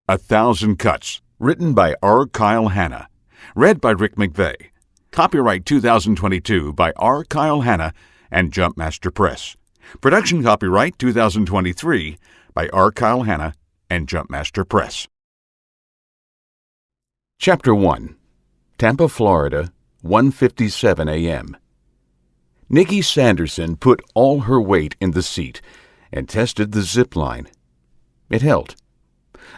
1,000 Cuts, written by R. Kyle Hanna. Read by Rick McVey. Copyright 2022 by R. Kyle Hanna and Jumpmaster Press. Production copyright 2023 by R. Kyle Hanna and Jumpmaster Press. Chapter 1. Tampa, Florida, 1:57 a.m. Nikki Sanderson put all her weight in the seat and tested the zip line. It held.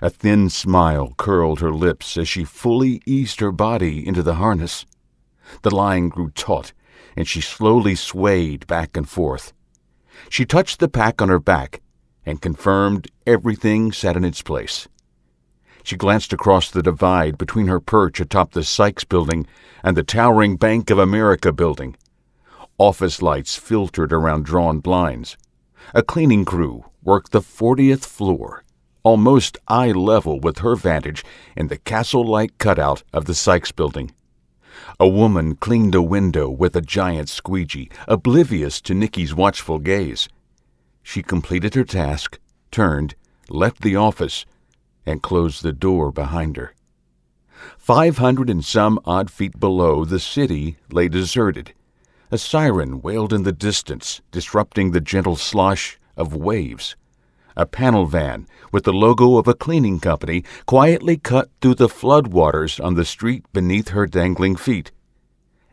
A thin smile curled her lips as she fully eased her body into the harness. The line grew taut, and she slowly swayed back and forth. She touched the pack on her back and confirmed everything sat in its place. She glanced across the divide between her perch atop the Sykes building and the towering Bank of America building. Office lights filtered around drawn blinds. A cleaning crew worked the 40th floor, almost eye level with her vantage in the castle-like cutout of the Sykes building. A woman cleaned a window with a giant squeegee, oblivious to Nikki's watchful gaze. She completed her task, turned, left the office, and closed the door behind her. 500 and some odd feet below, the city lay deserted. A siren wailed in the distance, disrupting the gentle slosh of waves. A panel van with the logo of a cleaning company quietly cut through the floodwaters on the street beneath her dangling feet.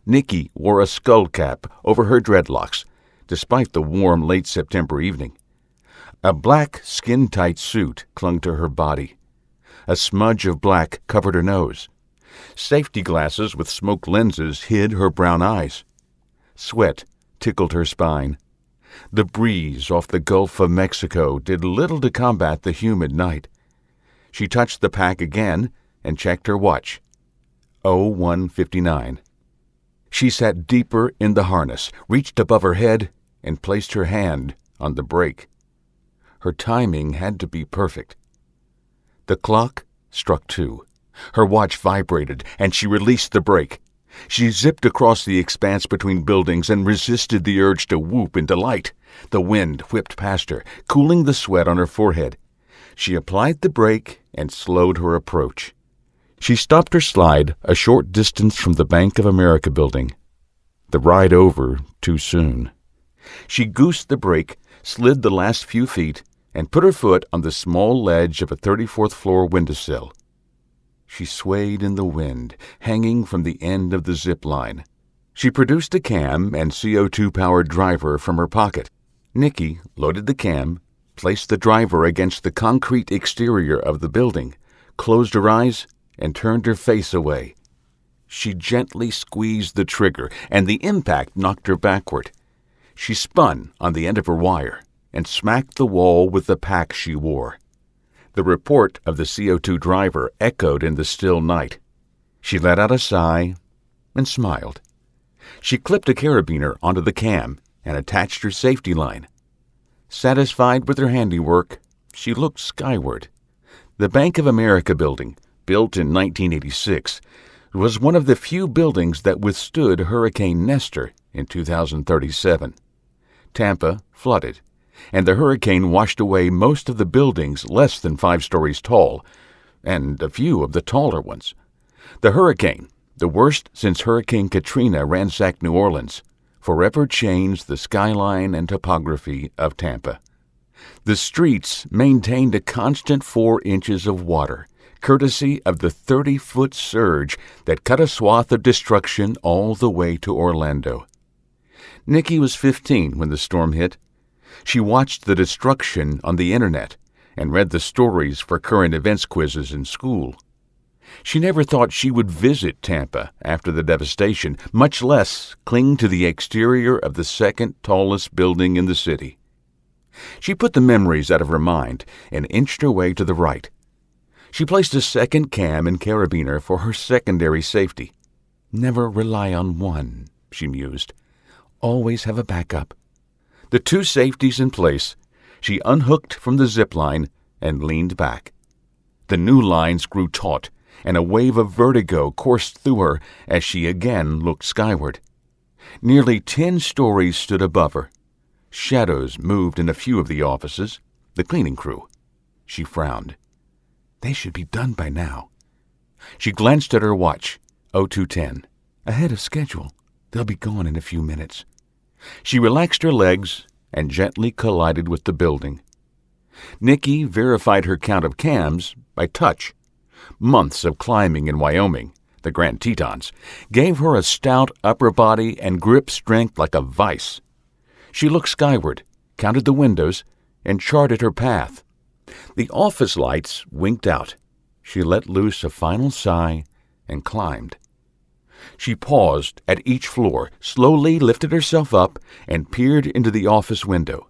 Nikki wore a skull cap over her dreadlocks, despite the warm late September evening. A black skin-tight suit clung to her body. A smudge of black covered her nose. Safety glasses with smoked lenses hid her brown eyes. Sweat tickled her spine. The breeze off the Gulf of Mexico did little to combat the humid night. She touched the pack again and checked her watch. 01:59. She sat deeper in the harness, reached above her head, and placed her hand on the brake. Her timing had to be perfect. The clock struck 2. Her watch vibrated, and she released the brake. She zipped across the expanse between buildings and resisted the urge to whoop in delight. The wind whipped past her, cooling the sweat on her forehead. She applied the brake and slowed her approach. She stopped her slide a short distance from the Bank of America building. The ride over too soon. She goosed the brake, slid the last few feet, and put her foot on the small ledge of a 34th floor windowsill. She swayed in the wind, hanging from the end of the zip line. She produced a cam and CO2-powered driver from her pocket. Nikki loaded the cam, placed the driver against the concrete exterior of the building, closed her eyes, and turned her face away. She gently squeezed the trigger, and the impact knocked her backward. She spun on the end of her wire and smacked the wall with the pack she wore. The report of the CO2 driver echoed in the still night. She let out a sigh and smiled. She clipped a carabiner onto the cam and attached her safety line. Satisfied with her handiwork, she looked skyward. The Bank of America building, built in 1986, was one of the few buildings that withstood Hurricane Nestor in 2037. Tampa flooded, and the hurricane washed away most of the buildings less than 5 stories tall, and a few of the taller ones. The hurricane, the worst since Hurricane Katrina ransacked New Orleans, forever changed the skyline and topography of Tampa. The streets maintained a constant 4 inches of water, courtesy of the 30-foot surge that cut a swath of destruction all the way to Orlando. Nikki was 15 when the storm hit. She watched the destruction on the internet and read the stories for current events quizzes in school. She never thought she would visit Tampa after the devastation, much less cling to the exterior of the second tallest building in the city. She put the memories out of her mind and inched her way to the right. She placed a second cam and carabiner for her secondary safety. Never rely on one, she mused. Always have a backup. The 2 safeties in place, she unhooked from the zip line and leaned back. The new lines grew taut, and a wave of vertigo coursed through her as she again looked skyward. Nearly 10 stories stood above her. Shadows moved in a few of the offices, the cleaning crew. She frowned. They should be done by now. She glanced at her watch. 02:10. Ahead of schedule. They'll be gone in a few minutes. She relaxed her legs and gently collided with the building. Nikki verified her count of cams by touch. Months of climbing in Wyoming, the Grand Tetons, gave her a stout upper body and grip strength like a vice. She looked skyward, counted the windows, and charted her path. The office lights winked out. She let loose a final sigh and climbed. She paused at each floor, slowly lifted herself up, and peered into the office window.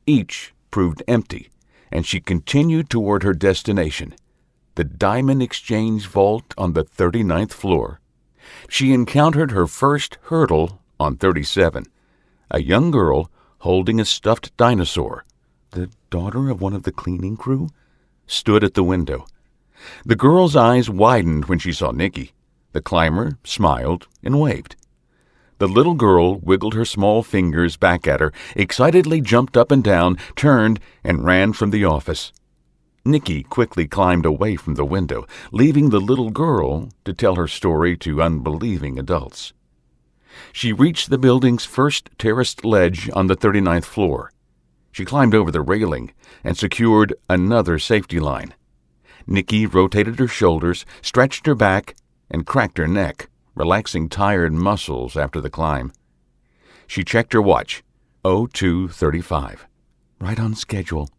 Each proved empty, and she continued toward her destination, the Diamond Exchange Vault on the 39th floor. She encountered her first hurdle on 37, a young girl holding a stuffed dinosaur, the daughter of one of the cleaning crew, stood at the window. The girl's eyes widened when she saw Nikki. The climber smiled and waved. The little girl wiggled her small fingers back at her, excitedly jumped up and down, turned, and ran from the office. Nikki quickly climbed away from the window, leaving the little girl to tell her story to unbelieving adults. She reached the building's first terraced ledge on the 39th floor. She climbed over the railing and secured another safety line. Nikki rotated her shoulders, stretched her back, and cracked her neck, relaxing tired muscles after the climb. She checked her watch. 02:35. Right on schedule.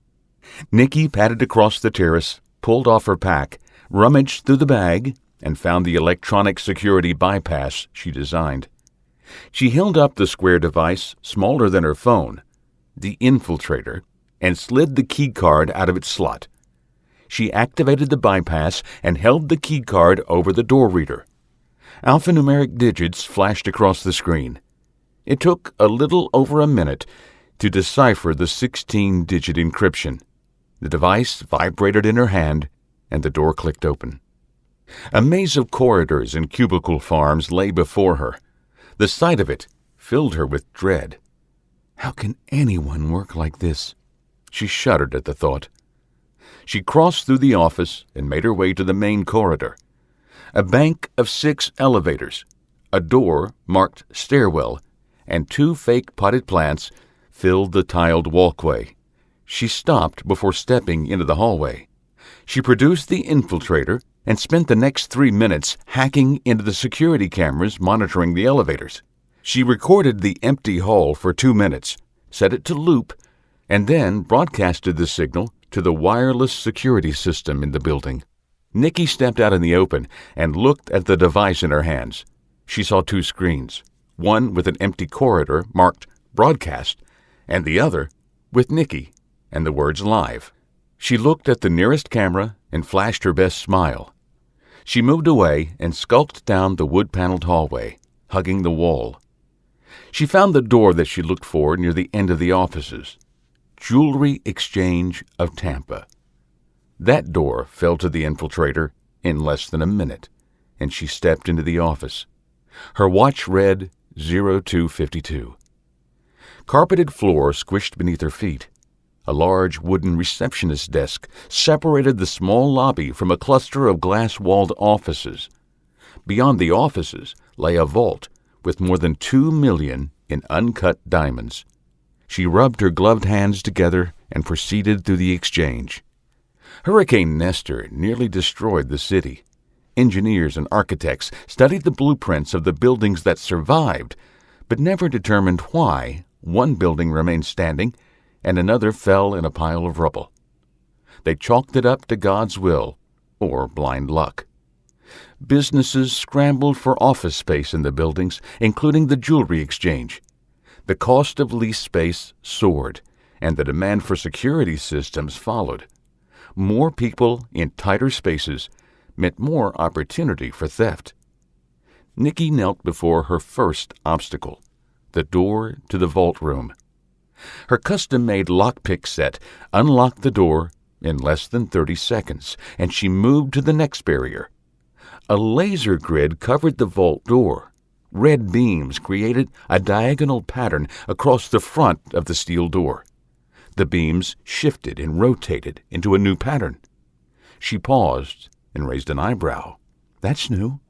Nikki padded across the terrace, pulled off her pack, rummaged through the bag, and found the electronic security bypass she designed. She held up the square device, smaller than her phone, the infiltrator, and slid the key card out of its slot. She activated the bypass and held the key card over the door reader. Alphanumeric digits flashed across the screen. It took a little over a minute to decipher the 16-digit encryption. The device vibrated in her hand, and the door clicked open. A maze of corridors and cubicle farms lay before her. The sight of it filled her with dread. How can anyone work like this? She shuddered at the thought. She crossed through the office and made her way to the main corridor. A bank of 6 elevators, a door marked stairwell, and 2 fake potted plants filled the tiled walkway. She stopped before stepping into the hallway. She produced the infiltrator and spent the next 3 minutes hacking into the security cameras monitoring the elevators. She recorded the empty hall for 2 minutes, set it to loop, and then broadcasted the signal to the wireless security system in the building. Nikki stepped out in the open and looked at the device in her hands. She saw 2 screens, one with an empty corridor marked Broadcast, and the other with Nikki and the words Live. She looked at the nearest camera and flashed her best smile. She moved away and skulked down the wood-paneled hallway, hugging the wall. She found the door that she looked for near the end of the offices. Jewelry Exchange of Tampa. That door fell to the infiltrator in less than a minute, and she stepped into the office. Her watch read 02:52. Carpeted floor squished beneath her feet. A large wooden receptionist desk separated the small lobby from a cluster of glass-walled offices. Beyond the offices lay a vault with more than 2 million in uncut diamonds. She rubbed her gloved hands together and proceeded through the exchange. Hurricane Nestor nearly destroyed the city. Engineers and architects studied the blueprints of the buildings that survived, but never determined why one building remained standing and another fell in a pile of rubble. They chalked it up to God's will or blind luck. Businesses scrambled for office space in the buildings, including the jewelry exchange. The cost of lease space soared, and the demand for security systems followed. More people in tighter spaces meant more opportunity for theft. Nikki knelt before her first obstacle, the door to the vault room. Her custom-made lockpick set unlocked the door in less than 30 seconds, and she moved to the next barrier. A laser grid covered the vault door. Red beams created a diagonal pattern across the front of the steel door. The beams shifted and rotated into a new pattern. She paused and raised an eyebrow. That's new.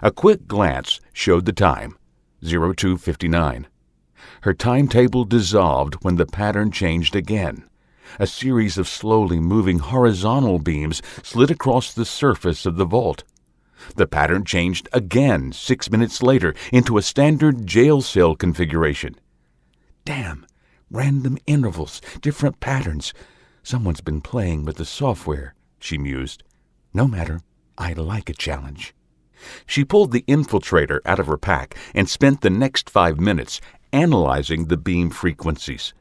A quick glance showed the time, 02:59. Her timetable dissolved when the pattern changed again. A series of slowly moving horizontal beams slid across the surface of the vault. The pattern changed again 6 minutes later into a standard jail cell configuration. Damn, random intervals, different patterns. Someone's been playing with the software, she mused. No matter, I like a challenge. She pulled the infiltrator out of her pack and spent the next 5 minutes analyzing the beam frequencies.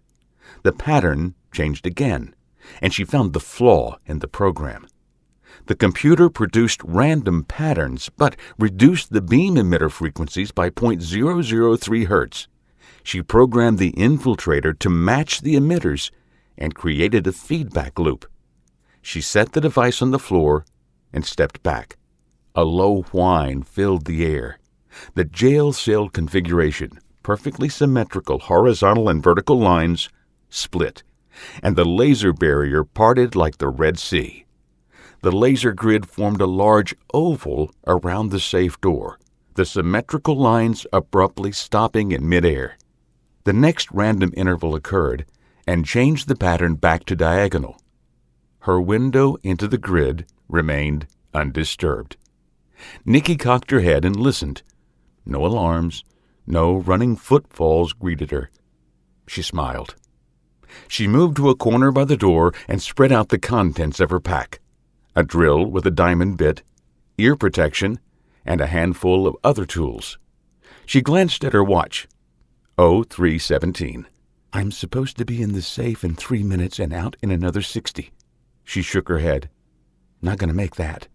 The pattern changed again, and she found the flaw in the program. The computer produced random patterns, but reduced the beam emitter frequencies by 0.003 hertz. She programmed the infiltrator to match the emitters and created a feedback loop. She set the device on the floor and stepped back. A low whine filled the air. The jail cell configuration, perfectly symmetrical horizontal and vertical lines, split, and the laser barrier parted like the Red Sea. The laser grid formed a large oval around the safe door, the symmetrical lines abruptly stopping in midair. The next random interval occurred and changed the pattern back to diagonal. Her window into the grid remained undisturbed. Nikki cocked her head and listened. No alarms, no running footfalls greeted her. She smiled. She moved to a corner by the door and spread out the contents of her pack: a drill with a diamond bit, ear protection, and a handful of other tools. She glanced at her watch. 03:17. I'm supposed to be in the safe in 3 minutes and out in another 60. She shook her head. Not going to make that.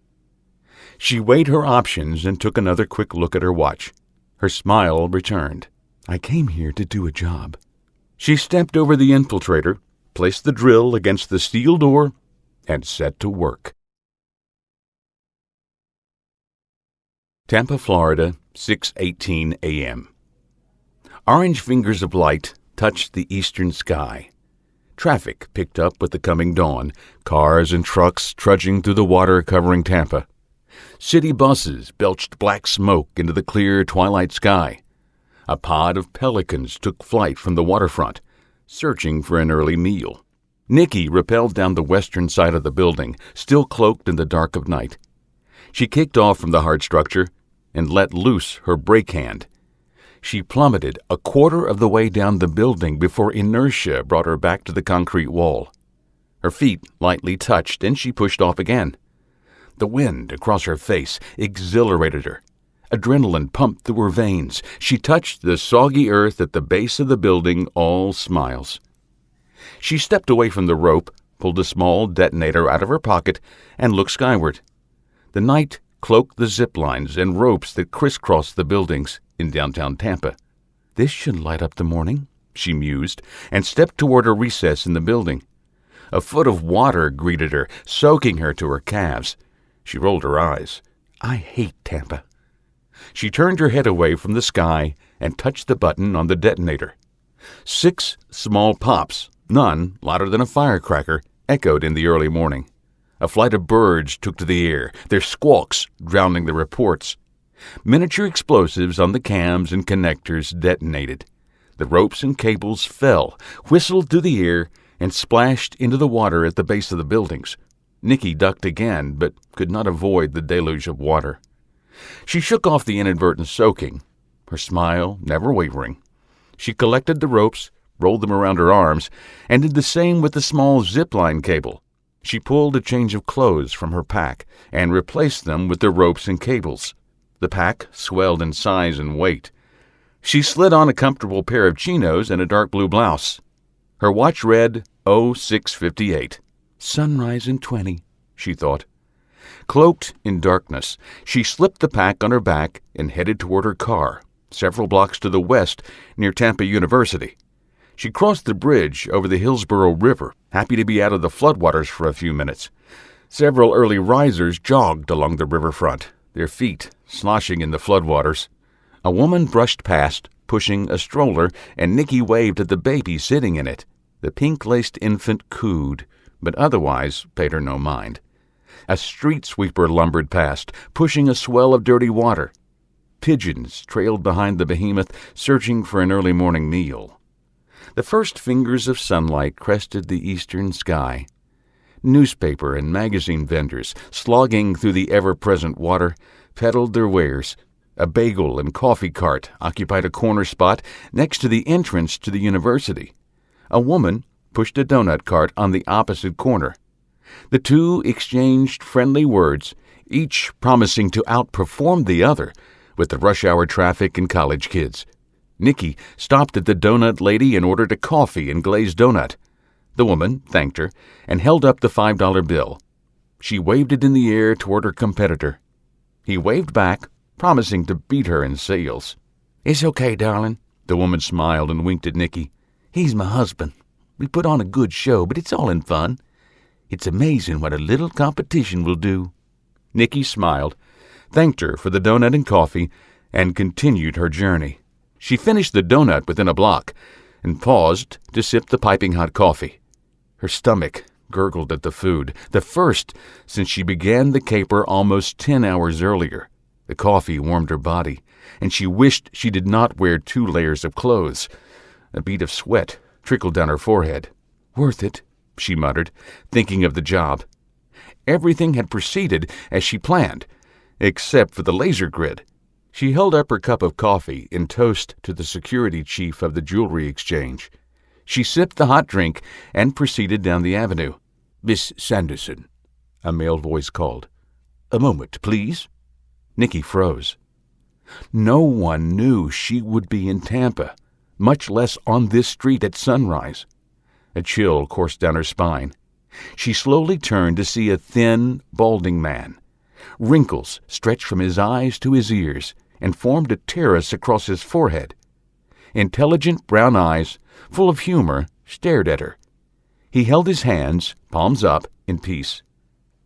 She weighed her options and took another quick look at her watch. Her smile returned. I came here to do a job. She stepped over the infiltrator, placed the drill against the steel door, and set to work. Tampa, Florida, 6:18 a.m. Orange fingers of light touched the eastern sky. Traffic picked up with the coming dawn, cars and trucks trudging through the water covering Tampa. City buses belched black smoke into the clear twilight sky. A pod of pelicans took flight from the waterfront, searching for an early meal. Nikki rappelled down the western side of the building, still cloaked in the dark of night. She kicked off from the hard structure and let loose her brake hand. She plummeted a quarter of the way down the building before inertia brought her back to the concrete wall. Her feet lightly touched, and she pushed off again. The wind across her face exhilarated her. Adrenaline pumped through her veins. She touched the soggy earth at the base of the building, all smiles. She stepped away from the rope, pulled a small detonator out of her pocket, and looked skyward. The night cloaked the zip lines and ropes that crisscrossed the buildings in downtown Tampa. This should light up the morning, she mused, and stepped toward a recess in the building. A foot of water greeted her, soaking her to her calves. She rolled her eyes. I hate Tampa. She turned her head away from the sky and touched the button on the detonator. 6 small pops, none louder than a firecracker, echoed in the early morning. A flight of birds took to the air, their squawks drowning the reports. Miniature explosives on the cams and connectors detonated. The ropes and cables fell, whistled through the air, and splashed into the water at the base of the buildings. Nikki ducked again, but could not avoid the deluge of water. She shook off the inadvertent soaking, her smile never wavering. She collected the ropes, rolled them around her arms, and did the same with the small zip-line cable. She pulled a change of clothes from her pack and replaced them with the ropes and cables. The pack swelled in size and weight. She slid on a comfortable pair of chinos and a dark blue blouse. Her watch read 06:58. Sunrise in 20, she thought. Cloaked in darkness, she slipped the pack on her back and headed toward her car, several blocks to the west near Tampa University. She crossed the bridge over the Hillsborough River, happy to be out of the floodwaters for a few minutes. Several early risers jogged along the riverfront, their feet sloshing in the floodwaters. A woman brushed past, pushing a stroller, and Nikki waved at the baby sitting in it. The pink-laced infant cooed, but otherwise paid her no mind. A street sweeper lumbered past, pushing a swell of dirty water. Pigeons trailed behind the behemoth, searching for an early morning meal. The first fingers of sunlight crested the eastern sky. Newspaper and magazine vendors, slogging through the ever-present water, peddled their wares. A bagel and coffee cart occupied a corner spot next to the entrance to the university. A woman pushed a donut cart on the opposite corner. The two exchanged friendly words, each promising to outperform the other with the rush-hour traffic and college kids. Nikki stopped at the donut lady and ordered a coffee and glazed donut. The woman thanked her and held up the $5 bill. She waved it in the air toward her competitor. He waved back, promising to beat her in sales. "It's okay, darling." The woman smiled and winked at Nikki. "He's my husband. We put on a good show, but it's all in fun. It's amazing what a little competition will do." Nikki smiled, thanked her for the donut and coffee, and continued her journey. She finished the donut within a block and paused to sip the piping hot coffee. Her stomach gurgled at the food, the first since she began the caper almost 10 hours earlier. The coffee warmed her body, and she wished she did not wear 2 layers of clothes. A bead of sweat trickled down her forehead. "Worth it," she muttered, thinking of the job. Everything had proceeded as she planned, except for the laser grid. She held up her cup of coffee in toast to the security chief of the jewelry exchange. She sipped the hot drink and proceeded down the avenue. "Miss Sanderson," a male voice called. "A moment, please." Nikki froze. No one knew she would be in Tampa, much less on this street at sunrise. A chill coursed down her spine. She slowly turned to see a thin, balding man. Wrinkles stretched from his eyes to his ears and formed a terrace across his forehead. Intelligent brown eyes, full of humor, stared at her. He held his hands, palms up, in peace.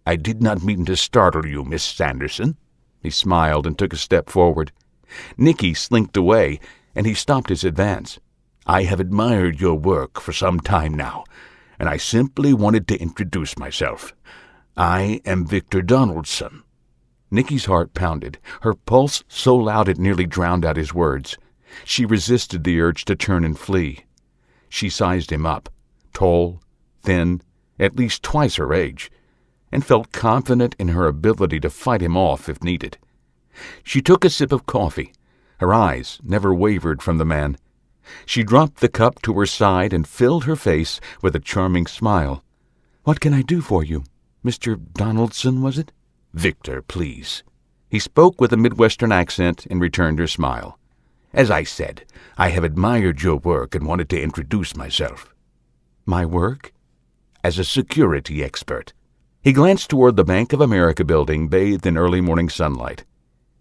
"I did not mean to startle you, Miss Sanderson." He smiled and took a step forward. Nikki slinked away, and he stopped his advance. "I have admired your work for some time now, and I simply wanted to introduce myself. I am Victor Donaldson." Nikki's heart pounded, her pulse so loud it nearly drowned out his words. She resisted the urge to turn and flee. She sized him up, tall, thin, at least twice her age, and felt confident in her ability to fight him off if needed. She took a sip of coffee. Her eyes never wavered from the man. She dropped the cup to her side and filled her face with a charming smile. "What can I do for you? Mr. Donaldson, was it?" "Victor, please." He spoke with a Midwestern accent and returned her smile. "As I said, I have admired your work and wanted to introduce myself." "My work?" "As a security expert." He glanced toward the Bank of America building bathed in early morning sunlight.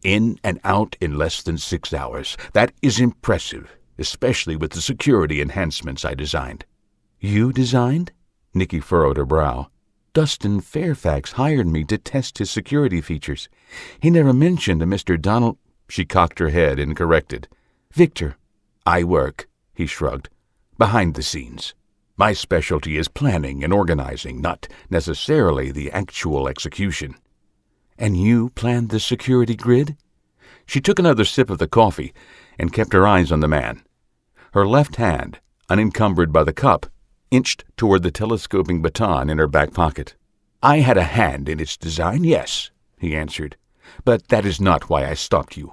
"In and out in less than 6 hours. That is impressive, especially with the security enhancements I designed." "You designed?" Nikki furrowed her brow. "Dustin Fairfax hired me to test his security features. He never mentioned a Mr. Donald—" She cocked her head and corrected. "Victor." "I work," he shrugged, "behind the scenes. My specialty is planning and organizing, not necessarily the actual execution." "And you planned the security grid?" She took another sip of the coffee and kept her eyes on the man. Her left hand, unencumbered by the cup, inched toward the telescoping baton in her back pocket. "I had a hand in its design, yes," he answered, "but that is not why I stopped you."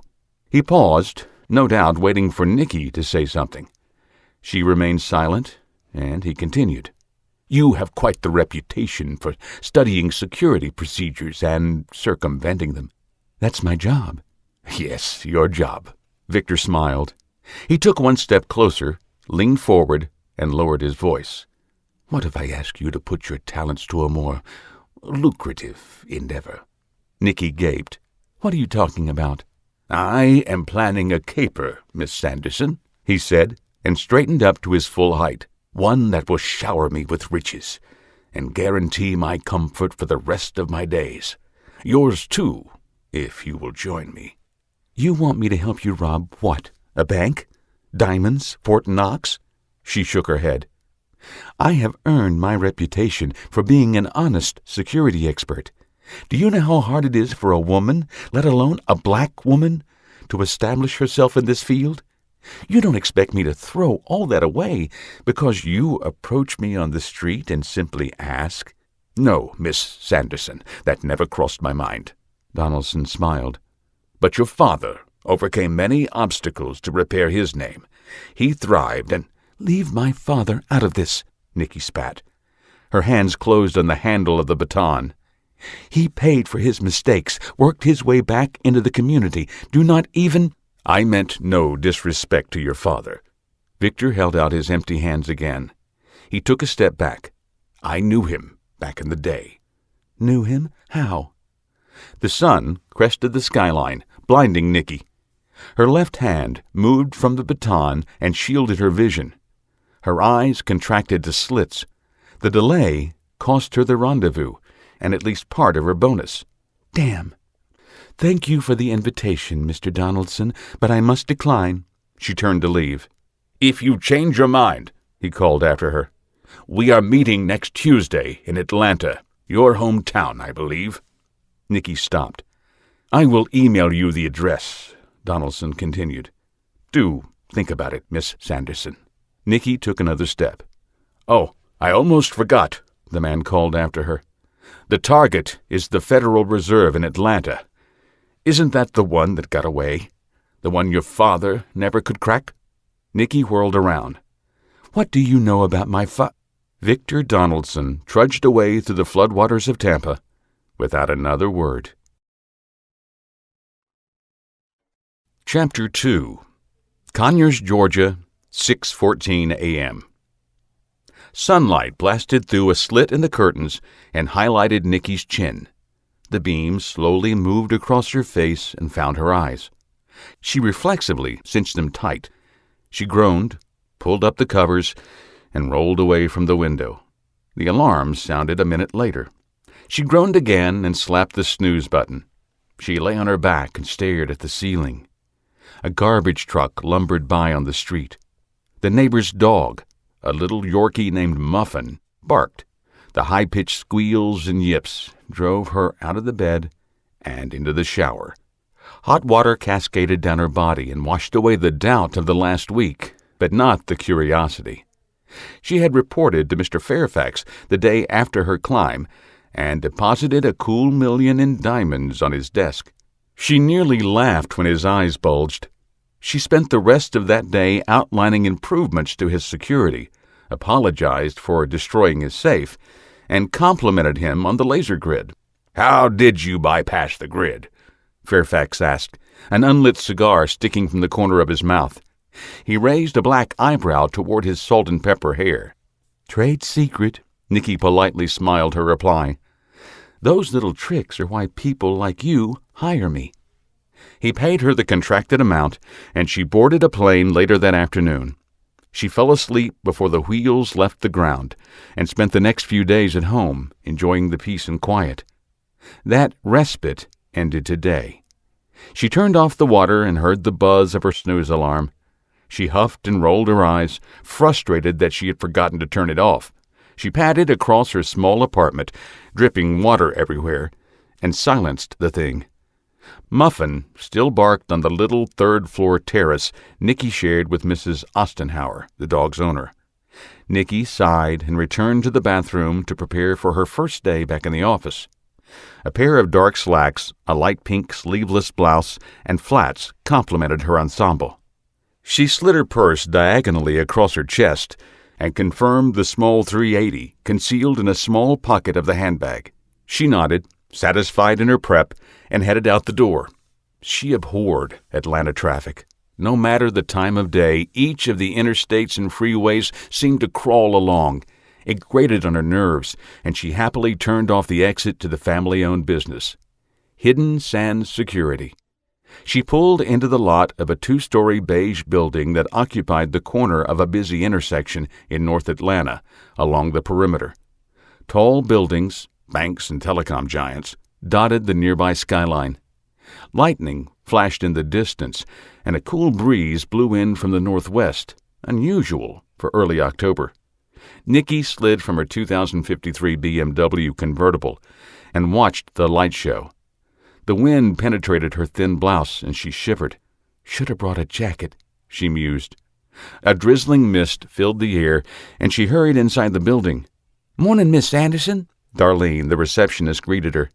He paused, no doubt waiting for Nikki to say something. She remained silent, and he continued. "You have quite the reputation for studying security procedures and circumventing them." "That's my job." "Yes, your job." Victor smiled. He took one step closer, leaned forward, and lowered his voice. "What if I ask you to put your talents to a more lucrative endeavor?" Nikki gaped. "What are you talking about?" "I am planning a caper, Miss Sanderson," he said, and straightened up to his full height. "One that will shower me with riches and guarantee my comfort for the rest of my days. Yours, too, if you will join me." "You want me to help you rob what? A bank? Diamonds? Fort Knox?" She shook her head. "I have earned my reputation for being an honest security expert. Do you know how hard it is for a woman, let alone a black woman, to establish herself in this field? You don't expect me to throw all that away because you approach me on the street and simply ask? No, Miss Sanderson, that never crossed my mind. Donaldson smiled. But your father overcame many obstacles to repair his name. He thrived and— Leave my father out of this, Nikki spat. Her hands closed on the handle of the baton. He paid for his mistakes, worked his way back into the community. Do not even— I meant no disrespect to your father. Victor held out his empty hands again. He took a step back. I knew him back in the day. Knew him? How? The sun crested the skyline, blinding Nikki. Her left hand moved from the baton and shielded her vision. Her eyes contracted to slits. The delay cost her the rendezvous, and at least part of her bonus. Damn. Thank you for the invitation, Mr. Donaldson, but I must decline. She turned to leave. If you change your mind, he called after her. We are meeting next Tuesday in Atlanta, your hometown, I believe. Nikki stopped. I will email you the address, Donaldson continued. Do think about it, Miss Sanderson. Nikki took another step. Oh, I almost forgot, the man called after her. The target is the Federal Reserve in Atlanta. Isn't that the one that got away? The one your father never could crack? Nikki whirled around. What do you know about my Victor Donaldson trudged away through the floodwaters of Tampa without another word. Chapter 2. Conyers, Georgia, 6:14 a.m. Sunlight blasted through a slit in the curtains and highlighted Nikki's chin. The beam slowly moved across her face and found her eyes. She reflexively cinched them tight. She groaned, pulled up the covers, and rolled away from the window. The alarm sounded a minute later. She groaned again and slapped the snooze button. She lay on her back and stared at the ceiling. A garbage truck lumbered by on the street. The neighbor's dog, a little Yorkie named Muffin, barked. The high-pitched squeals and yips drove her out of the bed and into the shower. Hot water cascaded down her body and washed away the doubt of the last week, but not the curiosity. She had reported to Mr. Fairfax the day after her climb and deposited a cool $1,000,000 in diamonds on his desk. She nearly laughed when his eyes bulged. She spent the rest of that day outlining improvements to his security, apologized for destroying his safe, and complimented him on the laser grid. How did you bypass the grid? Fairfax asked, an unlit cigar sticking from the corner of his mouth. He raised a black eyebrow toward his salt and pepper hair. Trade secret, Nikki politely smiled her reply. Those little tricks are why people like you hire me. He paid her the contracted amount, and she boarded a plane later that afternoon. She fell asleep before the wheels left the ground and spent the next few days at home, enjoying the peace and quiet. That respite ended today. She turned off the water and heard the buzz of her snooze alarm. She huffed and rolled her eyes, frustrated that she had forgotten to turn it off. She padded across her small apartment, dripping water everywhere, and silenced the thing. Muffin still barked on the little third-floor terrace Nikki shared with Mrs. Ostenhauer, the dog's owner. Nikki sighed and returned to the bathroom to prepare for her first day back in the office. A pair of dark slacks, a light pink sleeveless blouse, and flats complemented her ensemble. She slid her purse diagonally across her chest and confirmed the small .380 concealed in a small pocket of the handbag. She nodded, satisfied in her prep, and headed out the door. She abhorred Atlanta traffic. No matter the time of day, each of the interstates and freeways seemed to crawl along. It grated on her nerves, and she happily turned off the exit to the family-owned business. Hidden Sands Security. She pulled into the lot of a 2-story beige building that occupied the corner of a busy intersection in North Atlanta along the perimeter. Tall buildings, banks and telecom giants, dotted the nearby skyline. Lightning flashed in the distance, and a cool breeze blew in from the northwest, unusual for early October. Nikki slid from her 2053 BMW convertible and watched the light show. The wind penetrated her thin blouse, and she shivered. "Should have brought a jacket," she mused. A drizzling mist filled the air, and she hurried inside the building. "Morning, Miss Sanderson." Darlene, the receptionist, greeted her.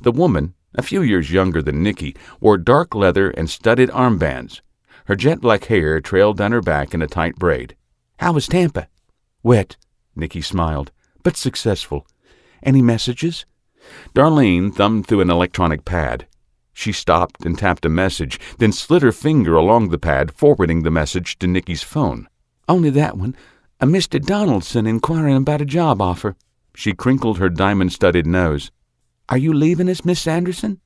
The woman, a few years younger than Nikki, wore dark leather and studded armbands. Her jet-black hair trailed down her back in a tight braid. "How was Tampa?" "Wet," Nikki smiled, "but successful. Any messages?" Darlene thumbed through an electronic pad. She stopped and tapped a message, then slid her finger along the pad, forwarding the message to Nikki's phone. "Only that one. A Mr. Donaldson inquiring about a job offer." She crinkled her diamond-studded nose. "Are you leaving us, Miss Sanderson?"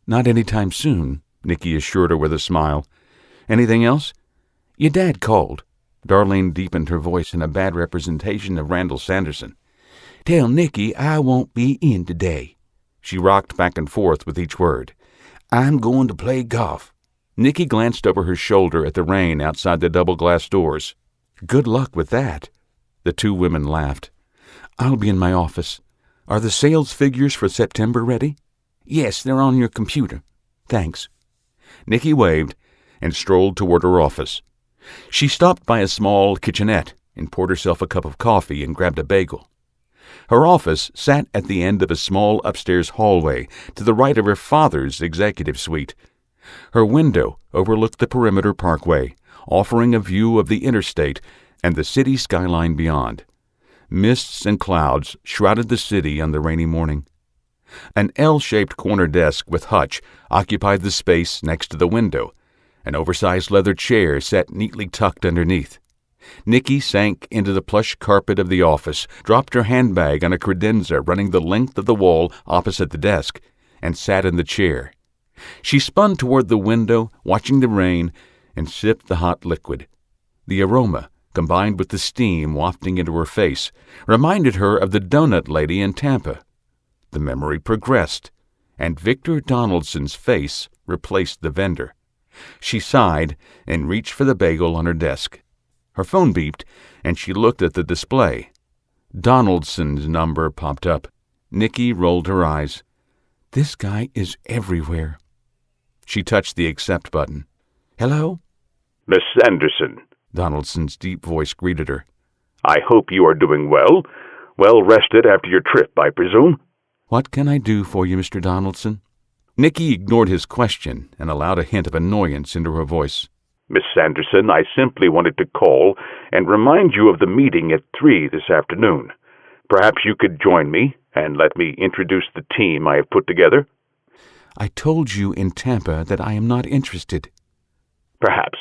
"Not any time soon," Nikki assured her with a smile. "Anything else?" "Your dad called." Darlene deepened her voice in a bad representation of Randall Sanderson. "Tell Nikki I won't be in today." She rocked back and forth with each word. "I'm going to play golf." Nikki glanced over her shoulder at the rain outside the double-glass doors. "Good luck with that." The two women laughed. "I'll be in my office. Are the sales figures for September ready?" "Yes, they're on your computer." "Thanks." Nikki waved and strolled toward her office. She stopped by a small kitchenette and poured herself a cup of coffee and grabbed a bagel. Her office sat at the end of a small upstairs hallway to the right of her father's executive suite. Her window overlooked the Perimeter Parkway, offering a view of the interstate and the city skyline beyond. Mists and clouds shrouded the city on the rainy morning. An L-shaped corner desk with hutch occupied the space next to the window. An oversized leather chair sat neatly tucked underneath. Nikki sank into the plush carpet of the office, dropped her handbag on a credenza running the length of the wall opposite the desk, and sat in the chair. She spun toward the window, watching the rain, and sipped the hot liquid. The aroma, combined with the steam wafting into her face, reminded her of the donut lady in Tampa. The memory progressed, and Victor Donaldson's face replaced the vendor. She sighed and reached for the bagel on her desk. Her phone beeped, and she looked at the display. Donaldson's number popped up. Nikki rolled her eyes. This guy is everywhere. She touched the accept button. "Hello?" "Miss Sanderson," Donaldson's deep voice greeted her. "I hope you are doing well. Well rested after your trip, I presume?" "What can I do for you, Mr. Donaldson?" Nikki ignored his question and allowed a hint of annoyance into her voice. "Miss Sanderson, I simply wanted to call and remind you of the meeting at 3 this afternoon. Perhaps you could join me and let me introduce the team I have put together." "I told you in Tampa that I am not interested." "Perhaps."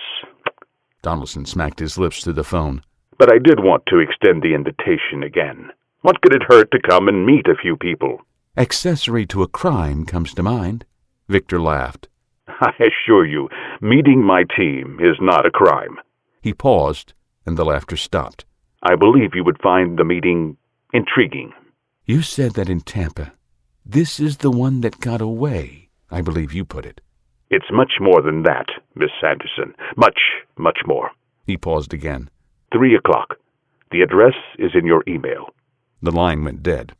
Donaldson smacked his lips to the phone. "But I did want to extend the invitation again. What could it hurt to come and meet a few people?" "Accessory to a crime comes to mind." Victor laughed. "I assure you, meeting my team is not a crime." He paused, and the laughter stopped. "I believe you would find the meeting intriguing." "You said that in Tampa. This is the one that got away, I believe you put it." "It's much more than that, Miss Sanderson. Much, much more." He paused again. 3 o'clock. The address is in your email." The line went dead.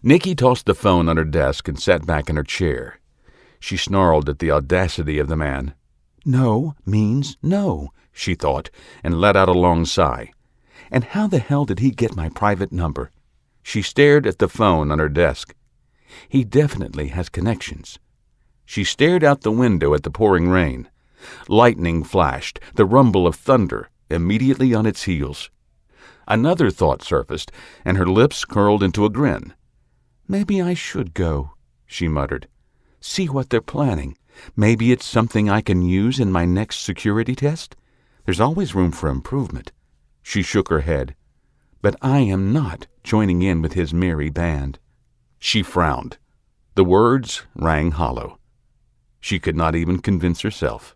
Nikki tossed the phone on her desk and sat back in her chair. She snarled at the audacity of the man. "No means no," she thought, and let out a long sigh. "And how the hell did he get my private number?" She stared at the phone on her desk. He definitely has connections. She stared out the window at the pouring rain. Lightning flashed, the rumble of thunder immediately on its heels. Another thought surfaced, and her lips curled into a grin. "Maybe I should go," she muttered. "See what they're planning. Maybe it's something I can use in my next security test. There's always room for improvement." She shook her head. "But I am not joining in with his merry band." She frowned. The words rang hollow. She could not even convince herself.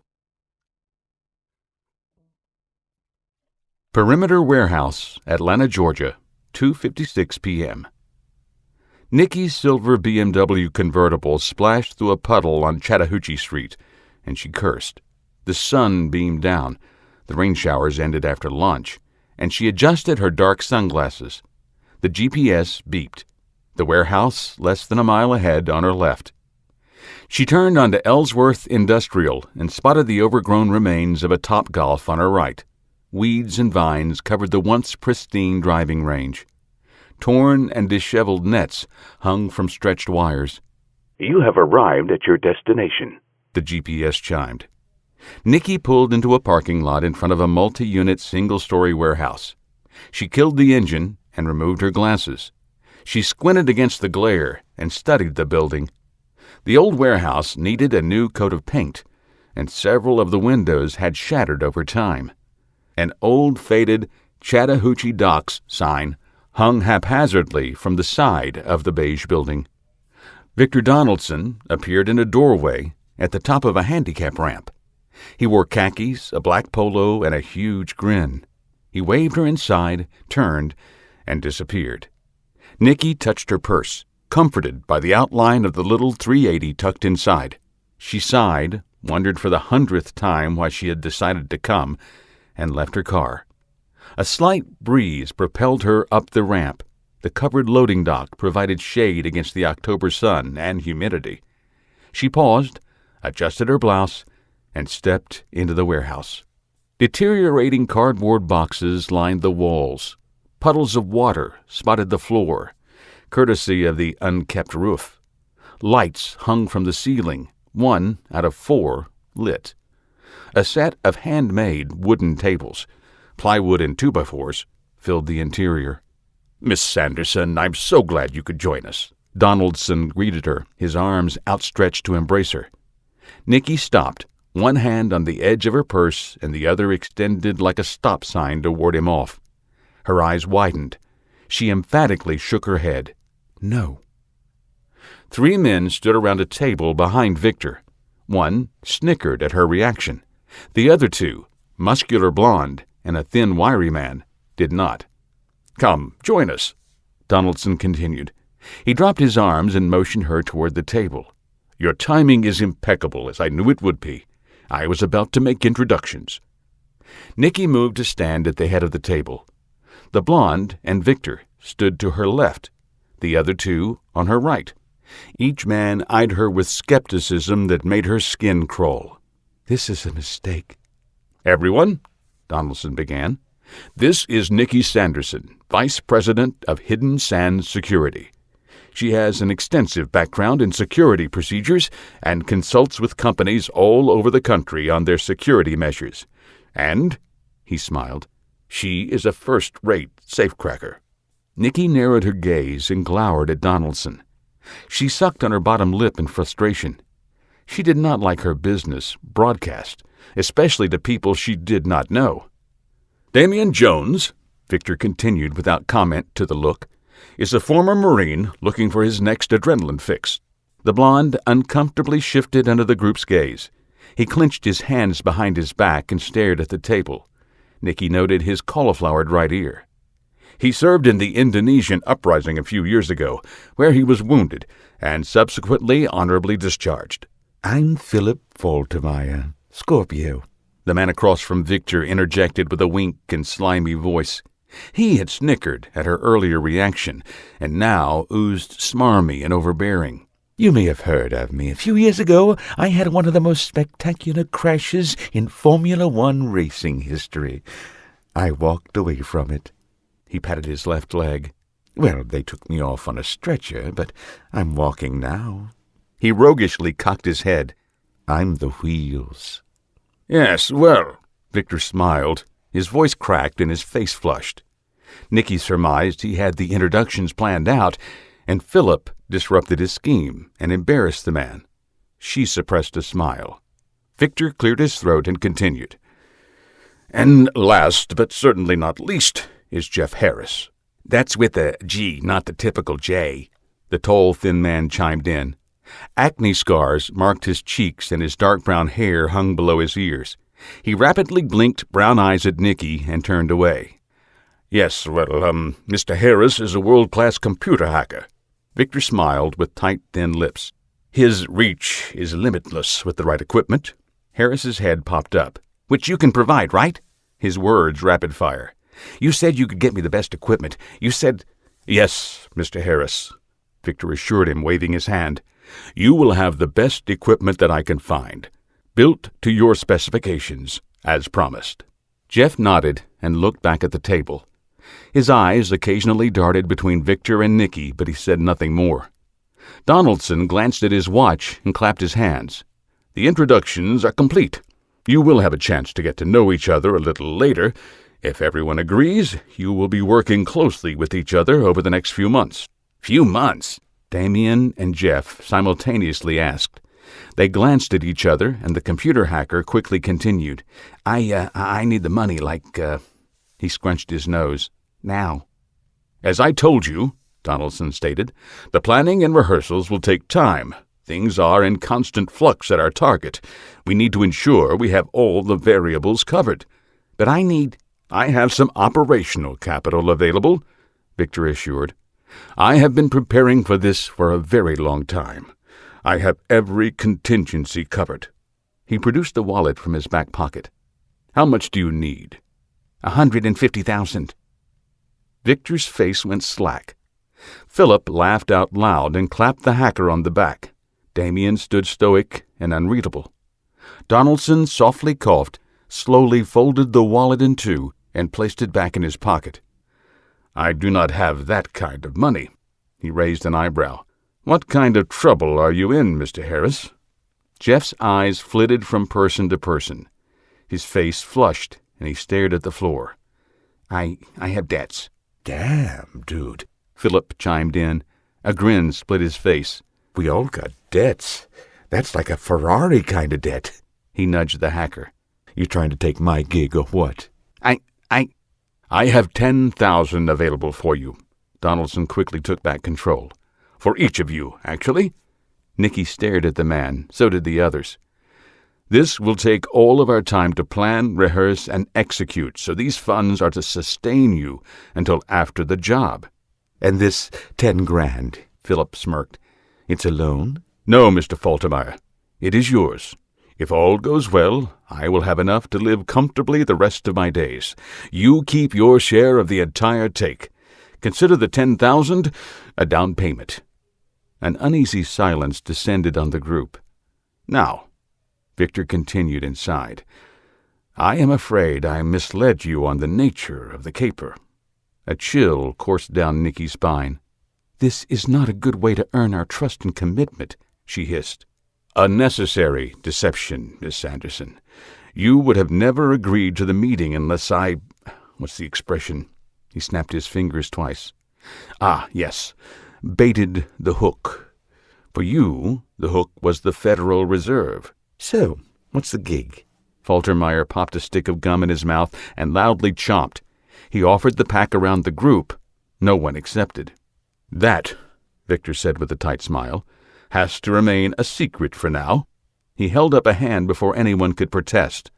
Perimeter Warehouse, Atlanta, Georgia, 2:56 p.m. Nikki's silver BMW convertible splashed through a puddle on Chattahoochee Street, and she cursed. The sun beamed down. The rain showers ended after lunch, and she adjusted her dark sunglasses. The GPS beeped. the warehouse less than a mile ahead on her left. She turned onto Ellsworth Industrial and spotted the overgrown remains of a Topgolf on her right. Weeds and vines covered the once pristine driving range. Torn and disheveled nets hung from stretched wires. "You have arrived at your destination," the GPS chimed. Nikki pulled into a parking lot in front of a multi-unit single-story warehouse. She killed the engine and removed her glasses. She squinted against the glare and studied the building. The old warehouse needed a new coat of paint, and several of the windows had shattered over time. An old, faded Chattahoochee Docks sign hung haphazardly from the side of the beige building. Victor Donaldson appeared in a doorway at the top of a handicap ramp. He wore khakis, a black polo, and a huge grin. He waved her inside, turned, and disappeared. Nikki touched her purse, comforted by the outline of the little .380 tucked inside. She sighed, wondered for the 100th time why she had decided to come, and left her car. A slight breeze propelled her up the ramp. The covered loading dock provided shade against the October sun and humidity. She paused, adjusted her blouse, and stepped into the warehouse. Deteriorating cardboard boxes lined the walls. Puddles of water spotted the floor, courtesy of the unkept roof. Lights hung from the ceiling, 1 out of 4 lit. A set of handmade wooden tables, plywood and 2x4s, filled the interior. "Miss Sanderson, I'm so glad you could join us." Donaldson greeted her, his arms outstretched to embrace her. Nikki stopped, one hand on the edge of her purse and the other extended like a stop sign to ward him off. Her eyes widened. She emphatically shook her head. No. 3 men stood around a table behind Victor. One snickered at her reaction. The other 2, muscular blonde and a thin, wiry man, did not. "Come, join us," Donaldson continued. He dropped his arms and motioned her toward the table. "Your timing is impeccable, as I knew it would be. I was about to make introductions." Nikki moved to stand at the head of the table. The blonde and Victor stood to her left, the other 2 on her right. Each man eyed her with skepticism that made her skin crawl. "This is a mistake." "Everyone," Donaldson began, "this is Nikki Sanderson, Vice President of Hidden Sands Security. She has an extensive background in security procedures and consults with companies all over the country on their security measures. And," he smiled, "she is a first-rate safecracker." Nikki narrowed her gaze and glowered at Donaldson. She sucked on her bottom lip in frustration. She did not like her business broadcast, especially to people she did not know. "Damian Jones," Victor continued without comment to the look, "is a former Marine looking for his next adrenaline fix." The blonde uncomfortably shifted under the group's gaze. He clenched his hands behind his back and stared at the table. Nikki noted his cauliflowered right ear. "He served in the Indonesian uprising a few years ago, where he was wounded and subsequently honorably discharged." "I'm Philip Faltermeyer, Scorpio," the man across from Victor interjected with a wink and slimy voice. He had snickered at her earlier reaction, and now oozed smarmy and overbearing. "You may have heard of me. A few years ago, I had one of the most spectacular crashes in Formula One racing history. I walked away from it." He patted his left leg. "Well, they took me off on a stretcher, but I'm walking now." He roguishly cocked his head. "I'm the wheels." "Yes, well," Victor smiled. His voice cracked and his face flushed. Nikki surmised he had the introductions planned out, and Philip disrupted his scheme and embarrassed the man. She suppressed a smile. Victor cleared his throat and continued. "And last, but certainly not least, is Jeff Harris." "That's with a G, not the typical J," the tall, thin man chimed in. Acne scars marked his cheeks and his dark brown hair hung below his ears. He rapidly blinked brown eyes at Nikki and turned away. "Yes, well, Mr. Harris is a world-class computer hacker." Victor smiled with tight, thin lips. "His reach is limitless with the right equipment." Harris's head popped up. "Which you can provide, right?" His words rapid-fire. "You said you could get me the best equipment. You said—" "Yes, Mr. Harris." Victor assured him, waving his hand. "You will have the best equipment that I can find, built to your specifications, as promised." Jeff nodded and looked back at the table. His eyes occasionally darted between Victor and Nikki, but he said nothing more. Donaldson glanced at his watch and clapped his hands. "The introductions are complete. You will have a chance to get to know each other a little later. If everyone agrees, you will be working closely with each other over the next few months." "Few months?" Damien and Jeff simultaneously asked. They glanced at each other, and the computer hacker quickly continued. I need the money He scrunched his nose. "Now." "As I told you," Donaldson stated, "the planning and rehearsals will take time. Things are in constant flux at our target. We need to ensure we have all the variables covered." "But I have some operational capital available," Victor assured. "I have been preparing for this for a very long time. I have every contingency covered." He produced the wallet from his back pocket. "How much do you need?" 150,000. Victor's face went slack. Philip laughed out loud and clapped the hacker on the back. Damien stood stoic and unreadable. Donaldson softly coughed, slowly folded the wallet in two, and placed it back in his pocket. "I do not have that kind of money." He raised an eyebrow. "What kind of trouble are you in, Mr. Harris?" Jeff's eyes flitted from person to person. His face flushed, and he stared at the floor. I have debts." "Damn, dude," Philip chimed in. A grin split his face. "We all got debts. That's like a Ferrari kind of debt." He nudged the hacker. "You trying to take my gig or what?" I have 10,000 available for you." Donaldson quickly took back control. "For each of you, actually." Nikki stared at the man. So did the others. "This will take all of our time to plan, rehearse, and execute, so these funds are to sustain you until after the job." "And this 10 grand, Philip smirked. "It's a loan?" "No, Mr. Faltermeyer. It is yours. If all goes well, I will have enough to live comfortably the rest of my days. You keep your share of the entire take. Consider the 10,000 a down payment." An uneasy silence descended on the group. "Now," Victor continued and sighed, "I am afraid I misled you on the nature of the caper." A chill coursed down Nikki's spine. "This is not a good way to earn our trust and commitment," she hissed. "A necessary deception, Miss Sanderson. You would have never agreed to the meeting unless what's the expression?" He snapped his fingers twice. Yes. Baited the hook. For you, the hook was the Federal Reserve. "So, what's the gig?" Faltermeyer popped a stick of gum in his mouth and loudly chomped. He offered the pack around the group. No one accepted. "That," Victor said with a tight smile, "has to remain a secret for now." He held up a hand before anyone could protest.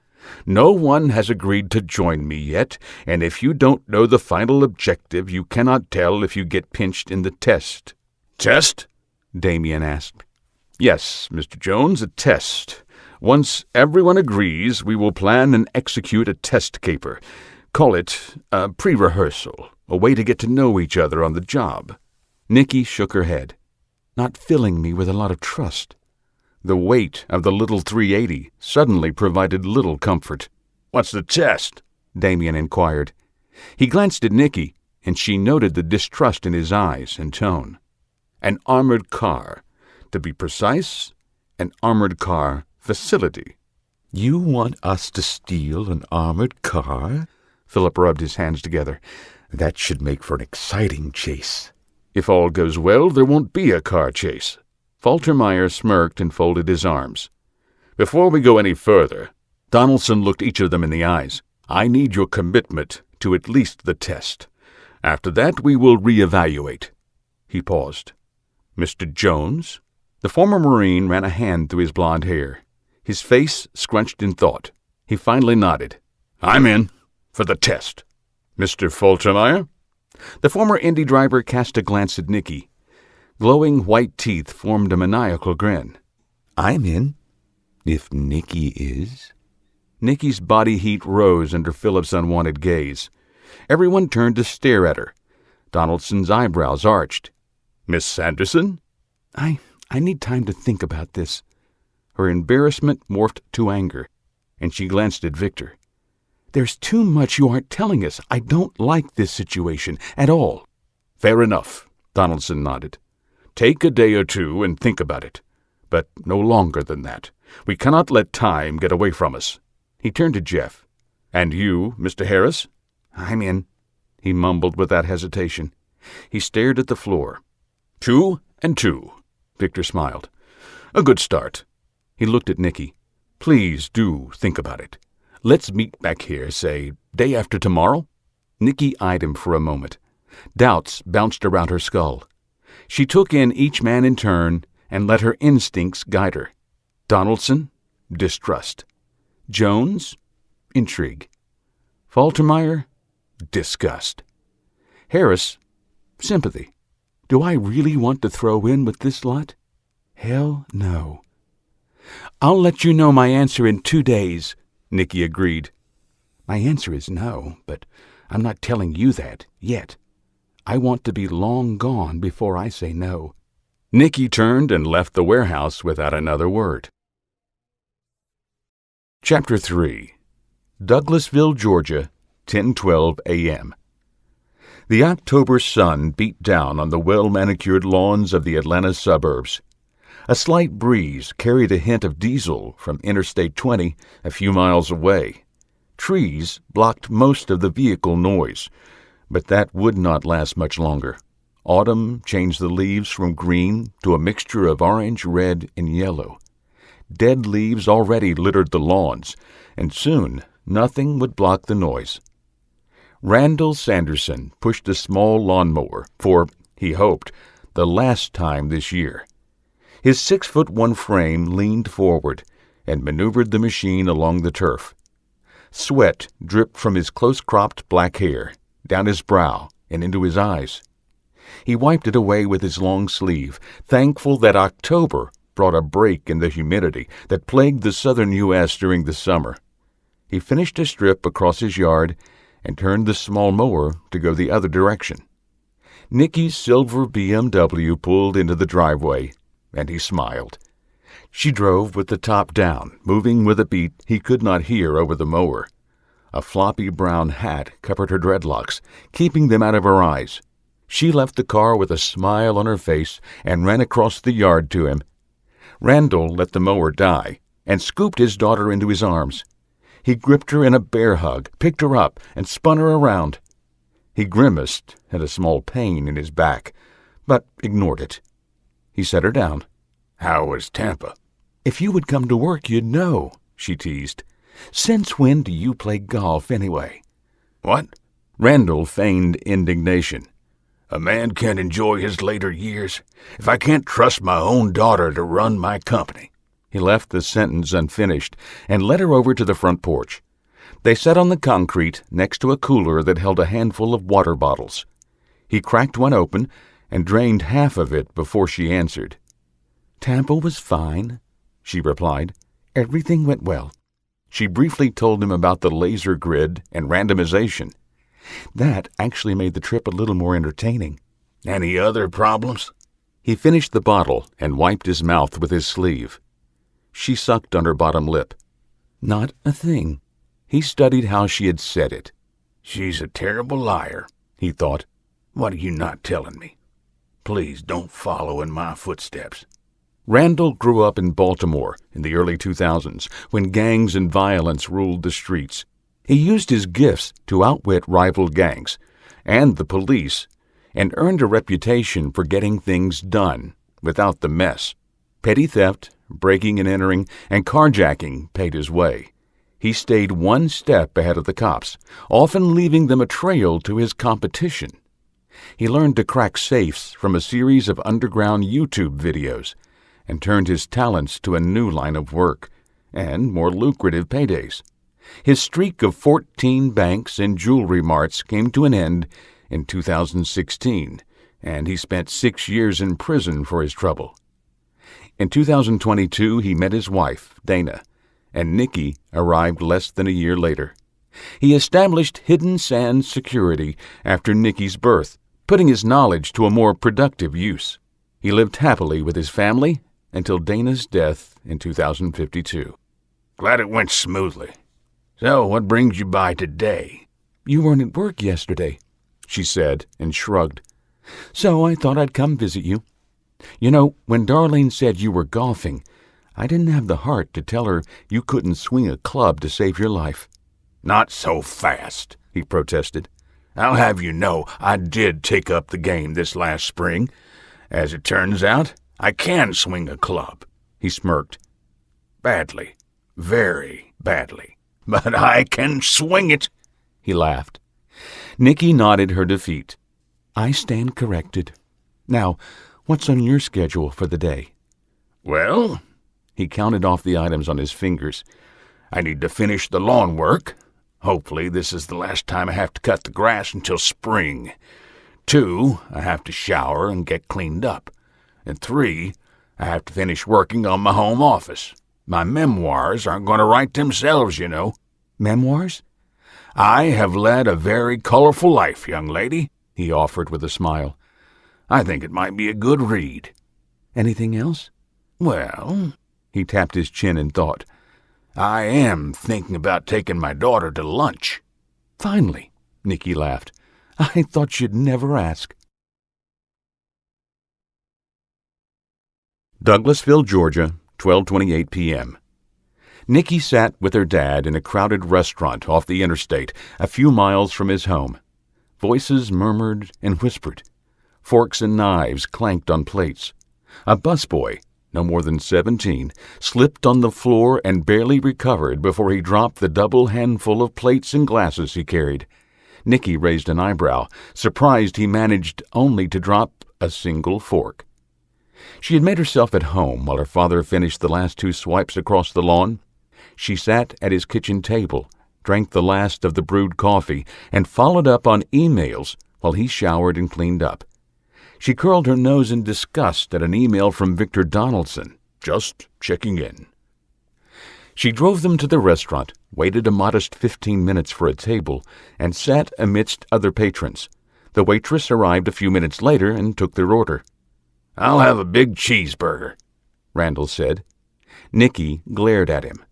"No one has agreed to join me yet, and if you don't know the final objective, you cannot tell if you get pinched in the test." "Test?" Damien asked. "Yes, Mr. Jones, a test. Once everyone agrees, we will plan and execute a test caper. Call it a pre-rehearsal, a way to get to know each other on the job." Nikki shook her head. "Not filling me with a lot of trust." The weight of the little 380 suddenly provided little comfort. "What's the test?" Damien inquired. He glanced at Nikki, and she noted the distrust in his eyes and tone. "An armored car. To be precise, an armored car facility." "You want us to steal an armored car?" Philip rubbed his hands together. "That should make for an exciting chase." "If all goes well, there won't be a car chase." Faltermeyer smirked and folded his arms. "Before we go any further," Donaldson looked each of them in the eyes, "I need your commitment to at least the test. After that, we will reevaluate." He paused. "Mr. Jones?" The former Marine ran a hand through his blond hair. His face scrunched in thought. He finally nodded. "I'm in. For the test." "Mr. Faltermeyer?" The former Indy driver cast a glance at Nikki. Glowing white teeth formed a maniacal grin. "I'm in. If Nikki is." Nikki's body heat rose under Philip's unwanted gaze. Everyone turned to stare at her. Donaldson's eyebrows arched. Miss Sanderson? I need time to think about this." Her embarrassment morphed to anger, and she glanced at Victor. "There's too much you aren't telling us. I don't like this situation at all." "Fair enough," Donaldson nodded. "Take a day or two and think about it, but no longer than that. We cannot let time get away from us." He turned to Jeff. "And you, Mr. Harris?" "I'm in," he mumbled without hesitation. He stared at the floor. 2 and 2, Victor smiled. "A good start." He looked at Nikki. "Please do think about it. Let's meet back here, say, day after tomorrow?" Nikki eyed him for a moment. Doubts bounced around her skull. She took in each man in turn and let her instincts guide her. Donaldson? Distrust. Jones? Intrigue. Faltermeyer? Disgust. Harris? Sympathy. Do I really want to throw in with this lot? Hell no. "I'll let you know my answer in 2 days," Nikki agreed. "My answer is no, but I'm not telling you that yet. I want to be long gone before I say no." Nikki turned and left the warehouse without another word. Chapter 3. Douglasville, Georgia, 10:12 a.m. The October sun beat down on the well-manicured lawns of the Atlanta suburbs. A slight breeze carried a hint of diesel from Interstate 20 a few miles away. Trees blocked most of the vehicle noise, but that would not last much longer. Autumn changed the leaves from green to a mixture of orange, red, and yellow. Dead leaves already littered the lawns, and soon nothing would block the noise. Randall Sanderson pushed a small lawnmower for, he hoped, the last time this year. His 6'1" frame leaned forward and maneuvered the machine along the turf. Sweat dripped from his close-cropped black hair, down his brow, and into his eyes. He wiped it away with his long sleeve, thankful that October brought a break in the humidity that plagued the southern U.S. during the summer. He finished a strip across his yard and turned the small mower to go the other direction. Nikki's silver BMW pulled into the driveway, and he smiled. She drove with the top down, moving with a beat he could not hear over the mower. A floppy brown hat covered her dreadlocks, keeping them out of her eyes. She left the car with a smile on her face and ran across the yard to him. Randall let the mower die and scooped his daughter into his arms. He gripped her in a bear hug, picked her up, and spun her around. He grimaced at a small pain in his back, but ignored it. He set her down. "How was Tampa?" "If you would come to work, you'd know," she teased. "Since when do you play golf, anyway?" "What?" Randall feigned indignation. "A man can't enjoy his later years if I can't trust my own daughter to run my company." He left the sentence unfinished and led her over to the front porch. They sat on the concrete next to a cooler that held a handful of water bottles. He cracked one open and drained half of it before she answered. "Tampa was fine," she replied. "Everything went well." She briefly told him about the laser grid and randomization. That actually made the trip a little more entertaining. "Any other problems?" He finished the bottle and wiped his mouth with his sleeve. She sucked on her bottom lip. "Not a thing." He studied how she had said it. "She's a terrible liar," he thought. "What are you not telling me? Please don't follow in my footsteps." Randall grew up in Baltimore in the early 2000s, when gangs and violence ruled the streets. He used his gifts to outwit rival gangs and the police, and earned a reputation for getting things done without the mess. Petty theft, breaking and entering, and carjacking paid his way. He stayed one step ahead of the cops, often leaving them a trail to his competition. He learned to crack safes from a series of underground YouTube videos, and turned his talents to a new line of work and more lucrative paydays. His streak of 14 banks and jewelry marts came to an end in 2016, and he spent 6 years in prison for his trouble. In 2022, he met his wife, Dana, and Nikki arrived less than a year later. He established Hidden Sands Security after Nikki's birth putting his knowledge to a more productive use. He lived happily with his family until Dana's death in 2052. Glad it went smoothly. So, what brings you by today? You weren't at work yesterday, she said and shrugged. So I thought I'd come visit you. You know, when Darlene said you were golfing, I didn't have the heart to tell her you couldn't swing a club to save your life. Not so fast, he protested. I'll have you know I did take up the game this last spring. As it turns out, I can swing a club, he smirked. Badly, very badly, but I can swing it, he laughed. Nikki nodded her defeat. I stand corrected. Now, what's on your schedule for the day? Well, he counted off the items on his fingers. I need to finish the lawn work. Hopefully this is the last time I have to cut the grass until spring. 2, I have to shower and get cleaned up. And 3, I have to finish working on my home office. My memoirs aren't going to write themselves, you know. Memoirs? I have led a very colorful life, young lady, he offered with a smile. I think it might be a good read. Anything else? Well, he tapped his chin in thought. I am thinking about taking my daughter to lunch. Finally, Nikki laughed. I thought you'd never ask. Douglasville, Georgia, 12:28 p.m. Nikki sat with her dad in a crowded restaurant off the interstate, a few miles from his home. Voices murmured and whispered. Forks and knives clanked on plates. A busboy, no more than 17, slipped on the floor and barely recovered before he dropped the double handful of plates and glasses he carried. Nikki raised an eyebrow, surprised he managed only to drop a single fork. She had made herself at home while her father finished the last 2 swipes across the lawn. She sat at his kitchen table, drank the last of the brewed coffee, and followed up on emails while he showered and cleaned up. She curled her nose in disgust at an email from Victor Donaldson, just checking in. She drove them to the restaurant, waited a modest 15 minutes for a table, and sat amidst other patrons. The waitress arrived a few minutes later and took their order. I'll have a big cheeseburger, Randall said. Nikki glared at him.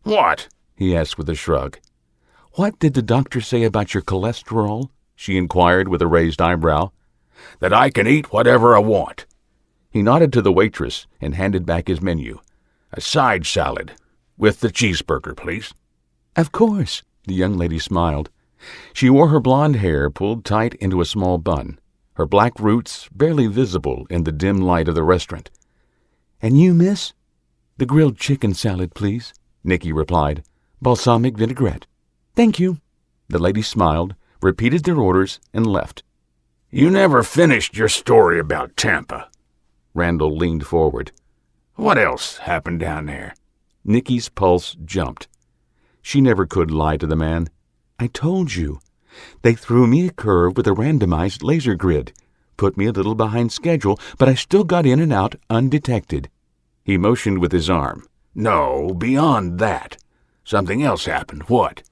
What? He asked with a shrug. What did the doctor say about your cholesterol? She inquired with a raised eyebrow. That I can eat whatever I want. He nodded to the waitress and handed back his menu. A side salad, with the cheeseburger, please. Of course, the young lady smiled. She wore her blonde hair pulled tight into a small bun, her black roots barely visible in the dim light of the restaurant. And you, miss? The grilled chicken salad, please, Nikki replied. Balsamic vinaigrette. Thank you. The lady smiled, repeated their orders, and left. You never finished your story about Tampa. Randall leaned forward. What else happened down there? Nikki's pulse jumped. She never could lie to the man. I told you. They threw me a curve with a randomized laser grid. Put me a little behind schedule, but I still got in and out undetected. He motioned with his arm. No, beyond that. Something else happened. What?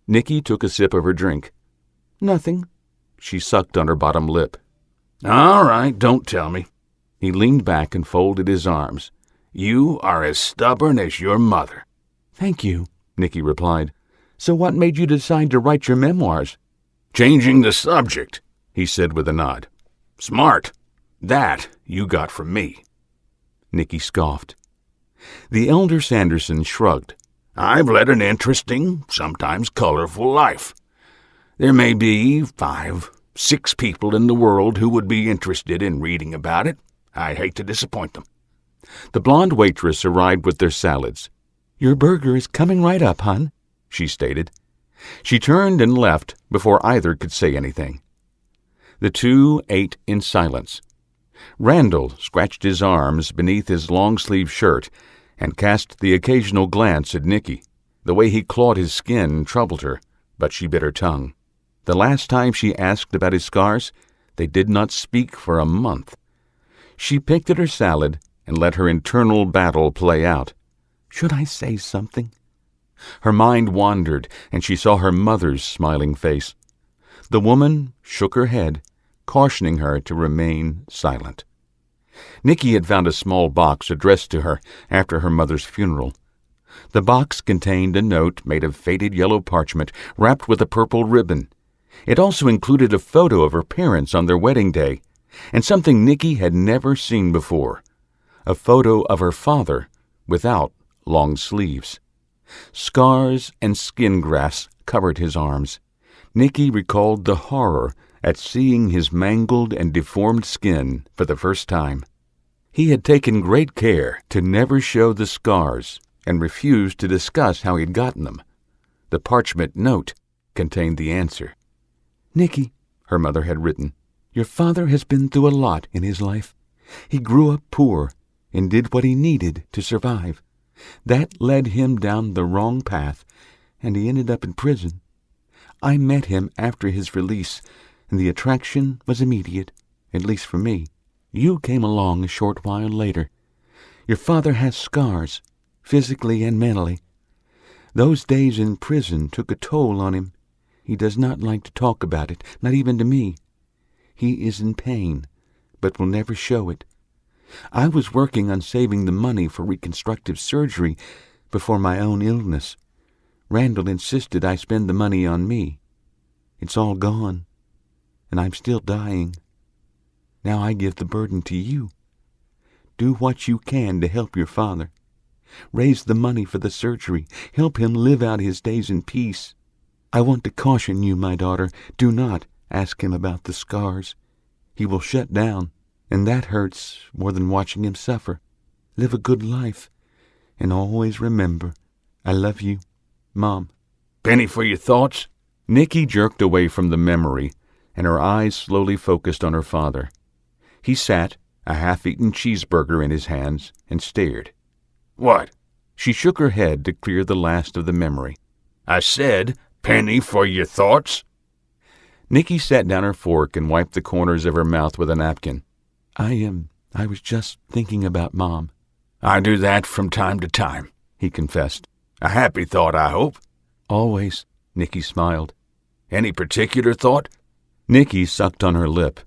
Nikki took a sip of her drink. Nothing. She sucked on her bottom lip. All right, don't tell me. He leaned back and folded his arms. You are as stubborn as your mother. Thank you, Nikki replied. So what made you decide to write your memoirs? Changing the subject, he said with a nod. Smart. That you got from me. Nikki scoffed. The elder Sanderson shrugged. I've led an interesting, sometimes colorful life. There may be 5, 6 people in the world who would be interested in reading about it. I hate to disappoint them. The blonde waitress arrived with their salads. Your burger is coming right up, hon, she stated. She turned and left before either could say anything. The 2 ate in silence. Randall scratched his arms beneath his long-sleeved shirt and cast the occasional glance at Nikki. The way he clawed his skin troubled her, but she bit her tongue. The last time she asked about his scars, they did not speak for a month. She picked at her salad and let her internal battle play out. Should I say something? Her mind wandered, and she saw her mother's smiling face. The woman shook her head, cautioning her to remain silent. Nikki had found a small box addressed to her after her mother's funeral. The box contained a note made of faded yellow parchment wrapped with a purple ribbon. It also included a photo of her parents on their wedding day, and something Nikki had never seen before, a photo of her father without long sleeves. Scars and skin grafts covered his arms. Nikki recalled the horror at seeing his mangled and deformed skin for the first time. He had taken great care to never show the scars and refused to discuss how he'd gotten them. The parchment note contained the answer. "Nikki," her mother had written, "your father has been through a lot in his life. He grew up poor and did what he needed to survive. That led him down the wrong path, and he ended up in prison. I met him after his release, and the attraction was immediate, at least for me. You came along a short while later. Your father has scars, physically and mentally. Those days in prison took a toll on him. He does not like to talk about it, not even to me. He is in pain, but will never show it. I was working on saving the money for reconstructive surgery before my own illness. Randall insisted I spend the money on me. It's all gone, and I'm still dying. Now I give the burden to you. Do what you can to help your father. Raise the money for the surgery. Help him live out his days in peace. I want to caution you, my daughter, do not ask him about the scars. He will shut down, and that hurts more than watching him suffer. Live a good life, and always remember, I love you, Mom." Penny for your thoughts? Nikki jerked away from the memory, and her eyes slowly focused on her father. He sat, a half-eaten cheeseburger in his hands, and stared. What? She shook her head to clear the last of the memory. I said, penny for your thoughts? Nikki set down her fork and wiped the corners of her mouth with a napkin. I was just thinking about Mom." I do that from time to time, he confessed. A happy thought, I hope. "Always," Nikki smiled. Any particular thought? Nikki sucked on her lip.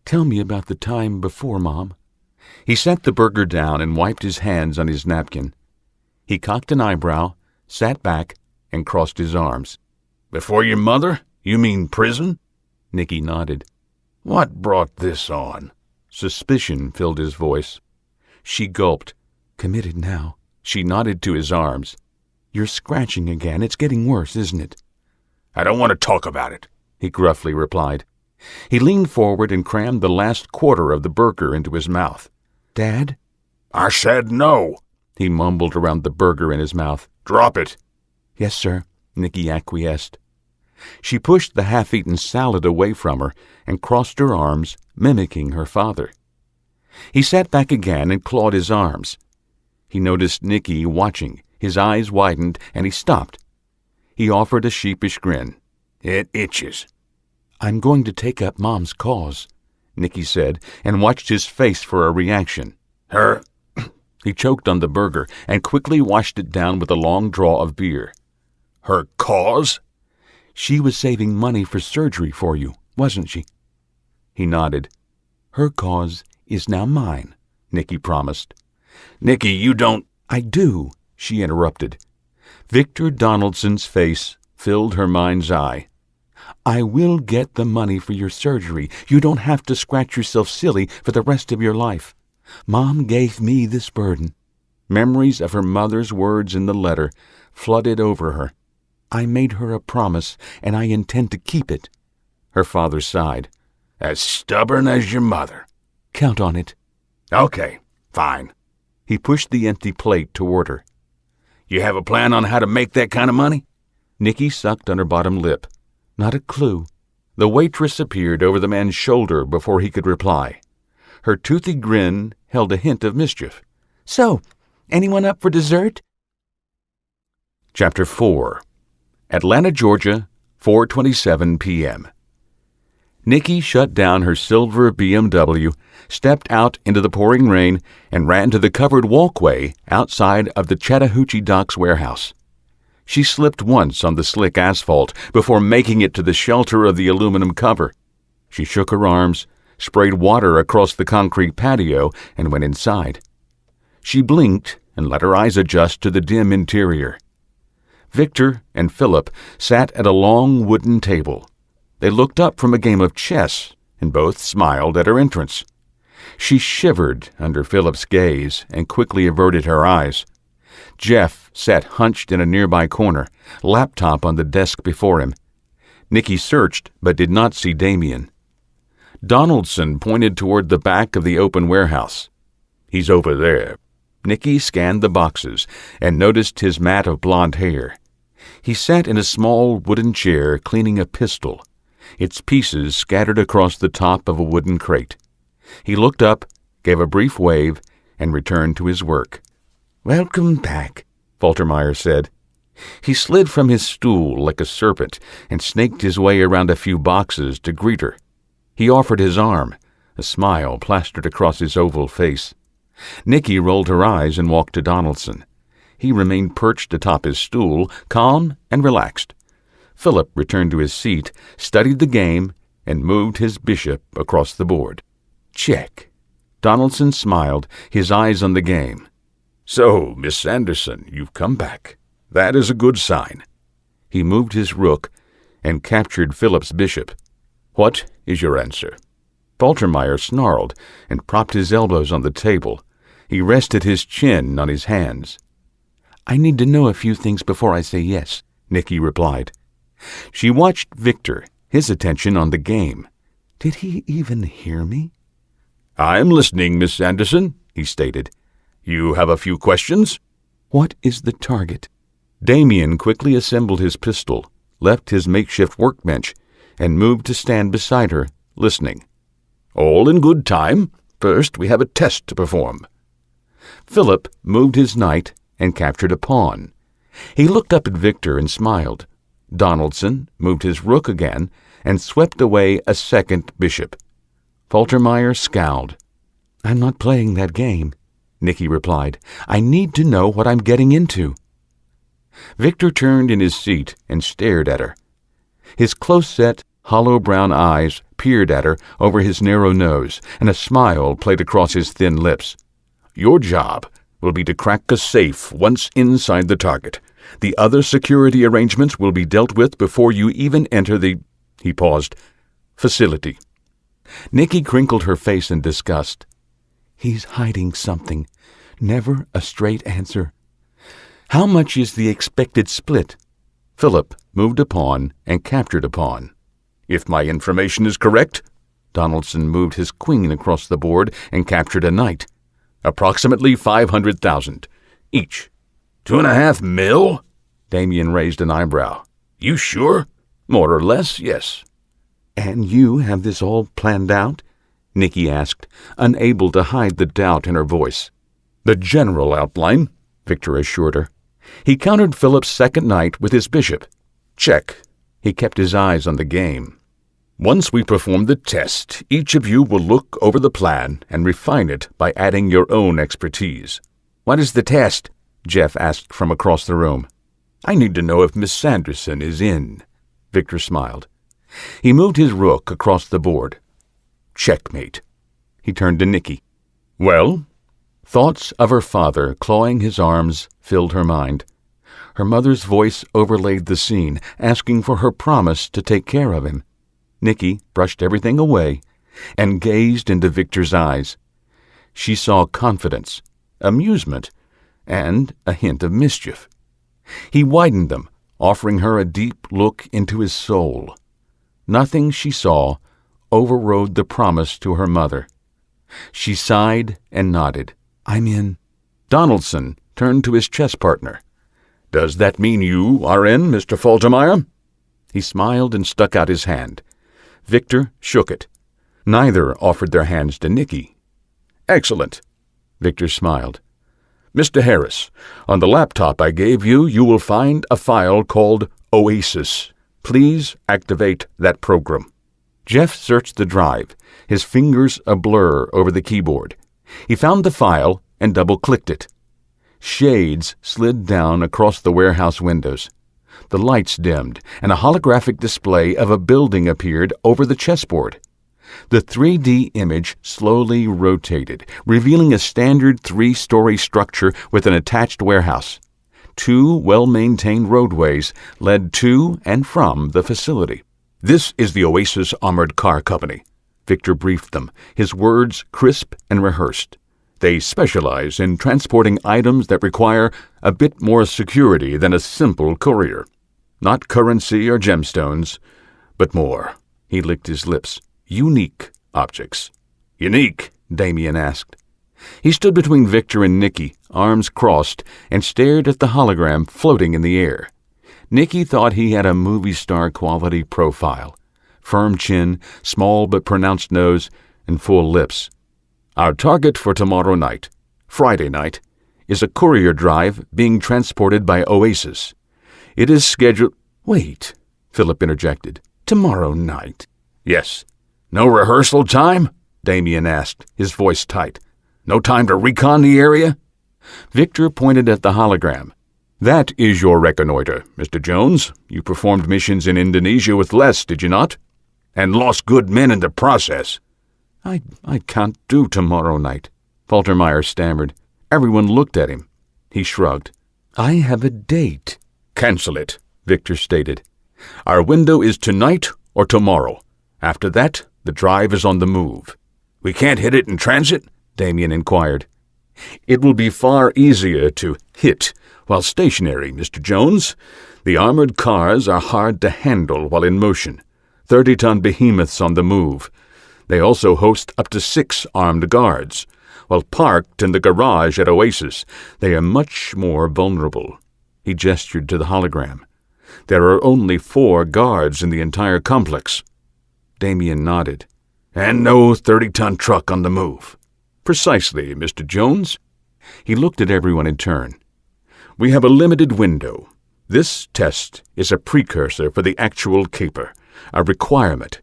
"Tell me about the time before Mom." He set the burger down and wiped his hands on his napkin. He cocked an eyebrow, sat back, and crossed his arms. Before your mother? You mean prison? Nikki nodded. What brought this on? Suspicion filled his voice. She gulped. "Committed now." She nodded to his arms. "You're scratching again. It's getting worse, isn't it?" I don't want to talk about it, he gruffly replied. He leaned forward and crammed the last quarter of the burger into his mouth. "Dad?" I said no, he mumbled around the burger in his mouth. Drop it. "Yes, sir," Nikki acquiesced. She pushed the half-eaten salad away from her and crossed her arms, mimicking her father. He sat back again and clawed his arms. He noticed Nikki watching. His eyes widened, and he stopped. He offered a sheepish grin. It itches. "I'm going to take up Mom's cause," Nikki said, and watched his face for a reaction. Her? He choked on the burger and quickly washed it down with a long draw of beer. Her cause? "She was saving money for surgery for you, wasn't she?" He nodded. "Her cause is now mine," Nikki promised. Nikki, you don't— "I do," she interrupted. Victor Donaldson's face filled her mind's eye. "I will get the money for your surgery. You don't have to scratch yourself silly for the rest of your life. Mom gave me this burden." Memories of her mother's words in the letter flooded over her. "I made her a promise, and I intend to keep it." Her father sighed. As stubborn as your mother. "Count on it." Okay, fine. He pushed the empty plate toward her. You have a plan on how to make that kind of money? Nikki sucked on her bottom lip. "Not a clue." The waitress appeared over the man's shoulder before he could reply. Her toothy grin held a hint of mischief. "So, anyone up for dessert?" Chapter 4. Atlanta, Georgia, 4:27 p.m. Nikki shut down her silver BMW, stepped out into the pouring rain, and ran to the covered walkway outside of the Chattahoochee Docks warehouse. She slipped once on the slick asphalt before making it to the shelter of the aluminum cover. She shook her arms, sprayed water across the concrete patio, and went inside. She blinked and let her eyes adjust to the dim interior. Victor and Philip sat at a long wooden table. They looked up from a game of chess, and both smiled at her entrance. She shivered under Philip's gaze and quickly averted her eyes. Jeff sat hunched in a nearby corner, laptop on the desk before him. Nikki searched but did not see Damien. Donaldson pointed toward the back of the open warehouse. "He's over there." Nikki scanned the boxes and noticed his mat of blonde hair. He sat in a small wooden chair cleaning a pistol, its pieces scattered across the top of a wooden crate. He looked up, gave a brief wave, and returned to his work. "Welcome back," Faltermeyer said. He slid from his stool like a serpent and snaked his way around a few boxes to greet her. He offered his arm, a smile plastered across his oval face. Nikki rolled her eyes and walked to Donaldson. He remained perched atop his stool, calm and relaxed. Philip returned to his seat, studied the game, and moved his bishop across the board. "Check." Donaldson smiled, his eyes on the game. "So, Miss Sanderson, you've come back. That is a good sign." He moved his rook and captured Philip's bishop. "What is your answer?" Faltermeyer snarled and propped his elbows on the table. He rested his chin on his hands. "I need to know a few things before I say yes," Nikki replied. She watched Victor, his attention on the game. Did he even hear me? "I'm listening, Miss Sanderson," he stated. "You have a few questions?" "What is the target?" Damien quickly assembled his pistol, left his makeshift workbench, and moved to stand beside her, listening. "All in good time. First, we have a test to perform." Philip moved his knight and captured a pawn. He looked up at Victor and smiled. Donaldson moved his rook again and swept away a second bishop. Faltermeyer scowled. "I'm not playing that game," Nikki replied. "I need to know what I'm getting into." Victor turned in his seat and stared at her. His close-set, hollow brown eyes peered at her over his narrow nose, and a smile played across his thin lips. "Your job will be to crack a safe once inside the target. The other security arrangements will be dealt with before you even enter the—" he paused, "facility." Nikki crinkled her face in disgust. "He's hiding something. Never a straight answer. How much is the expected split?" Philip moved a pawn and captured a pawn. "If my information is correct," Donaldson moved his queen across the board and captured a knight. "approximately 500,000 each." "2.5 mil?" Damien raised an eyebrow. "You sure?" "More or less, yes." "And you have this all planned out?" Nikki asked, unable to hide the doubt in her voice. "The general outline," Victor assured her. He countered Philip's second knight with his bishop. "Check." He kept his eyes on the game. "Once we perform the test, each of you will look over the plan and refine it by adding your own expertise." "What is the test?" Jeff asked from across the room. "I need to know if Miss Sanderson is in." Victor smiled. He moved his rook across the board. "Checkmate." He turned to Nikki. "Well?" Thoughts of her father clawing his arms filled her mind. Her mother's voice overlaid the scene, asking for her promise to take care of him. Nikki brushed everything away and gazed into Victor's eyes. She saw confidence, amusement, and a hint of mischief. He widened them, offering her a deep look into his soul. Nothing she saw overrode the promise to her mother. She sighed and nodded. "I'm in." Donaldson turned to his chess partner. "Does that mean you are in, Mr. Faltermeyer?" He smiled and stuck out his hand. Victor shook it. Neither offered their hands to Nikki. "Excellent." Victor smiled. "Mr. Harris, on the laptop I gave you, you will find a file called Oasis. Please activate that program." Jeff searched the drive, his fingers a blur over the keyboard. He found the file and double-clicked it. Shades slid down across the warehouse windows. The lights dimmed, and a holographic display of a building appeared over the chessboard. The 3D image slowly rotated, revealing a standard 3-story structure with an attached warehouse. 2 well-maintained roadways led to and from the facility. "This is the Oasis Armored Car Company," Victor briefed them, his words crisp and rehearsed. "They specialize in transporting items that require a bit more security than a simple courier. Not currency or gemstones, but more." He licked his lips. "Unique objects." "Unique?" Damien asked. He stood between Victor and Nikki, arms crossed, and stared at the hologram floating in the air. Nikki thought he had a movie star quality profile. Firm chin, small but pronounced nose, and full lips. "Our target for tomorrow night, Friday night, is a courier drive being transported by Oasis. It is scheduled—" "Wait," Philip interjected. "Tomorrow night?" "Yes." "No rehearsal time?" Damien asked, his voice tight. "No time to recon the area?" Victor pointed at the hologram. "That is your reconnoiter, Mr. Jones. You performed missions in Indonesia with less, did you not? And lost good men in the process." I can't do tomorrow night," Faltermeyer stammered. Everyone looked at him. He shrugged. "I have a date." "Cancel it," Victor stated. "Our window is tonight or tomorrow. After that, the drive is on the move." "We can't hit it in transit?" Damien inquired. "It will be far easier to hit while stationary, Mr. Jones. The armored cars are hard to handle while in motion. 30-ton behemoths on the move. They also host up to 6 armed guards. While parked in the garage at Oasis, they are much more vulnerable." He gestured to the hologram. "There are only 4 guards in the entire complex." Damien nodded. "And no 30-ton truck on the move." "Precisely, Mr. Jones." He looked at everyone in turn. "We have a limited window. This test is a precursor for the actual caper, a requirement.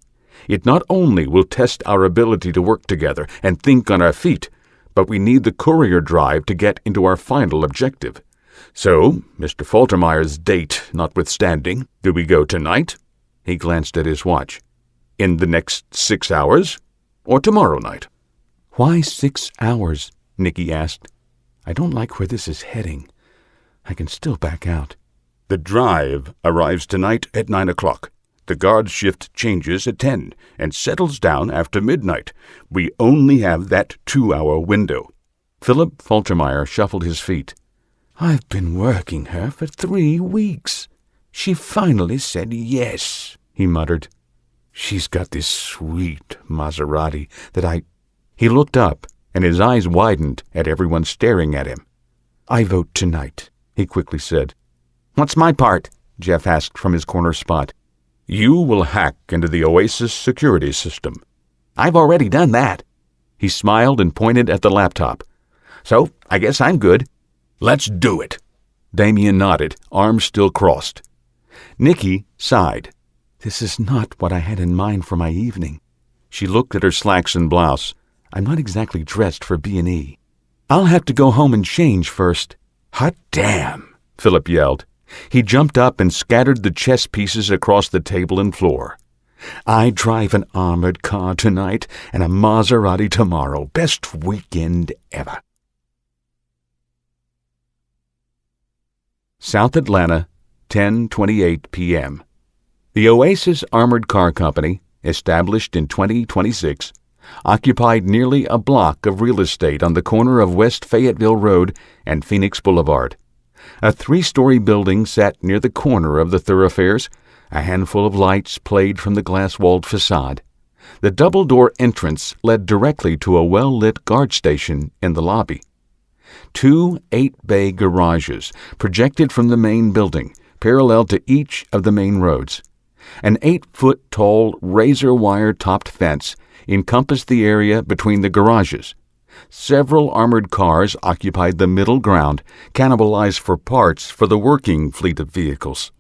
It not only will test our ability to work together and think on our feet, but we need the courier drive to get into our final objective. So, Mr. Faltermeyer's date notwithstanding, do we go tonight?" He glanced at his watch. "In the next 6 hours? Or tomorrow night?" "Why 6 hours?" Nikki asked. "I don't like where this is heading. I can still back out." "The drive arrives tonight at 9 o'clock. The guard shift changes at 10 and settles down after midnight. We only have that 2-hour window." Philip Faltermeyer shuffled his feet. "I've been working her for 3 weeks. She finally said yes," he muttered. "She's got this sweet Maserati that I—" He looked up, and his eyes widened at everyone staring at him. "I vote tonight," he quickly said. "What's my part?" Jeff asked from his corner spot. "You will hack into the Oasis security system." "I've already done that." He smiled and pointed at the laptop. "So, I guess I'm good." "Let's do it." Damien nodded, arms still crossed. Nikki sighed. "This is not what I had in mind for my evening." She looked at her slacks and blouse. "I'm not exactly dressed for B&E. I'll have to go home and change first." "Hot damn!" Philip yelled. He jumped up and scattered the chess pieces across the table and floor. "I drive an armored car tonight and a Maserati tomorrow. Best weekend ever." South Atlanta, 10:28 p.m. The Oasis Armored Car Company, established in 2026, occupied nearly a block of real estate on the corner of West Fayetteville Road and Phoenix Boulevard. A 3-story building sat near the corner of the thoroughfares. A handful of lights played from the glass-walled facade. The double-door entrance led directly to a well-lit guard station in the lobby. 2 8-bay garages projected from the main building, parallel to each of the main roads. An 8-foot-tall, razor-wire-topped fence encompassed the area between the garages. Several armored cars occupied the middle ground, cannibalized for parts for the working fleet of vehicles.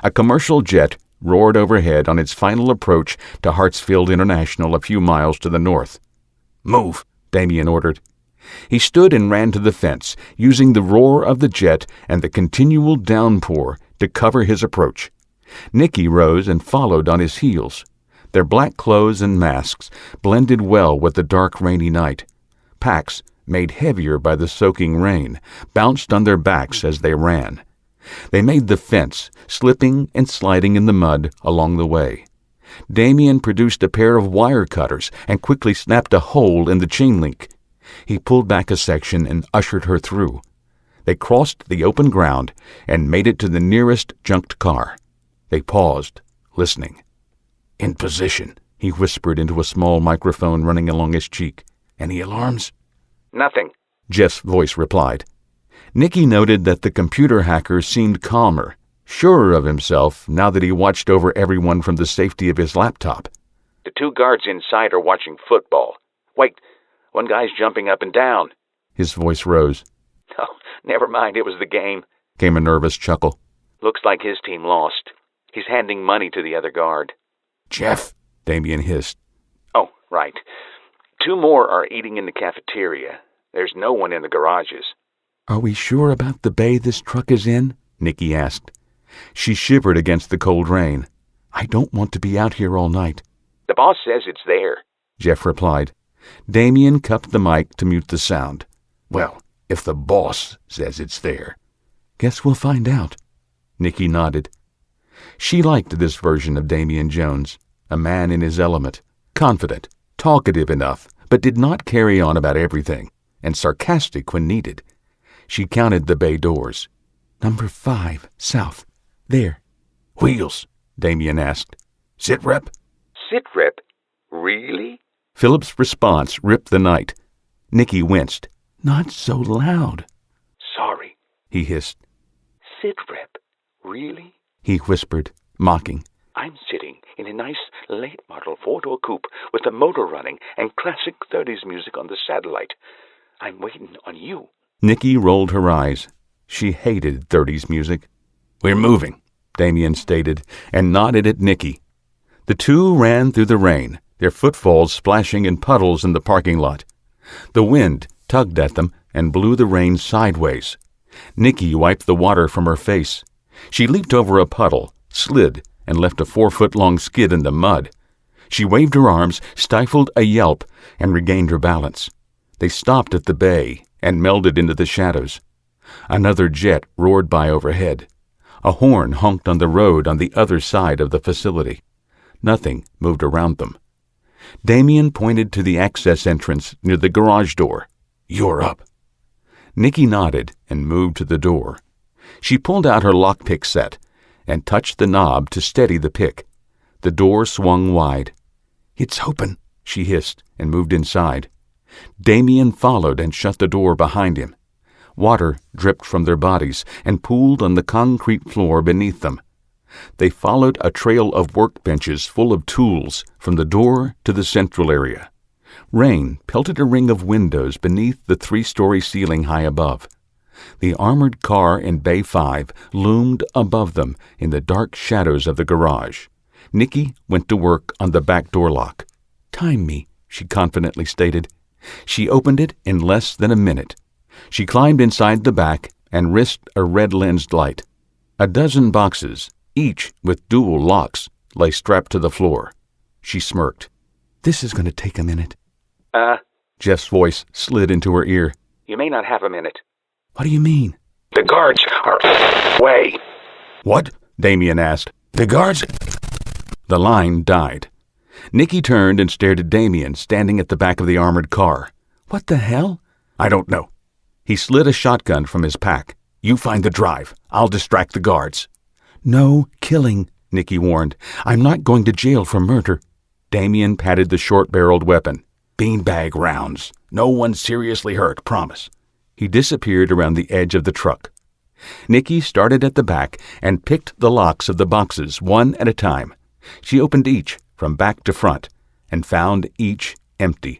A commercial jet roared overhead on its final approach to Hartsfield International a few miles to the north. "Move," Damien ordered. He stood and ran to the fence, using the roar of the jet and the continual downpour to cover his approach. Nikki rose and followed on his heels. Their black clothes and masks blended well with the dark, rainy night. Packs, made heavier by the soaking rain, bounced on their backs as they ran. They made the fence, slipping and sliding in the mud along the way. Damien produced a pair of wire cutters and quickly snapped a hole in the chain link. He pulled back a section and ushered her through. They crossed the open ground and made it to the nearest junked car. They paused, listening. "In position," he whispered into a small microphone running along his cheek. "Any alarms?" Nothing. Jeff's voice replied. Nikki noted that the computer hacker seemed calmer, surer of himself now that he watched over everyone from the safety of his laptop. The 2 guards inside are watching football. Wait, one guy's jumping up and down. His voice rose. Oh, never mind, it was the game. Came a nervous chuckle. Looks like his team lost. He's handing money to the other guard. "Jeff," Damien hissed. Oh, right. 2 more are eating in the cafeteria. There's no one in the garages. "Are we sure about the bay this truck is in?" Nikki asked. She shivered against the cold rain. "I don't want to be out here all night." The boss says it's there. Jeff replied. Damien cupped the mic to mute the sound. "Well, if the boss says it's there." "Guess we'll find out." Nikki nodded. She liked this version of Damien Jones, a man in his element, confident, talkative enough, but did not carry on about everything, and sarcastic when needed. She counted the bay doors. "Number 5, south. There." "Wheels?" Damien asked. "Sitrep?" Sitrep? Really? Philip's response ripped the night. Nikki winced. "Not so loud." Sorry. He hissed. Sitrep? Really? He whispered, mocking. I'm sitting in a nice late model 4-door coupe with the motor running and classic 30s music on the satellite. I'm waiting on you. Nikki rolled her eyes. She hated 30s music. "We're moving," Damien stated, and nodded at Nikki. The 2 ran through the rain, their footfalls splashing in puddles in the parking lot. The wind tugged at them and blew the rain sideways. Nikki wiped the water from her face. She leaped over a puddle, slid, and left a 4-foot-long skid in the mud. She waved her arms, stifled a yelp, and regained her balance. They stopped at the bay and melded into the shadows. Another jet roared by overhead. A horn honked on the road on the other side of the facility. Nothing moved around them. Damien pointed to the access entrance near the garage door. "You're up." Nikki nodded and moved to the door. She pulled out her lockpick set and touched the knob to steady the pick. The door swung wide. "It's open," she hissed and moved inside. Damien followed and shut the door behind him. Water dripped from their bodies and pooled on the concrete floor beneath them. They followed a trail of workbenches full of tools from the door to the central area. Rain pelted a ring of windows beneath the 3-story ceiling high above. The armored car in Bay 5 loomed above them in the dark shadows of the garage. Nikki went to work on the back door lock. "Time me," she confidently stated. She opened it in less than a minute. She climbed inside the back and risked a red-lensed light. A dozen boxes, each with dual locks, lay strapped to the floor. She smirked. "This is going to take a minute." Jeff's voice slid into her ear. You may not have a minute. "What do you mean?" The guards are away. "What?" Damien asked. "The guards?" The line died. Nikki turned and stared at Damien standing at the back of the armored car. "What the hell?" "I don't know." He slid a shotgun from his pack. "You find the drive. I'll distract the guards." "No killing," Nikki warned. "I'm not going to jail for murder." Damien patted the short-barreled weapon. "Beanbag rounds. No one seriously hurt, promise." He disappeared around the edge of the truck. Nikki started at the back and picked the locks of the boxes one at a time. She opened each from back to front and found each empty,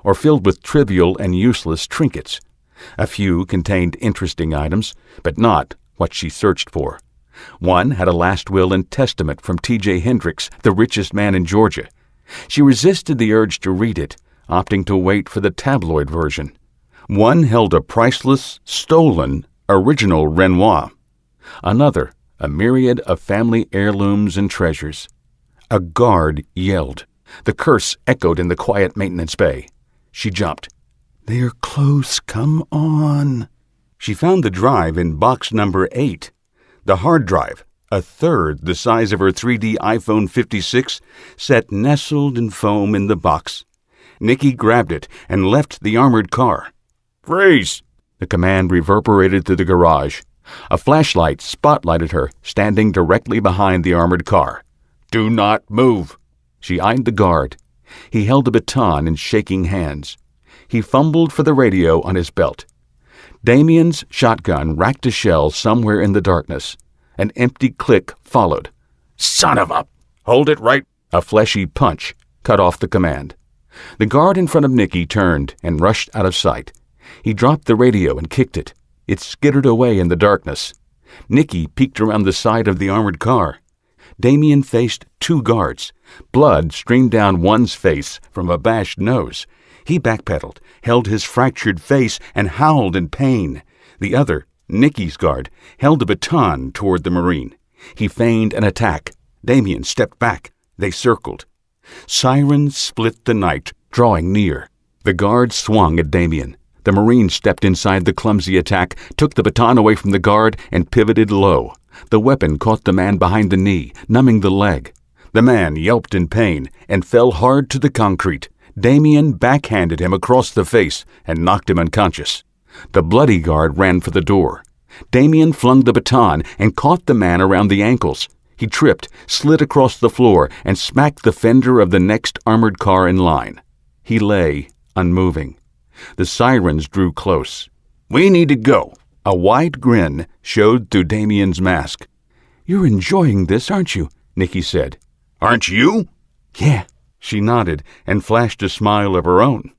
or filled with trivial and useless trinkets. A few contained interesting items, but not what she searched for. One had a last will and testament from T.J. Hendricks, the richest man in Georgia. She resisted the urge to read it, opting to wait for the tabloid version. One held a priceless, stolen, original Renoir. Another, a myriad of family heirlooms and treasures. A guard yelled. The curse echoed in the quiet maintenance bay. She jumped. "They're close, come on." She found the drive in box number 8. The hard drive, a third the size of her 3D iPhone 56, sat nestled in foam in the box. Nikki grabbed it and left the armored car. "Freeze!" The command reverberated through the garage. A flashlight spotlighted her, standing directly behind the armored car. "Do not move." She eyed the guard. He held a baton in shaking hands. He fumbled for the radio on his belt. Damien's shotgun racked a shell somewhere in the darkness. An empty click followed. "Son of a... Hold it right..." A fleshy punch cut off the command. The guard in front of Nikki turned and rushed out of sight. He dropped the radio and kicked it. It skittered away in the darkness. Nikki peeked around the side of the armored car. Damien faced 2 guards. Blood streamed down one's face from a bashed nose. He backpedaled, held his fractured face, and howled in pain. The other, Nikki's guard, held a baton toward the Marine. He feigned an attack. Damien stepped back. They circled. Sirens split the night, drawing near. The guard swung at Damien. The Marine stepped inside the clumsy attack, took the baton away from the guard, and pivoted low. The weapon caught the man behind the knee, numbing the leg. The man yelped in pain and fell hard to the concrete. Damien backhanded him across the face and knocked him unconscious. The bloody guard ran for the door. Damien flung the baton and caught the man around the ankles. He tripped, slid across the floor, and smacked the fender of the next armored car in line. He lay, unmoving. The sirens drew close. "We need to go." A wide grin showed through Damien's mask. "You're enjoying this, aren't you?" Nikki said. "Aren't you?" "Yeah." She nodded and flashed a smile of her own.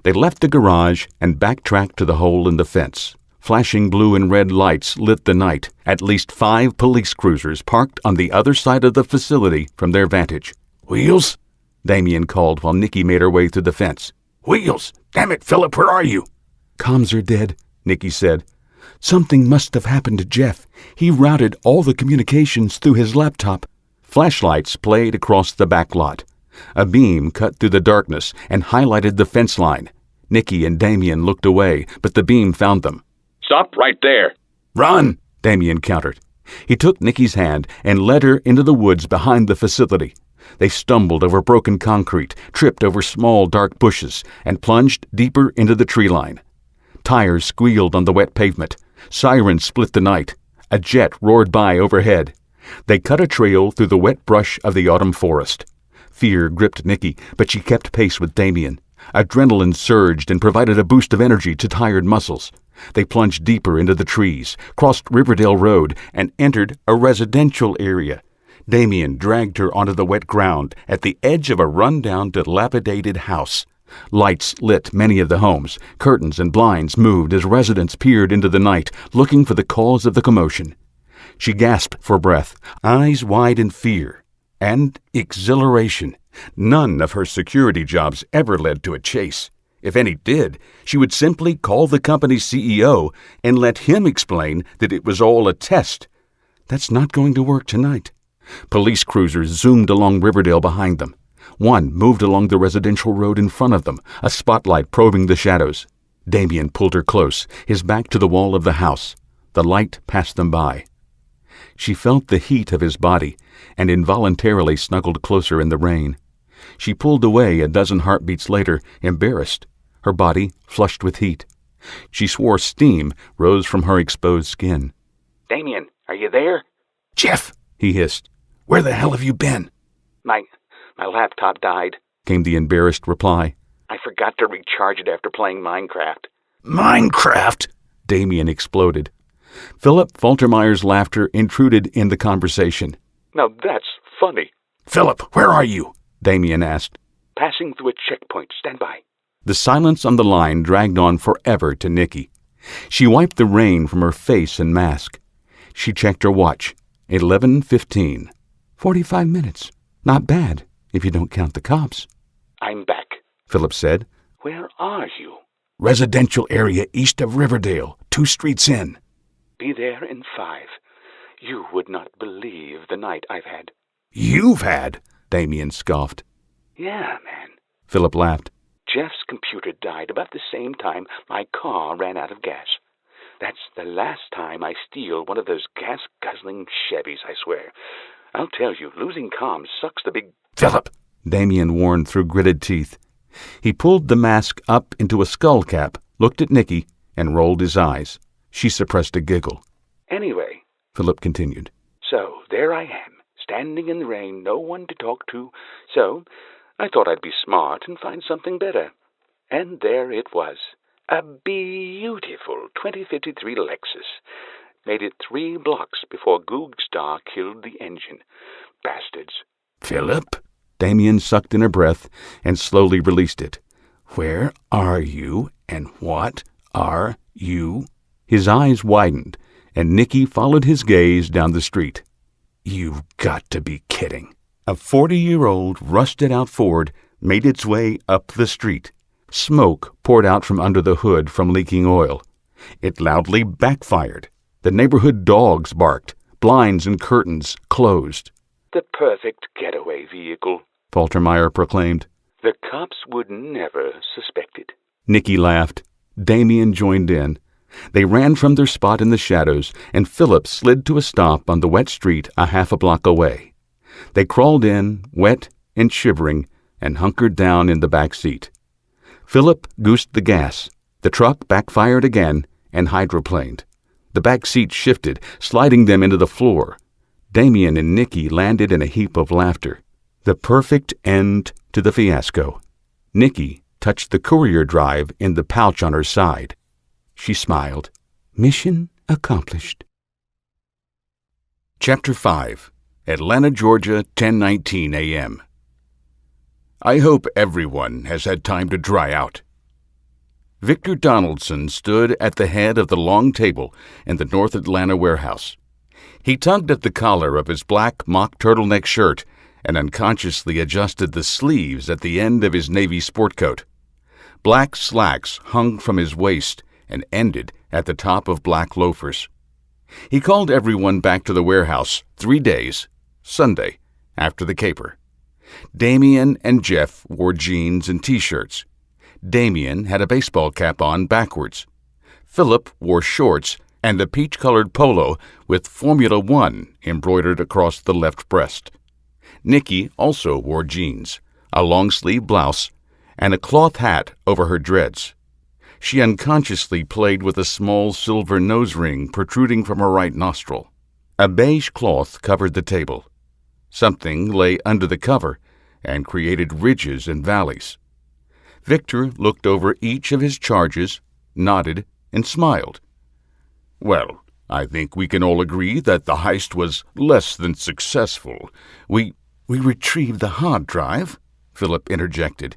They left the garage and backtracked to the hole in the fence. Flashing blue and red lights lit the night. At least 5 police cruisers parked on the other side of the facility from their vantage. "Wheels?" Damien called while Nikki made her way through the fence. "Wheels! Damn it, Philip, where are you?" "Comms are dead," Nikki said. "Something must have happened to Jeff. He routed all the communications through his laptop." Flashlights played across the back lot. A beam cut through the darkness and highlighted the fence line. Nikki and Damien looked away, but the beam found them. Stop right there. "Run!" Damien countered. He took Nikki's hand and led her into the woods behind the facility. They stumbled over broken concrete, tripped over small dark bushes, and plunged deeper into the tree line. Tires squealed on the wet pavement. Sirens split the night. A jet roared by overhead. They cut a trail through the wet brush of the autumn forest. Fear gripped Nikki, but she kept pace with Damien. Adrenaline surged and provided a boost of energy to tired muscles. They plunged deeper into the trees, crossed Riverdale Road, and entered a residential area. Damien dragged her onto the wet ground at the edge of a run-down, dilapidated house. Lights lit many of the homes. Curtains and blinds moved as residents peered into the night, looking for the cause of the commotion. She gasped for breath, eyes wide in fear and exhilaration. None of her security jobs ever led to a chase. If any did, she would simply call the company's CEO and let him explain that it was all a test. That's not going to work tonight. Police cruisers zoomed along Riverdale behind them. One moved along the residential road in front of them, a spotlight probing the shadows. Damien pulled her close, his back to the wall of the house. The light passed them by. She felt the heat of his body and involuntarily snuggled closer in the rain. She pulled away a dozen heartbeats later, embarrassed, her body flushed with heat. She swore steam rose from her exposed skin. Damien, are you there? "Jeff," he hissed. "where the hell have you been?" My laptop died, came the embarrassed reply. I forgot to recharge it after playing Minecraft. "Minecraft?" Damien exploded. Philip Faltermeyer's laughter intruded in the conversation. Now that's funny. "Philip, where are you?" Damien asked. Passing through a checkpoint. Stand by. The silence on the line dragged on forever to Nikki. She wiped the rain from her face and mask. She checked her watch. 11:15. 45 minutes. Not bad, if you don't count the cops. I'm back, Philip said. Where are you? "Residential area east of Riverdale, 2 streets in." Be there in 5. You would not believe the night I've had. "You've had?" Damien scoffed. Yeah, man. Philip laughed. Jeff's computer died about the same time my car ran out of gas. That's the last time I steal one of those gas-guzzling Chevys, I swear. I'll tell you, losing comms sucks the big... Philip! Damien warned through gritted teeth. He pulled the mask up into a skull cap, looked at Nikki, and rolled his eyes. She suppressed a giggle. Anyway, Philip continued. So there I am, standing in the rain, no one to talk to. So I thought I'd be smart and find something better. And there it was. A beautiful 2053 Lexus. Made it 3 blocks before Googstar killed the engine. Bastards. Philip? Damien sucked in her breath and slowly released it. Where are you and what are you? His eyes widened, and Nikki followed his gaze down the street. You've got to be kidding. A 40-year-old rusted-out Ford made its way up the street. Smoke poured out from under the hood from leaking oil. It loudly backfired. The neighborhood dogs barked. Blinds and curtains closed. The perfect getaway vehicle, Faltermeyer proclaimed. The cops would never suspect it. Nikki laughed. Damien joined in. They ran from their spot in the shadows, and Philip slid to a stop on the wet street a half a block away. They crawled in, wet and shivering, and hunkered down in the back seat. Philip goosed the gas. The truck backfired again and hydroplaned. The back seat shifted, sliding them into the floor. Damien and Nikki landed in a heap of laughter. The perfect end to the fiasco. Nikki touched the courier drive in the pouch on her side. She smiled. Mission accomplished. Chapter 5. Atlanta, Georgia, 10:19 a.m. I hope everyone has had time to dry out. Victor Donaldson stood at the head of the long table in the North Atlanta warehouse. He tugged at the collar of his black mock turtleneck shirt and unconsciously adjusted the sleeves at the end of his navy sport coat. Black slacks hung from his waist and ended at the top of black loafers. He called everyone back to the warehouse 3 days, Sunday, after the caper. Damien and Jeff wore jeans and T-shirts. Damien had a baseball cap on backwards. Philip wore shorts and a peach-colored polo with Formula One embroidered across the left breast. Nikki also wore jeans, a long-sleeve blouse, and a cloth hat over her dreads. She unconsciously played with a small silver nose ring protruding from her right nostril. A beige cloth covered the table. Something lay under the cover and created ridges and valleys. Victor looked over each of his charges, nodded, and smiled. Well, I think we can all agree that the heist was less than successful. We retrieved the hard drive, Philip interjected.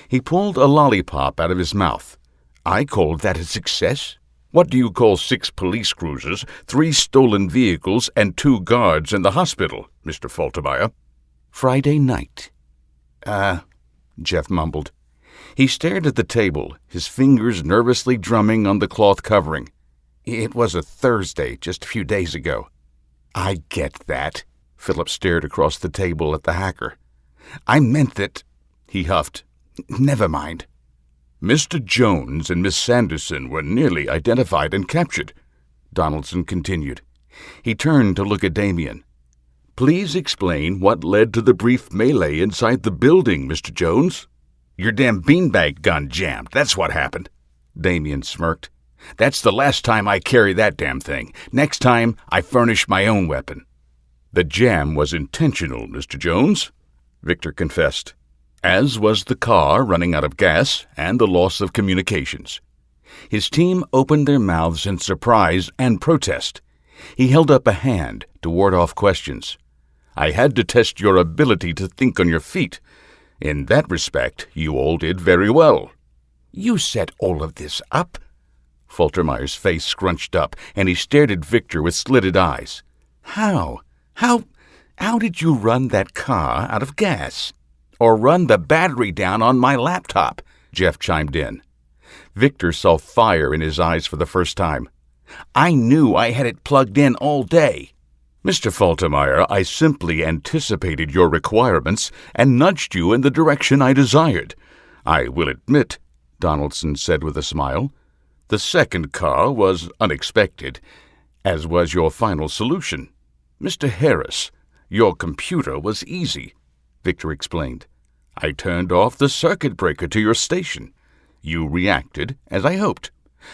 He pulled a lollipop out of his mouth. I called that a success. What do you call 6 police cruisers, 3 stolen vehicles, and 2 guards in the hospital, Mr. Faltermeyer? Friday night. Jeff mumbled. He stared at the table, his fingers nervously drumming on the cloth covering. It was a Thursday, just a few days ago. I get that. Philip stared across the table at the hacker. I meant that... He huffed. Never mind. Mr. Jones and Miss Sanderson were nearly identified and captured, Donaldson continued. He turned to look at Damien. Please explain what led to the brief melee inside the building, Mr. Jones. Your damn beanbag gun jammed, that's what happened. Damien smirked. That's the last time I carry that damn thing. Next time, I furnish my own weapon. The jam was intentional, Mr. Jones, Victor confessed, as was the car running out of gas and the loss of communications. His team opened their mouths in surprise and protest. He held up a hand to ward off questions. I had to test your ability to think on your feet. In that respect, you all did very well. You set all of this up? Faltermeyer's face scrunched up, and he stared at Victor with slitted eyes. How did you run that car out of gas? Or run the battery down on my laptop? Jeff chimed in. Victor saw fire in his eyes for the first time. I knew I had it plugged in all day. Mr. Faltermeyer, I simply anticipated your requirements and nudged you in the direction I desired. I will admit, Donaldson said with a smile, the second car was unexpected, as was your final solution. Mr. Harris, your computer was easy, Victor explained. I turned off the circuit breaker to your station. You reacted as I hoped.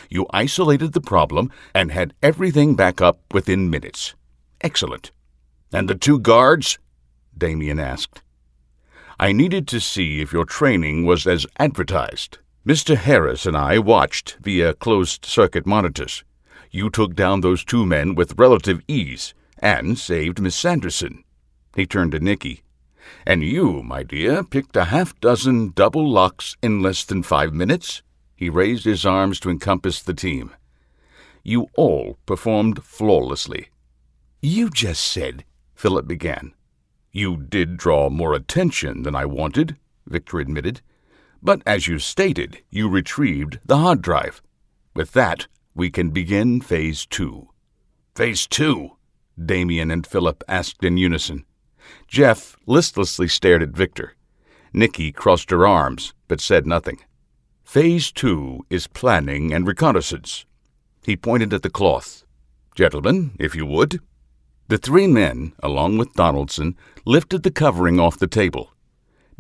You isolated the problem and had everything back up within minutes. Excellent. And the 2 guards? Damien asked. I needed to see if your training was as advertised. Mr. Harris and I watched via closed-circuit monitors. You took down those 2 men with relative ease and saved Miss Sanderson. He turned to Nikki. And you, my dear, picked a half-dozen double locks in less than 5 minutes? He raised his arms to encompass the team. You all performed flawlessly. You just said, Philip began. You did draw more attention than I wanted, Victor admitted. But as you stated, you retrieved the hard drive. With that, we can begin Phase 2. Phase 2? Damien and Philip asked in unison. Jeff listlessly stared at Victor. Nikki crossed her arms, but said nothing. Phase 2 is planning and reconnaissance. He pointed at the cloth. Gentlemen, if you would. The 3 men, along with Donaldson, lifted the covering off the table.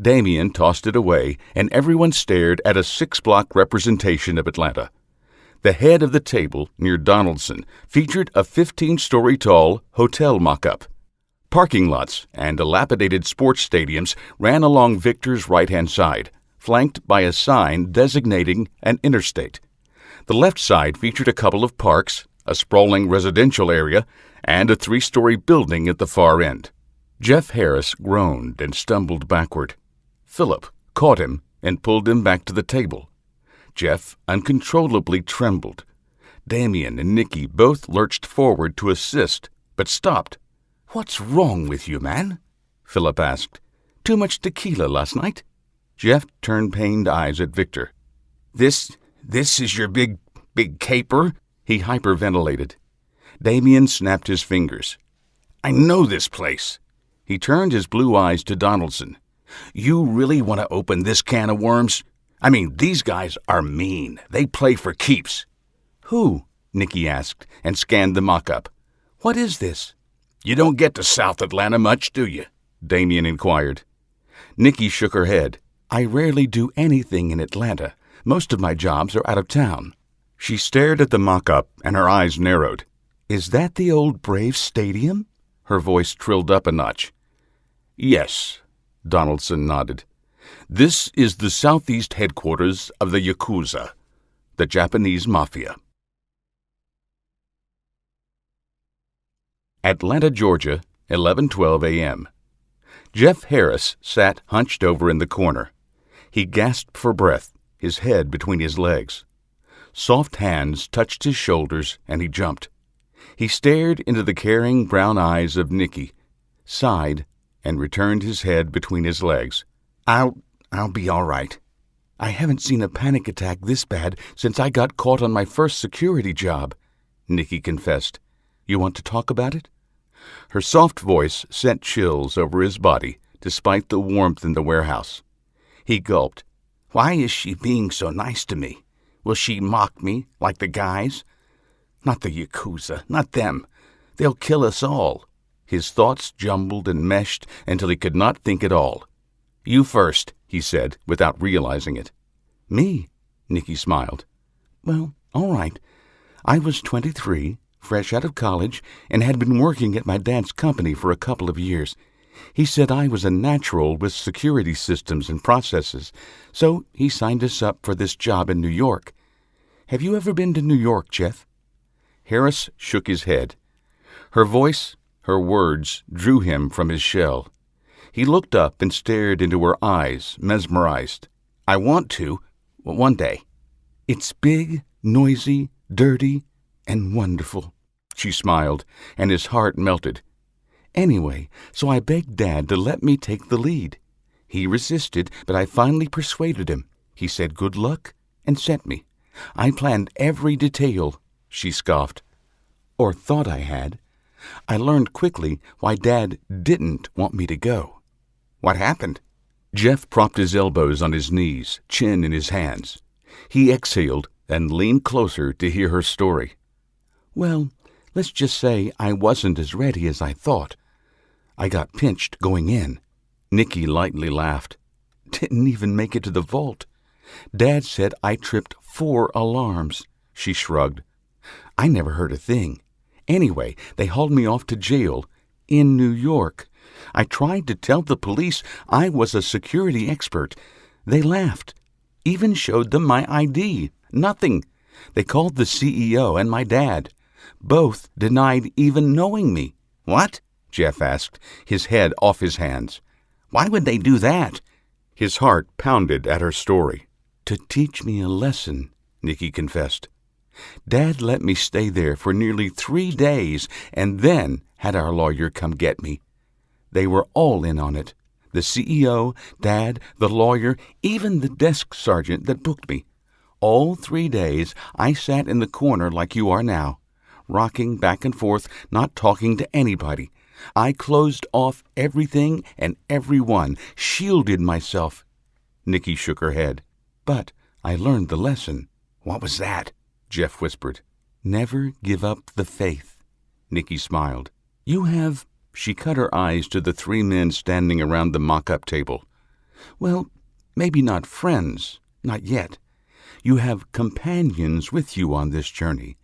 Damien tossed it away, and everyone stared at a 6-block representation of Atlanta. The head of the table, near Donaldson, featured a 15-story-tall hotel mock-up. Parking lots and dilapidated sports stadiums ran along Victor's right-hand side, flanked by a sign designating an interstate. The left side featured a couple of parks, a sprawling residential area, and a 3-story building at the far end. Jeff Harris groaned and stumbled backward. Philip caught him and pulled him back to the table. Jeff uncontrollably trembled. Damien and Nikki both lurched forward to assist, but stopped. What's wrong with you, man? Philip asked. Too much tequila last night? Jeff turned pained eyes at Victor. This is your big caper? He hyperventilated. Damien snapped his fingers. I know this place. He turned his blue eyes to Donaldson. You really want to open this can of worms? I mean, these guys are mean. They play for keeps. Who? Nikki asked and scanned the mock-up. What is this? You don't get to South Atlanta much, do you? Damien inquired. Nikki shook her head. I rarely do anything in Atlanta. Most of my jobs are out of town. She stared at the mock-up and her eyes narrowed. Is that the old Braves Stadium? Her voice trilled up a notch. Yes, Donaldson nodded. This is the southeast headquarters of the Yakuza, the Japanese Mafia. Atlanta, Georgia, 11:12 a.m. Jeff Harris sat hunched over in the corner. He gasped for breath, his head between his legs. Soft hands touched his shoulders, and he jumped. He stared into the caring brown eyes of Nikki, sighed, and returned his head between his legs. I'll be all right. I haven't seen a panic attack this bad since I got caught on my first security job, Nikki confessed. You want to talk about it? Her soft voice sent chills over his body, despite the warmth in the warehouse. He gulped. Why is she being so nice to me? Will she mock me, like the guys? Not the Yakuza, not them. They'll kill us all. His thoughts jumbled and meshed until he could not think at all. You first, he said, without realizing it. Me? Nikki smiled. Well, all right. I was 23, fresh out of college, and had been working at my dad's company for a couple of years. He said I was a natural with security systems and processes, so he signed us up for this job in New York. Have you ever been to New York, Jeff? Harris shook his head. Her voice, her words, drew him from his shell. He looked up and stared into her eyes, mesmerized. I want to, one day. It's big, noisy, dirty, and wonderful. She smiled, and his heart melted. Anyway, so I begged Dad to let me take the lead. He resisted, but I finally persuaded him. He said good luck and sent me. I planned every detail, she scoffed. Or thought I had. I learned quickly why Dad didn't want me to go. What happened? Jeff propped his elbows on his knees, chin in his hands. He exhaled and leaned closer to hear her story. Well, let's just say I wasn't as ready as I thought. I got pinched going in. Nikki lightly laughed. Didn't even make it to the vault. Dad said I tripped 4 alarms. She shrugged. I never heard a thing. Anyway, they hauled me off to jail in New York. I tried to tell the police I was a security expert. They laughed. Even showed them my ID. Nothing. They called the CEO and my dad. Both denied even knowing me. What? Jeff asked, his head off his hands. Why would they do that? His heart pounded at her story. To teach me a lesson, Nikki confessed. Dad let me stay there for nearly 3 days and then had our lawyer come get me. They were all in on it. The CEO, Dad, the lawyer, even the desk sergeant that booked me. All 3 days I sat in the corner like you are now, rocking back and forth, not talking to anybody. I closed off everything and everyone, shielded myself. Nikki shook her head. But I learned the lesson. What was that? Jeff whispered. Never give up the faith. Nikki smiled. You have... She cut her eyes to the 3 men standing around the mock-up table. Well, maybe not friends, not yet. You have companions with you on this journey.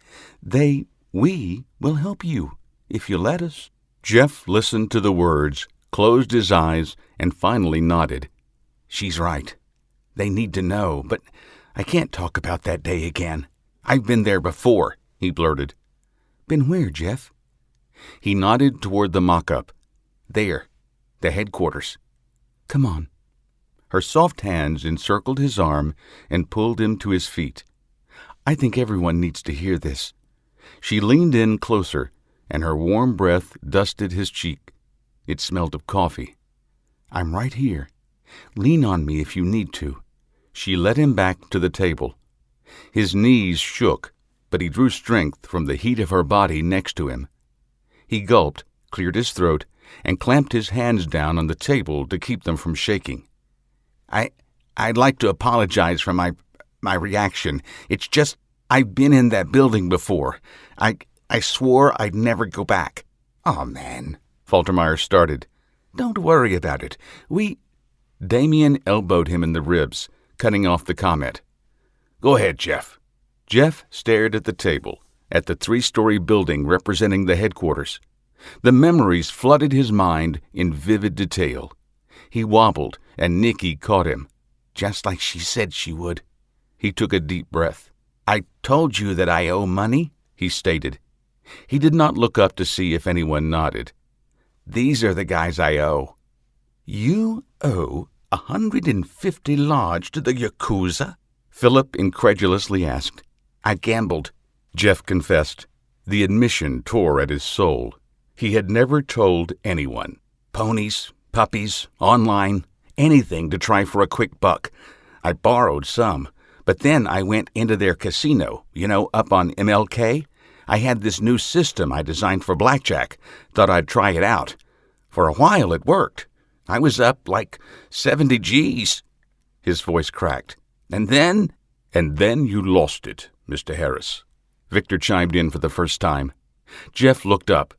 We will help you, if you let us. Jeff listened to the words, closed his eyes, and finally nodded. She's right. They need to know, but I can't talk about that day again. I've been there before, he blurted. Been where, Jeff? He nodded toward the mock-up. There, the headquarters. Come on. Her soft hands encircled his arm and pulled him to his feet. I think everyone needs to hear this. She leaned in closer, and her warm breath dusted his cheek. It smelled of coffee. I'm right here. Lean on me if you need to. She led him back to the table. His knees shook, but he drew strength from the heat of her body next to him. He gulped, cleared his throat, and clamped his hands down on the table to keep them from shaking. I'd like to apologize for my reaction. It's just, I've been in that building before. I swore I'd never go back. Oh, man, Faltermeyer started. Don't worry about it. Damien elbowed him in the ribs, cutting off the comment. Go ahead, Jeff. Jeff stared at the table, at the 3-story building representing the headquarters. The memories flooded his mind in vivid detail. He wobbled, and Nikki caught him. Just like she said she would. He took a deep breath. I told you that I owe money, he stated. He did not look up to see if anyone nodded. These are the guys I owe. You owe 150 large to the Yakuza? Philip incredulously asked. I gambled, Jeff confessed. The admission tore at his soul. He had never told anyone. Ponies, puppies, online, anything to try for a quick buck. I borrowed some, but then I went into their casino, up on MLK. I had this new system I designed for blackjack. Thought I'd try it out. For a while it worked. I was up like 70 G's. His voice cracked. And then you lost it, Mr. Harris. Victor chimed in for the first time. Jeff looked up.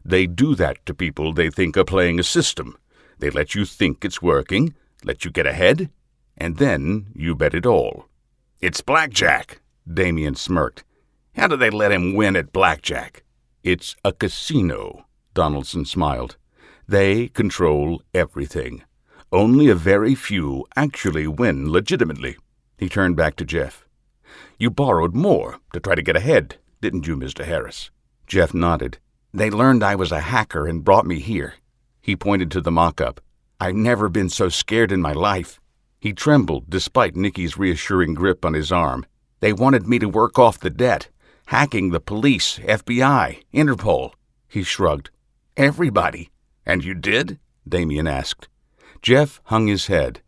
They do that to people they think are playing a system. They let you think it's working, let you get ahead, and then you bet it all. It's blackjack, Damien smirked. How do they let him win at blackjack? It's a casino, Donaldson smiled. They control everything. Only a very few actually win legitimately. He turned back to Jeff. You borrowed more to try to get ahead, didn't you, Mr. Harris? Jeff nodded. They learned I was a hacker and brought me here. He pointed to the mock-up. I've never been so scared in my life. He trembled despite Nikki's reassuring grip on his arm. They wanted me to work off the debt. Hacking the police, FBI, Interpol. He shrugged. Everybody. And you did? Damien asked. Jeff hung his head.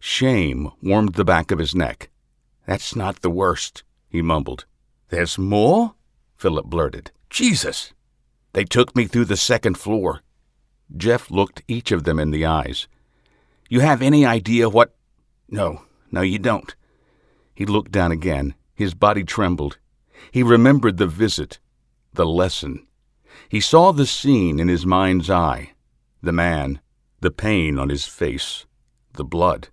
Shame warmed the back of his neck. That's not the worst, he mumbled. There's more? Philip blurted. Jesus! They took me through the second floor." Jeff looked each of them in the eyes. "You have any idea what—" No, you don't." He looked down again. His body trembled. He remembered the visit, the lesson. He saw the scene in his mind's eye, the man, the pain on his face, the blood.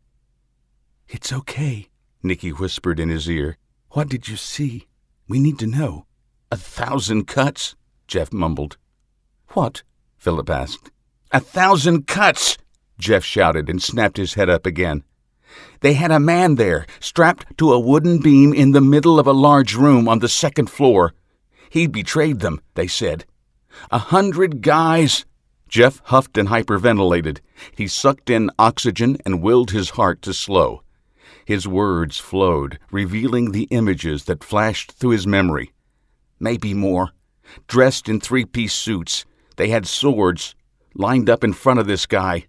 "It's okay," Nikki whispered in his ear. "What did you see? We need to know." 1,000 cuts, Jeff mumbled. "What?" Philip asked. 1,000 cuts, Jeff shouted and snapped his head up again. They had a man there, strapped to a wooden beam in the middle of a large room on the second floor. He betrayed them, they said. 100 guys. Jeff huffed and hyperventilated. He sucked in oxygen and willed his heart to slow. His words flowed, revealing the images that flashed through his memory. Maybe more. Dressed in three-piece suits, they had swords, lined up in front of this guy.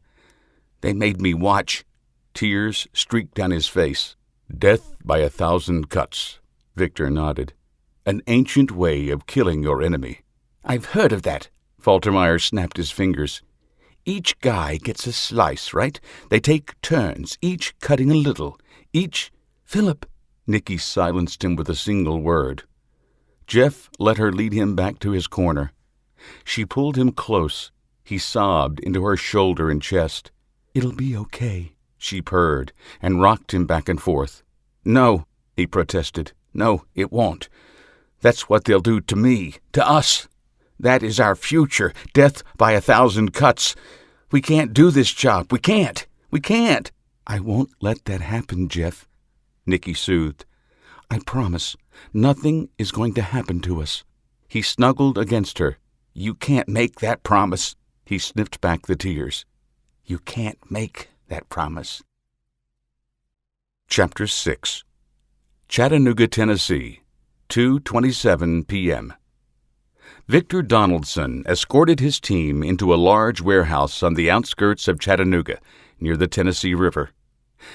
They made me watch. Tears streaked down his face. "Death by 1,000 cuts," Victor nodded. "An ancient way of killing your enemy." "I've heard of that," Faltermeyer snapped his fingers. "Each guy gets a slice, right? They take turns, each cutting a little, each—" "Philip," Nikki silenced him with a single word. Jeff let her lead him back to his corner. She pulled him close. He sobbed into her shoulder and chest. "It'll be okay," she purred, and rocked him back and forth. "No," he protested. "No, it won't. That's what they'll do to me, to us. That is our future, death by 1,000 cuts. We can't do this job. We can't. We can't." "I won't let that happen, Jeff," Nikki soothed. "I promise. Nothing is going to happen to us." He snuggled against her. "You can't make that promise." He sniffed back the tears. "You can't make that promise." Chapter 6. Chattanooga, Tennessee, 2:27 p.m. Victor Donaldson escorted his team into a large warehouse on the outskirts of Chattanooga, near the Tennessee River.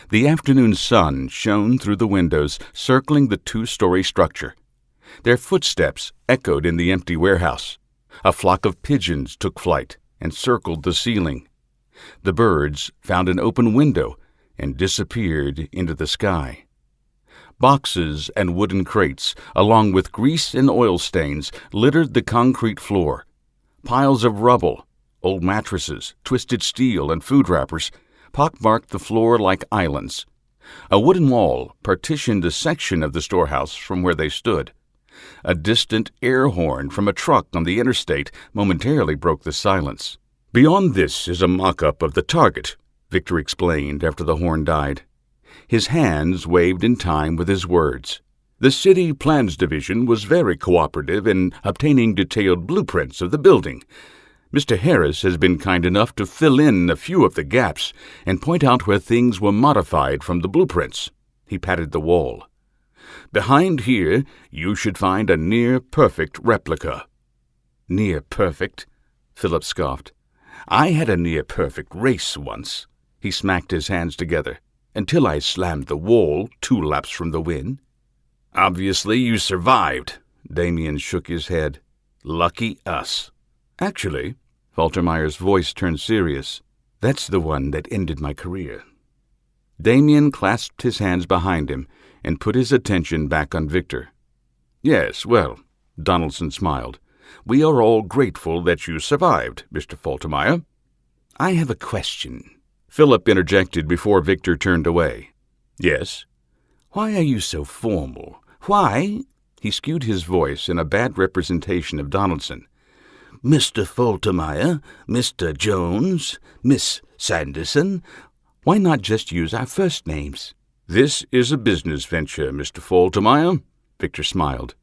The afternoon sun shone through the windows, circling the 2-story structure. Their footsteps echoed in the empty warehouse. A flock of pigeons took flight and circled the ceiling. The birds found an open window and disappeared into the sky. Boxes and wooden crates, along with grease and oil stains, littered the concrete floor. Piles of rubble, old mattresses, twisted steel, and food wrappers pockmarked the floor like islands. A wooden wall partitioned a section of the storehouse from where they stood. A distant air horn from a truck on the interstate momentarily broke the silence. "Beyond this is a mock-up of the target," Victor explained after the horn died. His hands waved in time with his words. "The City Plans Division was very cooperative in obtaining detailed blueprints of the building. Mr. Harris has been kind enough to fill in a few of the gaps and point out where things were modified from the blueprints." He patted the wall. "Behind here, you should find a near-perfect replica." "Near perfect?" Philip scoffed. "I had a near-perfect race once." He smacked his hands together. "Until I slammed the wall 2 laps from the win." "Obviously you survived." Damien shook his head. "Lucky us." "Actually," Faltermeyer's voice turned serious, "that's the one that ended my career." Damien clasped his hands behind him and put his attention back on Victor. "Yes, well," Donaldson smiled, "we are all grateful that you survived, Mr. Faltermeyer." "I have a question," Philip interjected before Victor turned away. "Yes?" "Why are you so formal? Why—" He skewed his voice in a bad representation of Donaldson. "Mr. Faltermeyer, Mr. Jones, Miss Sanderson. Why not just use our first names?" "This is a business venture, Mr. Faltermeyer," Victor smiled.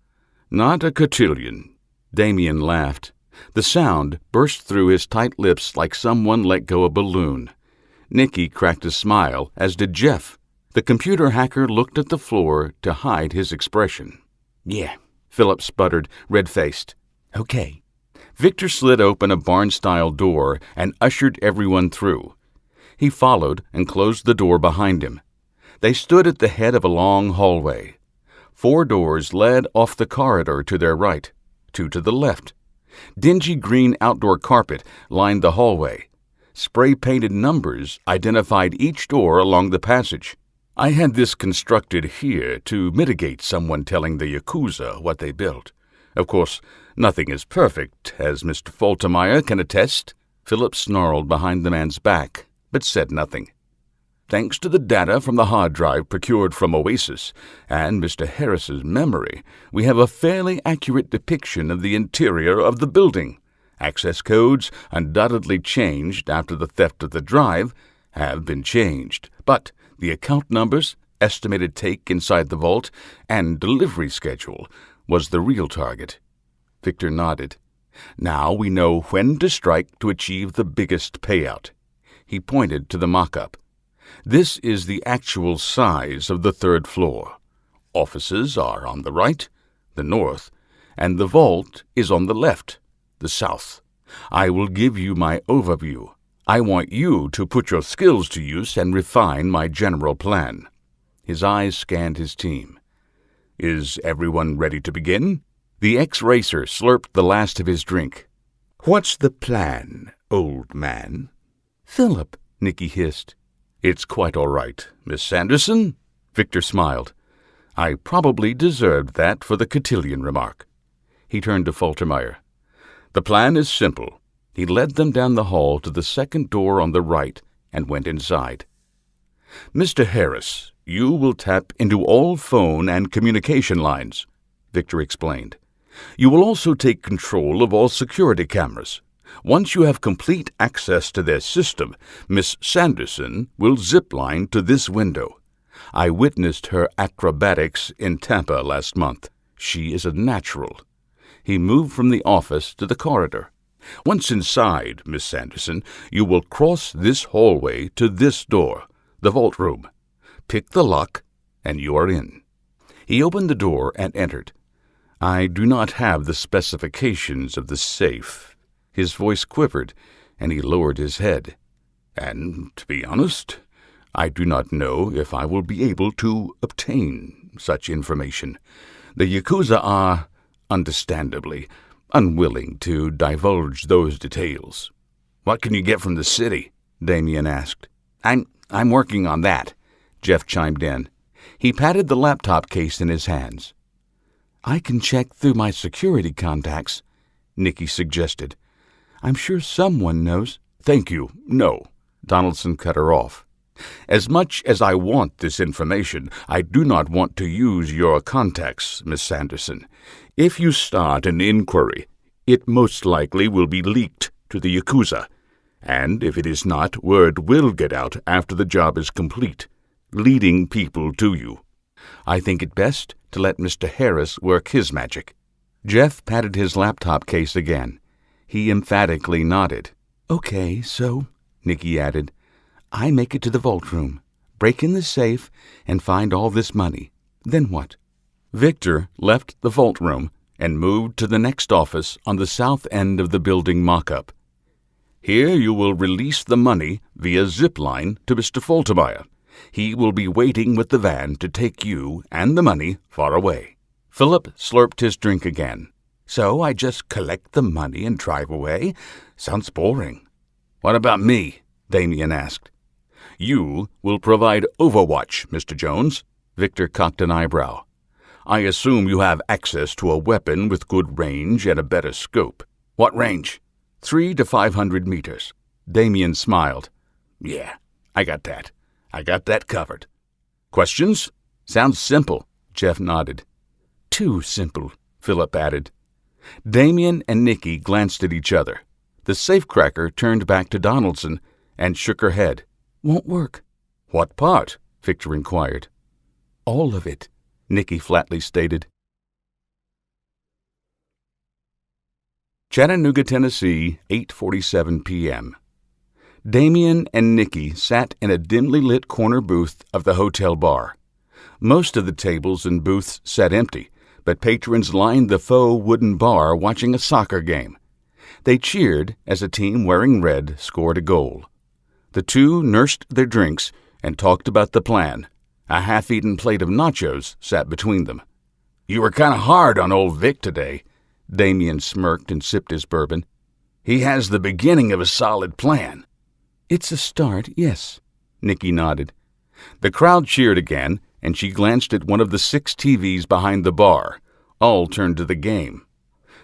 "Not a cotillion." Damien laughed. The sound burst through his tight lips like someone let go a balloon. Nikki cracked a smile, as did Jeff. The computer hacker looked at the floor to hide his expression. "Yeah," Philip sputtered, red-faced. "Okay." Victor slid open a barn-style door and ushered everyone through. He followed and closed the door behind him. They stood at the head of a long hallway. 4 doors led off the corridor to their right, 2 to the left. Dingy green outdoor carpet lined the hallway. Spray-painted numbers identified each door along the passage. I had this constructed here to mitigate someone telling the Yakuza what they built. Of course, nothing is perfect, as Mr. Faltermeyer can attest. Philip snarled behind the man's back, but said nothing. Thanks to the data from the hard drive procured from Oasis and Mr. Harris's memory, we have a fairly accurate depiction of the interior of the building. Access codes, undoubtedly changed after the theft of the drive, have been changed, but the account numbers, estimated take inside the vault, and delivery schedule was the real target. Victor nodded. Now we know when to strike to achieve the biggest payout. He pointed to the mock-up. This is the actual size of the third floor. Offices are on the right, the north, and the vault is on the left, the south. I will give you my overview. I want you to put your skills to use and refine my general plan. His eyes scanned his team. Is everyone ready to begin? The ex-racer slurped the last of his drink. What's the plan, old man? Philip, Nikki hissed. It's quite all right, Miss Sanderson. Victor smiled. I probably deserved that for the cotillion remark. He turned to Faltermeyer. The plan is simple. He led them down the hall to the second door on the right and went inside. Mr. Harris, you will tap into all phone and communication lines, Victor explained. You will also take control of all security cameras. Once you have complete access to their system, Miss Sanderson will zipline to this window. I witnessed her acrobatics in Tampa last month. She is a natural. He moved from the office to the corridor. Once inside, Miss Sanderson, you will cross this hallway to this door, the vault room. Pick the lock, and you are in. He opened the door and entered. I do not have the specifications of the safe. His voice quivered, and he lowered his head. And, to be honest, I do not know if I will be able to obtain such information. The Yakuza are, understandably, unwilling to divulge those details. What can you get from the city? Damien asked. I'm working on that, Jeff chimed in. He patted the laptop case in his hands. I can check through my security contacts, Nikki suggested. I'm sure someone knows. Thank you. No, Donaldson cut her off. As much as I want this information, I do not want to use your contacts, Miss Sanderson. If you start an inquiry, it most likely will be leaked to the Yakuza. And if it is not, word will get out after the job is complete, leading people to you. I think it best to let Mr. Harris work his magic. Jeff patted his laptop case again. He emphatically nodded. Okay, so, Nikki added, I make it to the vault room, break in the safe, and find all this money. Then what? Victor left the vault room and moved to the next office on the south end of the building mock-up. Here you will release the money via zipline to Mr. Faltermeyer. He will be waiting with the van to take you and the money far away. Philip slurped his drink again. So I just collect the money and drive away? Sounds boring. What about me? Damien asked. You will provide overwatch, Mr. Jones. Victor cocked an eyebrow. I assume you have access to a weapon with good range and a better scope. What range? 300 to 500 meters. Damien smiled. Yeah, I got that. I got that covered. Questions? Sounds simple, Jeff nodded. Too simple, Philip added. Damien and Nikki glanced at each other. The safecracker turned back to Donaldson and shook her head. Won't work. What part? Victor inquired. All of it, Nikki flatly stated. Chattanooga, Tennessee, 8:47 p.m. Damien and Nikki sat in a dimly lit corner booth of the hotel bar. Most of the tables and booths sat empty, but patrons lined the faux wooden bar watching a soccer game. They cheered as a team wearing red scored a goal. The two nursed their drinks and talked about the plan. A half-eaten plate of nachos sat between them. You were kind of hard on old Vic today, Damien smirked and sipped his bourbon. "He has the beginning of a solid plan." "It's a start, yes," Nikki nodded. The crowd cheered again, and she glanced at one of the 6 TVs behind the bar. All turned to the game.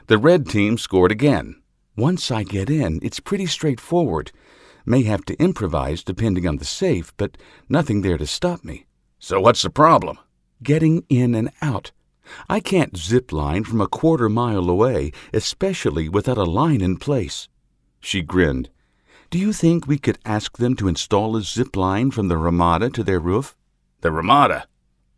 The red team scored again. "Once I get in, it's pretty straightforward. May have to improvise depending on the safe, but nothing there to stop me." "So what's the problem?" "Getting in and out. I can't zip line from a quarter mile away, especially without a line in place." She grinned. "Do you think we could ask them to install a zip line from the Ramada to their roof?" "The Ramada?"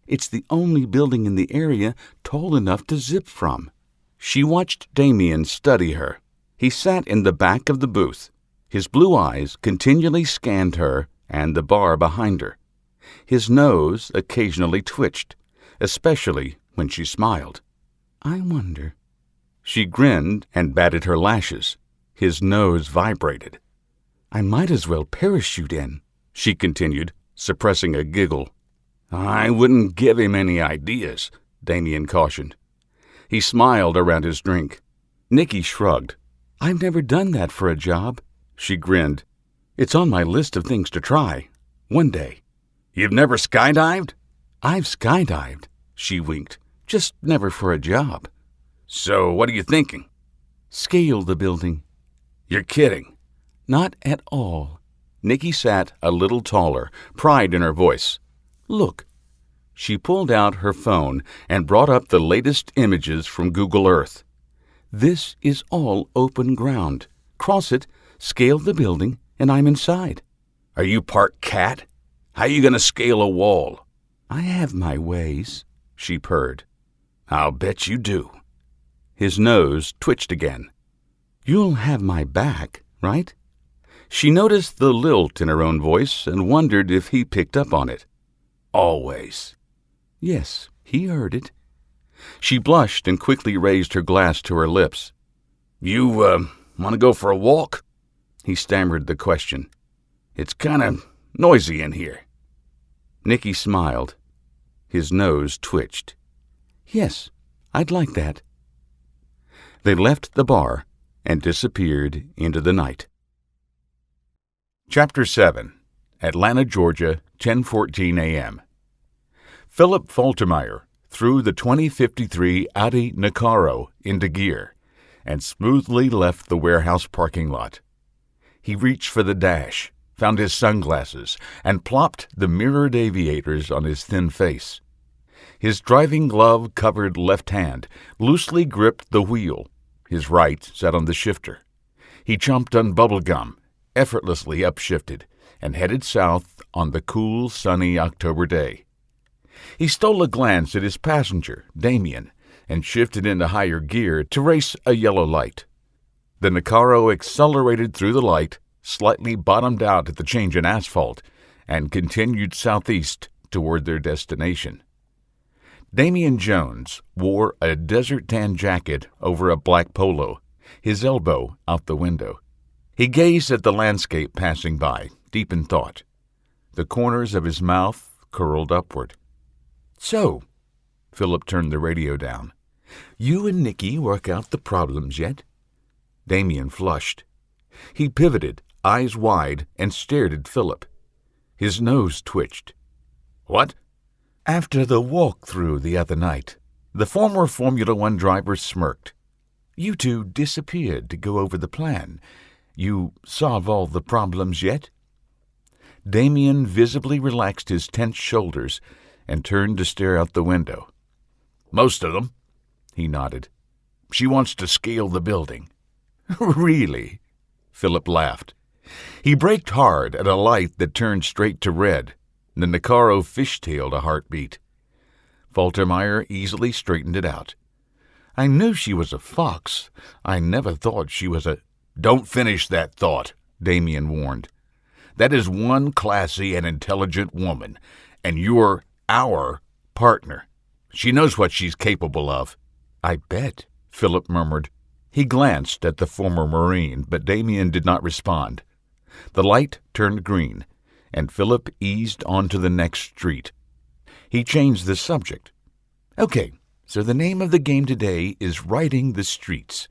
"It's the only building in the area tall enough to zip from." She watched Damien study her. He sat in the back of the booth. His blue eyes continually scanned her and the bar behind her. His nose occasionally twitched, especially when she smiled. "I wonder." She grinned and batted her lashes. His nose vibrated. "I might as well parachute in," she continued, suppressing a giggle. "I wouldn't give him any ideas," Damien cautioned. He smiled around his drink. Nikki shrugged. "I've never done that for a job." She grinned. "It's on my list of things to try. One day." "You've never skydived?" "I've skydived," she winked. "Just never for a job." "So what are you thinking?" "Scale the building." "You're kidding." "Not at all." Nikki sat a little taller, pride in her voice. "Look." She pulled out her phone and brought up the latest images from Google Earth. "This is all open ground. Cross it, scale the building, and I'm inside." "Are you part cat? How are you going to scale a wall?" "I have my ways," she purred. "I'll bet you do." His nose twitched again. "You'll have my back, right?" She noticed the lilt in her own voice and wondered if he picked up on it. "Always." Yes, he heard it. She blushed and quickly raised her glass to her lips. "You, want to go for a walk?" He stammered the question. "It's kind of noisy in here." Nikki smiled. His nose twitched. "Yes, I'd like that." They left the bar and disappeared into the night. Chapter 7. Atlanta, Georgia, 10:14 a.m. Philip Faltermeyer threw the 2053 Audi Nicaro into gear and smoothly left the warehouse parking lot. He reached for the dash, found his sunglasses, and plopped the mirrored aviators on his thin face. His driving glove-covered left hand loosely gripped the wheel. His right sat on the shifter. He chomped on bubble gum, effortlessly upshifted, and headed south on the cool, sunny October day. He stole a glance at his passenger, Damien, and shifted into higher gear to race a yellow light. The Nicaro accelerated through the light, slightly bottomed out at the change in asphalt, and continued southeast toward their destination. Damien Jones wore a desert tan jacket over a black polo, his elbow out the window. He gazed at the landscape passing by, deep in thought. The corners of his mouth curled upward. "So," Philip turned the radio down, "you and Nikki work out the problems yet?" Damien flushed. He pivoted, eyes wide, and stared at Philip. His nose twitched. "What?" "After the walk-through the other night," the former Formula One driver smirked. "You two disappeared to go over the plan. You solve all the problems yet?" Damien visibly relaxed his tense shoulders and turned to stare out the window. "Most of them," he nodded. "She wants to scale the building." "Really?" Philip laughed. He braked hard at a light that turned straight to red. The Nicaro fishtailed a heartbeat. Faltermeyer easily straightened it out. "I knew she was a fox. I never thought she was a—" "Don't finish that thought," Damien warned. "That is one classy and intelligent woman, and you're our partner. She knows what she's capable of." "I bet," Philip murmured. He glanced at the former Marine, but Damien did not respond. The light turned green, and Philip eased onto the next street. He changed the subject. "Okay, So the name of the game today is Riding the Streets.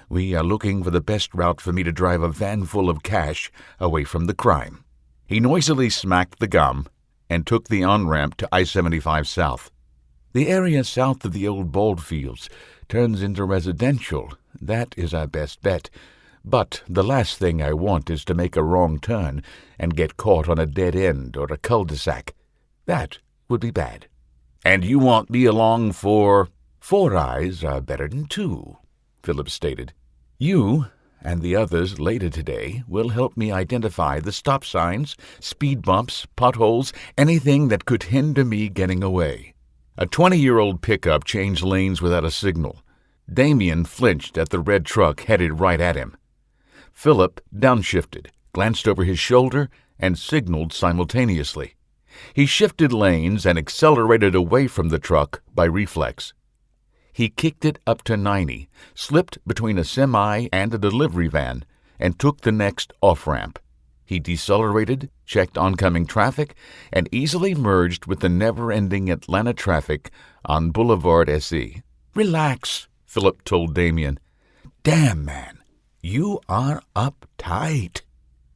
We are looking for the best route for me to drive a van full of cash away from the crime." He noisily smacked the gum and took the on-ramp to I-75 South. "The area south of the old ball fields turns into residential. That is our best bet. But the last thing I want is to make a wrong turn and get caught on a dead end or a cul-de-sac. That would be bad." "And you want me along for—" "4 eyes are better than 2, Philip stated. "You and the others later today will help me identify the stop signs, speed bumps, potholes, anything that could hinder me getting away." A 20-year-old pickup changed lanes without a signal. Damien flinched at the red truck headed right at him. Philip downshifted, glanced over his shoulder, and signaled simultaneously. He shifted lanes and accelerated away from the truck by reflex. He kicked it up to 90, slipped between a semi and a delivery van, and took the next off-ramp. He decelerated, checked oncoming traffic, and easily merged with the never-ending Atlanta traffic on Boulevard SE. "Relax," Philip told Damien. "Damn, man, you are uptight."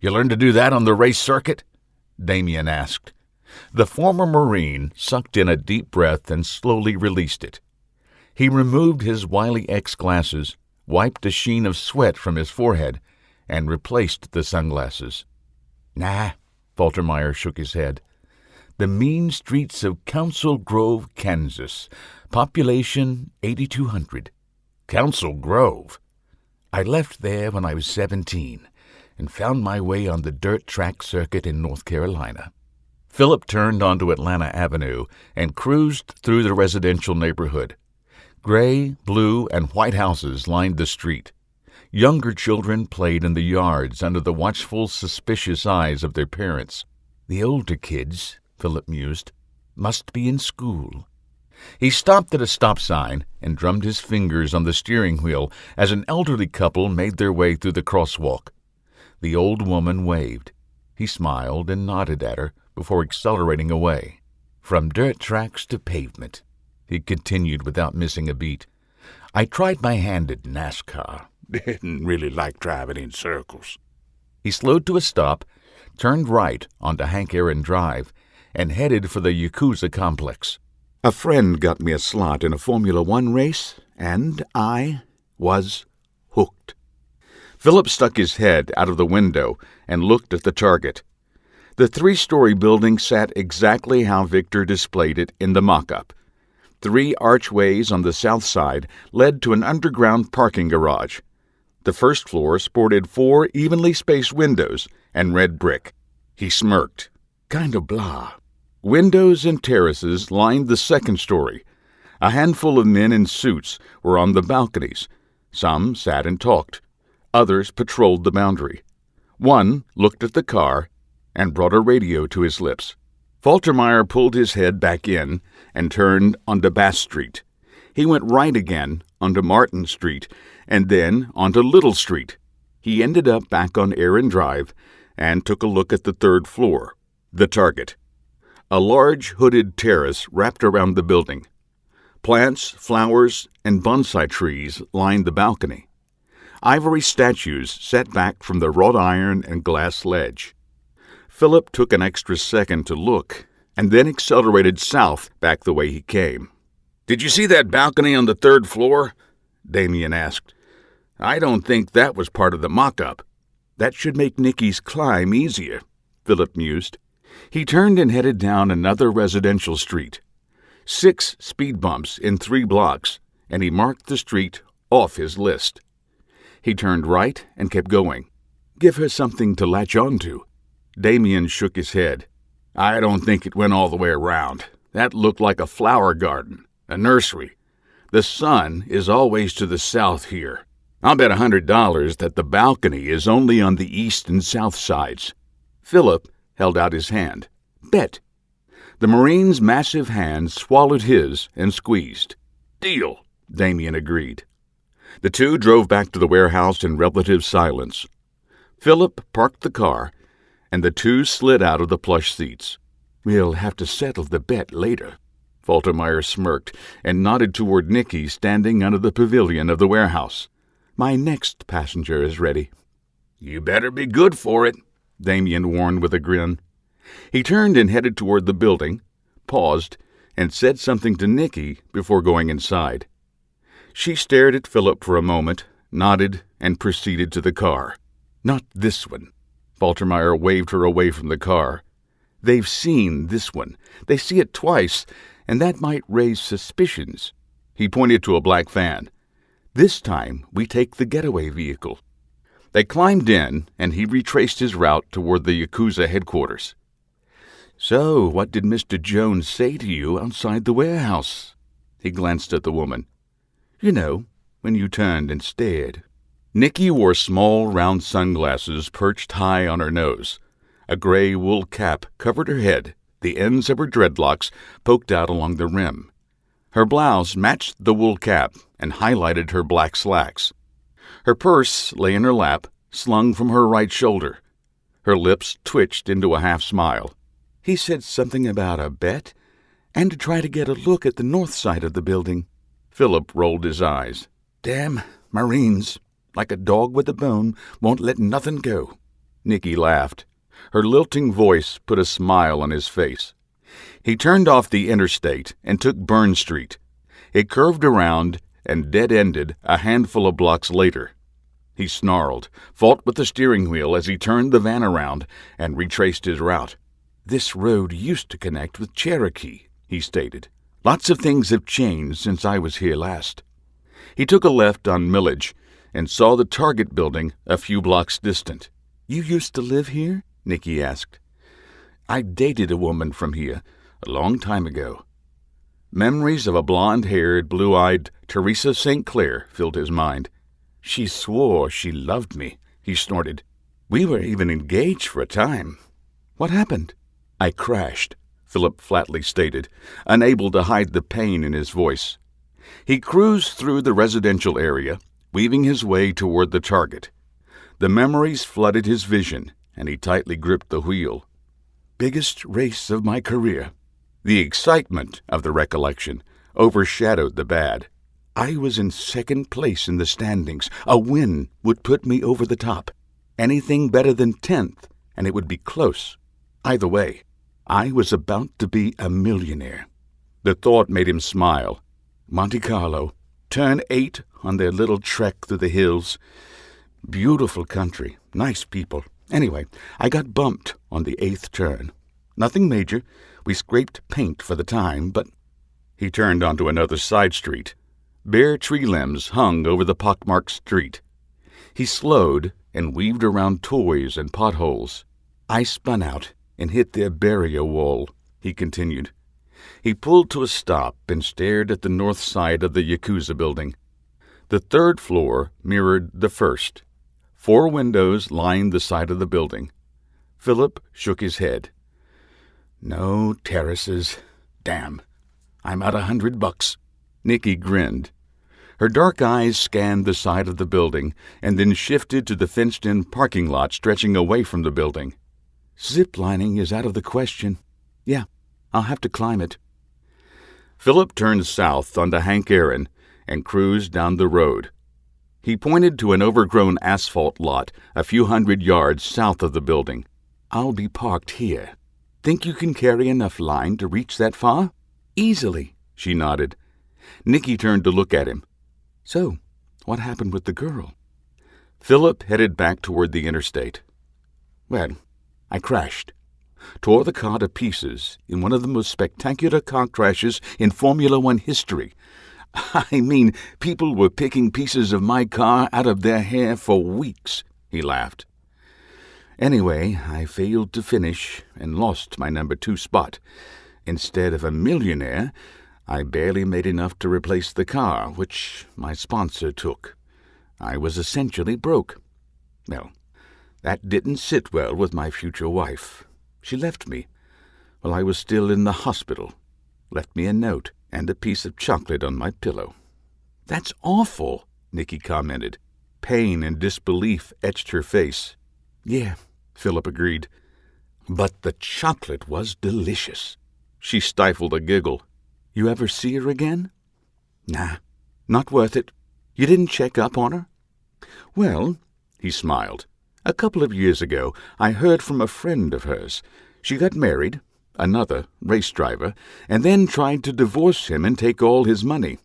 "You learned to do that on the race circuit?" Damien asked. The former Marine sucked in a deep breath and slowly released it. He removed his Wiley X glasses, wiped a sheen of sweat from his forehead, and replaced the sunglasses. "Nah," Faltermeyer shook his head. "The mean streets of Council Grove, Kansas. Population 8,200. "Council Grove?" "I left there when I was 17 and found my way on the dirt track circuit in North Carolina." Philip turned onto Atlanta Avenue and cruised through the residential neighborhood. Gray, blue, and white houses lined the street. Younger children played in the yards under the watchful, suspicious eyes of their parents. "The older kids," Philip mused, "must be in school." He stopped at a stop sign and drummed his fingers on the steering wheel as an elderly couple made their way through the crosswalk. The old woman waved. He smiled and nodded at her before accelerating away. "From dirt tracks to pavement," he continued without missing a beat. "I tried my hand at NASCAR. Didn't really like driving in circles." He slowed to a stop, turned right onto Hank Aaron Drive, and headed for the Yakuza complex. "A friend got me a slot in a Formula One race, and I was hooked." Philip stuck his head out of the window and looked at the target. The 3-story building sat exactly how Victor displayed it in the mock-up. 3 archways on the south side led to an underground parking garage. The first floor sported 4 evenly spaced windows and red brick. He smirked. "Kind of blah." Windows and terraces lined the second story. A handful of men in suits were on the balconies. Some sat and talked. Others patrolled the boundary. One looked at the car and brought a radio to his lips. Faltermeyer pulled his head back in and turned onto Bass Street. He went right again onto Martin Street and then onto Little Street. He ended up back on Aaron Drive and took a look at the 3rd floor, the target. A large hooded terrace wrapped around the building. Plants, flowers, and bonsai trees lined the balcony. Ivory statues set back from the wrought iron and glass ledge. Philip took an extra second to look, and then accelerated south back the way he came. "Did you see that balcony on the 3rd floor?" Damien asked. "I don't think that was part of the mock-up." "That should make Nikki's climb easier," Philip mused. He turned and headed down another residential street. 6 speed bumps in 3 blocks, and he marked the street off his list. He turned right and kept going. "Give her something to latch on to." Damien shook his head. "I don't think it went all the way around. That looked like a flower garden, a nursery. The sun is always to the south here. I'll bet $100 that the balcony is only on the east and south sides." Philip held out his hand. "Bet." The Marine's massive hand swallowed his and squeezed. "Deal," Damien agreed. The two drove back to the warehouse in relative silence. Philip parked the car, and the two slid out of the plush seats. "We'll have to settle the bet later." Faltermeyer smirked and nodded toward Nikki standing under the pavilion of the warehouse. "My next passenger is ready." "You better be good for it," Damien warned with a grin. He turned and headed toward the building, paused, and said something to Nikki before going inside. She stared at Philip for a moment, nodded, and proceeded to the car. "Not this one." Faltermeyer waved her away from the car. "They've seen this one. They see it twice, and that might raise suspicions." He pointed to a black van. "This time we take the getaway vehicle." They climbed in, and he retraced his route toward the Yakuza headquarters. "So, what did Mr. Jones say to you outside the warehouse?" He glanced at the woman. "You know, when you turned and stared." Nikki wore small, round sunglasses perched high on her nose. A gray wool cap covered her head. The ends of her dreadlocks poked out along the rim. Her blouse matched the wool cap and highlighted her black slacks. Her purse lay in her lap, slung from her right shoulder. Her lips twitched into a half-smile. "He said something about a bet, and to try to get a look at the north side of the building." Philip rolled his eyes. "Damn Marines, like a dog with a bone, won't let nothing go." Nikki laughed. Her lilting voice put a smile on his face. He turned off the interstate and took Burn Street. It curved around and dead-ended a handful of blocks later. He snarled, fought with the steering wheel as he turned the van around and retraced his route. "This road used to connect with Cherokee," he stated. "Lots of things have changed since I was here last." He took a left on Millage and saw the Target building a few blocks distant. "You used to live here?" Nikki asked. "I dated a woman from here a long time ago." Memories of a blonde-haired, blue-eyed Teresa St. Clair filled his mind. "She swore she loved me," he snorted. "We were even engaged for a time. What happened?" "I crashed," Philip flatly stated, unable to hide the pain in his voice. He cruised through the residential area, weaving his way toward the target. The memories flooded his vision, and he tightly gripped the wheel. "Biggest race of my career." The excitement of the recollection overshadowed the bad. "I was in second place in the standings. A win would put me over the top. Anything better than 10th, and it would be close. Either way, I was about to be a millionaire." The thought made him smile. Monte Carlo, turn 8 on their little trek through the hills. Beautiful country, nice people. Anyway, I got bumped on the 8th turn. Nothing major. We scraped paint for the time, but... He turned onto another side street. Bare tree limbs hung over the pockmarked street. He slowed and weaved around toys and potholes. "I spun out and hit their barrier wall," he continued. He pulled to a stop and stared at the north side of the Yakuza building. The 3rd floor mirrored the 1st. 4 windows lined the side of the building. Philip shook his head. "No terraces. Damn. I'm out $100. Nikki grinned. Her dark eyes scanned the side of the building and then shifted to the fenced-in parking lot stretching away from the building. "Zip-lining is out of the question. Yeah, I'll have to climb it." Philip turned south onto Hank Aaron and cruised down the road. He pointed to an overgrown asphalt lot a few hundred yards south of the building. "I'll be parked here. Think you can carry enough line to reach that far?" "Easily," she nodded. Nikki turned to look at him. "So, what happened with the girl?" Philip headed back toward the interstate. "Well, I crashed. Tore the car to pieces in one of the most spectacular car crashes in Formula One history. I mean, people were picking pieces of my car out of their hair for weeks," he laughed. "Anyway, I failed to finish and lost my number 2 spot. Instead of a millionaire, I barely made enough to replace the car, which my sponsor took. I was essentially broke. Well, that didn't sit well with my future wife. She left me while I was still in the hospital. Left me a note and a piece of chocolate on my pillow." "That's awful," Nikki commented. Pain and disbelief etched her face. "Yeah," Philip agreed. "But the chocolate was delicious." She stifled a giggle. You ever see her again? Nah, not worth it. You didn't check up on her? Well, he smiled. A couple of years ago, I heard from a friend of hers. She got married, another race driver, and then tried to divorce him and take all his money.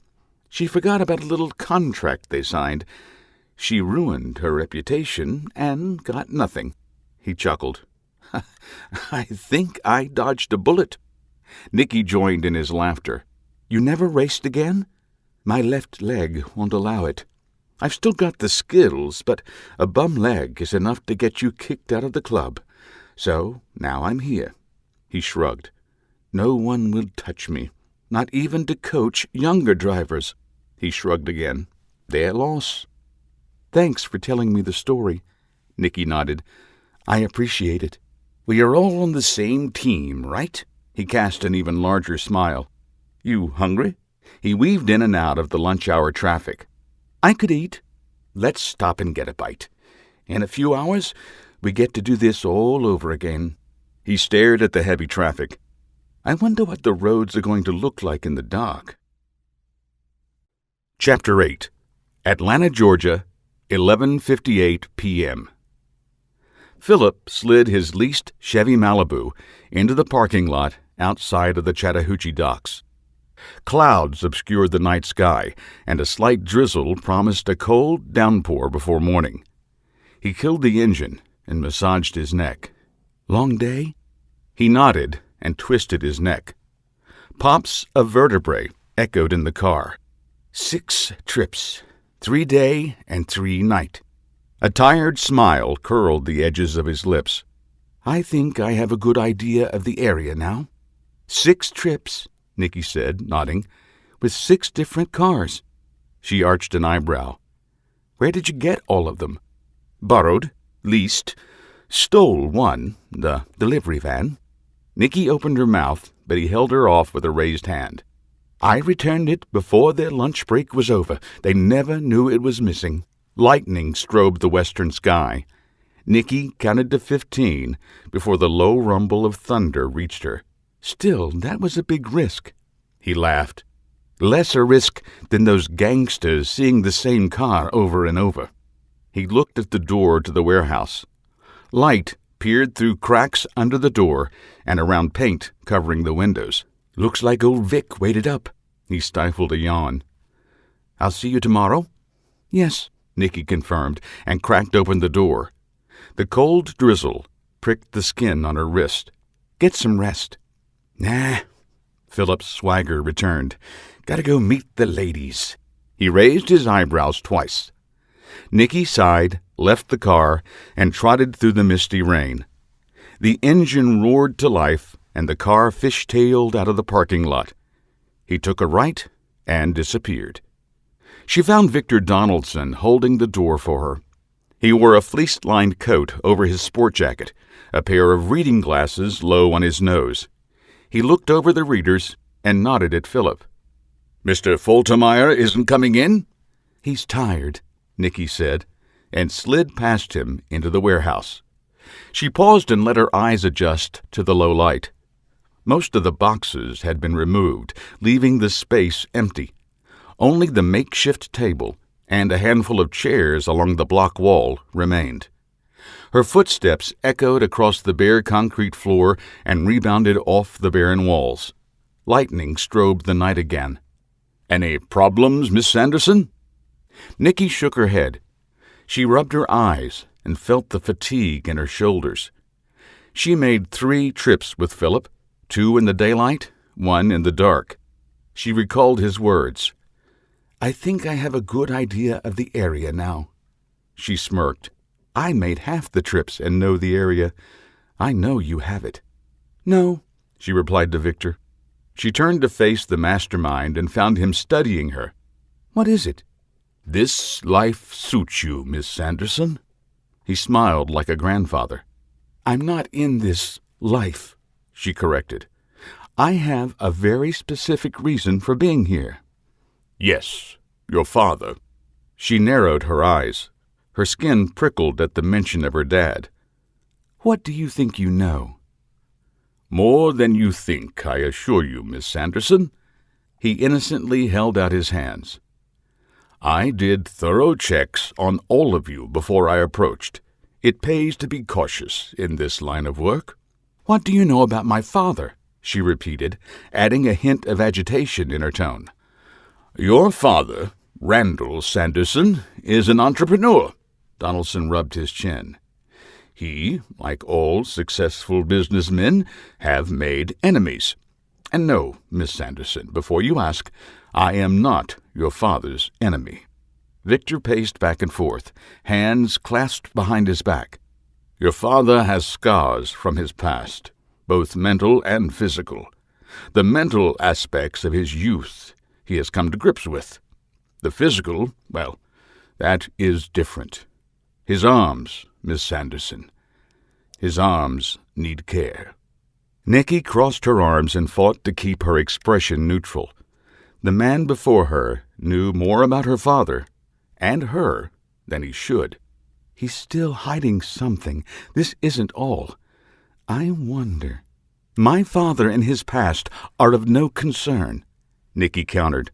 She forgot about a little contract they signed. She ruined her reputation and got nothing. He chuckled. I think I dodged a bullet. Nikki joined in his laughter. You never raced again? My left leg won't allow it. I've still got the skills, but a bum leg is enough to get you kicked out of the club. So now I'm here. He shrugged. No one will touch me, not even to coach younger drivers. He shrugged again. Their loss. Thanks for telling me the story. Nikki nodded. I appreciate it. We are all on the same team, right? He cast an even larger smile. You hungry? He weaved in and out of the lunch hour traffic. I could eat. Let's stop and get a bite. In a few hours, we get to do this all over again. He stared at the heavy traffic. I wonder what the roads are going to look like in the dark. Chapter 8. Atlanta, Georgia, 11:58 p.m. Philip slid his leased Chevy Malibu into the parking lot outside of the Chattahoochee docks. Clouds obscured the night sky, and a slight drizzle promised a cold downpour before morning. He killed the engine and massaged his neck. Long day? He nodded and twisted his neck. Pops of vertebrae echoed in the car. 6 trips, 3 day and 3 night. A tired smile curled the edges of his lips. I think I have a good idea of the area now. 6 trips, Nikki said, nodding, with 6 different cars. She arched an eyebrow. Where did you get all of them? Borrowed, leased, stole one, the delivery van. Nikki opened her mouth, but he held her off with a raised hand. I returned it before their lunch break was over. They never knew it was missing. Lightning strobed the western sky. Nikki counted to 15 before the low rumble of thunder reached her. Still, that was a big risk. He laughed. Lesser risk than those gangsters seeing the same car over and over. He looked at the door to the warehouse. Light peered through cracks under the door and around paint covering the windows. Looks like old Vic waited up. He stifled a yawn. I'll see you tomorrow? Yes, Nikki confirmed and cracked open the door. The cold drizzle pricked the skin on her wrist. Get some rest. Nah. Philip's swagger returned. Gotta go meet the ladies. He raised his eyebrows twice. Nikki sighed, left the car, and trotted through the misty rain. The engine roared to life, and the car fish-tailed out of the parking lot. He took a right and disappeared. She found Victor Donaldson holding the door for her. He wore a fleece-lined coat over his sport jacket, a pair of reading glasses low on his nose. He looked over the readers and nodded at Philip. Mr. Foltermeyer isn't coming in? He's tired, Nikki said, and slid past him into the warehouse. She paused and let her eyes adjust to the low light. Most of the boxes had been removed, leaving the space empty. Only the makeshift table and a handful of chairs along the block wall remained. Her footsteps echoed across the bare concrete floor and rebounded off the barren walls. Lightning strobed the night again. Any problems, Miss Sanderson? Nikki shook her head. She rubbed her eyes and felt the fatigue in her shoulders. She made 3 trips with Philip, 2 in the daylight, 1 in the dark. She recalled his words. I think I have a good idea of the area now. She smirked. I made half the trips and know the area. I know you have it. No, she replied to Victor. She turned to face the mastermind and found him studying her. What is it? This life suits you, Miss Sanderson. He smiled like a grandfather. I'm not in this life, she corrected. I have a very specific reason for being here. Yes, your father. She narrowed her eyes. Her skin prickled at the mention of her dad. What do you think you know? More than you think, I assure you, Miss Sanderson. He innocently held out his hands. "I did thorough checks on all of you before I approached. It pays to be cautious in this line of work." "What do you know about my father?" she repeated, adding a hint of agitation in her tone. "Your father, Randall Sanderson, is an entrepreneur." Donaldson rubbed his chin. "He, like all successful businessmen, have made enemies. And no, Miss Sanderson, before you ask, I am not your father's enemy." Victor paced back and forth, hands clasped behind his back. "Your father has scars from his past, both mental and physical. The mental aspects of his youth he has come to grips with. The physical, well, that is different. His arms, Miss Sanderson, his arms need care." Nikki crossed her arms and fought to keep her expression neutral. The man before her knew more about her father and her than he should. "He's still hiding something. This isn't all. I wonder—" "My father and his past are of no concern," Nikki countered.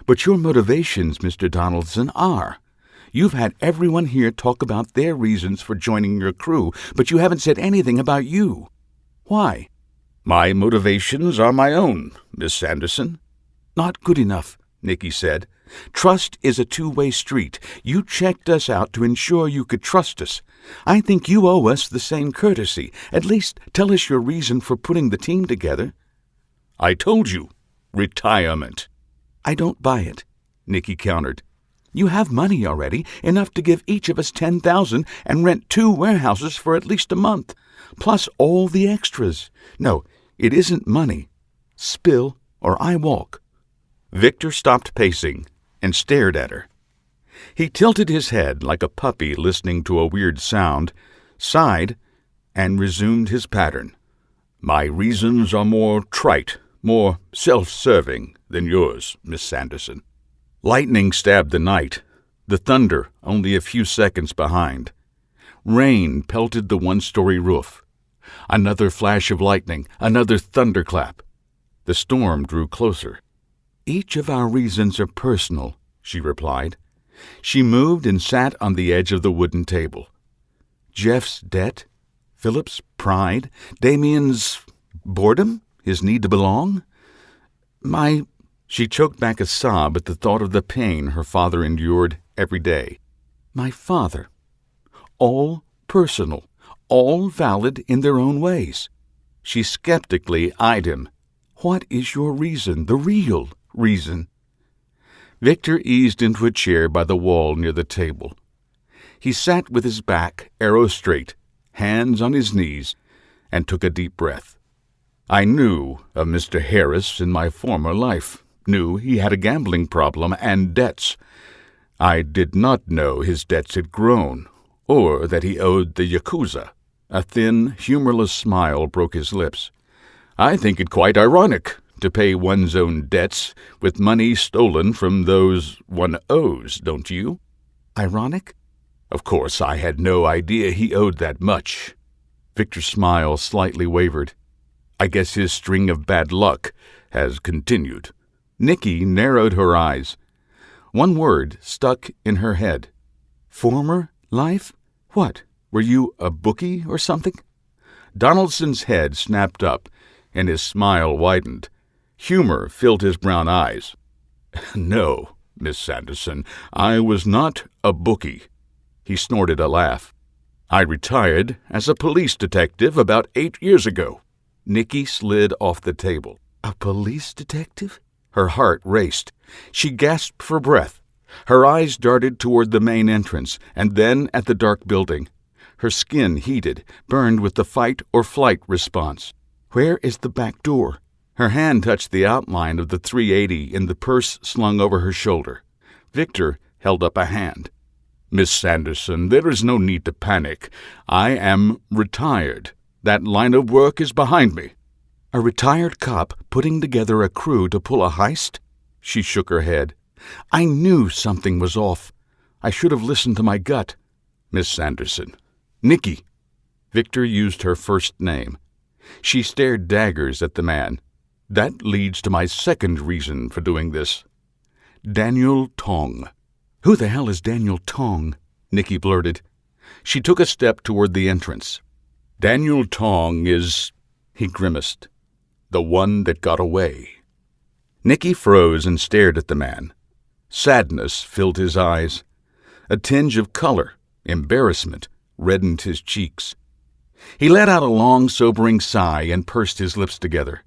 "But your motivations, Mr. Donaldson, are. You've had everyone here talk about their reasons for joining your crew, but you haven't said anything about you. Why?" "My motivations are my own, Miss Sanderson." "Not good enough," Nikki said. "Trust is a two-way street. You checked us out to ensure you could trust us. I think you owe us the same courtesy. At least tell us your reason for putting the team together." "I told you. Retirement." "I don't buy it," Nikki countered. "You have money already, enough to give each of us $10,000 and rent 2 warehouses for at least a month, plus all the extras. No, it isn't money. Spill or I walk." Victor stopped pacing and stared at her. He tilted his head like a puppy listening to a weird sound, sighed, and resumed his pattern. "My reasons are more trite, more self-serving than yours, Miss Sanderson." Lightning stabbed the night, the thunder only a few seconds behind. Rain pelted the one-story roof. Another flash of lightning, another thunderclap. The storm drew closer. "Each of our reasons are personal," she replied. She moved and sat on the edge of the wooden table. Jeff's debt, Philip's pride, Damien's boredom, his need to belong. She choked back a sob at the thought of the pain her father endured every day. "My father. All personal, all valid in their own ways." She skeptically eyed him. "What is your reason, the real reason?" Victor eased into a chair by the wall near the table. He sat with his back arrow straight, hands on his knees, and took a deep breath. "I knew of Mr. Harris in my former life, knew he had a gambling problem and debts. I did not know his debts had grown, or that he owed the Yakuza." A thin, humorless smile broke his lips. "I think it quite ironic to pay one's own debts with money stolen from those one owes, don't you?" "Ironic?" "Of course, I had no idea he owed that much." Victor's smile slightly wavered. "I guess his string of bad luck has continued." Nikki narrowed her eyes. One word stuck in her head. "Former life? What, were you a bookie or something?" Donaldson's head snapped up, and his smile widened. Humor filled his brown eyes. "No, Miss Sanderson, I was not a bookie." He snorted a laugh. "I retired as a police detective about 8 years ago." Nikki slid off the table. "A police detective?" Her heart raced. She gasped for breath. Her eyes darted toward the main entrance, and then at the dark building. Her skin heated, burned with the fight-or-flight response. "Where is the back door?" Her hand touched the outline of the .380 in the purse slung over her shoulder. Victor held up a hand. "Miss Sanderson, there is no need to panic. I am retired. That line of work is behind me." "A retired cop putting together a crew to pull a heist?" She shook her head. "I knew something was off. I should have listened to my gut." "Miss Sanderson." "Nikki." Victor used her first name. She stared daggers at the man. That leads to my second reason for doing this. Daniel Tong. Who the hell is Daniel Tong? Nikki blurted. She took a step toward the entrance. Daniel Tong is, he grimaced, the one that got away. Nikki froze and stared at the man. Sadness filled his eyes. A tinge of color, embarrassment, reddened his cheeks. He let out a long, sobering sigh and pursed his lips together.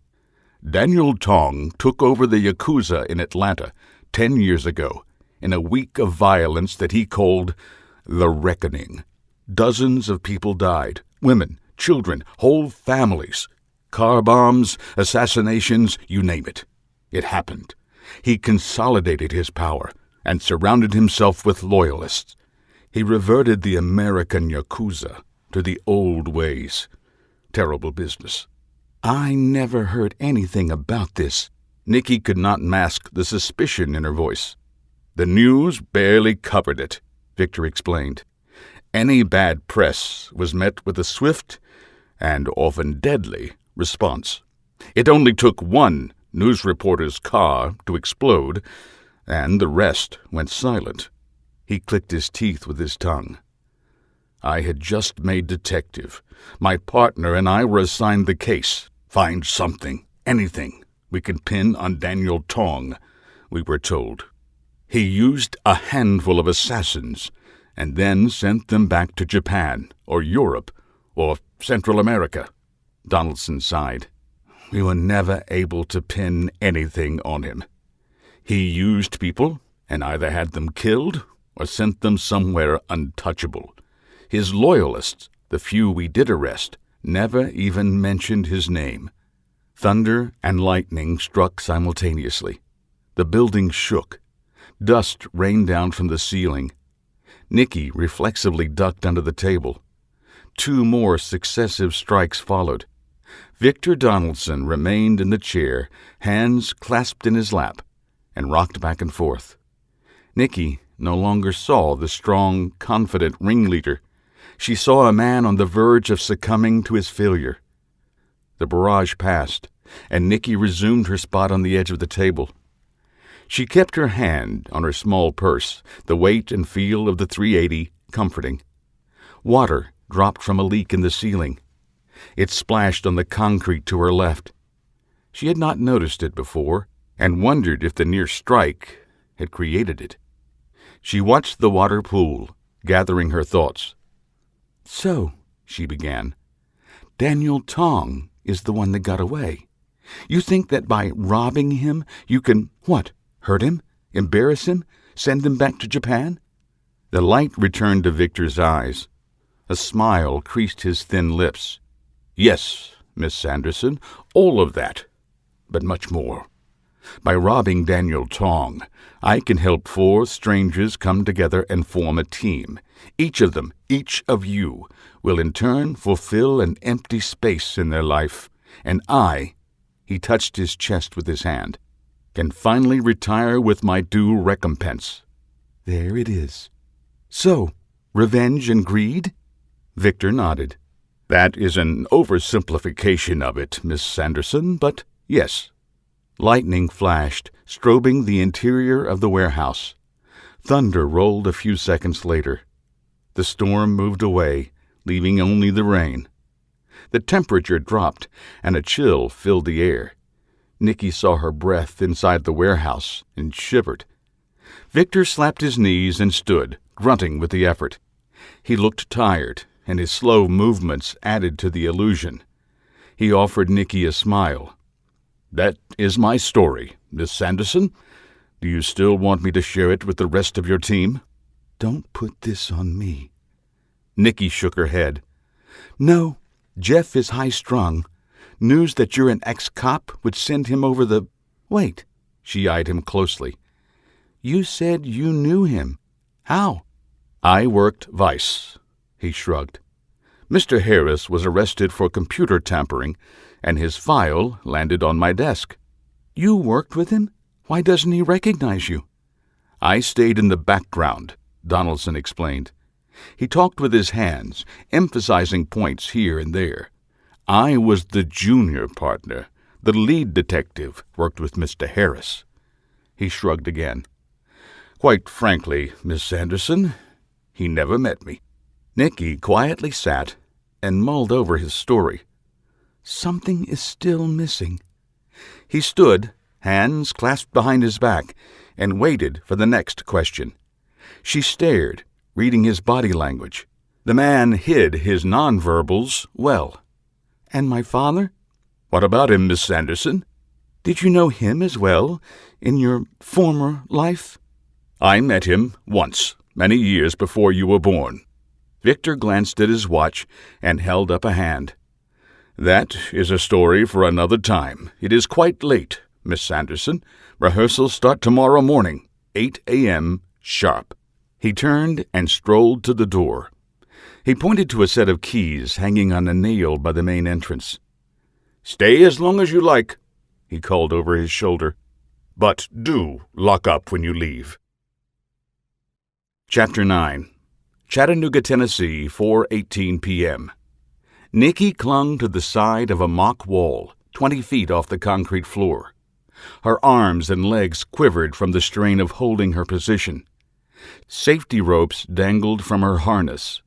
Daniel Tong took over the Yakuza in Atlanta 10 years ago, in a week of violence that he called the Reckoning. Dozens of people died, women, children, whole families. Car bombs, assassinations, you name it. It happened. He consolidated his power and surrounded himself with loyalists. He reverted the American Yakuza to the old ways. Terrible business. I never heard anything about this. Nikki could not mask the suspicion in her voice. The news barely covered it, Victor explained. Any bad press was met with a swift and often deadly response. It only took one news reporter's car to explode, and the rest went silent. He clicked his teeth with his tongue. I had just made detective. My partner and I were assigned the case. Find something, anything, we can pin on Daniel Tong, we were told. He used a handful of assassins and then sent them back to Japan or Europe or Central America. Donaldson sighed. We were never able to pin anything on him. He used people and either had them killed or sent them somewhere untouchable. His loyalists, the few we did arrest, never even mentioned his name. Thunder and lightning struck simultaneously. The building shook. Dust rained down from the ceiling. Nikki reflexively ducked under the table. 2 more successive strikes followed. Victor Donaldson remained in the chair, hands clasped in his lap, and rocked back and forth. Nikki no longer saw the strong, confident ringleader. She saw a man on the verge of succumbing to his failure. The barrage passed, and Nikki resumed her spot on the edge of the table. She kept her hand on her small purse, the weight and feel of the .380 comforting. Water dropped from a leak in the ceiling. It splashed on the concrete to her left. She had not noticed it before, and wondered if the near strike had created it. She watched the water pool, gathering her thoughts. So, she began, Daniel Tong is the one that got away. You think that by robbing him, you can, what, hurt him, embarrass him, send him back to Japan? The light returned to Victor's eyes. A smile creased his thin lips. Yes, Miss Sanderson, all of that, but much more. By robbing Daniel Tong, I can help 4 strangers come together and form a team. Each of them, each of you, will in turn fulfill an empty space in their life, and I, he touched his chest with his hand, can finally retire with my due recompense. There it is. So, revenge and greed? Victor nodded. That is an oversimplification of it, Miss Sanderson, but yes. Lightning flashed, strobing the interior of the warehouse. Thunder rolled a few seconds later. The storm moved away, leaving only the rain. The temperature dropped, and a chill filled the air. Nikki saw her breath inside the warehouse and shivered. Victor slapped his knees and stood, grunting with the effort. He looked tired, and his slow movements added to the illusion. He offered Nikki a smile. That is my story, Miss Sanderson. Do you still want me to share it with the rest of your team? Don't put this on me. Nikki shook her head. No, Jeff is high-strung. News that you're an ex-cop would send him over the... Wait, she eyed him closely. You said you knew him. How? I worked Vice, he shrugged. Mr. Harris was arrested for computer tampering, and his file landed on my desk. You worked with him? Why doesn't he recognize you? I stayed in the background, Donaldson explained. He talked with his hands, emphasizing points here and there. I was the junior partner, The lead detective worked with Mr. Harris. He shrugged again. Quite frankly, Miss Sanderson, he never met me. Nikki quietly sat and mulled over his story. Something is still missing. He stood, hands clasped behind his back, and waited for the next question. She stared, reading his body language. The man hid his nonverbals well. And my father? What about him, Miss Sanderson? Did you know him as well in your former life? I met him once, many years before you were born. Victor glanced at his watch and held up a hand. That is a story for another time. It is quite late, Miss Sanderson. Rehearsals start tomorrow morning, 8 a.m. sharp. He turned and strolled to the door. He pointed to a set of keys hanging on a nail by the main entrance. Stay as long as you like, he called over his shoulder. But do lock up when you leave. Chapter 9. Chattanooga, Tennessee, 4:18 p.m. Nikki clung to the side of a mock wall, 20 feet off the concrete floor. Her arms and legs quivered from the strain of holding her position. Safety ropes dangled from her harness,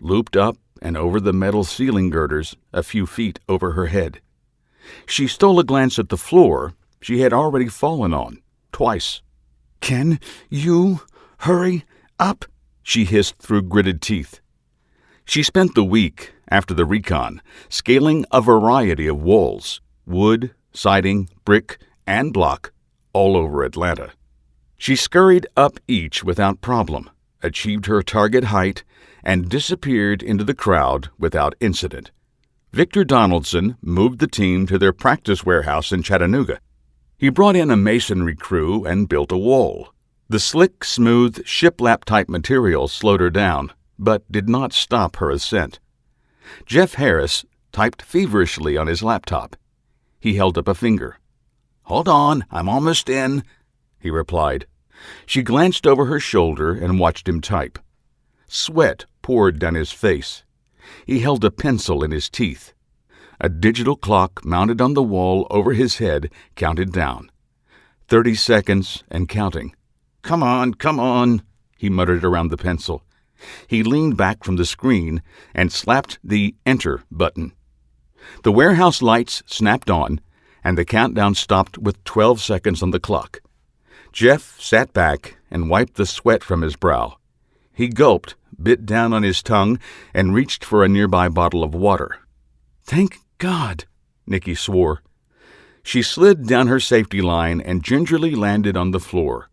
looped up and over the metal ceiling girders a few feet over her head. She stole a glance at the floor she had already fallen on, twice. Can you hurry up? She hissed through gritted teeth. She spent the week, after the recon, scaling a variety of walls, wood, siding, brick, and block, all over Atlanta. She scurried up each without problem, achieved her target height, and disappeared into the crowd without incident. Victor Donaldson moved the team to their practice warehouse in Chattanooga. He brought in a masonry crew and built a wall. The slick, smooth, shiplap-type material slowed her down, but did not stop her ascent. Jeff Harris typed feverishly on his laptop. He held up a finger. "Hold on, I'm almost in," he replied. She glanced over her shoulder and watched him type. Sweat poured down his face. He held a pencil in his teeth. A digital clock mounted on the wall over his head counted down. 30 seconds and counting. Come on, he muttered around the pencil. He leaned back from the screen and slapped the Enter button. The warehouse lights snapped on, and the countdown stopped with 12 seconds on the clock. Jeff sat back and wiped the sweat from his brow. He gulped, bit down on his tongue, and reached for a nearby bottle of water. Thank God, Nikki swore. She slid down her safety line and gingerly landed on the floor.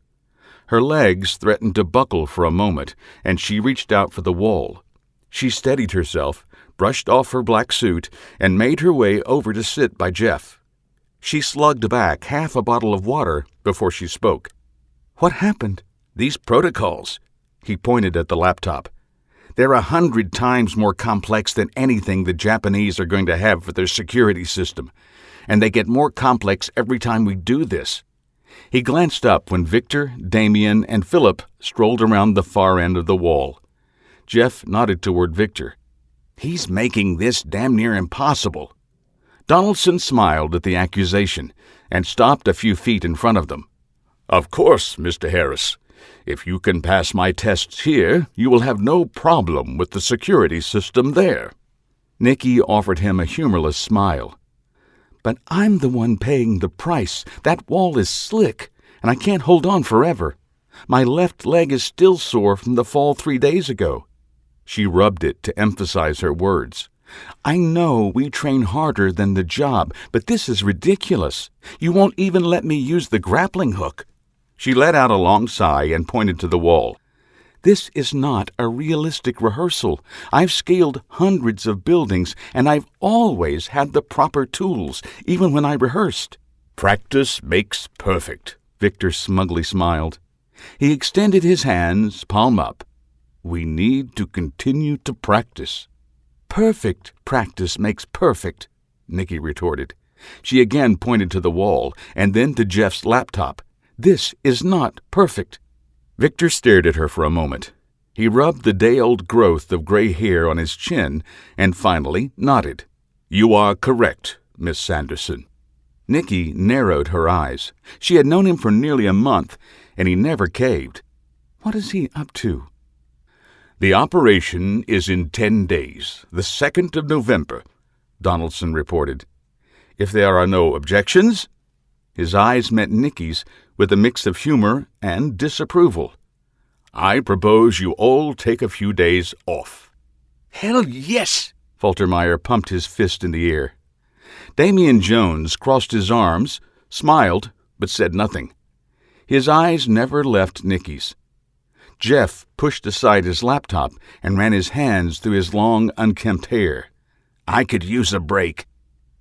Her legs threatened to buckle for a moment, and she reached out for the wall. She steadied herself, brushed off her black suit, and made her way over to sit by Jeff. She slugged back half a bottle of water before she spoke. What happened? These protocols. He pointed at the laptop. They're 100 times more complex than anything the Japanese are going to have for their security system, and they get more complex every time we do this. He glanced up when Victor, Damien, and Philip strolled around the far end of the wall. Jeff nodded toward Victor. He's making this damn near impossible. Donaldson smiled at the accusation and stopped a few feet in front of them. Of course, Mr. Harris. If you can pass my tests here, you will have no problem with the security system there. Nikki offered him a humorless smile. But I'm the one paying the price. That wall is slick, and I can't hold on forever. My left leg is still sore from the fall 3 days ago. She rubbed it to emphasize her words. I know we train harder than the job, but this is ridiculous. You won't even let me use the grappling hook. She let out a long sigh and pointed to the wall. This is not a realistic rehearsal. I've scaled hundreds of buildings, and I've always had the proper tools, even when I rehearsed. Practice makes perfect, Victor smugly smiled. He extended his hands, palm up. We need to continue to practice. Perfect practice makes perfect, Nikki retorted. She again pointed to the wall, and then to Jeff's laptop. This is not perfect. Victor stared at her for a moment. He rubbed the day-old growth of gray hair on his chin and finally nodded. You are correct, Miss Sanderson. Nikki narrowed her eyes. She had known him for nearly a month, and he never caved. What is he up to? The operation is in 10 days, the 2nd of November, Donaldson reported. If there are no objections? His eyes met Nikki's with a mix of humor and disapproval. I propose you all take a few days off. Hell yes! Faltermeyer pumped his fist in the air. Damian Jones crossed his arms, smiled, but said nothing. His eyes never left Nikki's. Jeff pushed aside his laptop and ran his hands through his long, unkempt hair. I could use a break.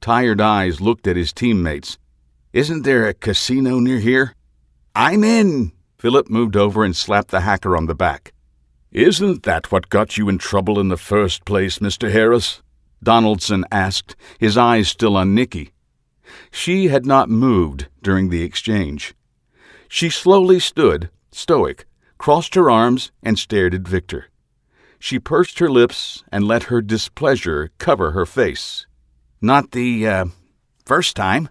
Tired eyes looked at his teammates. Isn't there a casino near here? I'm in! Philip moved over and slapped the hacker on the back. Isn't that what got you in trouble in the first place, Mr. Harris? Donaldson asked, his eyes still on Nikki. She had not moved during the exchange. She slowly stood, stoic, crossed her arms, and stared at Victor. She pursed her lips and let her displeasure cover her face. Not the, first time,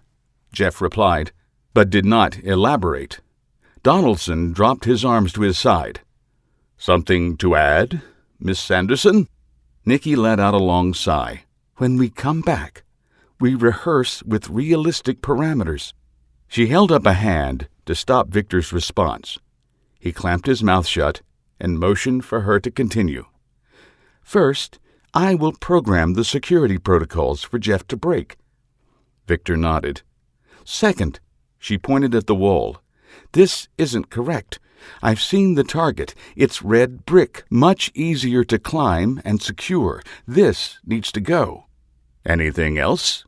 Jeff replied, but did not elaborate. Donaldson dropped his arms to his side. Something to add, Miss Sanderson? Nikki let out a long sigh. When we come back, we rehearse with realistic parameters. She held up a hand to stop Victor's response. He clamped his mouth shut and motioned for her to continue. First, I will program the security protocols for Jeff to break. Victor nodded. Second, she pointed at the wall. This isn't correct. I've seen the target. It's red brick, much easier to climb and secure. This needs to go. Anything else?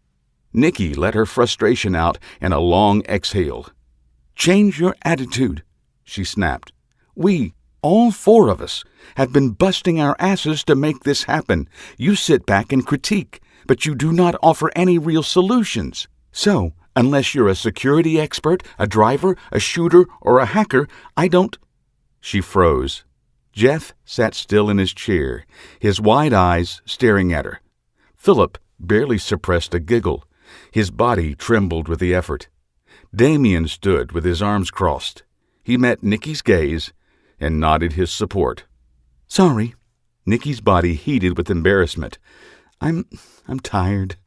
Nikki let her frustration out in a long exhale. Change your attitude, she snapped. We, all 4 of us, have been busting our asses to make this happen. You sit back and critique, but you do not offer any real solutions. So, unless you're a security expert, a driver, a shooter, or a hacker, I don't... She froze. Jeff sat still in his chair, his wide eyes staring at her. Philip barely suppressed a giggle. His body trembled with the effort. Damian stood with his arms crossed. He met Nikki's gaze and nodded his support. Sorry. Nikki's body heated with embarrassment. I'm tired.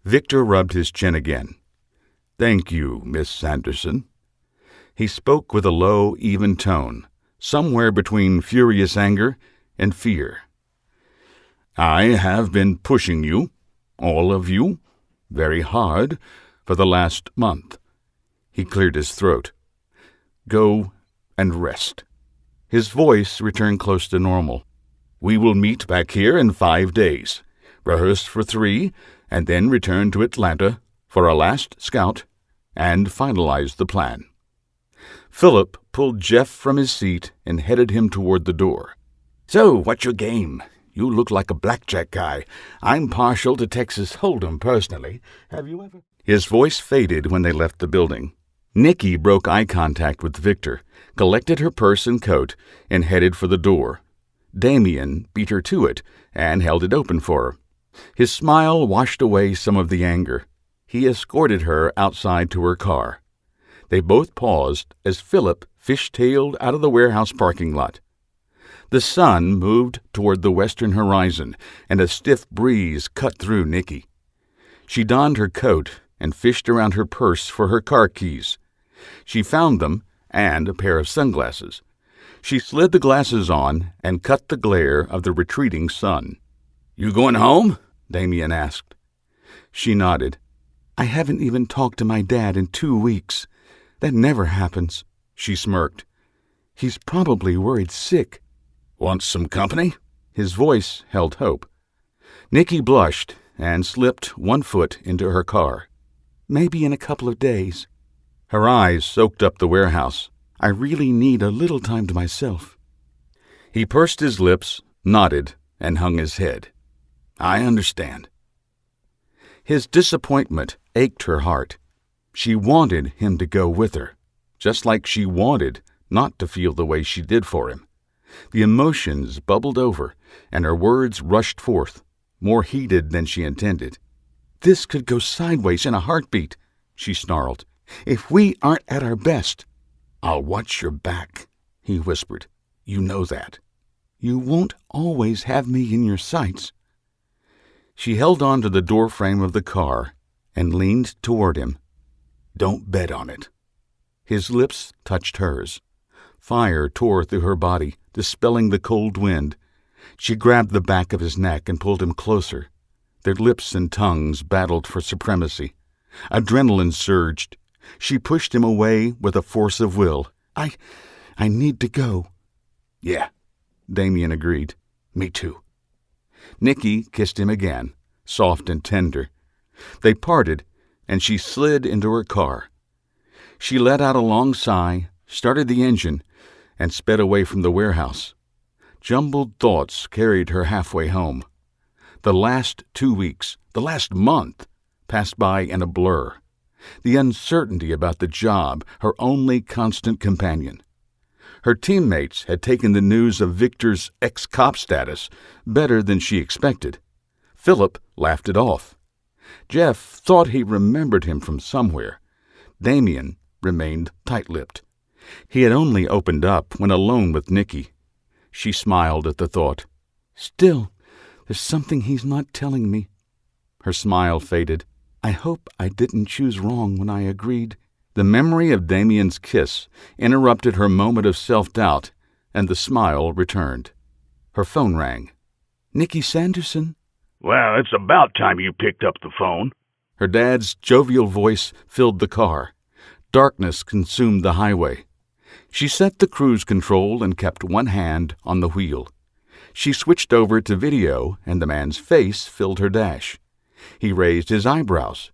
Victor rubbed his chin again. Thank you, Miss Sanderson. He spoke with a low, even tone, somewhere between furious anger and fear. I have been pushing you, all of you, very hard for the last month. He cleared his throat. Go and rest. His voice returned close to normal. We will meet back here in 5 days, rehearse for 3, and then return to Atlanta for a last scout and finalize the plan. Philip pulled Jeff from his seat and headed him toward the door. So, what's your game? You look like a blackjack guy. I'm partial to Texas Hold'em personally. Have you ever... His voice faded when they left the building. Nikki broke eye contact with Victor, collected her purse and coat, and headed for the door. Damian beat her to it and held it open for her. His smile washed away some of the anger. He escorted her outside to her car. They both paused as Philip fish-tailed out of the warehouse parking lot. The sun moved toward the western horizon, and a stiff breeze cut through Nikki. She donned her coat and fished around her purse for her car keys. She found them and a pair of sunglasses. She slid the glasses on and cut the glare of the retreating sun. You going home? Damian asked. She nodded. I haven't even talked to my dad in 2 weeks. That never happens, she smirked. He's probably worried sick. Want some company? His voice held hope. Nikki blushed and slipped one foot into her car. Maybe in a couple of days. Her eyes soaked up the warehouse. I really need a little time to myself. He pursed his lips, nodded, and hung his head. I understand. His disappointment ached her heart. She wanted him to go with her, just like she wanted not to feel the way she did for him. The emotions bubbled over, and her words rushed forth, more heated than she intended. This could go sideways in a heartbeat. she snarled. "If we aren't at our best." "I'll watch your back," he whispered. "You know that." "You won't always have me in your sights." She held on to the doorframe of the car and leaned toward him. "Don't bet on it." His lips touched hers. Fire tore through her body, dispelling the cold wind. She grabbed the back of his neck and pulled him closer. Their lips and tongues battled for supremacy. Adrenaline surged. She pushed him away with a force of will. I need to go." "Yeah," Damien agreed. "Me too." Nikki kissed him again, soft and tender. They parted, and she slid into her car. She let out a long sigh, started the engine, and sped away from the warehouse. Jumbled thoughts carried her halfway home. The last 2 weeks, the last month, passed by in a blur. The uncertainty about the job, her only constant companion. Her teammates had taken the news of Victor's ex-cop status better than she expected. Philip laughed it off. Jeff thought he remembered him from somewhere. Damien remained tight-lipped. He had only opened up when alone with Nikki. She smiled at the thought. "Still, there's something he's not telling me." Her smile faded. "I hope I didn't choose wrong when I agreed." The memory of Damien's kiss interrupted her moment of self-doubt, and the smile returned. Her phone rang. "Nikki Sanderson?" "Well, it's about time you picked up the phone." Her dad's jovial voice filled the car. Darkness consumed the highway. She set the cruise control and kept one hand on the wheel. She switched over to video, and the man's face filled her dash. He raised his eyebrows.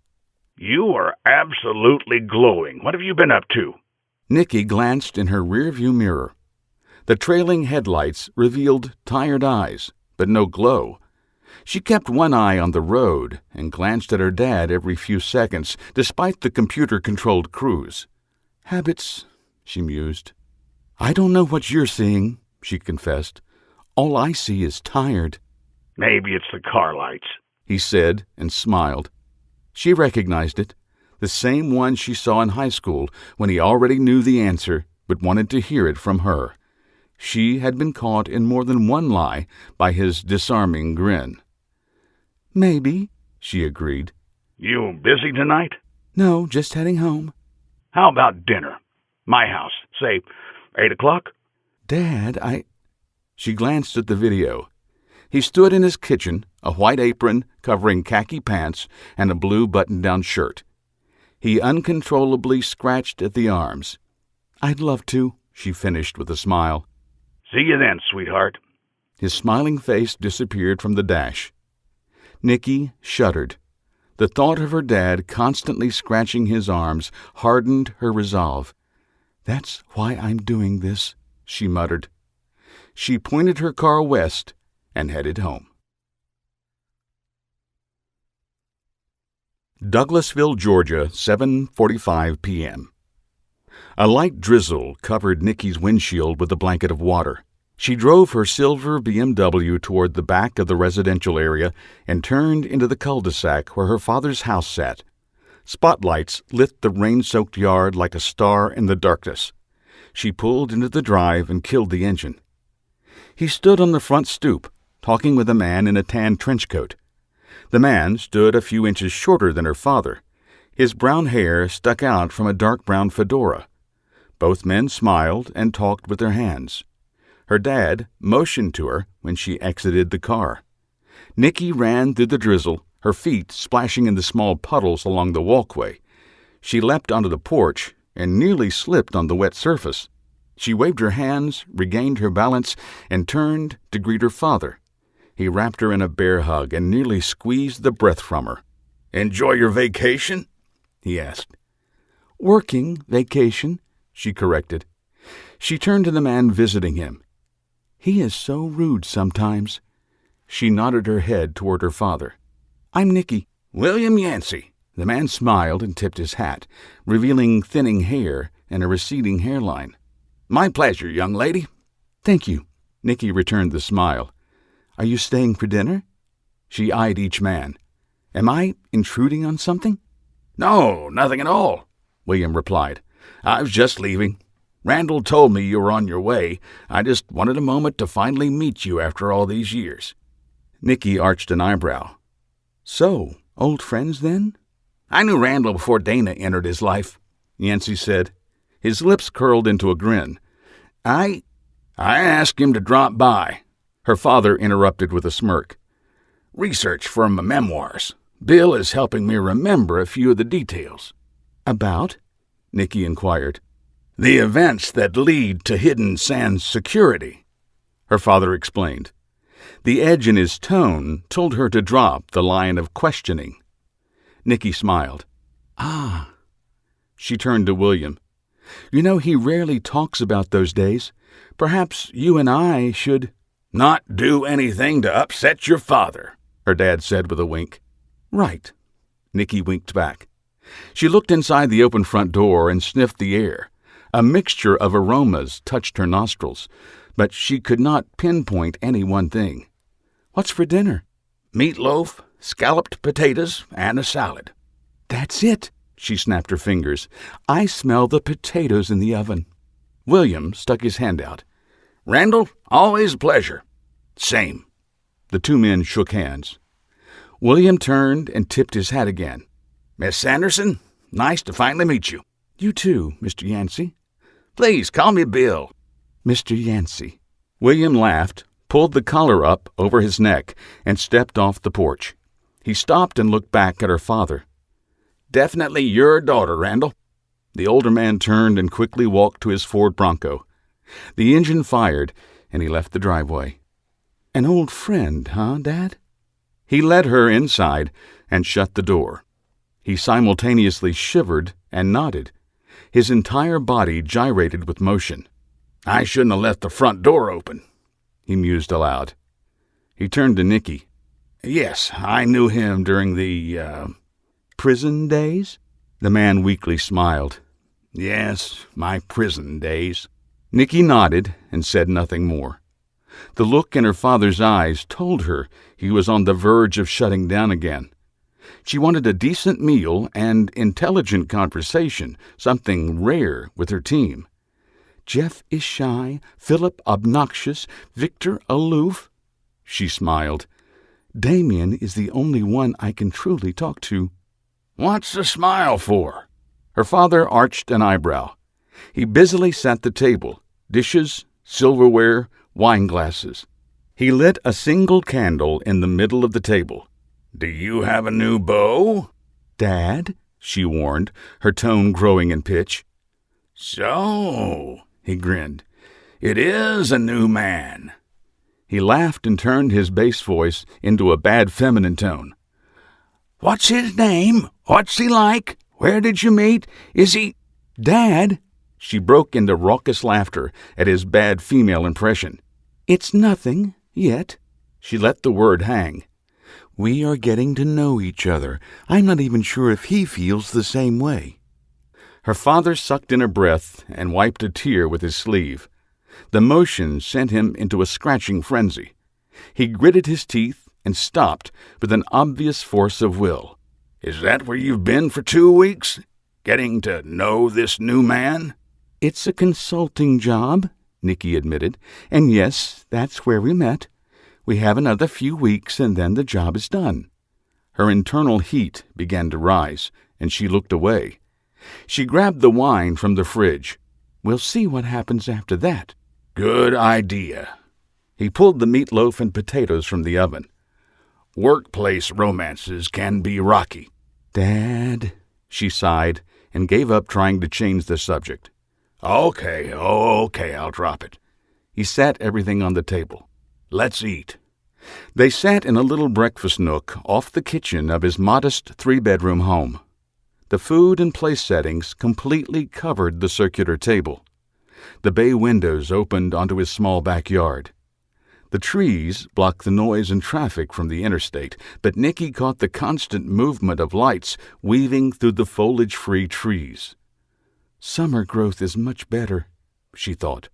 "You are absolutely glowing. What have you been up to?" Nikki glanced in her rearview mirror. The trailing headlights revealed tired eyes, but no glow. She kept one eye on the road and glanced at her dad every few seconds, despite the computer-controlled cruise. "Habits," she mused. "I don't know what you're seeing," she confessed. "All I see is tired." "Maybe it's the car lights," he said and smiled. She recognized it, the same one she saw in high school when he already knew the answer but wanted to hear it from her. She had been caught in more than one lie by his disarming grin. "Maybe," she agreed. "You busy tonight?" "No, just heading home." "How about dinner? My house, say 8 o'clock? "Dad, She glanced at the video. He stood in his kitchen, a white apron covering khaki pants and a blue button-down shirt. He uncontrollably scratched at the arms. "I'd love to," she finished with a smile. "See you then, sweetheart." His smiling face disappeared from the dash. Nikki shuddered. The thought of her dad constantly scratching his arms hardened her resolve. "That's why I'm doing this," she muttered. She pointed her car west and headed home. Douglasville, Georgia, 7:45 p.m. A light drizzle covered Nikki's windshield with a blanket of water. She drove her silver BMW toward the back of the residential area and turned into the cul-de-sac where her father's house sat. Spotlights lit the rain-soaked yard like a star in the darkness. She pulled into the drive and killed the engine. He stood on the front stoop, talking with a man in a tan trench coat. The man stood a few inches shorter than her father. His brown hair stuck out from a dark brown fedora. Both men smiled and talked with their hands. Her dad motioned to her when she exited the car. Nikki ran through the drizzle, her feet splashing in the small puddles along the walkway. She leapt onto the porch and nearly slipped on the wet surface. She waved her hands, regained her balance, and turned to greet her father. He wrapped her in a bear hug and nearly squeezed the breath from her. "Enjoy your vacation?" he asked. "Working vacation," she corrected. She turned to the man visiting him. "He is so rude sometimes." She nodded her head toward her father. "I'm Nikki." "William Yancey." The man smiled and tipped his hat, revealing thinning hair and a receding hairline. "My pleasure, young lady." "Thank you." Nikki returned the smile. "Are you staying for dinner?" She eyed each man. "Am I intruding on something?" "No, nothing at all," William replied. "I was just leaving. Randall told me you were on your way. I just wanted a moment to finally meet you after all these years." Nikki arched an eyebrow. "So, old friends then?" "I knew Randall before Dana entered his life," Yancey said. His lips curled into a grin. I asked him to drop by," her father interrupted with a smirk. "Research for my memoirs. Bill is helping me remember a few of the details." "About?" Nikki inquired. "The events that lead to Hidden Sands security," her father explained. The edge in his tone told her to drop the line of questioning. Nikki smiled. "Ah." She turned to William. "You know, he rarely talks about those days. Perhaps you and I should—" "Not do anything to upset your father," her dad said with a wink. "Right." Nikki winked back. She looked inside the open front door and sniffed the air. A mixture of aromas touched her nostrils, but she could not pinpoint any one thing. "What's for dinner?" "Meatloaf, scalloped potatoes, and a salad." "That's it." She snapped her fingers. "I smell the potatoes in the oven." William stuck his hand out. "Randall, always a pleasure." "Same." The two men shook hands. William turned and tipped his hat again. "Miss Sanderson, nice to finally meet you." "You too, Mr. Yancey." "Please call me Bill." "Mr. Yancey." William laughed, pulled the collar up over his neck, and stepped off the porch. He stopped and looked back at her father. "Definitely your daughter, Randall." The older man turned and quickly walked to his Ford Bronco. The engine fired, and he left the driveway. "An old friend, huh, Dad?" He led her inside and shut the door. He simultaneously shivered and nodded. His entire body gyrated with motion. "I shouldn't have left the front door open," he mused aloud. He turned to Nikki. "Yes, I knew him during the, prison days?" The man weakly smiled. "Yes, my prison days." Nikki nodded and said nothing more. The look in her father's eyes told her he was on the verge of shutting down again. She wanted a decent meal and intelligent conversation, something rare with her team. Jeff is shy, Philip obnoxious, Victor aloof. She smiled. Damien is the only one I can truly talk to. "What's the smile for?" Her father arched an eyebrow. He busily set the table, dishes, silverware, wine glasses. He lit a single candle in the middle of the table. "Do you have a new beau?" "Dad," she warned, her tone growing in pitch. "So," he grinned, "it is a new man." He laughed and turned his bass voice into a bad feminine tone. "What's his name? What's he like? Where did you meet? Is he—" "Dad!" She broke into raucous laughter at his bad female impression. "It's nothing, yet." She let the word hang. "We are getting to know each other. I'm not even sure if he feels the same way." Her father sucked in a breath and wiped a tear with his sleeve. The motion sent him into a scratching frenzy. He gritted his teeth and stopped with an obvious force of will. "Is that where you've been for 2 weeks? Getting to know this new man?" "It's a consulting job," Nikki admitted, "and yes, that's where we met. We have another few weeks and then the job is done." Her internal heat began to rise, and she looked away. She grabbed the wine from the fridge. "We'll see what happens after that." "Good idea." He pulled the meatloaf and potatoes from the oven. "Workplace romances can be rocky." "Dad," she sighed and gave up trying to change the subject. Okay, I'll drop it." He sat everything on the table. "Let's eat." They sat in a little breakfast nook off the kitchen of his modest 3-bedroom home. The food and place settings completely covered the circular table. The bay windows opened onto his small backyard. The trees blocked the noise and traffic from the interstate, but Nikki caught the constant movement of lights weaving through the foliage-free trees. Summer growth is much better, she thought.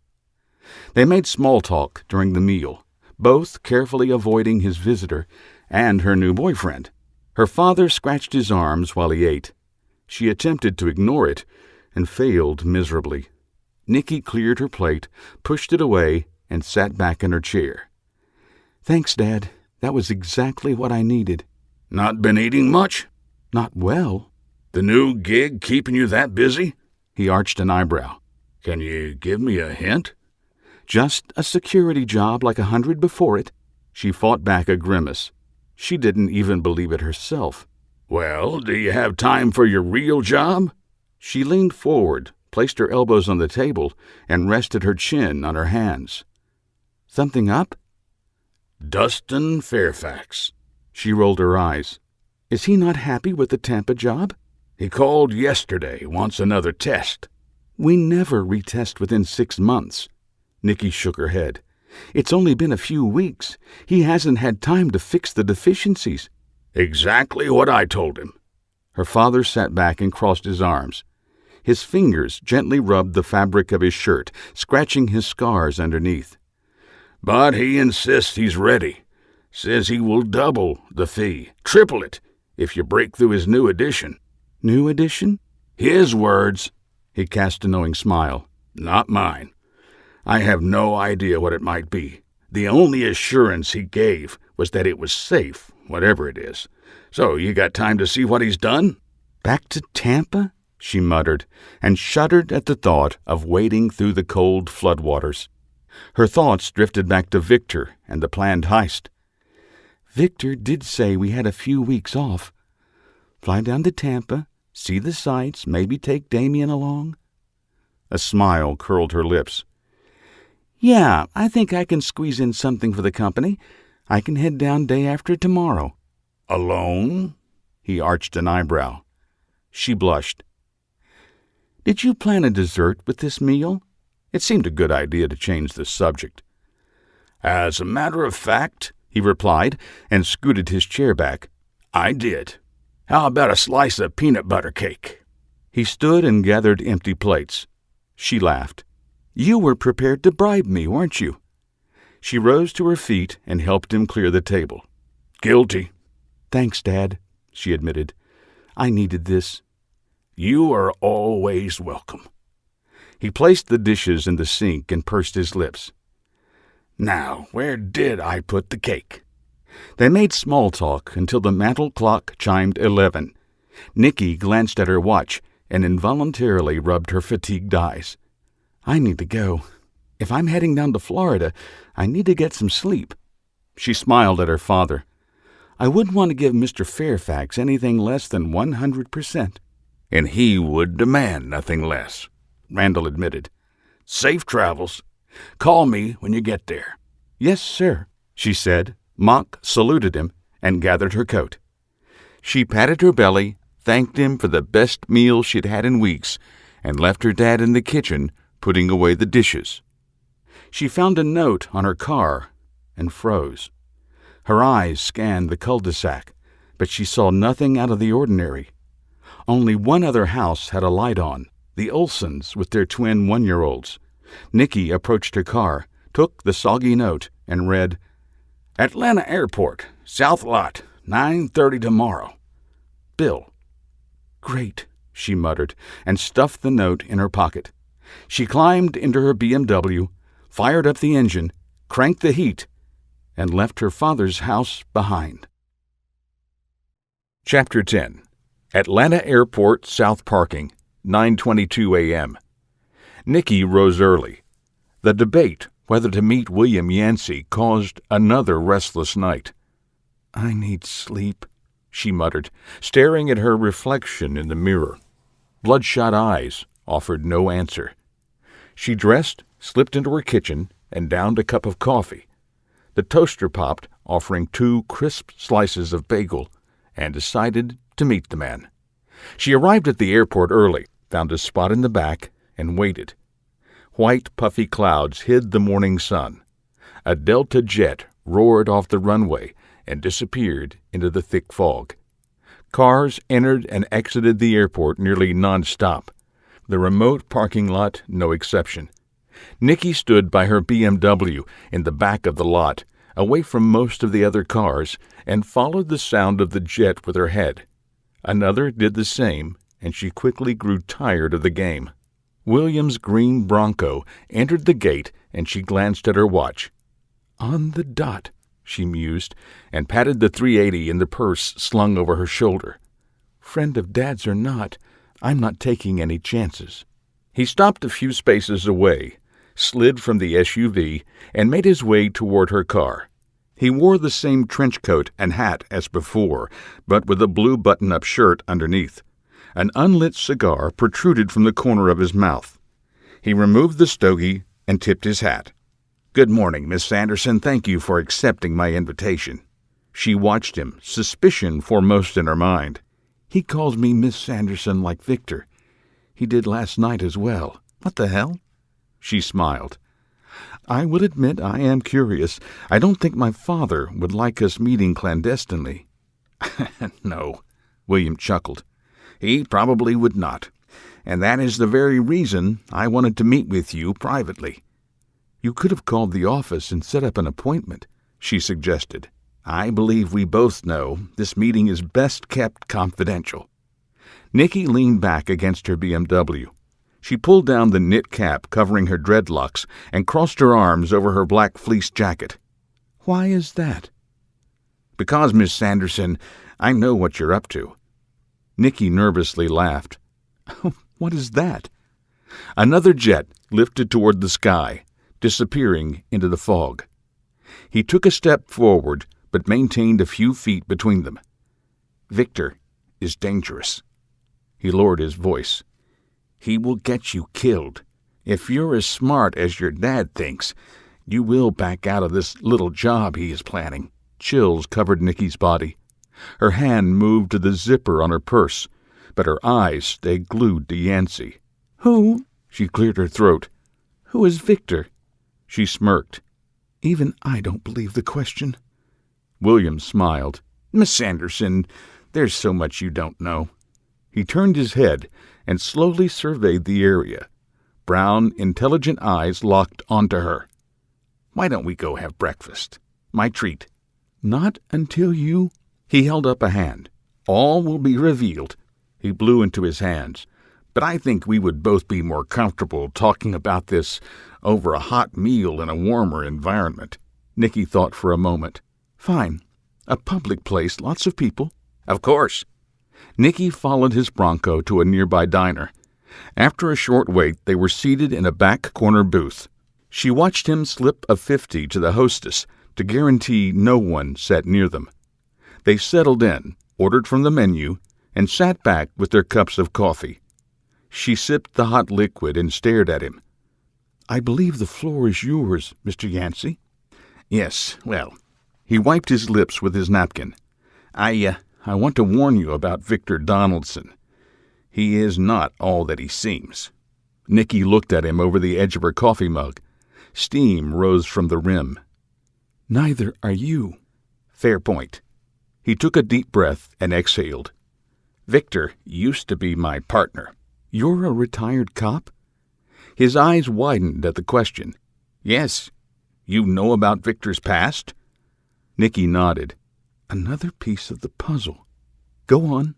They made small talk during the meal, both carefully avoiding his visitor and her new boyfriend. Her father scratched his arms while he ate. She attempted to ignore it and failed miserably. Nikki cleared her plate, pushed it away, and sat back in her chair. "Thanks, Dad. That was exactly what I needed." "Not been eating much?" "Not well." "The new gig keeping you that busy?" He arched an eyebrow. "Can you give me a hint?" "Just a security job like 100 before it." She fought back a grimace. She didn't even believe it herself. "Well, do you have time for your real job?" She leaned forward, placed her elbows on the table, and rested her chin on her hands. "Something up?" "Dustin Fairfax." She rolled her eyes. "Is he not happy with the Tampa job?" "He called yesterday, wants another test." "We never retest within 6 months." Nikki shook her head. "It's only been a few weeks. He hasn't had time to fix the deficiencies." "Exactly what I told him." Her father sat back and crossed his arms. His fingers gently rubbed the fabric of his shirt, scratching his scars underneath. "But he insists he's ready. Says he will double the fee, triple it, if you break through his new edition." "New edition?" "His words." He cast a knowing smile. "Not mine. I have no idea what it might be. The only assurance he gave was that it was safe, whatever it is. So you got time to see what he's done?" "Back to Tampa?" she muttered, and shuddered at the thought of wading through the cold floodwaters. Her thoughts drifted back to Victor and the planned heist. "Victor did say we had a few weeks off. Fly down to Tampa, see the sights, maybe take Damien along." A smile curled her lips. "Yeah, I think I can squeeze in something for the company. I can head down day after tomorrow." "Alone?" He arched an eyebrow. She blushed. "Did you plan a dessert with this meal?" It seemed a good idea to change the subject. "As a matter of fact," he replied, and scooted his chair back, "I did. How about a slice of peanut butter cake?" He stood and gathered empty plates. She laughed. "You were prepared to bribe me, weren't you?" She rose to her feet and helped him clear the table. "Guilty." "Thanks, Dad," she admitted. "I needed this." "You are always welcome." He placed the dishes in the sink and pursed his lips. "Now, where did I put the cake?" They made small talk until the mantel clock chimed 11. Nikki glanced at her watch and involuntarily rubbed her fatigued eyes. "I need to go. If I'm heading down to Florida, I need to get some sleep." She smiled at her father. "I wouldn't want to give Mr. Fairfax anything less than 100%. "And he would demand nothing less," Randall admitted. "Safe travels. Call me when you get there." "Yes, sir," she said, mock saluted him, and gathered her coat. She patted her belly, thanked him for the best meal she'd had in weeks, and left her dad in the kitchen putting away the dishes. She found a note on her car and froze. Her eyes scanned the cul-de-sac, but she saw nothing out of the ordinary. Only one other house had a light on, the Olsons with their twin 1-year-olds. Nikki approached her car, took the soggy note, and read, "Atlanta Airport, South Lot, 9:30 tomorrow. Bill." "Great," she muttered, and stuffed the note in her pocket. She climbed into her BMW, fired up the engine, cranked the heat, and left her father's house behind. Chapter 10. Atlanta Airport South Parking, 9:22 a.m. Nikki rose early. The debate whether to meet William Yancey caused another restless night. "I need sleep," she muttered, staring at her reflection in the mirror. Bloodshot eyes offered no answer. She dressed, slipped into her kitchen, and downed a cup of coffee. The toaster popped, offering 2 crisp slices of bagel, and decided to meet the man. She arrived at the airport early, found a spot in the back, and waited. White, puffy clouds hid the morning sun. A Delta jet roared off the runway and disappeared into the thick fog. Cars entered and exited the airport nearly nonstop, the remote parking lot no exception. Nikki stood by her BMW in the back of the lot, away from most of the other cars, and followed the sound of the jet with her head. Another did the same, and she quickly grew tired of the game. William's green Bronco entered the gate, and she glanced at her watch. On the dot, she mused, and patted the .380 in the purse slung over her shoulder. Friend of Dad's or not, I'm not taking any chances. He stopped a few spaces away, slid from the SUV, and made his way toward her car. He wore the same trench coat and hat as before, but with a blue button-up shirt underneath. An unlit cigar protruded from the corner of his mouth. He removed the stogie and tipped his hat. "Good morning, Miss Sanderson. Thank you for accepting my invitation." She watched him, suspicion foremost in her mind. He calls me Miss Sanderson like Victor. He did last night as well. What the hell? She smiled. I will admit I am curious. I don't think my father would like us meeting clandestinely. No, William chuckled. He probably would not. And that is the very reason I wanted to meet with you privately. You could have called the office and set up an appointment, she suggested. I believe we both know this meeting is best kept confidential. Nikki leaned back against her BMW. She pulled down the knit cap covering her dreadlocks and crossed her arms over her black fleece jacket. Why is that? Because, Miss Sanderson, I know what you're up to. Nikki nervously laughed. What is that? Another jet lifted toward the sky, disappearing into the fog. He took a step forward, but maintained a few feet between them. Victor is dangerous. He lowered his voice. He will get you killed. If you're as smart as your dad thinks, you will back out of this little job he is planning. Chills covered Nikki's body. Her hand moved to the zipper on her purse, but her eyes stayed glued to Yancey. Who? She cleared her throat. Who is Victor? She smirked. Even I don't believe the question. William smiled. Miss Sanderson, there's so much you don't know. He turned his head and slowly surveyed the area. Brown, intelligent eyes locked onto her. Why don't we go have breakfast? My treat. Not until you... He held up a hand. All will be revealed. He blew into his hands. But I think we would both be more comfortable talking about this over a hot meal in a warmer environment. Nikki thought for a moment. Fine. A public place, lots of people. Of course. Nikki followed his Bronco to a nearby diner. After a short wait, they were seated in a back corner booth. She watched him slip a 50 to the hostess to guarantee no one sat near them. They settled in, ordered from the menu, and sat back with their cups of coffee. She sipped the hot liquid and stared at him. I believe the floor is yours, Mr. Yancey. Yes, well. He wiped his lips with his napkin. I want to warn you about Victor Donaldson. He is not all that he seems. Nikki looked at him over the edge of her coffee mug. Steam rose from the rim. Neither are you. Fair point. He took a deep breath and exhaled. Victor used to be my partner. You're a retired cop? His eyes widened at the question. Yes. You know about Victor's past? Nikki nodded. Another piece of the puzzle. Go on.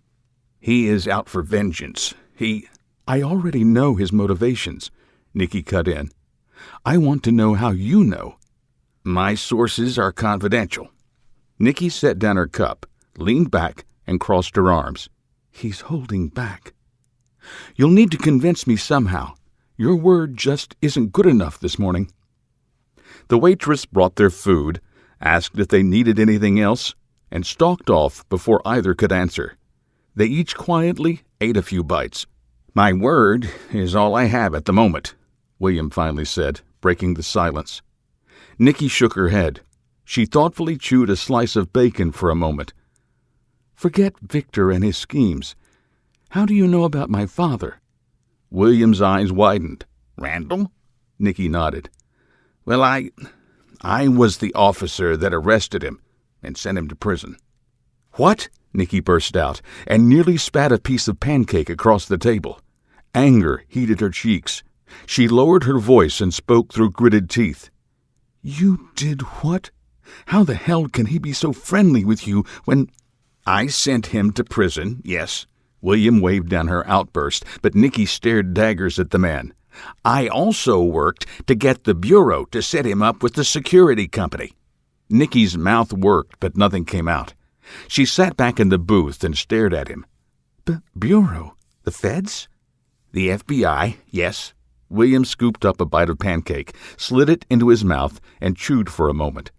He is out for vengeance. I already know his motivations, Nikki cut in. I want to know how you know. My sources are confidential. Nikki set down her cup, leaned back, and crossed her arms. He's holding back. You'll need to convince me somehow. Your word just isn't good enough this morning. The waitress brought their food, asked if they needed anything else, and stalked off before either could answer. They each quietly ate a few bites. My word is all I have at the moment, William finally said, breaking the silence. Nikki shook her head. She thoughtfully chewed a slice of bacon for a moment. Forget Victor and his schemes. How do you know about my father? William's eyes widened. Randall? Nikki nodded. Well, I was the officer that arrested him and sent him to prison. What? Nikki burst out, and nearly spat a piece of pancake across the table. Anger heated her cheeks. She lowered her voice and spoke through gritted teeth. You did what? How the hell can he be so friendly with you when... I sent him to prison, yes, William waved down her outburst, but Nikki stared daggers at the man. "I also worked to get the Bureau to set him up with the security company." Nikki's mouth worked, but nothing came out. She sat back in the booth and stared at him. Bureau? The feds? The FBI, yes. William scooped up a bite of pancake, slid it into his mouth, and chewed for a moment.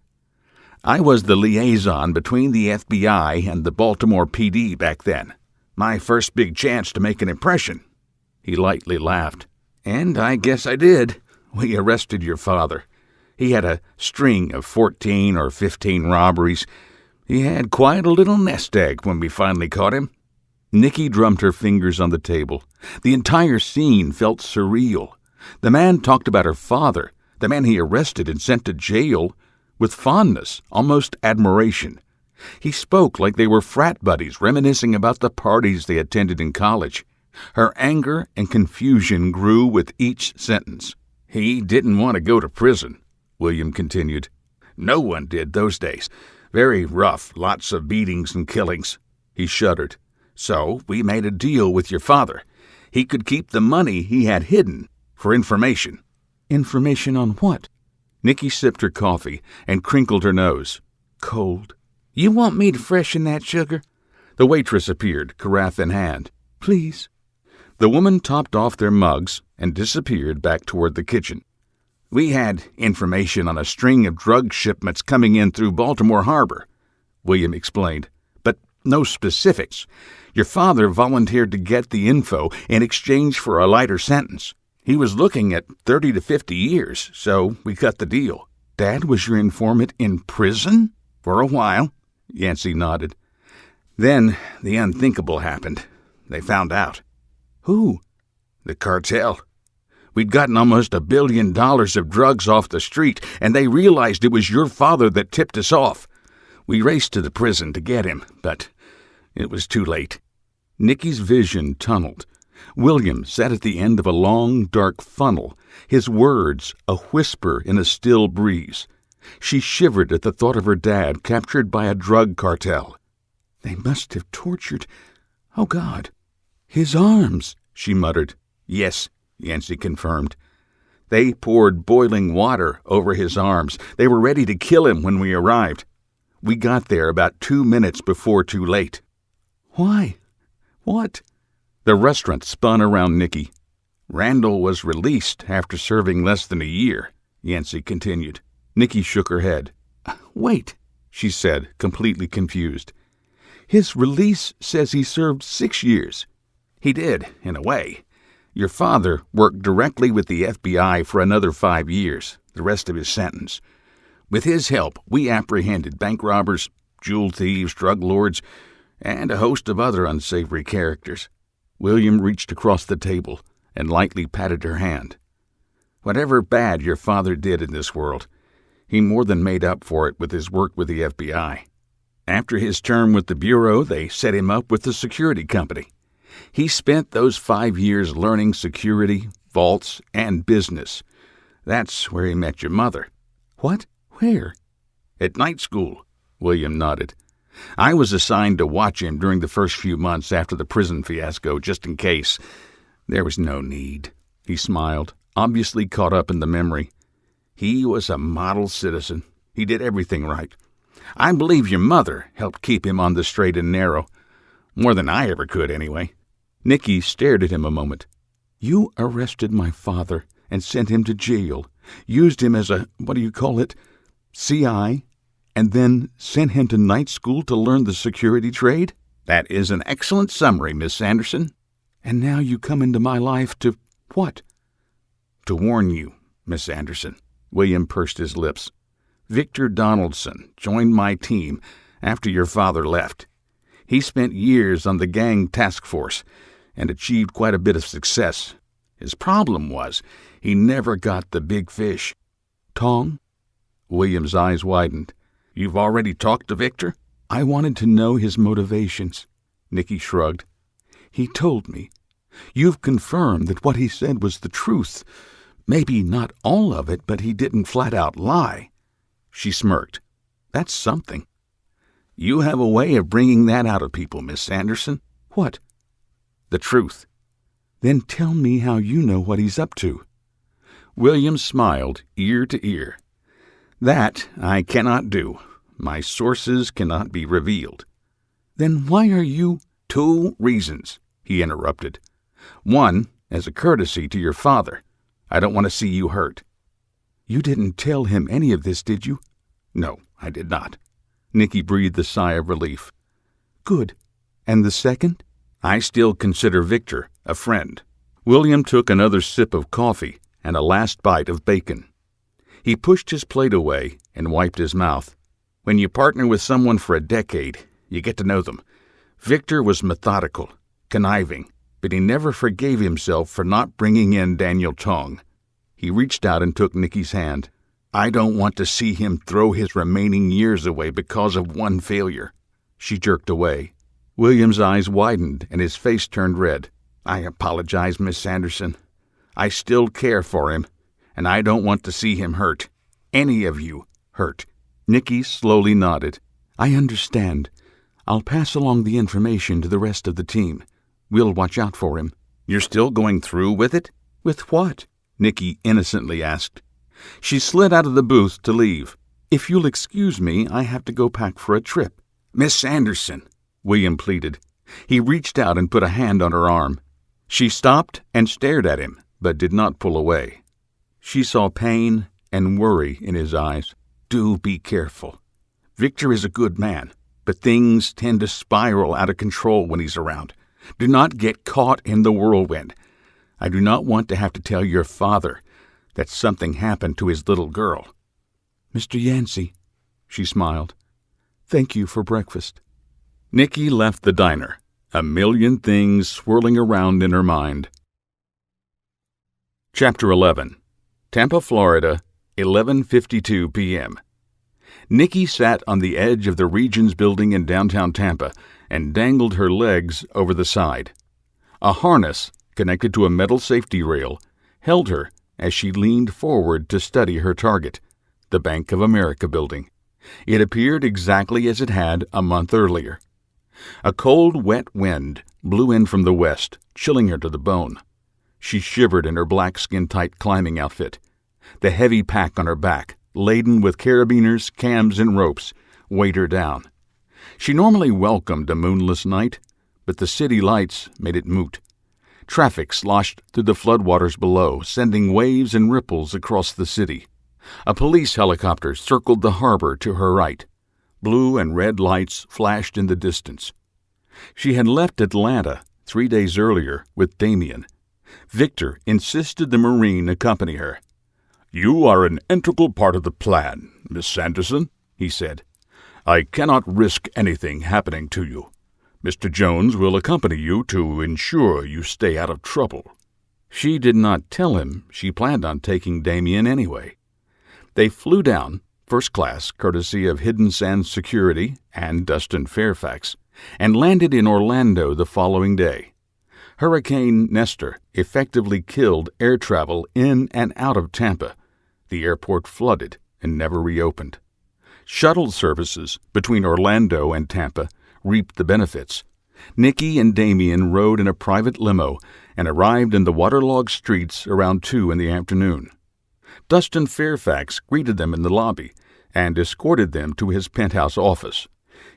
"I was the liaison between the FBI and the Baltimore PD back then. My first big chance to make an impression." He lightly laughed. "And I guess I did. We arrested your father. He had a string of 14 or 15 robberies. He had quite a little nest egg when we finally caught him." Nikki drummed her fingers on the table. The entire scene felt surreal. The man talked about her father, the man he arrested and sent to jail, with fondness, almost admiration. He spoke like they were frat buddies reminiscing about the parties they attended in college. Her anger and confusion grew with each sentence. "He didn't want to go to prison," William continued. "No one did those days. Very rough, lots of beatings and killings." He shuddered. "So we made a deal with your father. He could keep the money he had hidden for information." "Information on what?" Nikki sipped her coffee and crinkled her nose. "Cold. You want me to freshen that sugar?" The waitress appeared, carafe in hand. "Please." The woman topped off their mugs and disappeared back toward the kitchen. "We had information on a string of drug shipments coming in through Baltimore Harbor," William explained, "but no specifics. Your father volunteered to get the info in exchange for a lighter sentence. He was looking at 30 to 50 years, so we cut the deal." "Dad was your informant in prison?" "For a while," Yancey nodded. "Then the unthinkable happened. They found out." "Who?" "The cartel. We'd gotten almost $1 billion of drugs off the street, and they realized it was your father that tipped us off. We raced to the prison to get him, but it was too late." Nikki's vision tunneled. William sat at the end of a long, dark funnel, his words a whisper in a still breeze. She shivered at the thought of her dad captured by a drug cartel. "They must have tortured... Oh, God!" "His arms," she muttered. "Yes," Yancey confirmed. "They poured boiling water over his arms. They were ready to kill him when we arrived. We got there about 2 minutes before too late." "Why? What?" The restaurant spun around Nikki. "Randall was released after serving less than a year," Yancey continued. Nikki shook her head. "Wait," she said, completely confused. "His release says he served 6 years." "He did, in a way. Your father worked directly with the FBI for another 5 years, the rest of his sentence. With his help, we apprehended bank robbers, jewel thieves, drug lords, and a host of other unsavory characters." William reached across the table and lightly patted her hand. "Whatever bad your father did in this world, he more than made up for it with his work with the FBI. After his term with the Bureau, they set him up with the security company. He spent those 5 years learning security, vaults, and business. That's where he met your mother." "What? Where?" "At night school," William nodded. "I was assigned to watch him during the first few months after the prison fiasco, just in case. There was no need." He smiled, obviously caught up in the memory. "He was a model citizen. He did everything right. I believe your mother helped keep him on the straight and narrow. More than I ever could, anyway." Nikki stared at him a moment. "You arrested my father and sent him to jail, used him as a, what do you call it, CI, and then sent him to night school to learn the security trade?" "That is an excellent summary, Miss Sanderson." "And now you come into my life to what?" "To warn you, Miss Anderson." William pursed his lips. "Victor Donaldson joined my team after your father left. He spent years on the gang task force and achieved quite a bit of success. His problem was he never got the big fish." "Tong?" William's eyes widened. "You've already talked to Victor?" "I wanted to know his motivations." Nikki shrugged. "He told me. You've confirmed that what he said was the truth. Maybe not all of it, but he didn't flat out lie." She smirked. "That's something." "You have a way of bringing that out of people, Miss Sanderson." "What?" the truth." "Then tell me how you know what he's up to." William smiled ear to ear. "That I cannot do. My sources cannot be revealed." "Then why are you—" "2 reasons," he interrupted. "One, as a courtesy to your father. I don't want to see you hurt." "You didn't tell him any of this, did you?" "No, I did not." Nikki breathed a sigh of relief. "Good. And the second?" "I still consider Victor a friend." William took another sip of coffee and a last bite of bacon. He pushed his plate away and wiped his mouth. When you partner with someone for a decade, you get to know them. Victor was methodical, conniving, but he never forgave himself for not bringing in Daniel Tong. He reached out and took Nikki's hand. "I don't want to see him throw his remaining years away because of one failure." She jerked away. William's eyes widened and his face turned red. "I apologize, Miss Sanderson. I still care for him, and I don't want to see him hurt. Any of you hurt." Nikki slowly nodded. "I understand. I'll pass along the information to the rest of the team. We'll watch out for him." "You're still going through with it?" "With what?" Nikki innocently asked. She slid out of the booth to leave. "If you'll excuse me, I have to go pack for a trip." "Miss Sanderson," William pleaded. He reached out and put a hand on her arm. She stopped and stared at him, but did not pull away. She saw pain and worry in his eyes. "Do be careful. Victor is a good man, but things tend to spiral out of control when he's around. Do not get caught in the whirlwind. I do not want to have to tell your father that something happened to his little girl." "Mr. Yancey," she smiled. "Thank you for breakfast." Nikki left the diner, a million things swirling around in her mind. Chapter 11. Tampa, Florida, 11:52 p.m. Nikki sat on the edge of the Regions building in downtown Tampa and dangled her legs over the side. A harness, connected to a metal safety rail, held her as she leaned forward to study her target, the Bank of America building. It appeared exactly as it had a month earlier. A cold, wet wind blew in from the west, chilling her to the bone. She shivered in her black skin-tight climbing outfit. The heavy pack on her back, laden with carabiners, cams, and ropes, weighed her down. She normally welcomed a moonless night, but the city lights made it moot. Traffic sloshed through the floodwaters below, sending waves and ripples across the city. A police helicopter circled the harbor to her right. Blue and red lights flashed in the distance. She had left Atlanta 3 days earlier with Damien. Victor insisted the Marine accompany her. "You are an integral part of the plan, Miss Sanderson," he said. "I cannot risk anything happening to you. Mr. Jones will accompany you to ensure you stay out of trouble." She did not tell him she planned on taking Damien anyway. They flew down, first class, courtesy of Hidden Sands Security and Dustin Fairfax, and landed in Orlando the following day. Hurricane Nestor effectively killed air travel in and out of Tampa. The airport flooded and never reopened. Shuttle services between Orlando and Tampa reaped the benefits. Nikki and Damien rode in a private limo and arrived in the waterlogged streets around 2 in the afternoon. Dustin Fairfax greeted them in the lobby and escorted them to his penthouse office.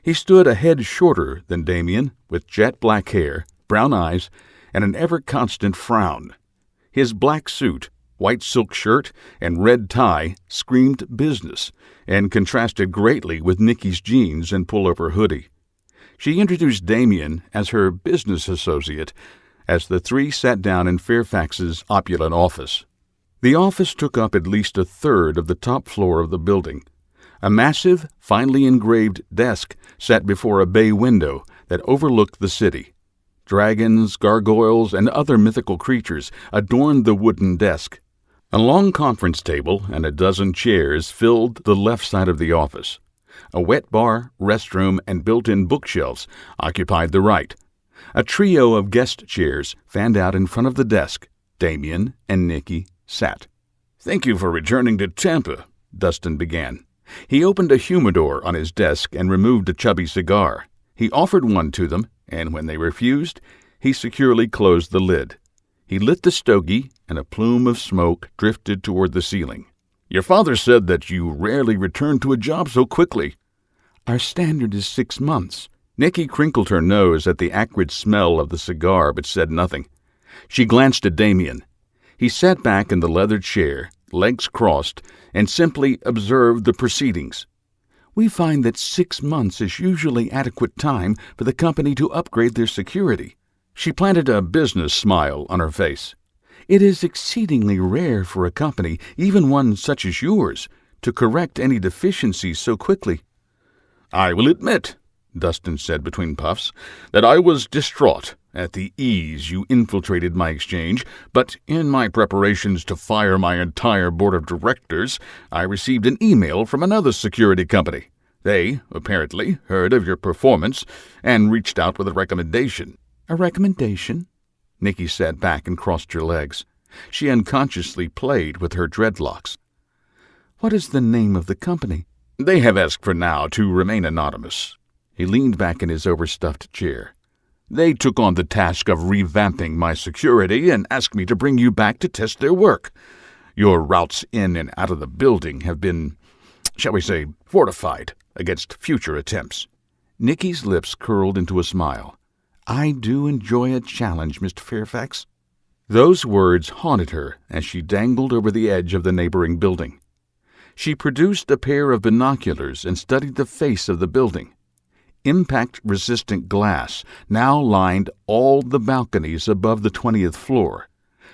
He stood a head shorter than Damien, with jet black hair, brown eyes, and an ever-constant frown. His black suit, white silk shirt, and red tie screamed business and contrasted greatly with Nikki's jeans and pullover hoodie. She introduced Damien as her business associate as the three sat down in Fairfax's opulent office. The office took up at least a third of the top floor of the building. A massive, finely engraved desk sat before a bay window that overlooked the city. Dragons, gargoyles, and other mythical creatures adorned the wooden desk. A long conference table and a dozen chairs filled the left side of the office. A wet bar, restroom, and built-in bookshelves occupied the right. A trio of guest chairs fanned out in front of the desk. Damien and Nikki sat. "Thank you for returning to Tampa," Dustin began. He opened a humidor on his desk and removed a chubby cigar. He offered one to them, and when they refused, He securely closed the lid. He lit the stogie, and a plume of smoke drifted toward the ceiling. "Your father said that you rarely return to a job so quickly." "Our standard is 6 months." Nikki crinkled her nose at the acrid smell of the cigar, but said nothing. She glanced at Damien. He sat back in the leather chair, legs crossed, and simply observed the proceedings. "We find that 6 months is usually adequate time for the company to upgrade their security." She planted a business smile on her face. "It is exceedingly rare for a company, even one such as yours, to correct any deficiencies so quickly." "I will admit," Dustin said between puffs, "that I was distraught at the ease you infiltrated my exchange, but in my preparations to fire my entire board of directors, I received an email from another security company. They, apparently, heard of your performance and reached out with a recommendation." "A recommendation?" Nikki sat back and crossed her legs. She unconsciously played with her dreadlocks. "What is the name of the company?" "They have asked for now to remain anonymous." He leaned back in his overstuffed chair. "They took on the task of revamping my security and asked me to bring you back to test their work. Your routes in and out of the building have been, shall we say, fortified against future attempts." Nikki's lips curled into a smile. "I do enjoy a challenge, Mr. Fairfax." Those words haunted her as she dangled over the edge of the neighboring building. She produced a pair of binoculars and studied the face of the building. Impact-resistant glass now lined all the balconies above the 20th floor,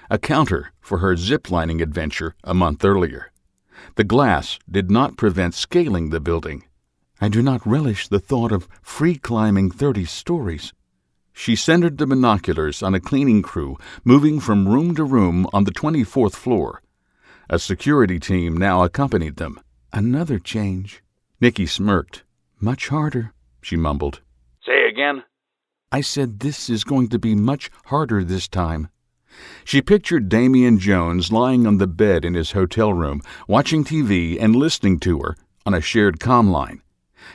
a counter for her zip-lining adventure a month earlier. The glass did not prevent scaling the building. "I do not relish the thought of free-climbing 30 stories." She centered the binoculars on a cleaning crew moving from room to room on the 24th floor. A security team now accompanied them. "Another change." Nikki smirked. "Much harder," she mumbled. "Say again?" "I said this is going to be much harder this time." She pictured Damien Jones lying on the bed in his hotel room, watching TV and listening to her on a shared comm line.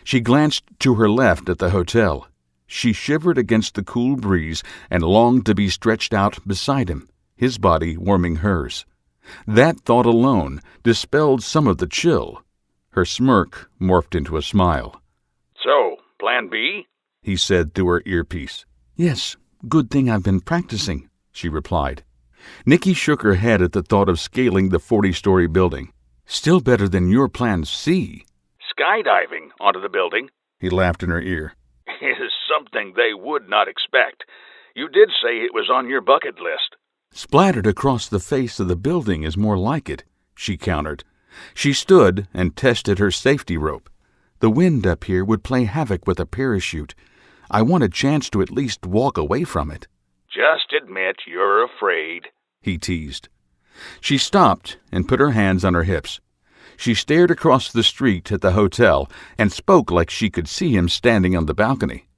She glanced to her left at the hotel. She shivered against the cool breeze and longed to be stretched out beside him, his body warming hers. That thought alone dispelled some of the chill. Her smirk morphed into a smile. "So, plan B?" he said through her earpiece. "Yes, good thing I've been practicing," she replied. Nikki shook her head at the thought of scaling the 40-story building. "Still better than your plan C." "Skydiving onto the building?" He laughed in her ear. "Is something they would not expect. You did say it was on your bucket list." "Splattered across the face of the building is more like it," she countered. She stood and tested her safety rope. "The wind up here would play havoc with a parachute. I want a chance to at least walk away from it." "Just admit you're afraid," he teased. She stopped and put her hands on her hips. She stared across the street at the hotel and spoke like she could see him standing on the balcony.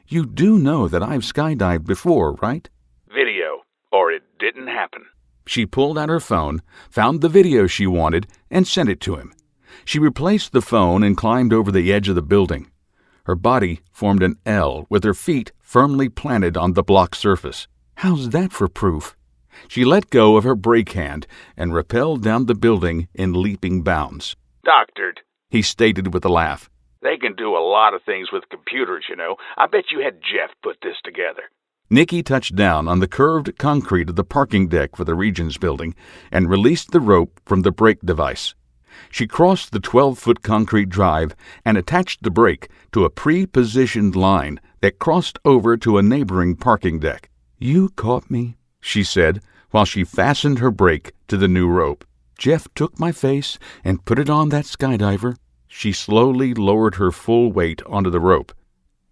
"You do know that I've skydived before, right?" "Video, or it didn't happen." She pulled out her phone, found the video she wanted, and sent it to him. She replaced the phone and climbed over the edge of the building. Her body formed an L with her feet firmly planted on the block surface. "How's that for proof?" She let go of her brake hand and rappelled down the building in leaping bounds. "Doctored," he stated with a laugh. "They can do a lot of things with computers, you know. I bet you had Jeff put this together." Nikki touched down on the curved concrete of the parking deck for the Regions building and released the rope from the brake device. She crossed the 12-foot concrete drive and attached the brake to a pre-positioned line that crossed over to a neighboring parking deck. "You caught me," she said, while she fastened her brake to the new rope. "Jeff took my face and put it on that skydiver." She slowly lowered her full weight onto the rope.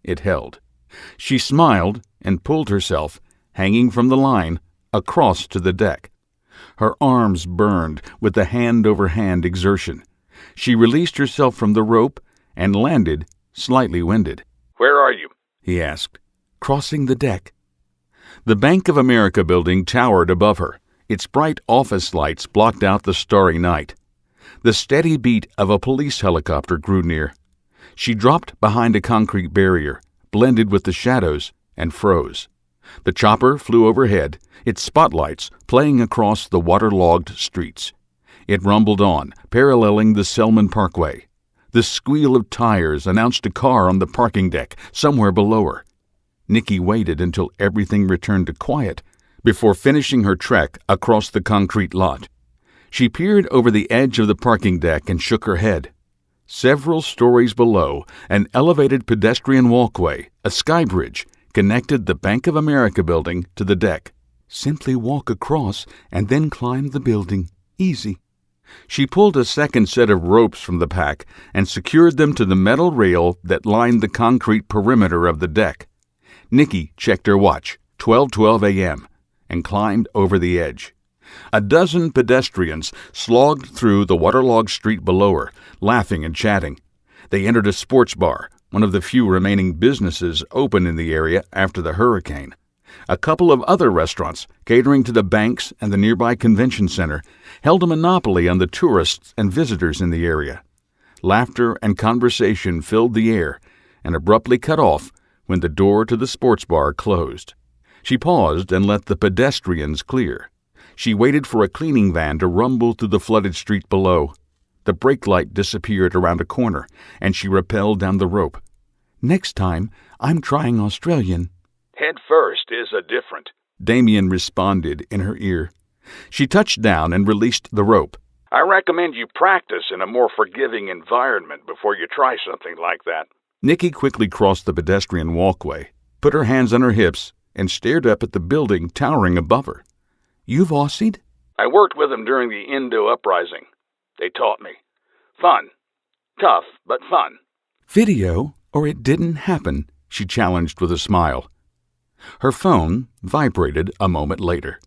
It held. She smiled and pulled herself, hanging from the line, across to the deck. Her arms burned with the hand-over-hand exertion. She released herself from the rope and landed, slightly winded. "Where are you?" he asked. "Crossing the deck." The Bank of America building towered above her. Its bright office lights blocked out the starry night. The steady beat of a police helicopter grew near. She dropped behind a concrete barrier, blended with the shadows, and froze. The chopper flew overhead, its spotlights playing across the waterlogged streets. It rumbled on, paralleling the Selman Parkway. The squeal of tires announced a car on the parking deck somewhere below her. Nikki waited until everything returned to quiet before finishing her trek across the concrete lot. She peered over the edge of the parking deck and shook her head. Several stories below, an elevated pedestrian walkway, a sky bridge, connected the Bank of America building to the deck. Simply walk across and then climb the building. Easy. She pulled a second set of ropes from the pack and secured them to the metal rail that lined the concrete perimeter of the deck. Nikki checked her watch, 12:12 a.m., and climbed over the edge. A dozen pedestrians slogged through the waterlogged street below her, laughing and chatting. They entered a sports bar, one of the few remaining businesses open in the area after the hurricane. A couple of other restaurants, catering to the banks and the nearby convention center, held a monopoly on the tourists and visitors in the area. Laughter and conversation filled the air and abruptly cut off when the door to the sports bar closed. She paused and let the pedestrians clear. She waited for a cleaning van to rumble through the flooded street below. The brake light disappeared around a corner, and she rappelled down the rope. Next time, I'm trying Australian. Head first is a different. Damien responded in her ear. She touched down and released the rope. I recommend you practice in a more forgiving environment before you try something like that. Nikki quickly crossed the pedestrian walkway, put her hands on her hips, and stared up at the building towering above her. You've Aussied? I worked with them during the Indo Uprising. They taught me. Fun. Tough, but fun. Video, or it didn't happen, she challenged with a smile. Her phone vibrated a moment later.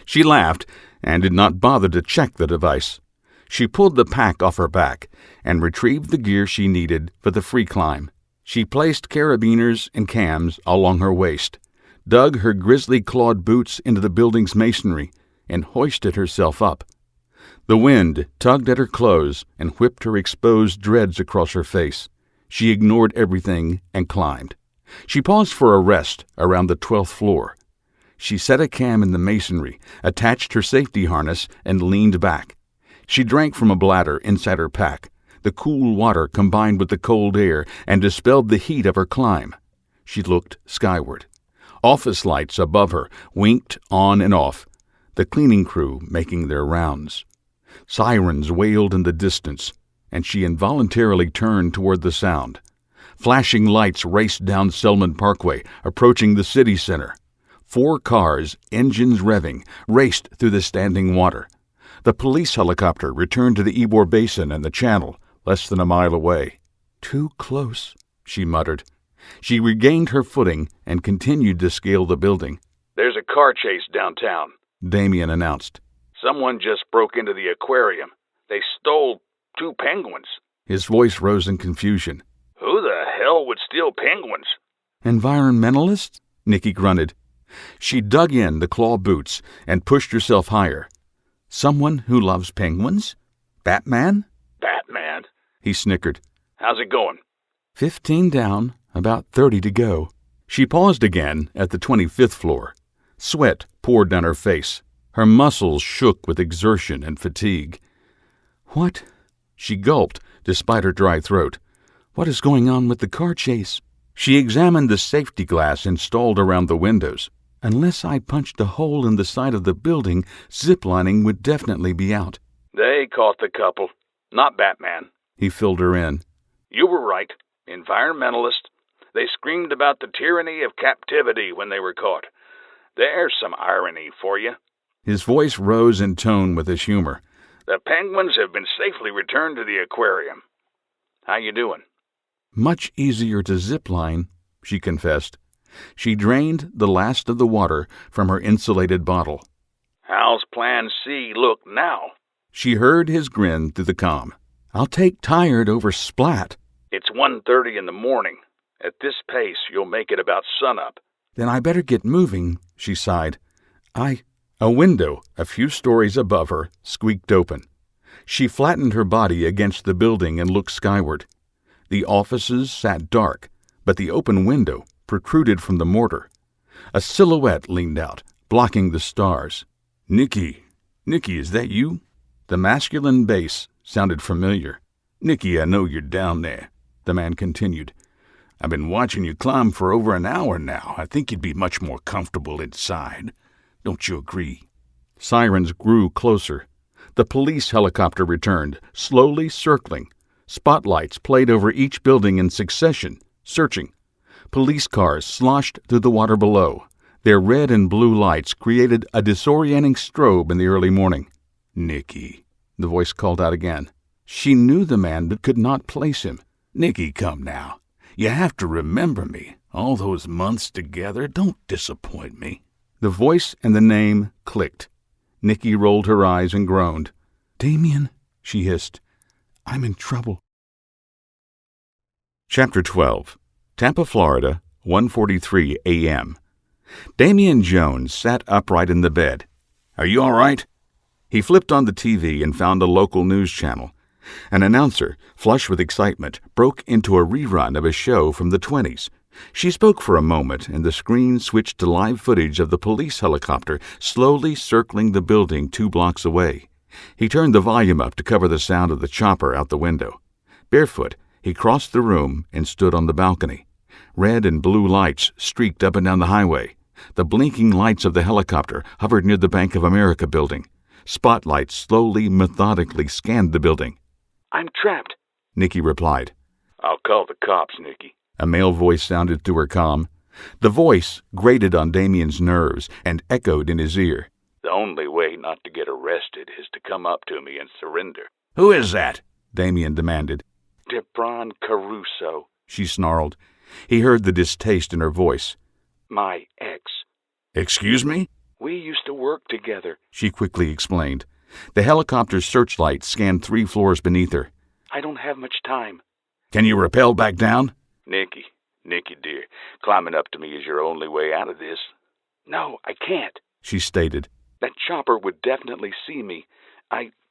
She laughed and did not bother to check the device. She pulled the pack off her back and retrieved the gear she needed for the free climb. She placed carabiners and cams along her waist, dug her grizzly-clawed boots into the building's masonry, and hoisted herself up. The wind tugged at her clothes and whipped her exposed dreads across her face. She ignored everything and climbed. She paused for a rest around the 12th floor. She set a cam in the masonry, attached her safety harness, and leaned back. She drank from a bladder inside her pack. The cool water combined with the cold air and dispelled the heat of her climb. She looked skyward. Office lights above her winked on and off, the cleaning crew making their rounds. Sirens wailed in the distance, and she involuntarily turned toward the sound. Flashing lights raced down Selman Parkway, approaching the city center. 4 cars, engines revving, raced through the standing water. The police helicopter returned to the Ybor Basin and the channel, less than a mile away. Too close, she muttered. She regained her footing and continued to scale the building. There's a car chase downtown, Damien announced. Someone just broke into the aquarium. They stole 2 penguins. His voice rose in confusion. Who the hell would steal penguins? Environmentalists? Nikki grunted. She dug in the claw boots and pushed herself higher. Someone who loves penguins? Batman? Batman? He snickered. How's it going? 15 down, about 30 to go. She paused again at the 25th floor. Sweat poured down her face. Her muscles shook with exertion and fatigue. What? She gulped, despite her dry throat. What is going on with the car chase? She examined the safety glass installed around the windows. Unless I punched a hole in the side of the building, ziplining would definitely be out. They caught the couple. Not Batman. He filled her in. You were right. Environmentalists. They screamed about the tyranny of captivity when they were caught. There's some irony for you. His voice rose in tone with his humor. The penguins have been safely returned to the aquarium. How you doing? Much easier to zipline, she confessed. She drained the last of the water from her insulated bottle. How's Plan C look now? She heard his grin through the comm. I'll take tired over splat. It's 1:30 in the morning. At this pace, you'll make it about sunup. Then I better get moving, she sighed. A window, a few stories above her, squeaked open. She flattened her body against the building and looked skyward. The offices sat dark, but the open window protruded from the mortar. A silhouette leaned out, blocking the stars. "Nikki, is that you?" The masculine bass sounded familiar. "Nikki, I know you're down there," the man continued. "I've been watching you climb for over an hour now. I think you'd be much more comfortable inside. Don't you agree?" Sirens grew closer. The police helicopter returned, slowly circling. Spotlights played over each building in succession, searching. Police cars sloshed through the water below. Their red and blue lights created a disorienting strobe in the early morning. "Nikki," the voice called out again. She knew the man but could not place him. "Nikki, come now. You have to remember me. All those months together, don't disappoint me." The voice and the name clicked. Nikki rolled her eyes and groaned. "Damien," she hissed, "I'm in trouble." Chapter 12. Tampa, Florida, 1:43 a.m. Damien Jones sat upright in the bed. "Are you all right?" He flipped on the TV and found a local news channel. An announcer, flush with excitement, broke into a rerun of a show from the 20s. She spoke for a moment, and the screen switched to live footage of the police helicopter slowly circling the building 2 blocks away. He turned the volume up to cover the sound of the chopper out the window. Barefoot, he crossed the room and stood on the balcony. Red and blue lights streaked up and down the highway. The blinking lights of the helicopter hovered near the Bank of America building. Spotlights slowly, methodically scanned the building. "I'm trapped," Nikki replied. "I'll call the cops, Nikki." A male voice sounded through her comm. The voice grated on Damien's nerves and echoed in his ear. "The only way not to get arrested is to come up to me and surrender." "Who is that?" Damien demanded. "Debron Caruso, She snarled. He heard the distaste in her voice. my ex. "Excuse me?" We used to work together. She quickly explained. The helicopter's searchlight scanned 3 floors beneath her. I don't have much time." "Can you rappel back down?" Nikki dear, climbing up to me is your only way out of this." "No, I can't," she stated. "That chopper would definitely see me.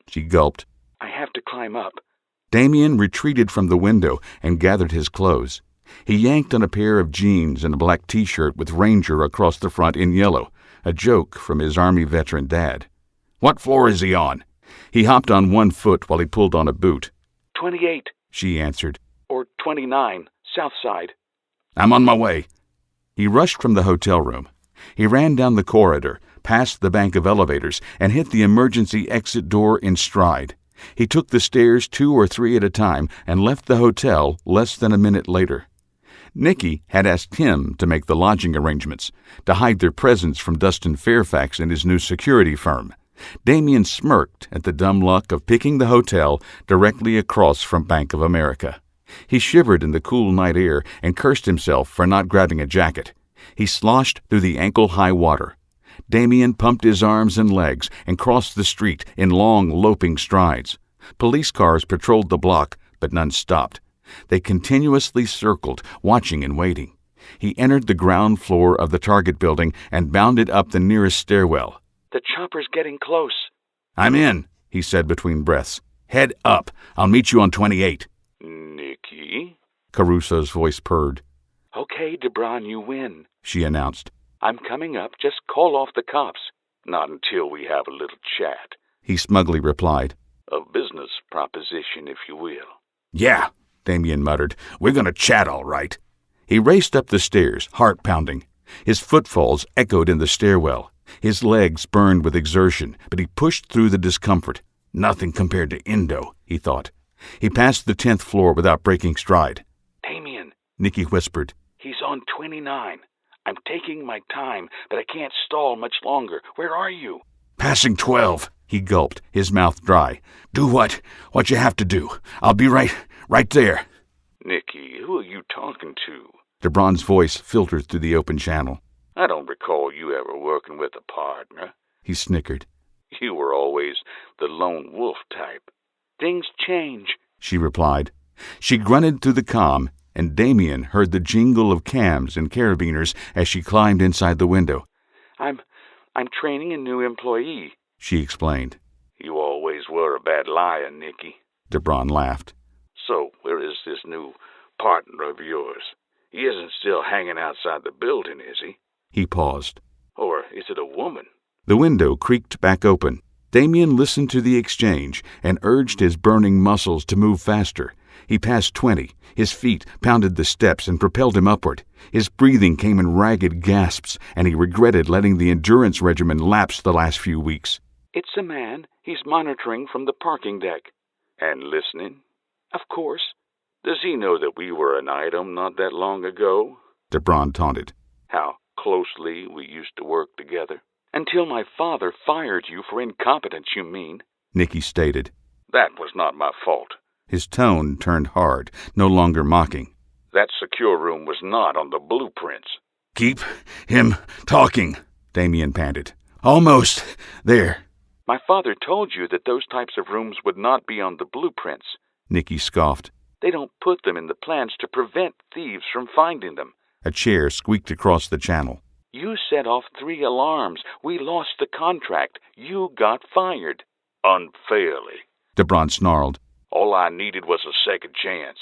She gulped. I have to climb up." Damien retreated from the window and gathered his clothes. He yanked on a pair of jeans and a black T-shirt with Ranger across the front in yellow, a joke from his Army veteran dad. "What floor is he on?" He hopped on 1 foot while he pulled on a boot. 28, She answered. or 29, south side. "I'm on my way." He rushed from the hotel room. He ran down the corridor, past the bank of elevators, and hit the emergency exit door in stride. He took the stairs 2 or 3 at a time and left the hotel less than a minute later. Nikki had asked him to make the lodging arrangements, to hide their presence from Dustin Fairfax and his new security firm. Damien smirked at the dumb luck of picking the hotel directly across from Bank of America. He shivered in the cool night air and cursed himself for not grabbing a jacket. He sloshed through the ankle-high water. Damien pumped his arms and legs and crossed the street in long, loping strides. Police cars patrolled the block, but none stopped. They continuously circled, watching and waiting. He entered the ground floor of the Target building and bounded up the nearest stairwell. The chopper's getting close. "I'm in," he said between breaths. "Head up. I'll meet you on 28. Nikki? Caruso's voice purred. Okay, Debron, you win, She announced. I'm coming up. Just call off the cops. Not until we have a little chat. He smugly replied. A business proposition, if you will. "Yeah," Damien muttered. "we're going to chat all right." He raced up the stairs, heart pounding. His footfalls echoed in the stairwell. His legs burned with exertion, but he pushed through the discomfort. Nothing compared to Indo, he thought. He passed the 10th floor without breaking stride. Damien, Nikki whispered. He's on 29. I'm taking my time, but I can't stall much longer. Where are you? "Passing 12. He gulped, his mouth dry. "Do what you have to do. I'll be right there." Nikki, who are you talking to? Debron's voice filtered through the open channel. I don't recall you ever working with a partner. He snickered. You were always the lone wolf type. Things change, She replied. She grunted through the comm, and Damien heard the jingle of cams and carabiners as she climbed inside the window. I'm training a new employee, She explained. You always were a bad liar, Nikki. Debron laughed. So, where is this new partner of yours? He isn't still hanging outside the building, is he? He paused. Or is it a woman? The window creaked back open. Damien listened to the exchange and urged his burning muscles to move faster. He passed 20. His feet pounded the steps and propelled him upward. His breathing came in ragged gasps, and he regretted letting the endurance regimen lapse the last few weeks. It's a man. He's monitoring from the parking deck. And listening? Of course. Does he know that we were an item not that long ago? DeBron taunted. How closely we used to work together. Until my father fired you for incompetence, you mean? Nikki stated. That was not my fault. His tone turned hard, no longer mocking. That secure room was not on the blueprints. Keep him talking, Damien panted. Almost there. My father told you that those types of rooms would not be on the blueprints. Nikki scoffed. They don't put them in the plans to prevent thieves from finding them. A chair squeaked across the channel. You set off 3 alarms. We lost the contract. You got fired. Unfairly. DeBron snarled. All I needed was a second chance.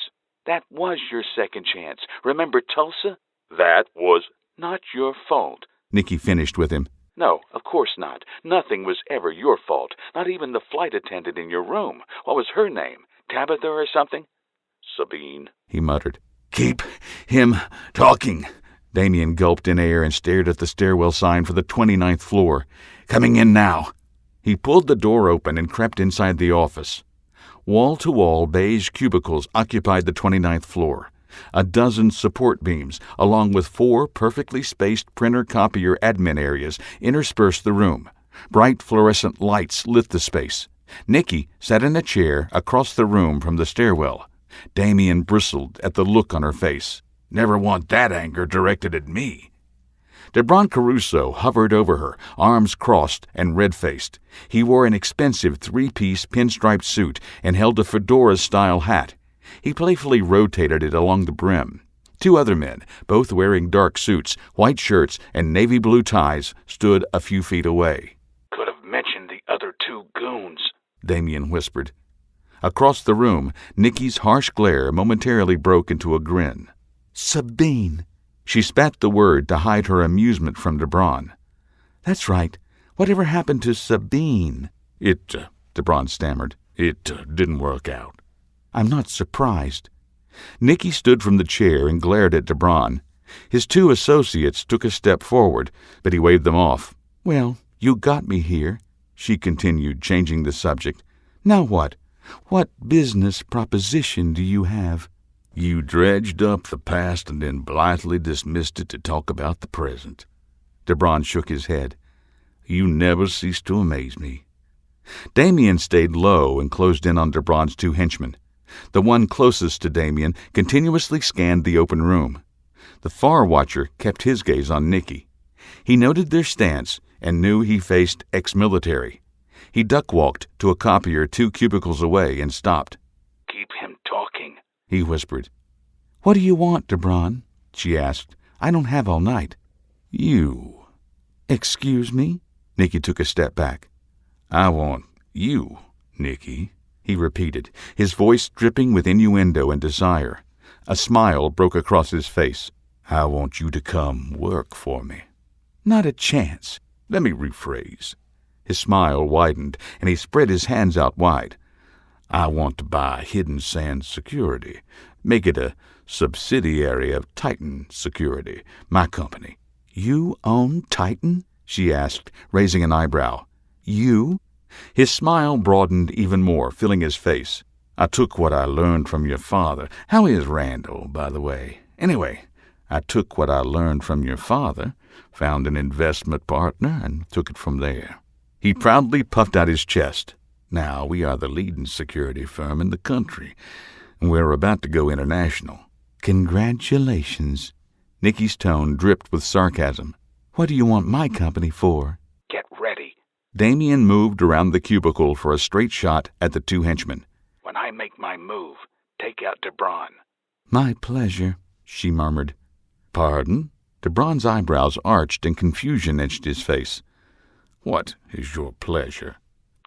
That was your second chance. Remember Tulsa? That was not your fault. Nikki finished with him. No, of course not. Nothing was ever your fault. Not even the flight attendant in your room. What was her name? Tabitha or something? Sabine, he muttered. Keep him talking. Damien gulped in air and stared at the stairwell sign for the 29th floor. Coming in now. He pulled the door open and crept inside the office. Wall-to-wall beige cubicles occupied the 29th floor. A dozen support beams, along with 4 perfectly spaced printer-copier admin areas, interspersed the room. Bright fluorescent lights lit the space. Nikki sat in a chair across the room from the stairwell. Damien bristled at the look on her face. Never want that anger directed at me. DeBron Caruso hovered over her, arms crossed and red-faced. He wore an expensive 3-piece pinstriped suit and held a fedora-style hat. He playfully rotated it along the brim. 2 other men, both wearing dark suits, white shirts, and navy blue ties, stood a few feet away. Could have mentioned the other 2 goons, Damien whispered. Across the room, Nikki's harsh glare momentarily broke into a grin. Sabine. She spat the word to hide her amusement from DeBron. That's right. Whatever happened to Sabine? DeBron stammered. It didn't work out. I'm not surprised. Nikki stood from the chair and glared at DeBron. His 2 associates took a step forward, but he waved them off. Well, you got me here, she continued, changing the subject. Now what? What business proposition do you have? You dredged up the past and then blithely dismissed it to talk about the present. DeBron shook his head. You never cease to amaze me. Damien stayed low and closed in on DeBron's 2 henchmen. The one closest to Damien continuously scanned the open room. The far watcher kept his gaze on Nikki. He noted their stance and knew he faced ex-military. He duck-walked to a copier 2 cubicles away and stopped. Keep him talking, he whispered. What do you want, DeBron? She asked. I don't have all night. You. Excuse me? Nikki took a step back. I want you, Nikki, he repeated, his voice dripping with innuendo and desire. A smile broke across his face. I want you to come work for me. Not a chance. Let me rephrase. His smile widened, and he spread his hands out wide. I want to buy Hidden Sand Security, make it a subsidiary of Titan Security, my company. You own Titan? She asked, raising an eyebrow. You? His smile broadened even more, filling his face. I took what I learned from your father. How is Randall, by the way? Anyway, I took what I learned from your father, found an investment partner, and took it from there. He proudly puffed out his chest. Now we are the leading security firm in the country, and we're about to go international. Congratulations. Nikki's tone dripped with sarcasm. What do you want my company for? Get ready. Damien moved around the cubicle for a straight shot at the 2 henchmen. When I make my move, take out DeBron. My pleasure, she murmured. Pardon? DeBron's eyebrows arched and confusion etched his face. What is your pleasure?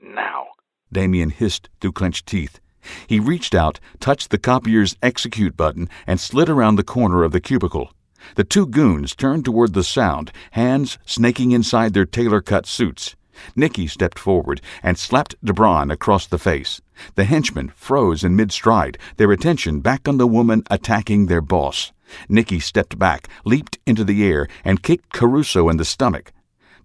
Now. Damien hissed through clenched teeth. He reached out, touched the copier's execute button, and slid around the corner of the cubicle. The two goons turned toward the sound, hands snaking inside their tailor-cut suits. Nikki stepped forward and slapped DeBron across the face. The henchmen froze in mid-stride, their attention back on the woman attacking their boss. Nikki stepped back, leaped into the air, and kicked Caruso in the stomach.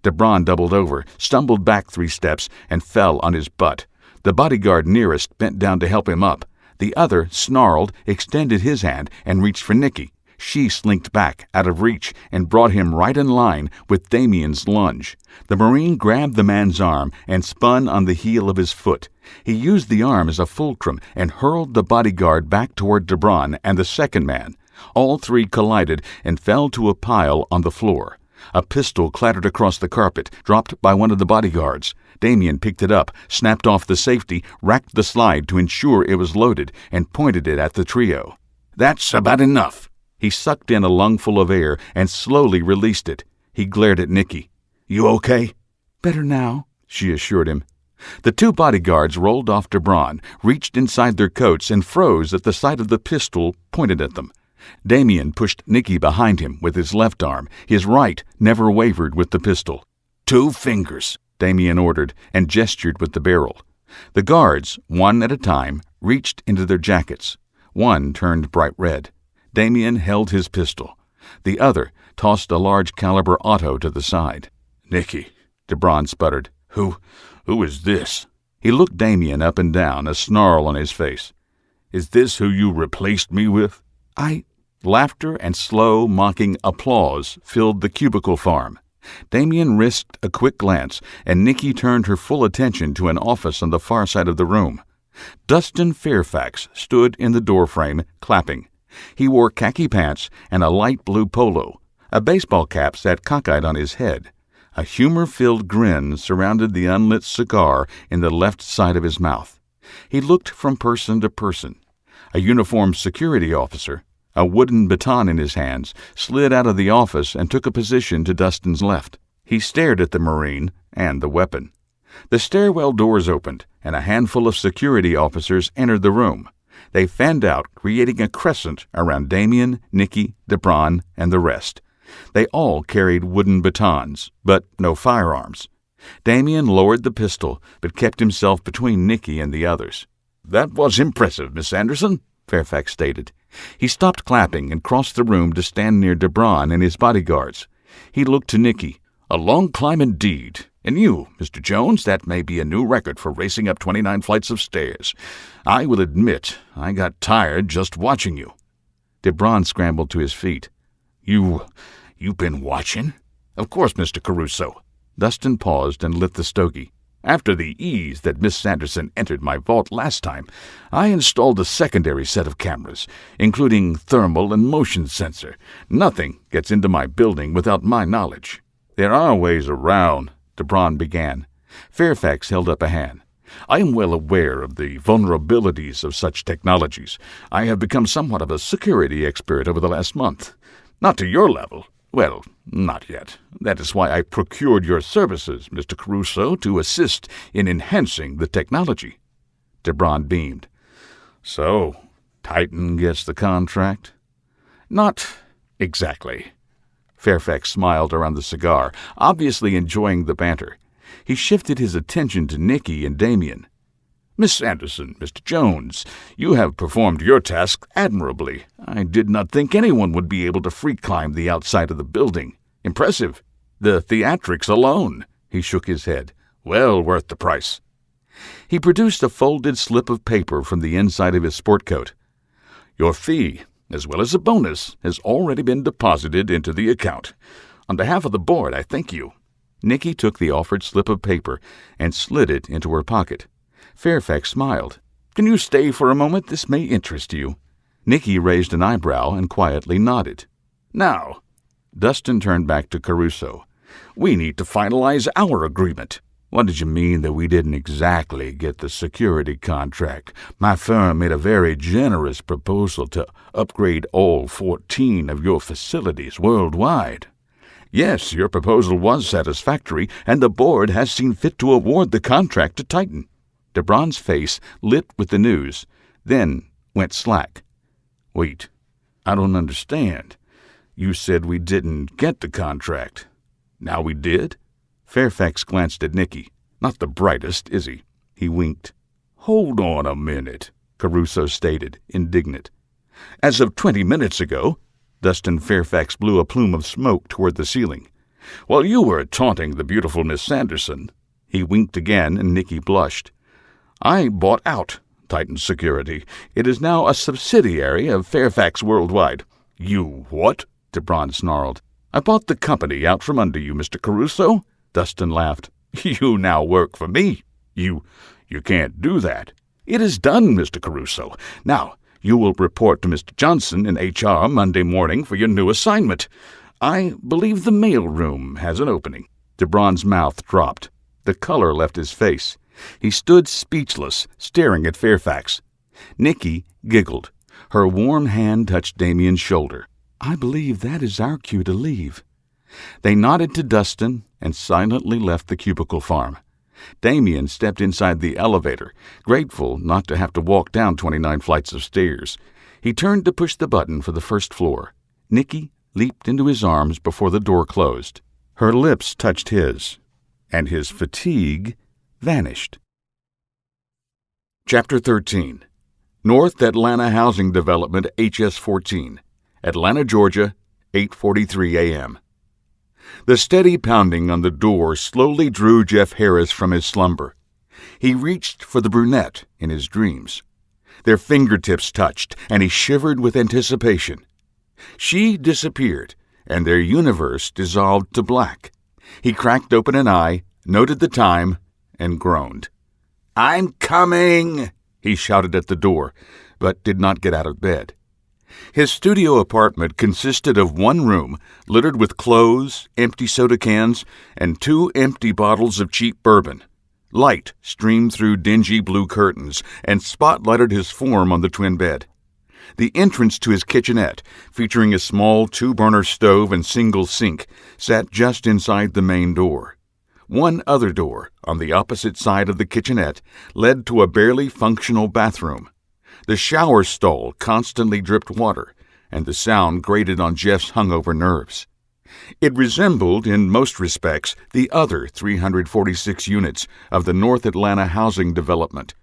DeBron doubled over, stumbled back 3 steps, and fell on his butt. The bodyguard nearest bent down to help him up. The other snarled, extended his hand, and reached for Nikki. She slinked back, out of reach, and brought him right in line with Damien's lunge. The Marine grabbed the man's arm and spun on the heel of his foot. He used the arm as a fulcrum and hurled the bodyguard back toward DeBron and the second man. All 3 collided and fell to a pile on the floor. A pistol clattered across the carpet, dropped by one of the bodyguards. Damien picked it up, snapped off the safety, racked the slide to ensure it was loaded, and pointed it at the trio. "That's about enough." He sucked in a lungful of air and slowly released it. He glared at Nikki. "You okay?" "Better now," she assured him. The 2 bodyguards rolled off DeBron, reached inside their coats, and froze at the sight of the pistol pointed at them. Damien pushed Nikki behind him with his left arm. His right never wavered with the pistol. "2 fingers," Damien ordered, and gestured with the barrel. The guards, one at a time, reached into their jackets. One turned bright red. Damien held his pistol. The other tossed a large-caliber auto to the side. "Nikki," DeBron sputtered. Who is this?" He looked Damien up and down, a snarl on his face. "Is this who you replaced me with?" Laughter and slow, mocking applause filled the cubicle farm. Damien risked a quick glance, and Nikki turned her full attention to an office on the far side of the room. Dustin Fairfax stood in the doorframe, clapping. He wore khaki pants and a light blue polo. A baseball cap sat cockeyed on his head. A humor-filled grin surrounded the unlit cigar in the left side of his mouth. He looked from person to person. A uniformed security officer, a wooden baton in his hands, slid out of the office and took a position to Dustin's left. He stared at the Marine and the weapon. The stairwell doors opened, and a handful of security officers entered the room. They fanned out, creating a crescent around Damien, Nikki, DeBron, and the rest. They all carried wooden batons, but no firearms. Damien lowered the pistol, but kept himself between Nikki and the others. "That was impressive, Miss Sanderson," Fairfax stated. He stopped clapping and crossed the room to stand near DeBron and his bodyguards. He looked to Nikki. "A long climb indeed. And you, Mr. Jones, that may be a new record for racing up 29 flights of stairs. I will admit I got tired just watching you." DeBron scrambled to his feet. You've been watching?" "Of course, Mr. Caruso." Dustin paused and lit the stogie. "After the ease that Miss Sanderson entered my vault last time, I installed a secondary set of cameras, including thermal and motion sensor. Nothing gets into my building without my knowledge." "There are ways around," DeBron began. Fairfax held up a hand. "I am well aware of the vulnerabilities of such technologies. I have become somewhat of a security expert over the last month. Not to your level. Well, not yet. That is why I procured your services, Mr. Caruso, to assist in enhancing the technology." DeBron beamed. "So, Titan gets the contract?" "Not exactly." Fairfax smiled around the cigar, obviously enjoying the banter. He shifted his attention to Nikki and Damien. "Miss Sanderson, Mr. Jones, you have performed your task admirably. I did not think anyone would be able to free-climb the outside of the building. Impressive. The theatrics alone." He shook his head. "Well worth the price." He produced a folded slip of paper from the inside of his sport coat. "Your fee, as well as a bonus, has already been deposited into the account. On behalf of the board, I thank you." Nikki took the offered slip of paper and slid it into her pocket. Fairfax smiled. "Can you stay for a moment? This may interest you." Nikki raised an eyebrow and quietly nodded. "Now," Dustin turned back to Caruso, "we need to finalize our agreement." "What did you mean that we didn't exactly get the security contract? My firm made a very generous proposal to upgrade all 14 of your facilities worldwide." "Yes, your proposal was satisfactory, and the board has seen fit to award the contract to Titan." DeBron's face lit with the news, then went slack. "Wait, I don't understand. You said we didn't get the contract. Now we did? Fairfax glanced at Nikki. Not the brightest, is he? He winked. Hold on a minute, Caruso stated, indignant. As of 20 minutes ago, Dustin Fairfax blew a plume of smoke toward the ceiling. While you were taunting the beautiful Miss Sanderson, he winked again, and Nikki blushed. I bought out Titan Security. It is now a subsidiary of Fairfax Worldwide. You what? DeBron snarled. I bought the company out from under you, Mr. Caruso. Dustin laughed. You now work for me. You can't do that. It is done, Mr. Caruso. Now, you will report to Mr. Johnson in HR Monday morning for your new assignment. I believe the mail room has an opening. DeBron's mouth dropped. The color left his face. He stood speechless, staring at Fairfax. Nikki giggled. Her warm hand touched Damien's shoulder. I believe that is our cue to leave. They nodded to Dustin and silently left the cubicle farm. Damien stepped inside the elevator, grateful not to have to walk down 29 flights of stairs. He turned to push the button for the first floor. Nikki leaped into his arms before the door closed. Her lips touched his, and his fatigue vanished. Chapter 13. North Atlanta Housing Development HS-14, Atlanta, Georgia, 8:43 a.m. The steady pounding on the door slowly drew Jeff Harris from his slumber. He reached for the brunette in his dreams. Their fingertips touched, and he shivered with anticipation. She disappeared, and their universe dissolved to black. He cracked open an eye, noted the time, and groaned. I'm coming, he shouted at the door, but did not get out of bed. His studio apartment consisted of one room littered with clothes, empty soda cans, and 2 empty bottles of cheap bourbon. Light streamed through dingy blue curtains and spotlighted his form on the twin bed. The entrance to his kitchenette, featuring a small 2-burner stove and single sink, sat just inside the main door. One other door, on the opposite side of the kitchenette, led to a barely functional bathroom. The shower stall constantly dripped water, and the sound grated on Jeff's hungover nerves. It resembled, in most respects, the other 346 units of the North Atlanta Housing Development.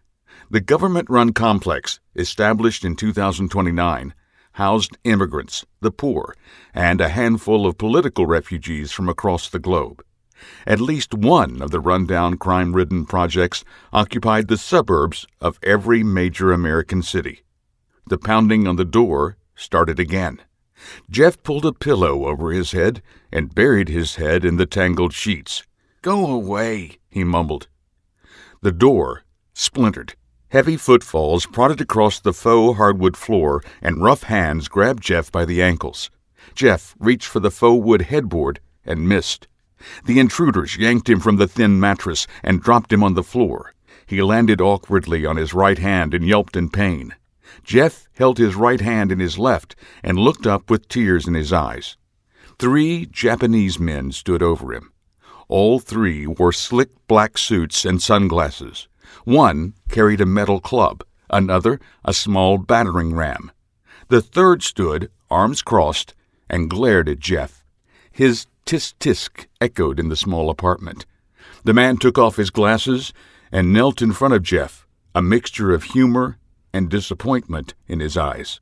The government-run complex, established in 2029, housed immigrants, the poor, and a handful of political refugees from across the globe. At least one of the rundown, crime-ridden projects occupied the suburbs of every major American city. The pounding on the door started again. Jeff pulled a pillow over his head and buried his head in the tangled sheets. Go away, he mumbled. The door splintered. Heavy footfalls prodded across the faux hardwood floor, and rough hands grabbed Jeff by the ankles. Jeff reached for the faux wood headboard and missed. The intruders yanked him from the thin mattress and dropped him on the floor. He landed awkwardly on his right hand and yelped in pain. Jeff held his right hand in his left and looked up with tears in his eyes. 3 Japanese men stood over him. All 3 wore slick black suits and sunglasses. One carried a metal club, another a small battering ram. The third stood, arms crossed, and glared at Jeff. His tisk-tisk echoed in the small apartment. The man took off his glasses and knelt in front of Jeff, a mixture of humor and disappointment in his eyes.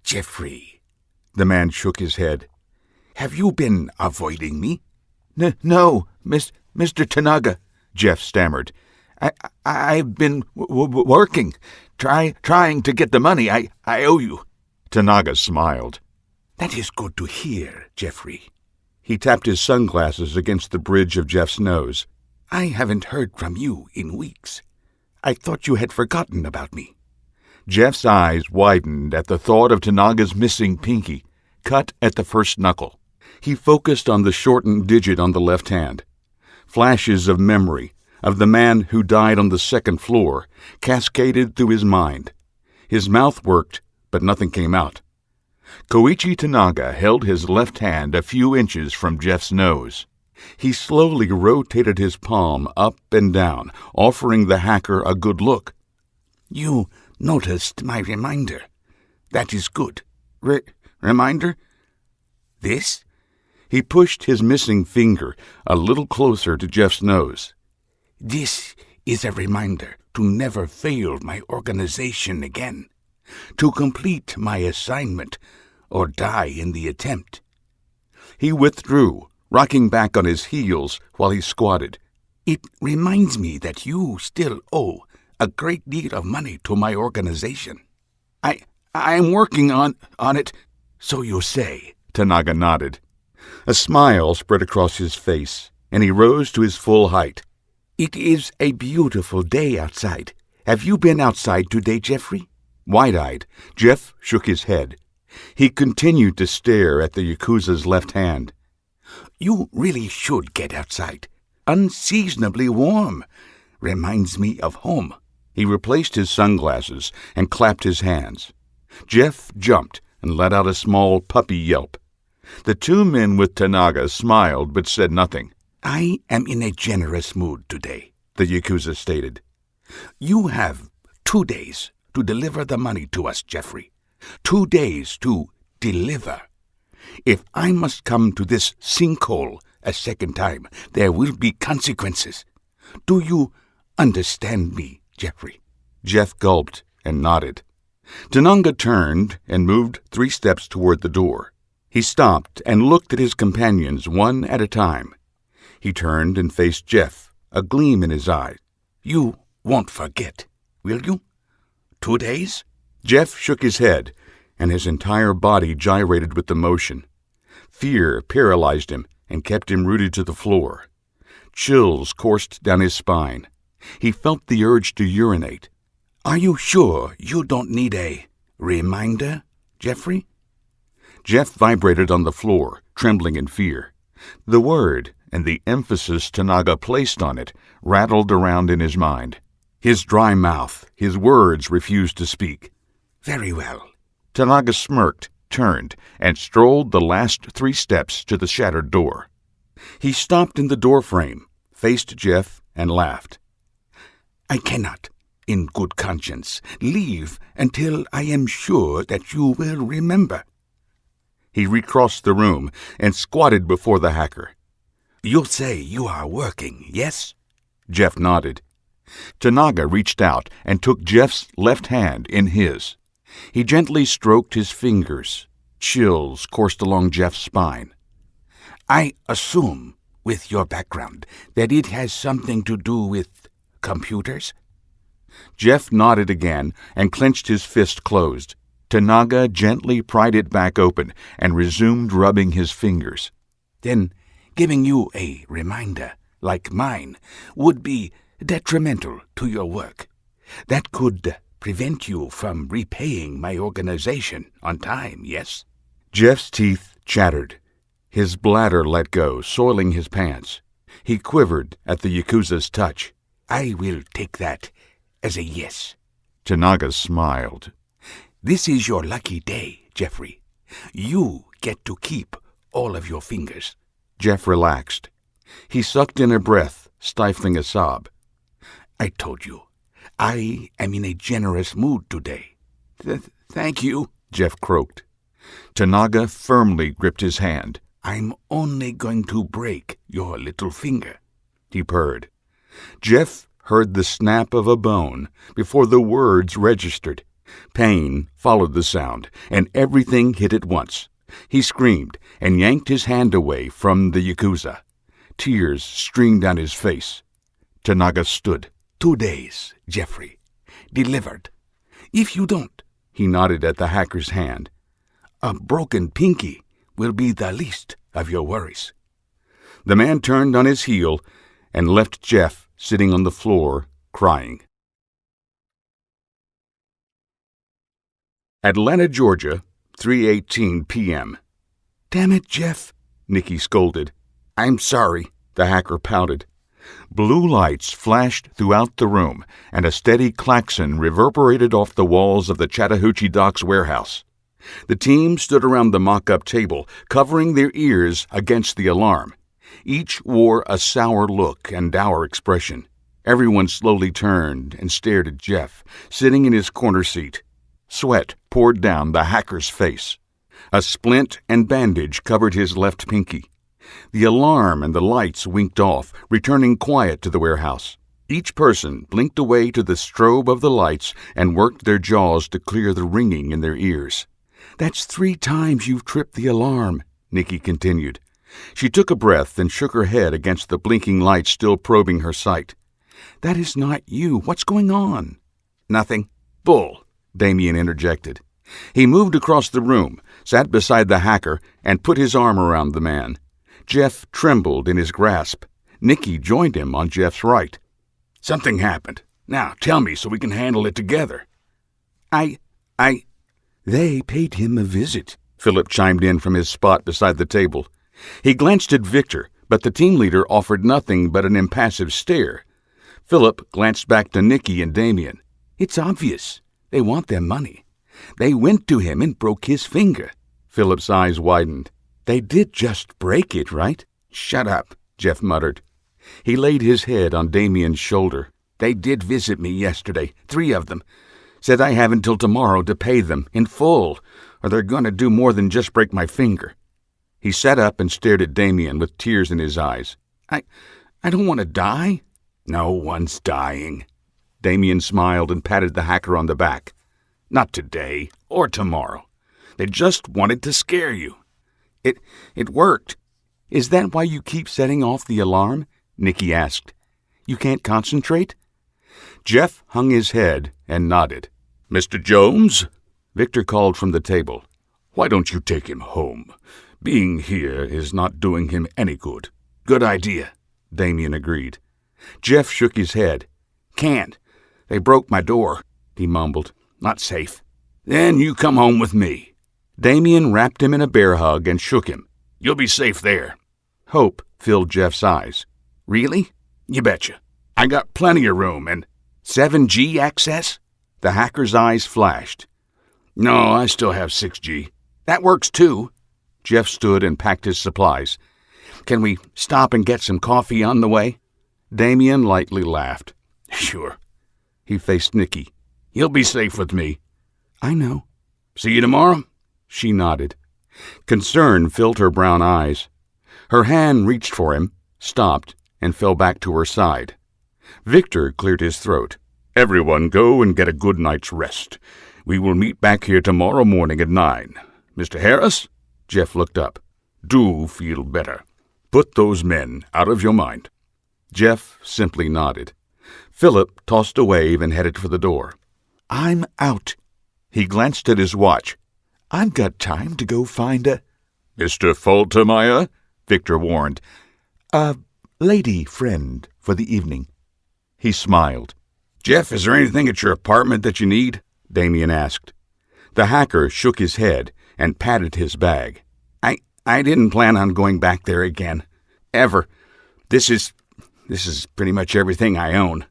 Jeffrey, the man shook his head. Have you been avoiding me? No, Mr. Tanaga, Jeff stammered. I've been working, trying to get the money I owe you. Tanaga smiled. That is good to hear, Jeffrey. He tapped his sunglasses against the bridge of Jeff's nose. I haven't heard from you in weeks. I thought you had forgotten about me. Jeff's eyes widened at the thought of Tanaga's missing pinky, cut at the first knuckle. He focused on the shortened digit on the left hand. Flashes of memory of the man who died on the second floor cascaded through his mind. His mouth worked, but nothing came out. Koichi Tanaga held his left hand a few inches from Jeff's nose. He slowly rotated his palm up and down, offering the hacker a good look. You noticed my reminder. That is good. Reminder? This? He pushed his missing finger a little closer to Jeff's nose. This is a reminder to never fail my organization again, to complete my assignment or die in the attempt. He withdrew, rocking back on his heels while he squatted. It reminds me that you still owe a great deal of money to my organization. I'm working on it, so you say, Tanaga nodded. A smile spread across his face, and he rose to his full height. It is a beautiful day outside. Have you been outside today, Jeffrey? Wide-eyed, Jeff shook his head. He continued to stare at the Yakuza's left hand. You really should get outside. Unseasonably warm. Reminds me of home. He replaced his sunglasses and clapped his hands. Jeff jumped and let out a small puppy yelp. The two men with Tanaga smiled but said nothing. I am in a generous mood today, the Yakuza stated. You have 2 days to deliver the money to us, Jeffrey. 2 days to deliver. If I must come to this sinkhole a second time, there will be consequences. Do you understand me, Jeffrey? Jeff gulped and nodded. Tanaga turned and moved 3 steps toward the door. He stopped and looked at his companions one at a time. He turned and faced Jeff, a gleam in his eye. You won't forget, will you? 2 days? Jeff shook his head, and his entire body gyrated with the motion. Fear paralyzed him and kept him rooted to the floor. Chills coursed down his spine. He felt the urge to urinate. Are you sure you don't need a reminder, Jeffrey? Jeff vibrated on the floor, trembling in fear. The word and the emphasis Tanaga placed on it rattled around in his mind. His dry mouth, his words refused to speak. Very well. Tanaga smirked, turned, and strolled the last 3 steps to the shattered door. He stopped in the doorframe, faced Jeff, and laughed. I cannot, in good conscience, leave until I am sure that you will remember. He recrossed the room and squatted before the hacker. You say you are working, yes? Jeff nodded. Tanaga reached out and took Jeff's left hand in his. He gently stroked his fingers. Chills coursed along Jeff's spine. I assume, with your background, that it has something to do with computers? Jeff nodded again and clenched his fist closed. Tanaga gently pried it back open and resumed rubbing his fingers. Then, giving you a reminder, like mine, would be detrimental to your work. That could prevent you from repaying my organization on time, yes? Jeff's teeth chattered. His bladder let go, soiling his pants. He quivered at the Yakuza's touch. I will take that as a yes. Tanaga smiled. This is your lucky day, Jeffrey. You get to keep all of your fingers. Jeff relaxed. He sucked in a breath, stifling a sob. I told you, I am in a generous mood today. Thank you, Jeff croaked. Tanaga firmly gripped his hand. I'm only going to break your little finger, he purred. Jeff heard the snap of a bone before the words registered. Pain followed the sound, and everything hit at once. He screamed and yanked his hand away from the Yakuza. Tears streamed down his face. Tanaga stood. 2 days, Jeffrey. Delivered. If you don't, he nodded at the hacker's hand, a broken pinky will be the least of your worries. The man turned on his heel and left Jeff sitting on the floor, crying. Atlanta, Georgia, 3:18 p.m. Damn it, Jeff, Nikki scolded. I'm sorry, the hacker pouted. Blue lights flashed throughout the room, and a steady klaxon reverberated off the walls of the Chattahoochee Docks warehouse. The team stood around the mock-up table, covering their ears against the alarm. Each wore a sour look and dour expression. Everyone slowly turned and stared at Jeff, sitting in his corner seat. Sweat poured down the hacker's face. A splint and bandage covered his left pinky. The alarm and the lights winked off, returning quiet to the warehouse. Each person blinked away to the strobe of the lights and worked their jaws to clear the ringing in their ears. "That's 3 times you've tripped the alarm," Nikki continued. She took a breath and shook her head against the blinking lights still probing her sight. "That is not you. What's going on?" "Nothing." "Bull," Damien interjected. He moved across the room, sat beside the hacker, and put his arm around the man. Jeff trembled in his grasp. Nikki joined him on Jeff's right. "Something happened. Now, tell me so we can handle it together." They paid him a visit," Philip chimed in from his spot beside the table. He glanced at Victor, but the team leader offered nothing but an impassive stare. Philip glanced back to Nikki and Damien. "It's obvious. They want their money. They went to him and broke his finger." Philip's eyes widened. "They did just break it, right?" "Shut up," Jeff muttered. He laid his head on Damien's shoulder. "They did visit me yesterday, 3 of them. Said I have until tomorrow to pay them, in full, or they're going to do more than just break my finger." He sat up and stared at Damien with tears in his eyes. I don't want to die." "No one's dying." Damien smiled and patted the hacker on the back. "Not today, or tomorrow. They just wanted to scare you." It worked." "Is that why you keep setting off the alarm?" Nikki asked. "You can't concentrate?" Jeff hung his head and nodded. "Mr. Jones," Victor called from the table, "why don't you take him home? Being here is not doing him any good." "Good idea," Damien agreed. Jeff shook his head. "Can't. They broke my door," he mumbled. "Not safe." "Then you come home with me." Damien wrapped him in a bear hug and shook him. "You'll be safe there." Hope filled Jeff's eyes. "Really?" "You betcha. I got plenty of room and 7G access?" The hacker's eyes flashed. "No, I still have 6G. That works too." Jeff stood and packed his supplies. "Can we stop and get some coffee on the way?" Damien lightly laughed. "Sure." He faced Nikki. "You'll be safe with me." "I know." "See you tomorrow?" She nodded. Concern filled her brown eyes. Her hand reached for him, stopped, and fell back to her side. Victor cleared his throat. "Everyone go and get a good night's rest. We will meet back here tomorrow morning at 9. Mr. Harris?" Jeff looked up. "Do feel better. Put those men out of your mind." Jeff simply nodded. Philip tossed a wave and headed for the door. "I'm out." He glanced at his watch. "I've got time to go find a—" "Mr. Faltermeyer," Victor warned. "A lady friend for the evening." He smiled. "Jeff, is there anything at your apartment that you need?" Damien asked. The hacker shook his head and patted his bag. I didn't plan on going back there again. Ever. This is pretty much everything I own."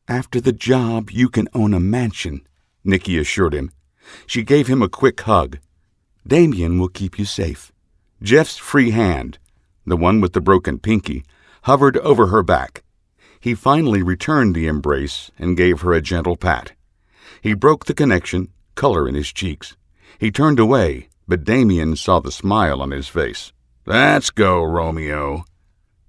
"After the job, you can own a mansion," Nikki assured him. She gave him a quick hug. "Damien will keep you safe." Jeff's free hand, the one with the broken pinky, hovered over her back. He finally returned the embrace and gave her a gentle pat. He broke the connection, color in his cheeks. He turned away, but Damien saw the smile on his face. "Let's go, Romeo."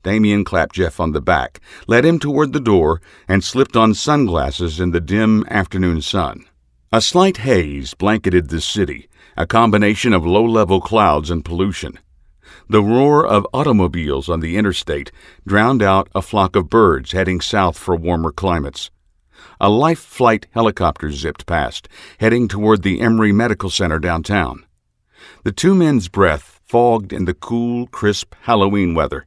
Damien clapped Jeff on the back, led him toward the door, and slipped on sunglasses in the dim afternoon sun. A slight haze blanketed the city, a combination of low-level clouds and pollution. The roar of automobiles on the interstate drowned out a flock of birds heading south for warmer climates. A Life Flight helicopter zipped past, heading toward the Emory Medical Center downtown. The 2 men's breath fogged in the cool, crisp Halloween weather.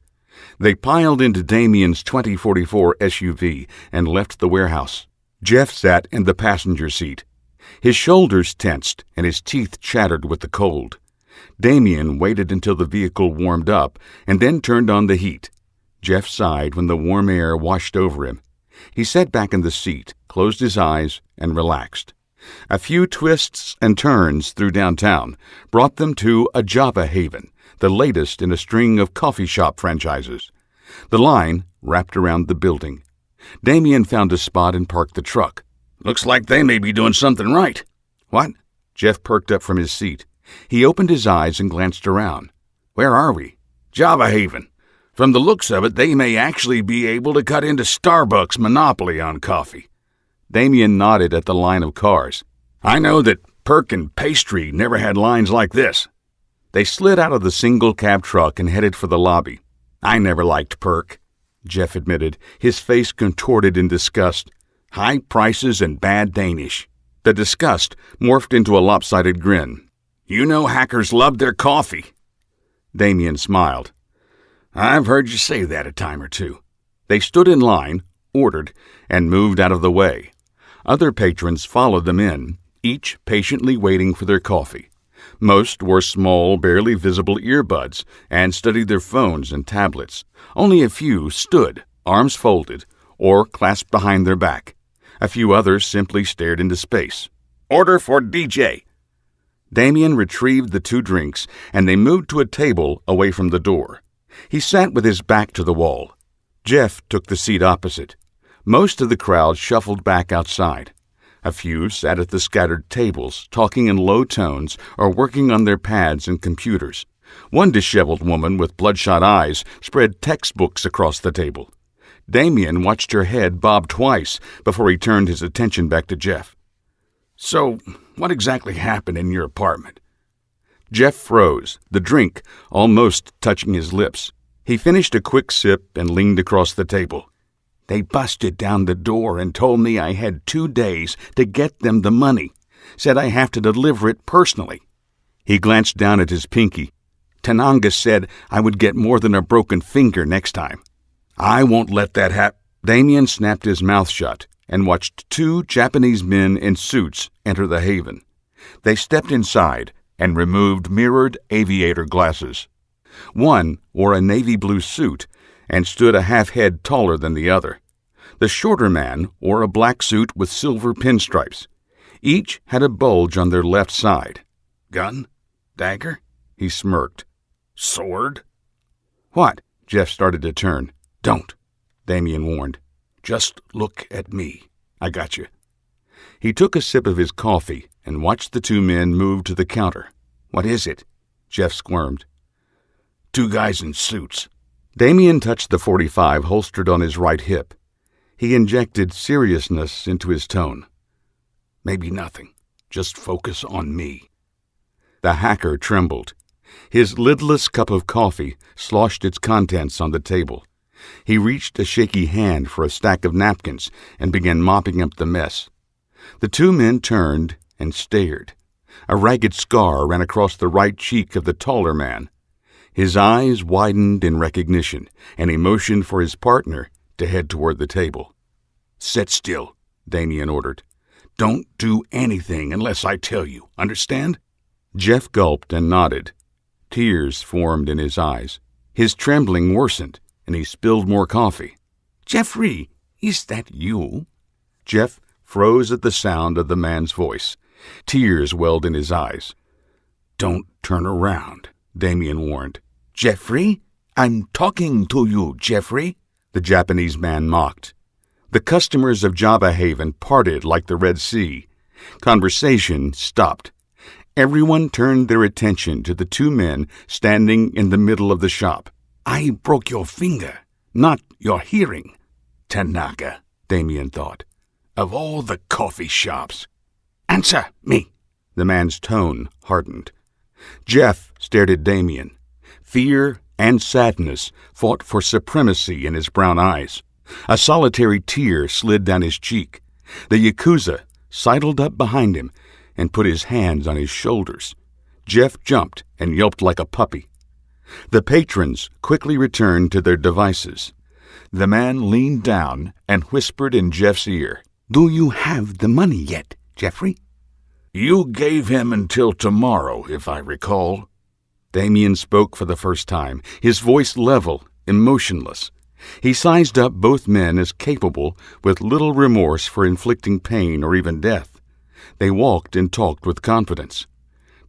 They piled into Damien's 2044 SUV and left the warehouse. Jeff sat in the passenger seat. His shoulders tensed and his teeth chattered with the cold. Damien waited until the vehicle warmed up and then turned on the heat. Jeff sighed when the warm air washed over him. He sat back in the seat, closed his eyes, and relaxed. A few twists and turns through downtown brought them to a Java Haven, the latest in a string of coffee shop franchises. The line wrapped around the building. Damien found a spot and parked the truck. "Looks like they may be doing something right." "What?" Jeff perked up from his seat. He opened his eyes and glanced around. "Where are we?" "Java Haven. From the looks of it, they may actually be able to cut into Starbucks' monopoly on coffee." Damien nodded at the line of cars. "I know that Perk and Pastry never had lines like this." They slid out of the single-cab truck and headed for the lobby. "I never liked Perk," Jeff admitted, his face contorted in disgust. "High prices and bad Danish." The disgust morphed into a lopsided grin. "You know hackers loved their coffee." Damien smiled. "I've heard you say that a time or two." They stood in line, ordered, and moved out of the way. Other patrons followed them in, each patiently waiting for their coffee. Most wore small, barely visible earbuds and studied their phones and tablets. Only a few stood, arms folded, or clasped behind their back. A few others simply stared into space. "Order for DJ." Damien retrieved the 2 drinks, and they moved to a table away from the door. He sat with his back to the wall. Jeff took the seat opposite. Most of the crowd shuffled back outside. A few sat at the scattered tables, talking in low tones or working on their pads and computers. One disheveled woman with bloodshot eyes spread textbooks across the table. Damien watched her head bob twice before he turned his attention back to Jeff. "So, what exactly happened in your apartment?" Jeff froze, the drink almost touching his lips. He finished a quick sip and leaned across the table. "They busted down the door and told me I had 2 days to get them the money. Said I have to deliver it personally." He glanced down at his pinky. "Tananga said I would get more than a broken finger next time. I won't let that happen." Damien snapped his mouth shut and watched 2 Japanese men in suits enter the Haven. They stepped inside and removed mirrored aviator glasses. One wore a navy blue suit and stood a half-head taller than the other. The shorter man wore a black suit with silver pinstripes. Each had a bulge on their left side. "Gun? Dagger?" He smirked. "Sword?" "What?" Jeff started to turn. "Don't," Damien warned. "Just look at me. I got you." He took a sip of his coffee and watched the 2 men move to the counter. "What is it?" Jeff squirmed. "2 guys in suits." Damien touched the .45 holstered on his right hip. He injected seriousness into his tone. "Maybe nothing. Just focus on me." The hacker trembled. His lidless cup of coffee sloshed its contents on the table. He reached a shaky hand for a stack of napkins and began mopping up the mess. The 2 men turned and stared. A ragged scar ran across the right cheek of the taller man. His eyes widened in recognition, and he motioned for his partner to head toward the table. "Sit still," Damien ordered. "Don't do anything unless I tell you. Understand?" Jeff gulped and nodded. Tears formed in his eyes. His trembling worsened, and he spilled more coffee. "Jeffrey, is that you?" Jeff froze at the sound of the man's voice. Tears welled in his eyes. "Don't turn around," Damien warned. "Jeffrey? I'm talking to you, Jeffrey," the Japanese man mocked. The customers of Java Haven parted like the Red Sea. Conversation stopped. Everyone turned their attention to the 2 men standing in the middle of the shop. "I broke your finger, not your hearing." "Tanaka," Damien thought. "Of all the coffee shops." "Answer me." The man's tone hardened. Jeff stared at Damien. Fear and sadness fought for supremacy in his brown eyes. A solitary tear slid down his cheek. The Yakuza sidled up behind him and put his hands on his shoulders. Jeff jumped and yelped like a puppy. The patrons quickly returned to their devices. The man leaned down and whispered in Jeff's ear, "Do you have the money yet, Jeffrey?" "You gave him until tomorrow, if I recall." Damien spoke for the first time, his voice level, emotionless. He sized up both men as capable, with little remorse for inflicting pain or even death. They walked and talked with confidence.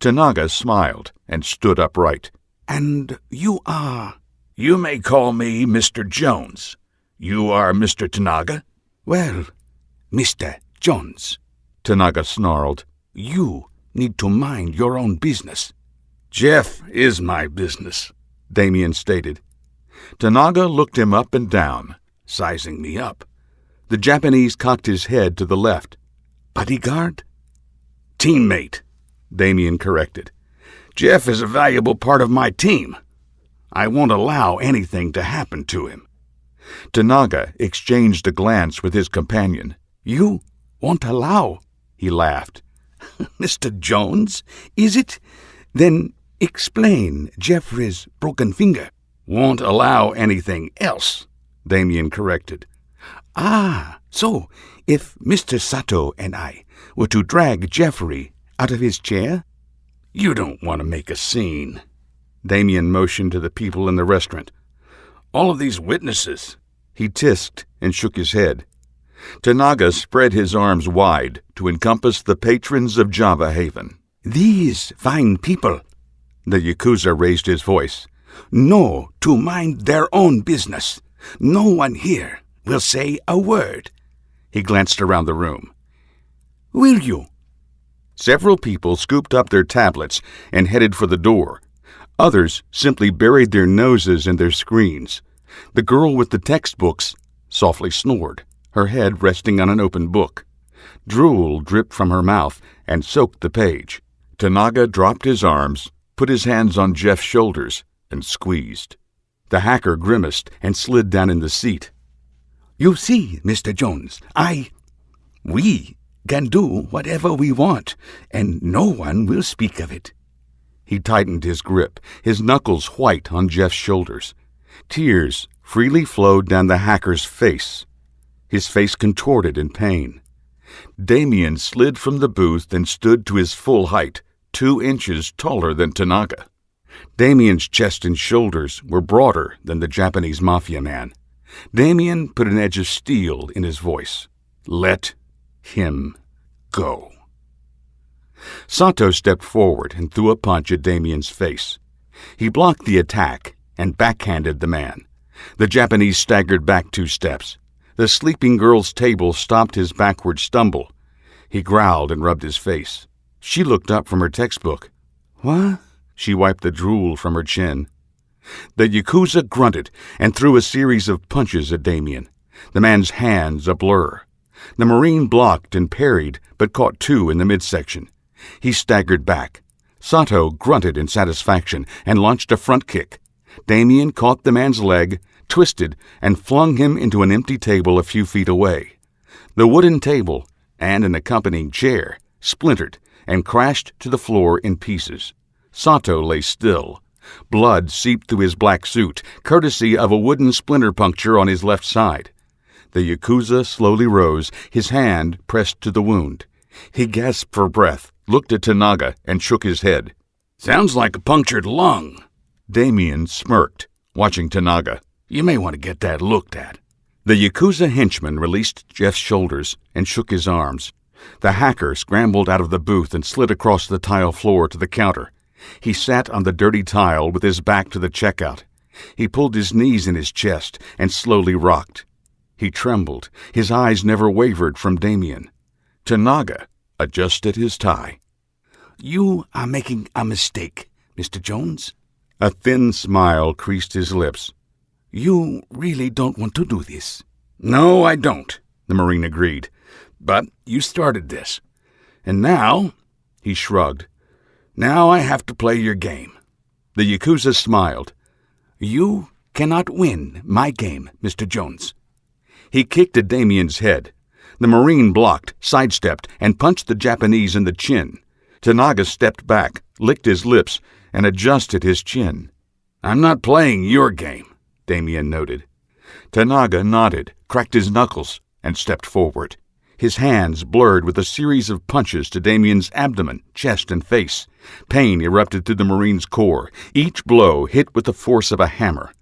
Tanaka smiled and stood upright. "And you are—" "You may call me Mr. Jones. You are Mr. Tanaka?" "Well, Mr. Jones," Tanaka snarled. "You need to mind your own business." "Jeff is my business," Damien stated. Tanaga looked him up and down. "Sizing me up." The Japanese cocked his head to the left. "Bodyguard?" "Teammate," Damien corrected. "Jeff is a valuable part of my team. I won't allow anything to happen to him." Tanaga exchanged a glance with his companion. "You won't allow?" he laughed. "Mr. Jones, is it? Then explain Jeffrey's broken finger." "Won't allow anything else," Damien corrected. "Ah, so if Mr. Sato and I were to drag Jeffrey out of his chair?" "You don't want to make a scene." Damien motioned to the people in the restaurant. "All of these witnesses." He tisked and shook his head. Tanaga spread his arms wide to encompass the patrons of Java Haven. "These fine people," the Yakuza raised his voice, "know to mind their own business. No one here will say a word." He glanced around the room. "Will you?" Several people scooped up their tablets and headed for the door. Others simply buried their noses in their screens. The girl with the textbooks softly snored, her head resting on an open book. Drool dripped from her mouth and soaked the page. Tanaga dropped his arms, put his hands on Jeff's shoulders, and squeezed. The hacker grimaced and slid down in the seat. "You see, Mr. Jones, we can do whatever we want, and no one will speak of it." He tightened his grip, his knuckles white on Jeff's shoulders. Tears freely flowed down the hacker's face. His face contorted in pain. Damien slid from the booth and stood to his full height, 2 inches taller than Tanaga. Damien's chest and shoulders were broader than the Japanese mafia man. Damien put an edge of steel in his voice. "Let him go." Sato stepped forward and threw a punch at Damien's face. He blocked the attack and backhanded the man. The Japanese staggered back 2 steps. The sleeping girl's table stopped his backward stumble. He growled and rubbed his face. She looked up from her textbook. "What?" She wiped the drool from her chin. The Yakuza grunted and threw a series of punches at Damien, the man's hands a blur. The Marine blocked and parried, but caught 2 in the midsection. He staggered back. Sato grunted in satisfaction and launched a front kick. Damien caught the man's leg, twisted, and flung him into an empty table a few feet away. The wooden table, and an accompanying chair, splintered and crashed to the floor in pieces. Sato lay still. Blood seeped through his black suit, courtesy of a wooden splinter puncture on his left side. The Yakuza slowly rose, his hand pressed to the wound. He gasped for breath, looked at Tanaga, and shook his head. "Sounds like a punctured lung." Damien smirked, watching Tanaga. "You may want to get that looked at." The Yakuza henchman released Jeff's shoulders and shook his arms. The hacker scrambled out of the booth and slid across the tile floor to the counter. He sat on the dirty tile with his back to the checkout. He pulled his knees in his chest and slowly rocked. He trembled. His eyes never wavered from Damien. Tanaga adjusted his tie. "You are making a mistake, Mr. Jones." A thin smile creased his lips. "You really don't want to do this." "No, I don't," the Marine agreed. "But you started this. And now," he shrugged, "now I have to play your game." The Yakuza smiled. "You cannot win my game, Mr. Jones." He kicked at Damien's head. The Marine blocked, sidestepped, and punched the Japanese in the chin. Tanaga stepped back, licked his lips, and adjusted his chin. "I'm not playing your game," Damien noted. Tanaga nodded, cracked his knuckles, and stepped forward. His hands blurred with a series of punches to Damien's abdomen, chest, and face. Pain erupted through the Marine's core. Each blow hit with the force of a hammer.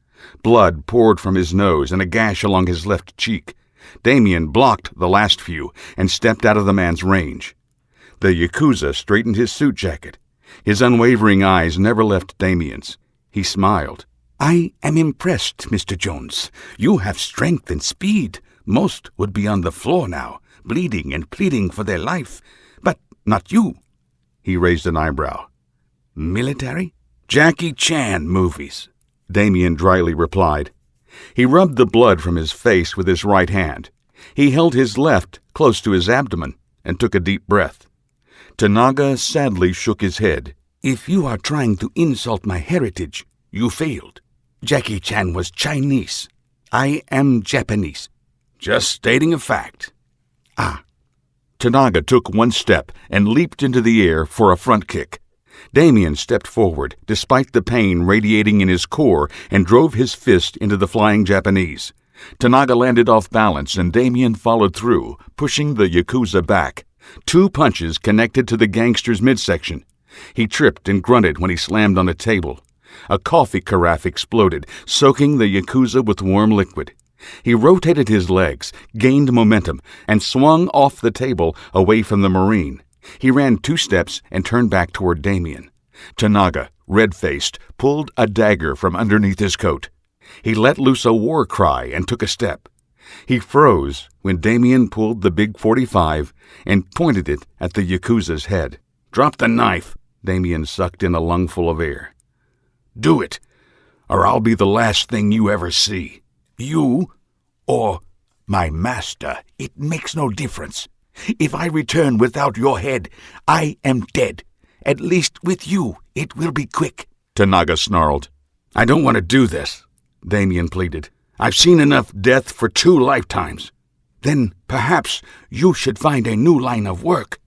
Blood poured from his nose and a gash along his left cheek. Damien blocked the last few and stepped out of the man's range. The Yakuza straightened his suit jacket. His unwavering eyes never left Damien's. He smiled. "I am impressed, Mr. Jones. You have strength and speed. Most would be on the floor now, bleeding and pleading for their life. But not you." He raised an eyebrow. Military? Jackie Chan movies, Damien dryly replied. He rubbed the blood from his face with his right hand. He held his left close to his abdomen and took a deep breath. Tanaga sadly shook his head. If you are trying to insult my heritage, you failed. Jackie Chan was Chinese. I am Japanese. Just stating a fact. Ah. Tanaga took one step and leaped into the air for a front kick. Damien stepped forward, despite the pain radiating in his core, and drove his fist into the flying Japanese. Tanaga landed off balance, and Damien followed through, pushing the Yakuza back. 2 punches connected to the gangster's midsection. He tripped and grunted when he slammed on a table. A coffee carafe exploded, soaking the Yakuza with warm liquid. He rotated his legs, gained momentum, and swung off the table away from the Marine. He ran 2 steps and turned back toward Damien. Tanaga, red-faced, pulled a dagger from underneath his coat. He let loose a war cry and took a step. He froze when Damien pulled the big .45 and pointed it at the Yakuza's head. "Drop the knife," Damien sucked in a lungful of air. "Do it, or I'll be the last thing you ever see. You or my master. It makes no difference. If I return without your head, I am dead. At least with you, it will be quick," Tanaga snarled. "I don't want to do this," Damien pleaded. "I've seen enough death for 2 lifetimes. Then perhaps you should find a new line of work."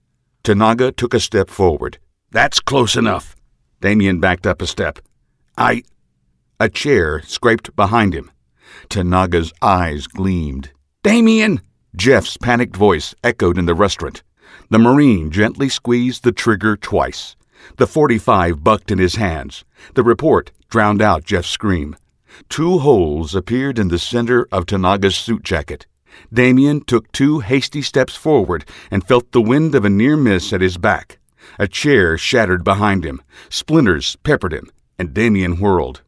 Tanaga took a step forward. "That's close enough." Damien backed up a step. A chair scraped behind him. Tanaga's eyes gleamed. "Damien!" Jeff's panicked voice echoed in the restaurant. The Marine gently squeezed the trigger twice. The .45 bucked in his hands. The report drowned out Jeff's scream. 2 holes appeared in the center of Tanaga's suit jacket. Damien took 2 hasty steps forward and felt the wind of a near miss at his back. A chair shattered behind him. Splinters peppered him, and Damien whirled.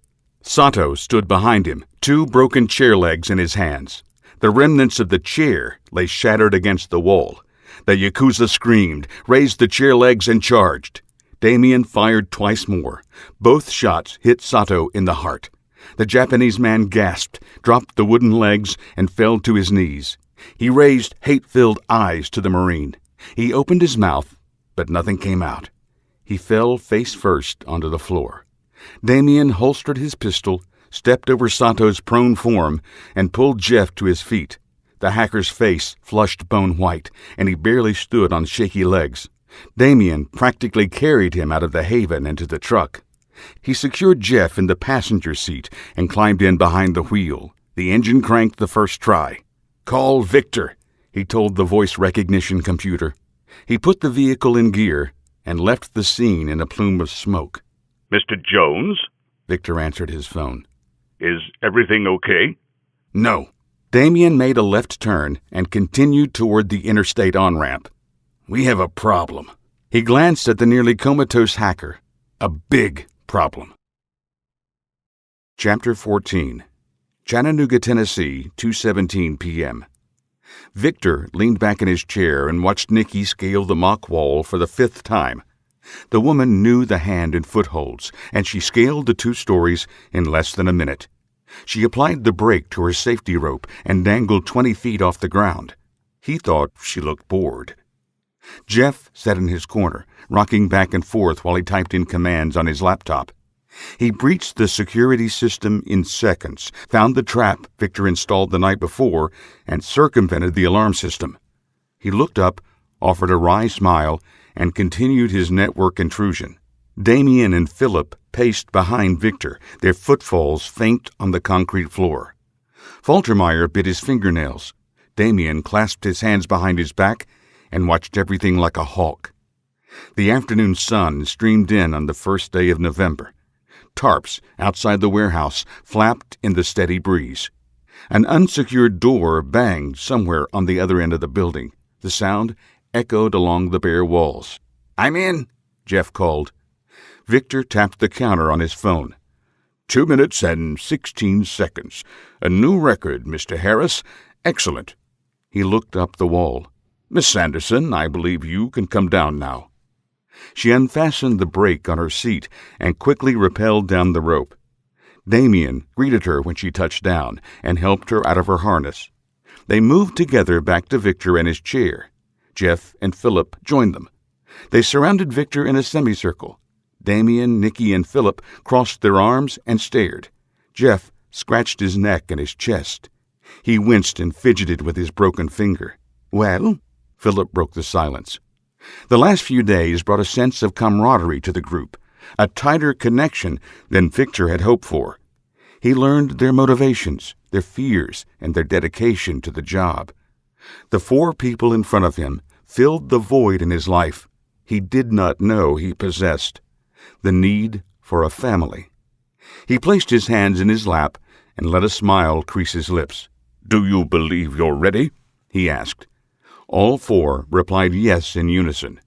Sato stood behind him, 2 broken chair legs in his hands. The remnants of the chair lay shattered against the wall. The Yakuza screamed, raised the chair legs, and charged. Damien fired twice more. Both shots hit Sato in the heart. The Japanese man gasped, dropped the wooden legs, and fell to his knees. He raised hate-filled eyes to the Marine. He opened his mouth, but nothing came out. He fell face first onto the floor. Damien holstered his pistol, stepped over Sato's prone form, and pulled Jeff to his feet. The hacker's face flushed bone white, and he barely stood on shaky legs. Damien practically carried him out of the haven into the truck. He secured Jeff in the passenger seat and climbed in behind the wheel. The engine cranked the first try. "Call Victor," he told the voice recognition computer. He put the vehicle in gear and left the scene in a plume of smoke. "Mr. Jones?" Victor answered his phone. "Is everything okay?" "No." Damien made a left turn and continued toward the interstate on-ramp. "We have a problem." He glanced at the nearly comatose hacker. A big problem. Chapter 14. Chattanooga, Tennessee, 2:17 p.m. Victor leaned back in his chair and watched Nikki scale the mock wall for the 5th time. The woman knew the hand and footholds, and she scaled the 2 stories in less than a minute. She applied the brake to her safety rope and dangled 20 feet off the ground. He thought she looked bored. Jeff sat in his corner, rocking back and forth while he typed in commands on his laptop. He breached the security system in seconds, found the trap Victor installed the night before, and circumvented the alarm system. He looked up, offered a wry smile, and continued his network intrusion. Damien and Philip paced behind Victor, their footfalls faint on the concrete floor. Faltermeyer bit his fingernails. Damien clasped his hands behind his back and watched everything like a hawk. The afternoon sun streamed in on the first day of November. Tarps outside the warehouse flapped in the steady breeze. An unsecured door banged somewhere on the other end of the building. The sound echoed along the bare walls. "I'm in," Jeff called. Victor tapped the counter on his phone. 2 minutes and 16 seconds. A new record, Mr. Harris. Excellent. He looked up the wall. "Miss Sanderson, I believe you can come down now." She unfastened the brake on her seat and quickly rappelled down the rope. Damien greeted her when she touched down and helped her out of her harness. They moved together back to Victor and his chair. Jeff and Philip joined them. They surrounded Victor in a semicircle. Damien, Nikki, and Philip crossed their arms and stared. Jeff scratched his neck and his chest. He winced and fidgeted with his broken finger. "Well?" Philip broke the silence. The last few days brought a sense of camaraderie to the group, a tighter connection than Victor had hoped for. He learned their motivations, their fears, and their dedication to the job. The 4 people in front of him filled the void in his life he did not know he possessed, the need for a family. He placed his hands in his lap and let a smile crease his lips. "Do you believe you're ready?" he asked. All 4 replied yes in unison.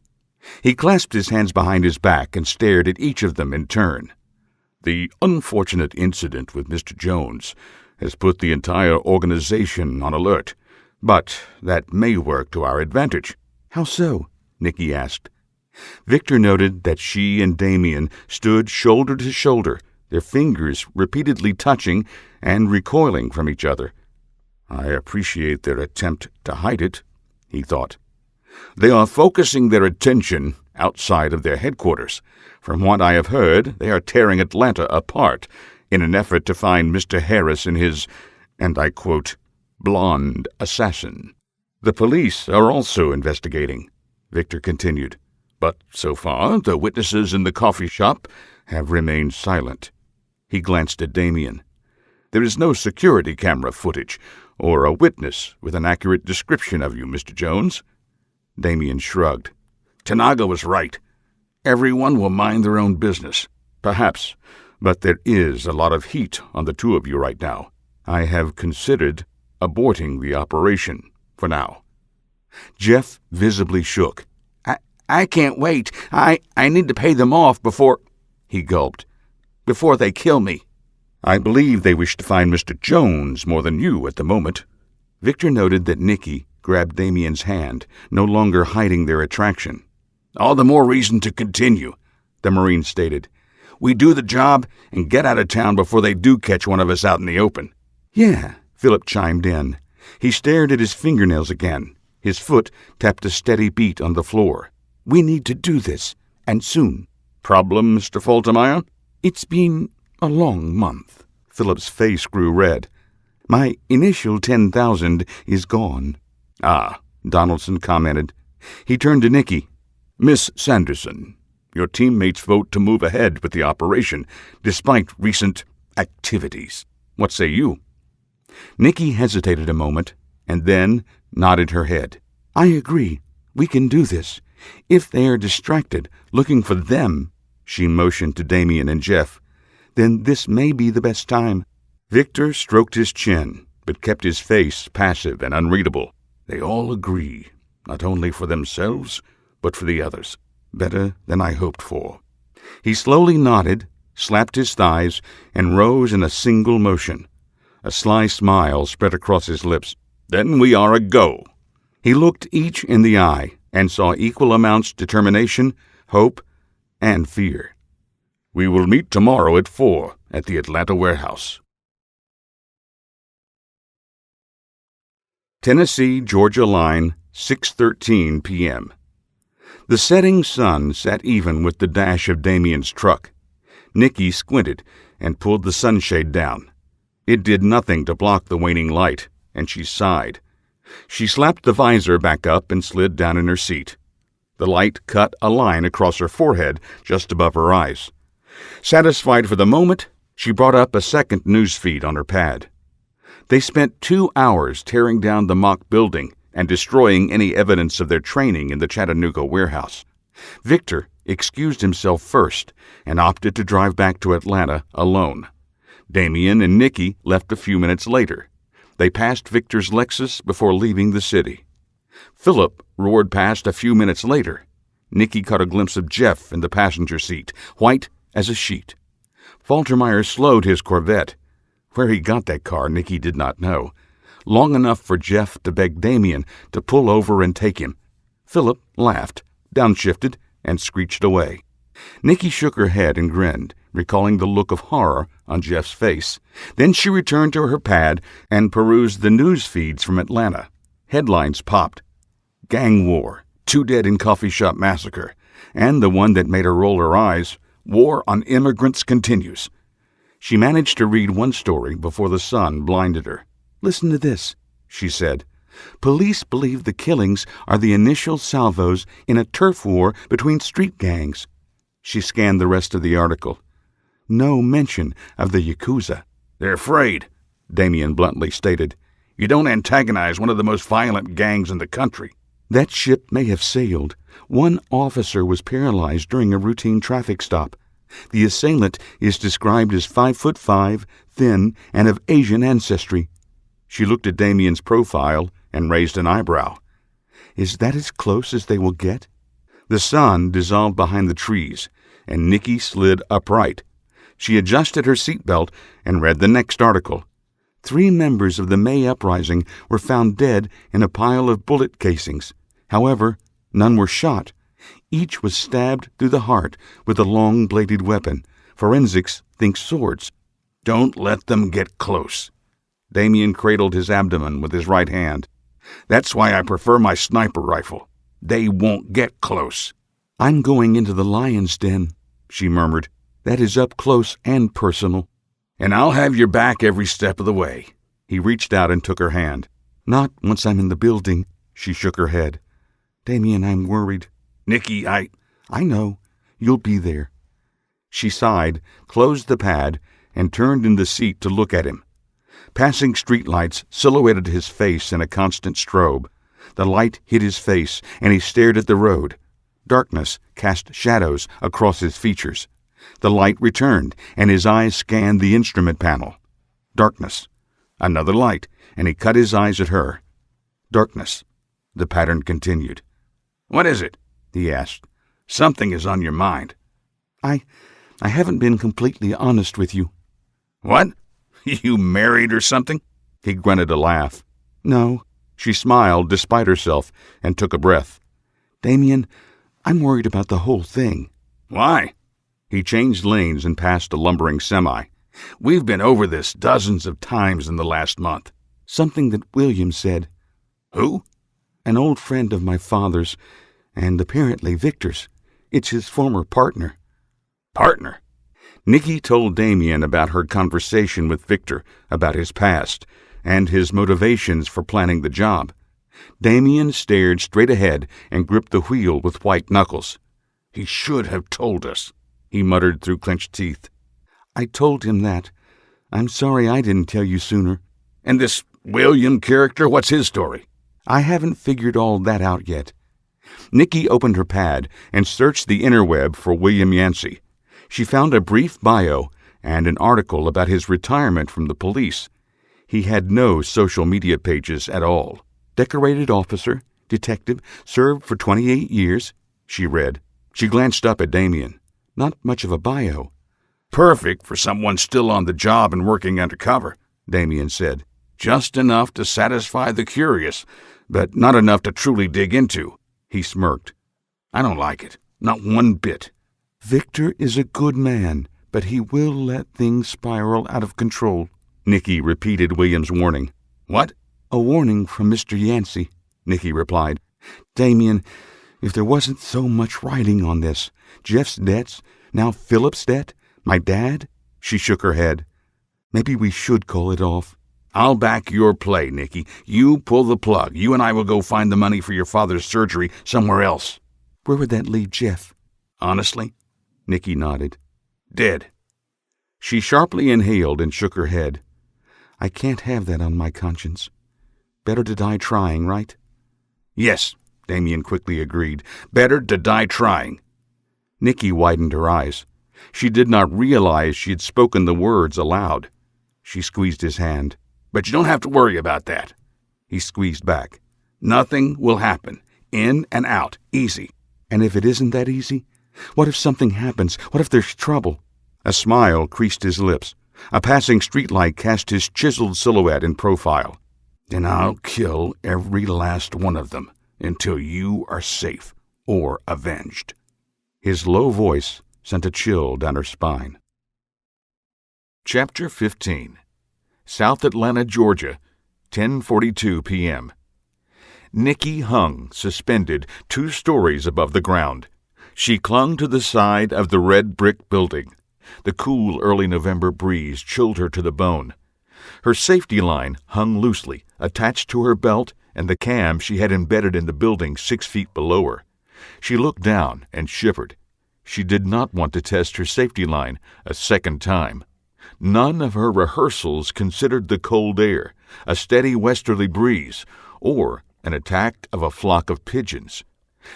He clasped his hands behind his back and stared at each of them in turn. "The unfortunate incident with Mr. Jones has put the entire organization on alert, but that may work to our advantage." "How so?" Nikki asked. Victor noted that she and Damien stood shoulder to shoulder, their fingers repeatedly touching and recoiling from each other. "I appreciate their attempt to hide it," he thought. "They are focusing their attention outside of their headquarters. From what I have heard, they are tearing Atlanta apart in an effort to find Mr. Harris and his, and I quote, blonde assassin. The police are also investigating," Victor continued. "But so far, the witnesses in the coffee shop have remained silent." He glanced at Damien. "There is no security camera footage or a witness with an accurate description of you, Mr. Jones." Damien shrugged. "Tanaga was right. Everyone will mind their own business. Perhaps, but there is a lot of heat on the 2 of you right now. I have considered aborting the operation for now." Jeff visibly shook. I can't wait. I need to pay them off before—" he gulped. "Before they kill me." "I believe they wish to find Mr. Jones more than you at the moment." Victor noted that Nikki grabbed Damien's hand, no longer hiding their attraction. "All the more reason to continue," the Marine stated. "We do the job and get out of town before they do catch one of us out in the open." "Yeah," Philip chimed in. He stared at his fingernails again. His foot tapped a steady beat on the floor. "We need to do this, and soon." "Problem, Mr. Faltermeyer?" "It's been a long month." Philip's face grew red. "My initial 10,000 is gone." "Ah," Donaldson commented. He turned to Nikki. "Miss Sanderson, your teammates vote to move ahead with the operation, despite recent activities. What say you?" Nikki hesitated a moment, and then nodded her head. "I agree. We can do this. If they are distracted, looking for them," she motioned to Damien and Jeff, "then this may be the best time." Victor stroked his chin, but kept his face passive and unreadable. "They all agree, not only for themselves, but for the others. Better than I hoped for." He slowly nodded, slapped his thighs, and rose in a single motion. A sly smile spread across his lips. "Then we are a go." He looked each in the eye and saw equal amounts determination, hope, and fear. "We will meet tomorrow at 4 at the Atlanta warehouse." Tennessee-Georgia line, 6:13 p.m. The setting sun sat even with the dash of Damien's truck. Nikki squinted and pulled the sunshade down. It did nothing to block the waning light, and she sighed. She slapped the visor back up and slid down in her seat. The light cut a line across her forehead just above her eyes. Satisfied for the moment, she brought up a second news feed on her pad. They spent 2 hours tearing down the mock building and destroying any evidence of their training in the Chattanooga warehouse. Victor excused himself first and opted to drive back to Atlanta alone. Damien and Nikki left a few minutes later. They passed Victor's Lexus before leaving the city. Philip roared past a few minutes later. Nikki caught a glimpse of Jeff in the passenger seat, white as a sheet. Faltermeyer slowed his Corvette. Where he got that car, Nikki did not know. Long enough for Jeff to beg Damien to pull over and take him. Philip laughed, downshifted, and screeched away. Nikki shook her head and grinned, recalling the look of horror on Jeff's face. Then she returned to her pad and perused the news feeds from Atlanta. Headlines popped. Gang war, 2 dead in coffee shop massacre, and the one that made her roll her eyes, war on immigrants continues. She managed to read one story before the sun blinded her. "Listen to this," she said. "Police believe the killings are the initial salvos in a turf war between street gangs." She scanned the rest of the article. No mention of the Yakuza. "They're afraid," Damien bluntly stated. "You don't antagonize one of the most violent gangs in the country." That ship may have sailed. One officer was paralyzed during a routine traffic stop. The assailant is described as 5'5", thin, and of Asian ancestry. She looked at Damien's profile and raised an eyebrow. Is that as close as they will get? The sun dissolved behind the trees, and Nikki slid upright. She adjusted her seatbelt and read the next article. 3 members of the May uprising were found dead in a pile of bullet casings. However, none were shot. Each was stabbed through the heart with a long-bladed weapon. Forensics thinks swords. "Don't let them get close." Damien cradled his abdomen with his right hand. "That's why I prefer my sniper rifle. They won't get close." "I'm going into the lion's den," she murmured. "That is up close and personal." "And I'll have your back every step of the way." He reached out and took her hand. "Not once I'm in the building," she shook her head. "Damien, I'm worried." "Nikki, I know. You'll be there." She sighed, closed the pad, and turned in the seat to look at him. Passing streetlights silhouetted his face in a constant strobe. The light hit his face, and he stared at the road. Darkness cast shadows across his features. The light returned, and his eyes scanned the instrument panel. Darkness. Another light, and he cut his eyes at her. Darkness. The pattern continued. "What is it?" he asked. "Something is on your mind." I haven't been completely honest with you." "What? You married or something?" He grunted a laugh. "No." She smiled despite herself and took a breath. "Damien, I'm worried about the whole thing." "Why?" He changed lanes and passed a lumbering semi. "We've been over this dozens of times in the last month." "Something that William said." "Who?" "An old friend of my father's, and apparently Victor's. It's his former partner." "Partner?" Nikki told Damien about her conversation with Victor about his past and his motivations for planning the job. Damien stared straight ahead and gripped the wheel with white knuckles. "He should have told us," he muttered through clenched teeth. "I told him that. I'm sorry I didn't tell you sooner." "And this William character, what's his story?" "I haven't figured all that out yet." Nikki opened her pad and searched the interweb for William Yancey. She found a brief bio and an article about his retirement from the police. He had no social media pages at all. "Decorated officer, detective, served for 28 years, she read. She glanced up at Damien. Not much of a bio. "Perfect for someone still on the job and working undercover," Damien said. "Just enough to satisfy the curious, but not enough to truly dig into." He smirked. "I don't like it. Not one bit." "Victor is a good man, but he will let things spiral out of control," Nikki repeated William's warning. "What?" "A warning from Mr. Yancey," Nikki replied. "Damien, if there wasn't so much writing on this, Jeff's debts, now Philip's debt, my dad," she shook her head. "Maybe we should call it off." "I'll back your play, Nikki. You pull the plug. You and I will go find the money for your father's surgery somewhere else." "Where would that leave Jeff?" "Honestly?" Nikki nodded. "Dead." She sharply inhaled and shook her head. "I can't have that on my conscience. Better to die trying, right?" "Yes," Damien quickly agreed. "Better to die trying." Nikki widened her eyes. She did not realize she had spoken the words aloud. She squeezed his hand. "But you don't have to worry about that." He squeezed back. "Nothing will happen. In and out. Easy." "And if it isn't that easy? What if something happens? What if there's trouble?" A smile creased his lips. A passing streetlight cast his chiseled silhouette in profile. "Then I'll kill every last one of them until you are safe or avenged." His low voice sent a chill down her spine. Chapter 15. South Atlanta, Georgia, 10:42 p.m. Nikki hung, suspended, 2 stories above the ground. She clung to the side of the red brick building. The cool early November breeze chilled her to the bone. Her safety line hung loosely, attached to her belt and the cam she had embedded in the building 6 feet below her. She looked down and shivered. She did not want to test her safety line a second time. None of her rehearsals considered the cold air, a steady westerly breeze, or an attack of a flock of pigeons.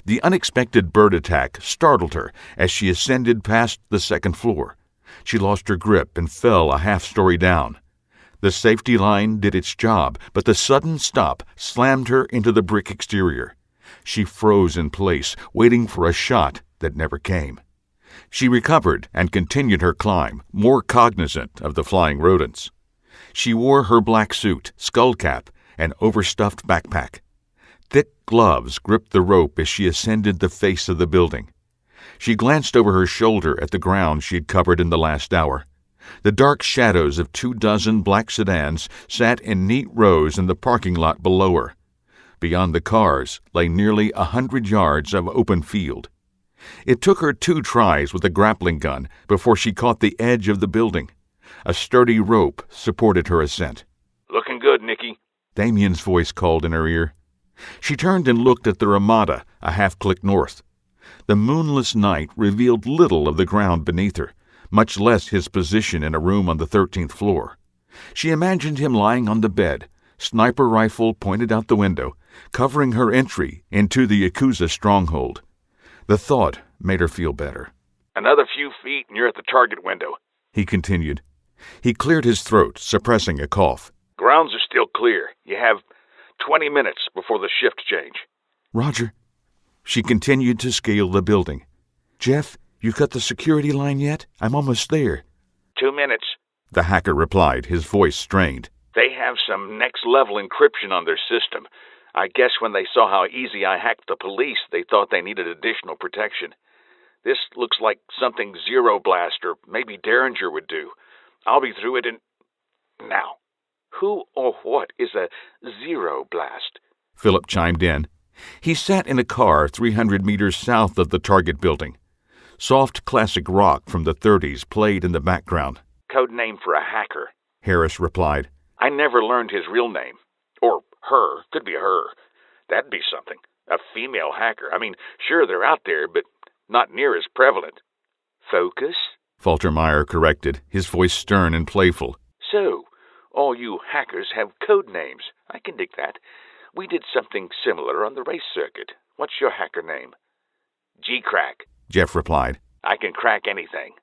The unexpected bird attack startled her as she ascended past the 2nd floor. She lost her grip and fell a half-story down. The safety line did its job, but the sudden stop slammed her into the brick exterior. She froze in place, waiting for a shot that never came. She recovered and continued her climb, more cognizant of the flying rodents. She wore her black suit, skull cap, and overstuffed backpack. Thick gloves gripped the rope as she ascended the face of the building. She glanced over her shoulder at the ground she had covered in the last hour. The dark shadows of 24 black sedans sat in neat rows in the parking lot below her. Beyond the cars lay nearly 100 yards of open field. It took her 2 tries with a grappling gun before she caught the edge of the building. A sturdy rope supported her ascent. Looking good, Nikki. Damien's voice called in her ear. She turned and looked at the Ramada a half-click north. The moonless night revealed little of the ground beneath her, much less his position in a room on the 13th floor. She imagined him lying on the bed, sniper rifle pointed out the window, covering her entry into the Yakuza stronghold. The thought made her feel better. Another few feet and you're at the target window, he continued. He cleared his throat, suppressing a cough. Grounds are still clear. You have 20 minutes before the shift change. Roger. She continued to scale the building. Jeff, you cut the security line yet? I'm almost there. 2 minutes, the hacker replied, his voice strained. They have some next-level encryption on their system. I guess when they saw how easy I hacked the police, they thought they needed additional protection. This looks like something Zero Blast or maybe Derringer would do. I'll be through it in... Now, who or what is a Zero Blast? Philip chimed in. He sat in a car 300 meters south of the target building. Soft classic rock from the 30s played in the background. Code name for a hacker, Harris replied. I never learned his real name. Or her. Could be her. That'd be something. A female hacker. I mean, sure, they're out there, but not near as prevalent. Focus? Faltermeyer corrected, his voice stern and playful. So, all you hackers have code names. I can dig that. We did something similar on the race circuit. What's your hacker name? G-Crack, Jeff replied. I can crack anything.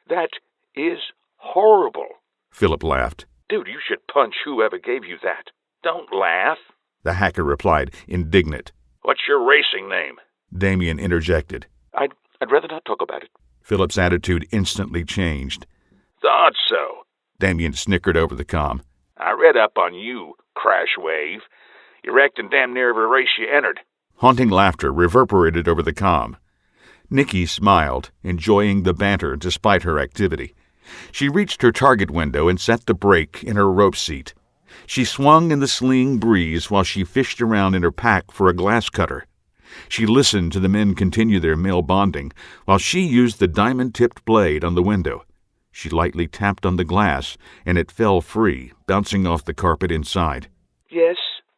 That is horrible. Philip laughed. Dude, you should punch whoever gave you that. Don't laugh. The hacker replied, indignant. What's your racing name? Damien interjected. I'd rather not talk about it. Philip's attitude instantly changed. Thought so. Damien snickered over the comm. I read up on you, Crash Wave. You wrecked in damn near every race you entered. Haunting laughter reverberated over the comm. Nikki smiled, enjoying the banter despite her activity. She reached her target window and set the brake in her rope seat. She swung in the sleeing breeze while she fished around in her pack for a glass cutter. She listened to the men continue their male bonding while she used the diamond-tipped blade on the window. She lightly tapped on the glass, and it fell free, bouncing off the carpet inside. Yes,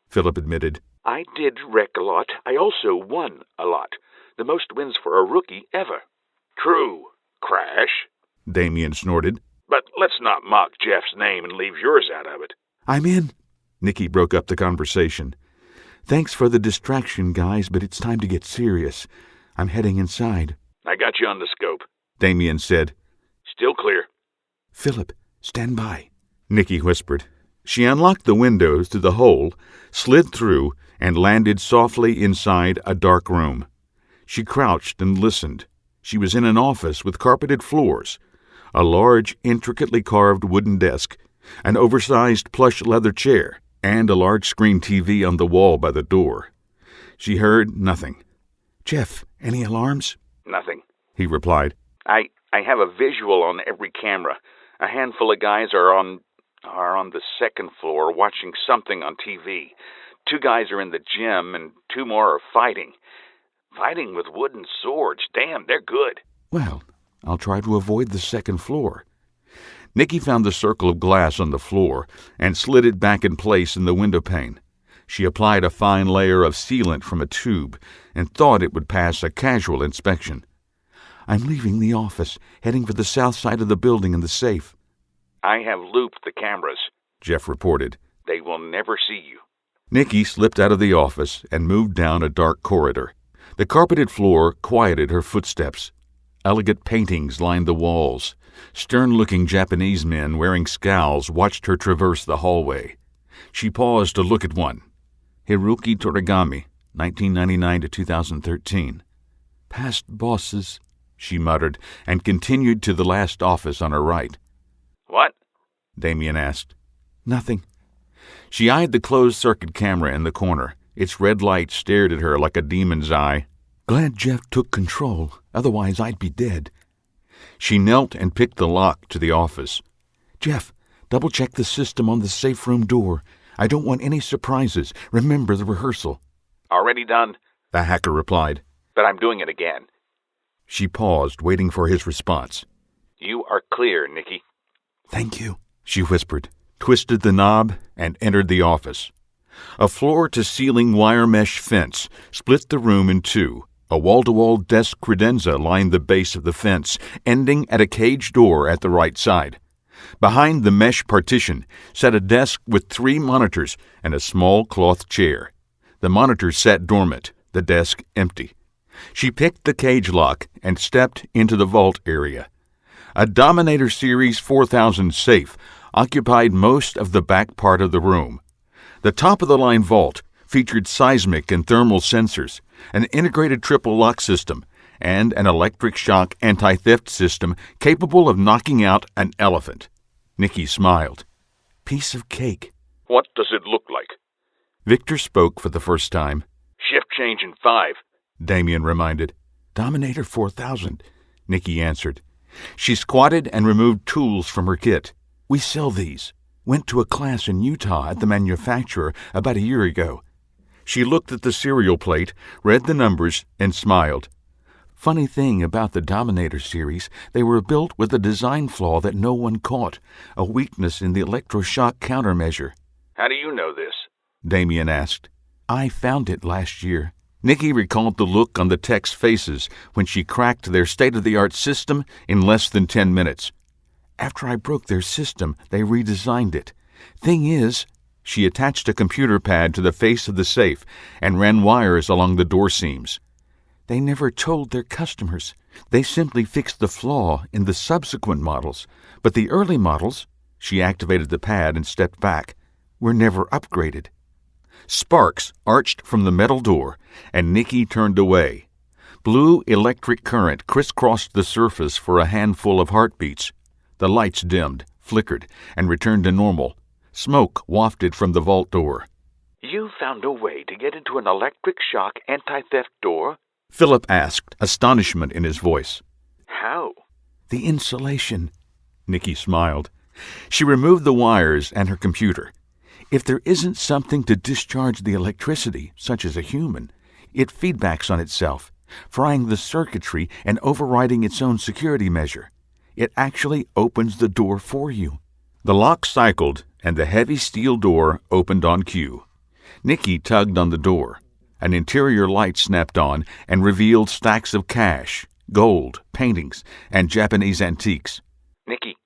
Philip admitted. I did wreck a lot. I also won a lot. The most wins for a rookie ever. True, Crash. Damien snorted. But let's not mock Jeff's name and leave yours out of it. I'm in. Nikki broke up the conversation. Thanks for the distraction, guys, but it's time to get serious. I'm heading inside. I got you on the scope, Damien said. Still clear. Philip, stand by, Nikki whispered. She unlocked the windows to the hole, slid through, and landed softly inside a dark room. She crouched and listened. She was in an office with carpeted floors, a large, intricately carved wooden desk, an oversized plush leather chair, and a large screen TV on the wall by the door. She heard nothing. Jeff, any alarms? Nothing. he replied. I have a visual on every camera. A handful of guys are on the second floor watching something on TV. 2 guys are in the gym, and 2 more are fighting. Fighting with wooden swords. Damn, they're good. Well, I'll try to avoid the second floor. Nikki found the circle of glass on the floor and slid it back in place in the window pane. She applied a fine layer of sealant from a tube and thought it would pass a casual inspection. I'm leaving the office, heading for the south side of the building in the safe. I have looped the cameras, Jeff reported. They will never see you. Nikki slipped out of the office and moved down a dark corridor. The carpeted floor quieted her footsteps. Elegant paintings lined the walls. Stern-looking Japanese men wearing scowls watched her traverse the hallway. She paused to look at one. Hiroki Torigami, 1999 to 2013. Past bosses, she muttered, and continued to the last office on her right. What? Damien asked. Nothing. She eyed the closed-circuit camera in the corner. Its red light stared at her like a demon's eye. Glad Jeff took control, otherwise I'd be dead. She knelt and picked the lock to the office. Jeff, double-check the system on the safe room door. I don't want any surprises. Remember the rehearsal. Already done, the hacker replied. But I'm doing it again. She paused, waiting for his response. You are clear, Nikki. Thank you, she whispered, twisted the knob, and entered the office. A floor-to-ceiling wire mesh fence split the room in two. A wall-to-wall desk credenza lined the base of the fence, ending at a cage door at the right side. Behind the mesh partition sat a desk with 3 monitors and a small cloth chair. The monitors sat dormant, the desk empty. She picked the cage lock and stepped into the vault area. A Dominator Series 4000 safe occupied most of the back part of the room. The top-of-the-line vault featured seismic and thermal sensors, an integrated triple lock system, and an electric shock anti-theft system capable of knocking out an elephant. Nikki smiled. Piece of cake. What does it look like? Victor spoke for the first time. Shift change in 5. Damien reminded. Dominator 4000, Nikki answered. She squatted and removed tools from her kit. We sell these. Went to a class in Utah at the manufacturer about a year ago. She looked at the serial plate, read the numbers, and smiled. Funny thing about the Dominator series, they were built with a design flaw that no one caught, a weakness in the electroshock countermeasure. How do you know this? Damien asked. I found it last year. Nikki recalled the look on the techs' faces when she cracked their state-of-the-art system in less than 10 minutes. After I broke their system, they redesigned it. Thing is, she attached a computer pad to the face of the safe and ran wires along the door seams. They never told their customers. They simply fixed the flaw in the subsequent models. But the early models, she activated the pad and stepped back, were never upgraded. Sparks arched from the metal door, and Nikki turned away. Blue electric current crisscrossed the surface for a handful of heartbeats. The lights dimmed, flickered, and returned to normal. Smoke wafted from the vault door. You found a way to get into an electric shock anti-theft door? Philip asked, astonishment in his voice. How? The insulation. Nikki smiled. She removed the wires and her computer. If there isn't something to discharge the electricity, such as a human, it feedbacks on itself, frying the circuitry and overriding its own security measure. It actually opens the door for you. The lock cycled, and the heavy steel door opened on cue. Nikki tugged on the door. An interior light snapped on and revealed stacks of cash, gold, paintings, and Japanese antiques. Nikki.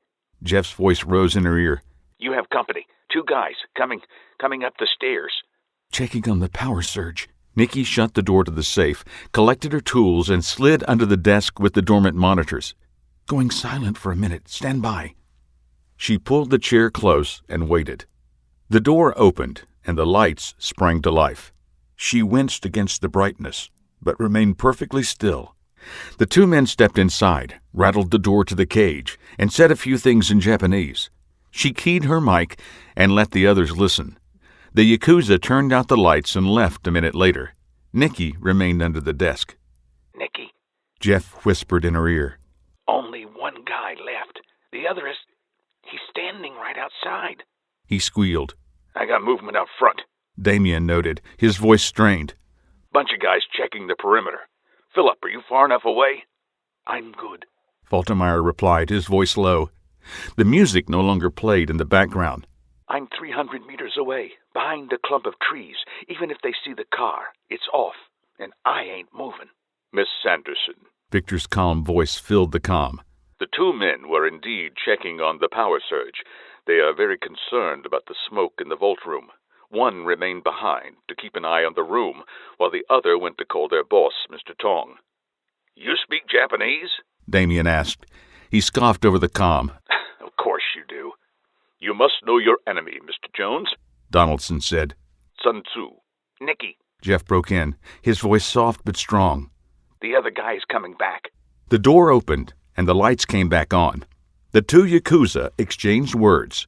Jeff's voice rose in her ear. You have company. 2 guys coming up the stairs. Checking on the power surge. Nikki shut the door to the safe, collected her tools, and slid under the desk with the dormant monitors. Going silent for a minute. Stand by. She pulled the chair close and waited. The door opened, and the lights sprang to life. She winced against the brightness, but remained perfectly still. The 2 men stepped inside, rattled the door to the cage, and said a few things in Japanese. She keyed her mic and let the others listen. The Yakuza turned out the lights and left a minute later. Nikki remained under the desk. Nikki. Jeff whispered in her ear. Only one guy left. The other he's standing right outside. He squealed. I got movement out front. Damien noted, his voice strained. Bunch of guys checking the perimeter. Philip, are you far enough away? I'm good, Faltermeyer replied, his voice low. The music no longer played in the background. I'm 300 meters away, behind a clump of trees. Even if they see the car, it's off, and I ain't moving. Miss Sanderson. Victor's calm voice filled the comm. The two men were indeed checking on the power surge. They are very concerned about the smoke in the vault room. One remained behind to keep an eye on the room, while the other went to call their boss, Mr. Tong. You speak Japanese? Damien asked. He scoffed over the comm. Of course you do. You must know your enemy, Mr. Jones, Donaldson said. Sun Tzu. Nikki, Jeff broke in, his voice soft but strong. the other guy's coming back. The door opened, and the lights came back on. The two Yakuza exchanged words.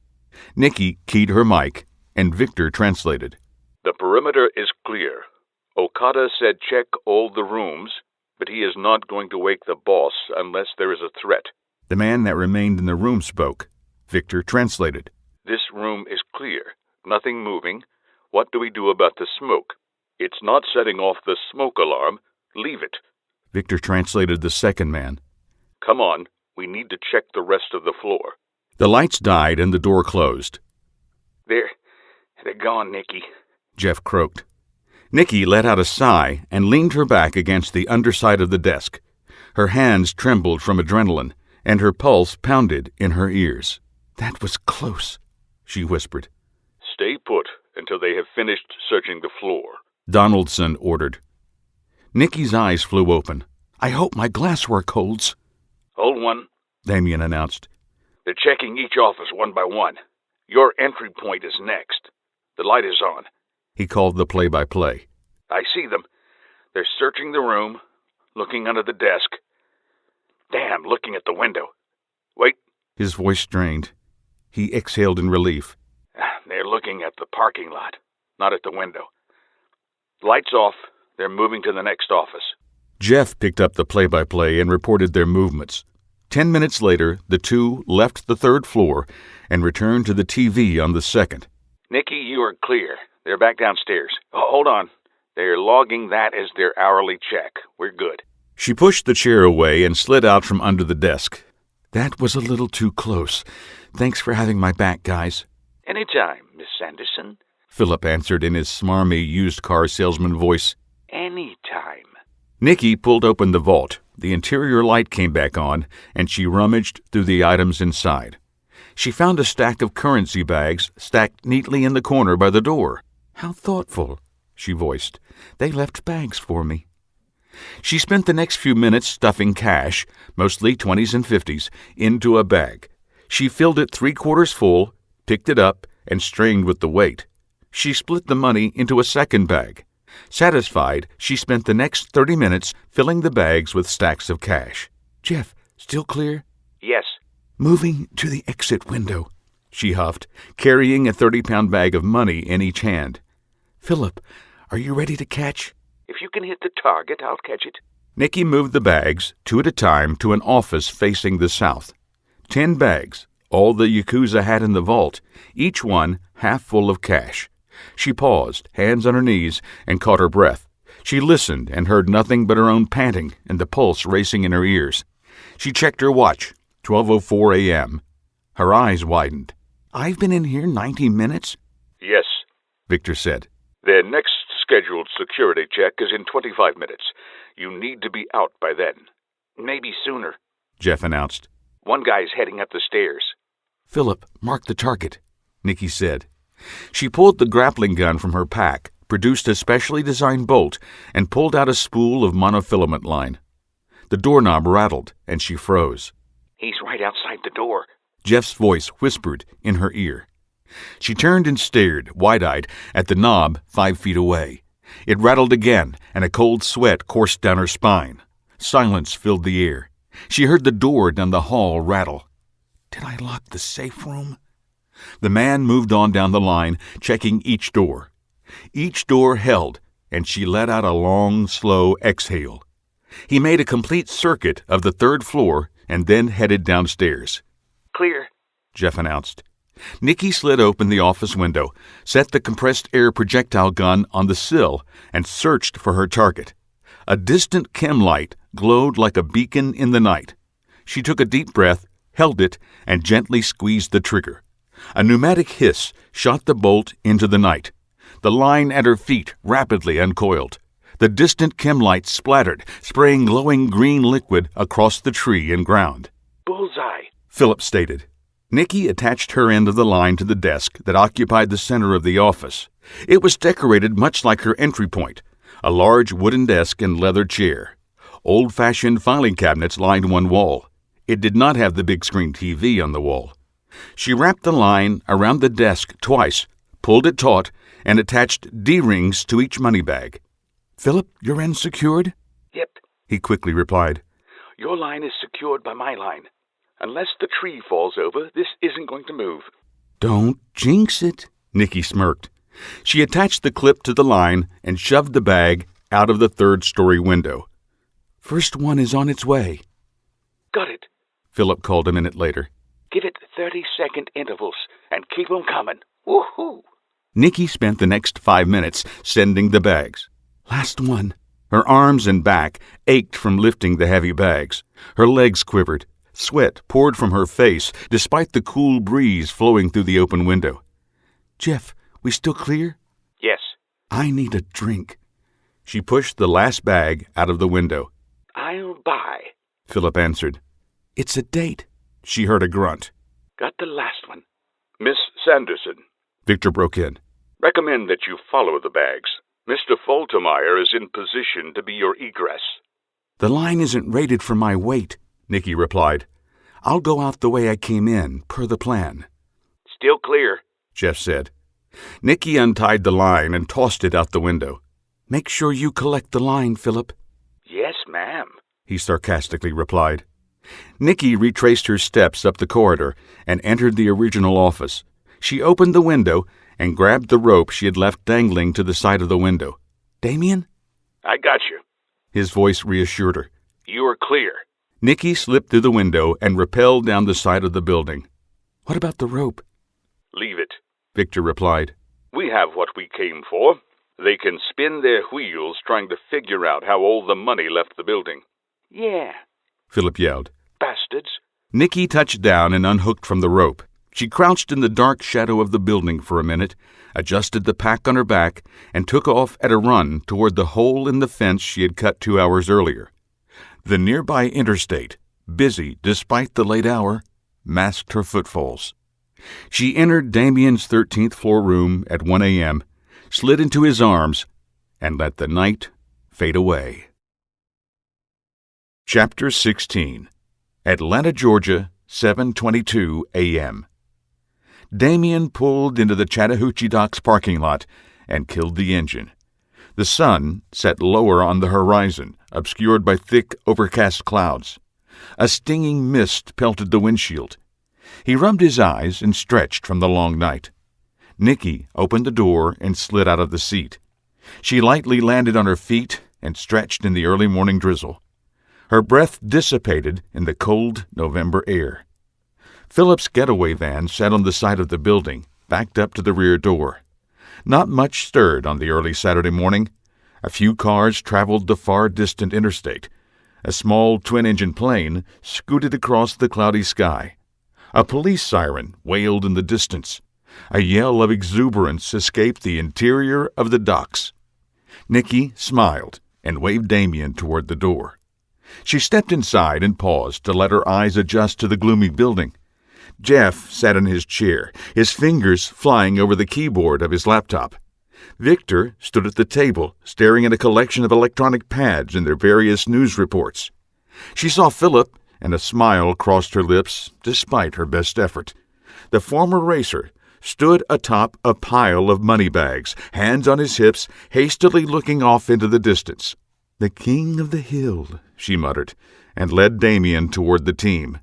Nikki keyed her mic, and Victor translated. The perimeter is clear. Okada said check all the rooms, but he is not going to wake the boss unless there is a threat. The man that remained in the room spoke. Victor translated. This room is clear. Nothing moving. What do we do about the smoke? It's not setting off the smoke alarm. Leave it. Victor translated the second man. Come on. We need to check the rest of the floor. The lights died and the door closed. They're gone, Nikki. Jeff croaked. Nikki let out a sigh and leaned her back against the underside of the desk. Her hands trembled from adrenaline, and her pulse pounded in her ears. That was close, she whispered. Stay put until they have finished searching the floor, Donaldson ordered. Nikki's eyes flew open. I hope my glasswork holds. Hold one, Damien announced. They're checking each office one by one. Your entry point is next. The light is on. He called the play-by-play. I see them. They're searching the room, looking under the desk. Damn, looking at the window. Wait. His voice strained. He exhaled in relief. They're looking at the parking lot, not at the window. Lights off. They're moving to the next office. Jeff picked up the play-by-play and reported their movements. 10 minutes later, the two left the third floor and returned to the TV on the second. Nikki, you are clear. They're back downstairs. Hold on. They're logging that as their hourly check. We're good. She pushed the chair away and slid out from under the desk. That was a little too close. Thanks for having my back, guys. Anytime, Miss Sanderson. Philip answered in his smarmy used-car salesman voice. Anytime. Nikki pulled open the vault. The interior light came back on, and she rummaged through the items inside. She found a stack of currency bags stacked neatly in the corner by the door. How thoughtful, she voiced. They left bags for me. She spent the next few minutes stuffing cash, mostly 20s and 50s, into a bag. She filled it 3/4 full, picked it up, and strained with the weight. She split the money into a second bag. Satisfied, she spent the next 30 minutes filling the bags with stacks of cash. Jeff, still clear? Yes. Moving to the exit window, she huffed, carrying a 30-pound bag of money in each hand. Philip, are you ready to catch? If you can hit the target, I'll catch it. Nikki moved the bags, 2 at a time, to an office facing the south. 10 bags, all the Yakuza had in the vault, each one half full of cash. She paused, hands on her knees, and caught her breath. She listened and heard nothing but her own panting and the pulse racing in her ears. She checked her watch, 12:04 a.m. Her eyes widened. I've been in here 90 minutes? Yes, Victor said. Their next scheduled security check is in 25 minutes. You need to be out by then. Maybe sooner, Jeff announced. One guy's heading up the stairs. Philip, mark the target, Nikki said. She pulled the grappling gun from her pack, produced a specially designed bolt, and pulled out a spool of monofilament line. The doorknob rattled, and she froze. He's right outside the door, Jeff's voice whispered in her ear. She turned and stared, wide-eyed, at the knob 5 feet away. It rattled again, and a cold sweat coursed down her spine. Silence filled the air. She heard the door down the hall rattle. Did I lock the safe room? The man moved on down the line, checking each door. Each door held, and she let out a long, slow exhale. He made a complete circuit of the 3rd floor and then headed downstairs. Clear, Jeff announced. Nikki slid open the office window, set the compressed air projectile gun on the sill, and searched for her target. A distant chem light glowed like a beacon in the night. She took a deep breath, held it, and gently squeezed the trigger. A pneumatic hiss shot the bolt into the night. The line at her feet rapidly uncoiled. The distant chem light splattered, spraying glowing green liquid across the tree and ground. bullseye, Philip stated. Nikki attached her end of the line to the desk that occupied the center of the office. It was decorated much like her entry point, a large wooden desk and leather chair. Old-fashioned filing cabinets lined one wall. It did not have the big-screen TV on the wall. She wrapped the line around the desk twice, pulled it taut, and attached D-rings to each money bag. "Philip, your end secured?" Yep, he quickly replied. your line is secured by my line. Unless the tree falls over, this isn't going to move. "Don't jinx it," Nikki smirked. She attached the clip to the line and shoved the bag out of the 3rd-story window. "First one is on its way," Got it. Philip called a minute later. Give it 30-second intervals and keep 'em coming. Woohoo! Nikki spent the next 5 minutes sending the bags. "Last one." Her arms and back ached from lifting the heavy bags. Her legs quivered. Sweat poured from her face despite the cool breeze flowing through the open window. "Jeff, we still clear?" Yes, "I need a drink." She pushed the last bag out of the window. I'll buy. Philip answered. "It's a date." She heard a grunt. Got the last one. Miss Sanderson, Victor broke in. recommend that you follow the bags. Mr. Faltermeyer is in position to be your egress. "The line isn't rated for my weight," Nikki replied. "I'll go out the way I came in, per the plan." Still clear. Jeff said. Nikki untied the line and tossed it out the window. "Make sure you collect the line, Philip," Yes, ma'am. he sarcastically replied. Nikki retraced her steps up the corridor and entered the original office. She opened the window and grabbed the rope she had left dangling to the side of the window. "Damien?" I got you. His voice reassured her. You are clear. Nikki slipped through the window and rappelled down the side of the building. "What about the rope?" Leave it. Victor replied. We have what we came for. They can spin their wheels trying to figure out how all the money left the building. Yeah, Philip yelled. bastards. Nikki touched down and unhooked from the rope. She crouched in the dark shadow of the building for a minute, adjusted the pack on her back, and took off at a run toward the hole in the fence she had cut 2 hours earlier. The nearby interstate, busy despite the late hour, masked her footfalls. She entered Damien's 13th floor room at 1 a.m., slid into his arms, and let the night fade away. Chapter 16. Atlanta, Georgia, 7:22 a.m. Damien pulled into the Chattahoochee Docks parking lot and killed the engine. The sun set lower on the horizon, obscured by thick, overcast clouds. A stinging mist pelted the windshield. He rubbed his eyes and stretched from the long night. Nikki opened the door and slid out of the seat. She lightly landed on her feet and stretched in the early morning drizzle. Her breath dissipated in the cold November air. Philip's getaway van sat on the side of the building, backed up to the rear door. Not much stirred on the early Saturday morning. A few cars traveled the far-distant interstate. A small twin-engine plane scooted across the cloudy sky. A police siren wailed in the distance. A yell of exuberance escaped the interior of the docks. Nikki smiled and waved Damien toward the door. She stepped inside and paused to let her eyes adjust to the gloomy building. Jeff sat in his chair, his fingers flying over the keyboard of his laptop. Victor stood at the table, staring at a collection of electronic pads and their various news reports. She saw Philip, and a smile crossed her lips despite her best effort. The former racer stood atop a pile of money bags, hands on his hips, hastily looking off into the distance. "The king of the hill," she muttered, and led Damien toward the team.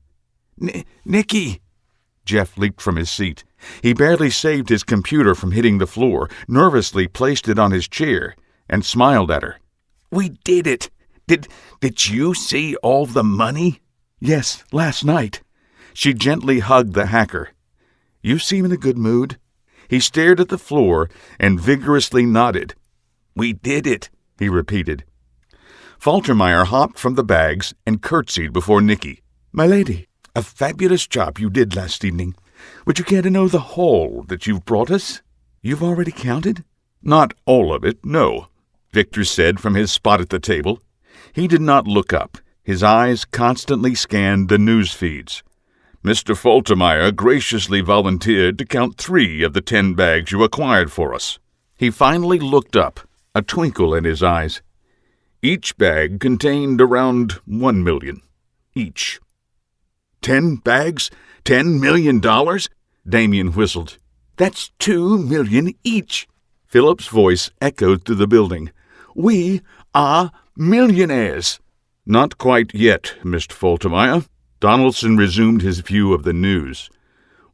Nikki! Jeff leaped from his seat. He barely saved his computer from hitting the floor, nervously placed it on his chair, and smiled at her. "We did it! Did you see all the money? Yes, last night. She gently hugged the hacker. You seem in a good mood. He stared at the floor and vigorously nodded. We did it, he repeated. Faltermeyer hopped from the bags and curtsied before Nikki. My lady, a fabulous job you did last evening. Would you care to know the haul that you've brought us? You've already counted? Not all of it, no, Victor said from his spot at the table. He did not look up. His eyes constantly scanned the news feeds. Mr. Faltermeyer graciously volunteered to count 3 of the 10 bags you acquired for us. He finally looked up, a twinkle in his eyes. Each bag contained around 1 million. Each. 10 bags? $10 million? Damien whistled. That's 2 million each. Philip's voice echoed through the building. We are millionaires. Not quite yet, Mr. Faltermeyer. Donaldson resumed his view of the news.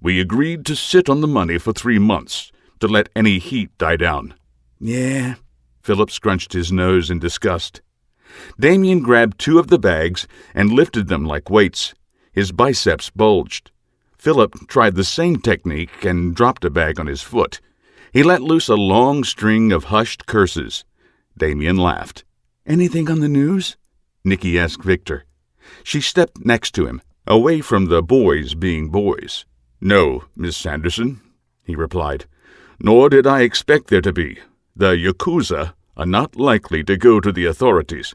We agreed to sit on the money for 3 months, to let any heat die down. Yeah. Philip scrunched his nose in disgust. Damien grabbed 2 of the bags and lifted them like weights. His biceps bulged. Philip tried the same technique and dropped a bag on his foot. He let loose a long string of hushed curses. Damien laughed. Anything on the news? Nikki asked Victor. She stepped next to him, away from the boys being boys. No, Miss Sanderson, he replied. Nor did I expect there to be. The Yakuza are not likely to go to the authorities.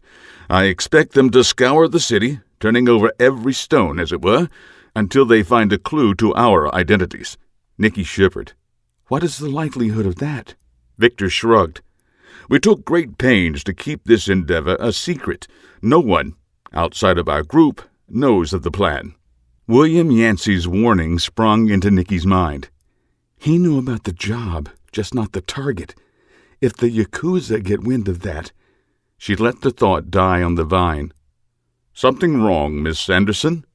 I expect them to scour the city, turning over every stone, as it were, until they find a clue to our identities. Nikki shivered. What is the likelihood of that? Victor shrugged. We took great pains to keep this endeavor a secret. No one, outside of our group, knows of the plan. William Yancey's warning sprung into Nikki's mind. He knew about the job, just not the target. If the Yakuza get wind of that... She let the thought die on the vine. Something wrong, Miss Sanderson?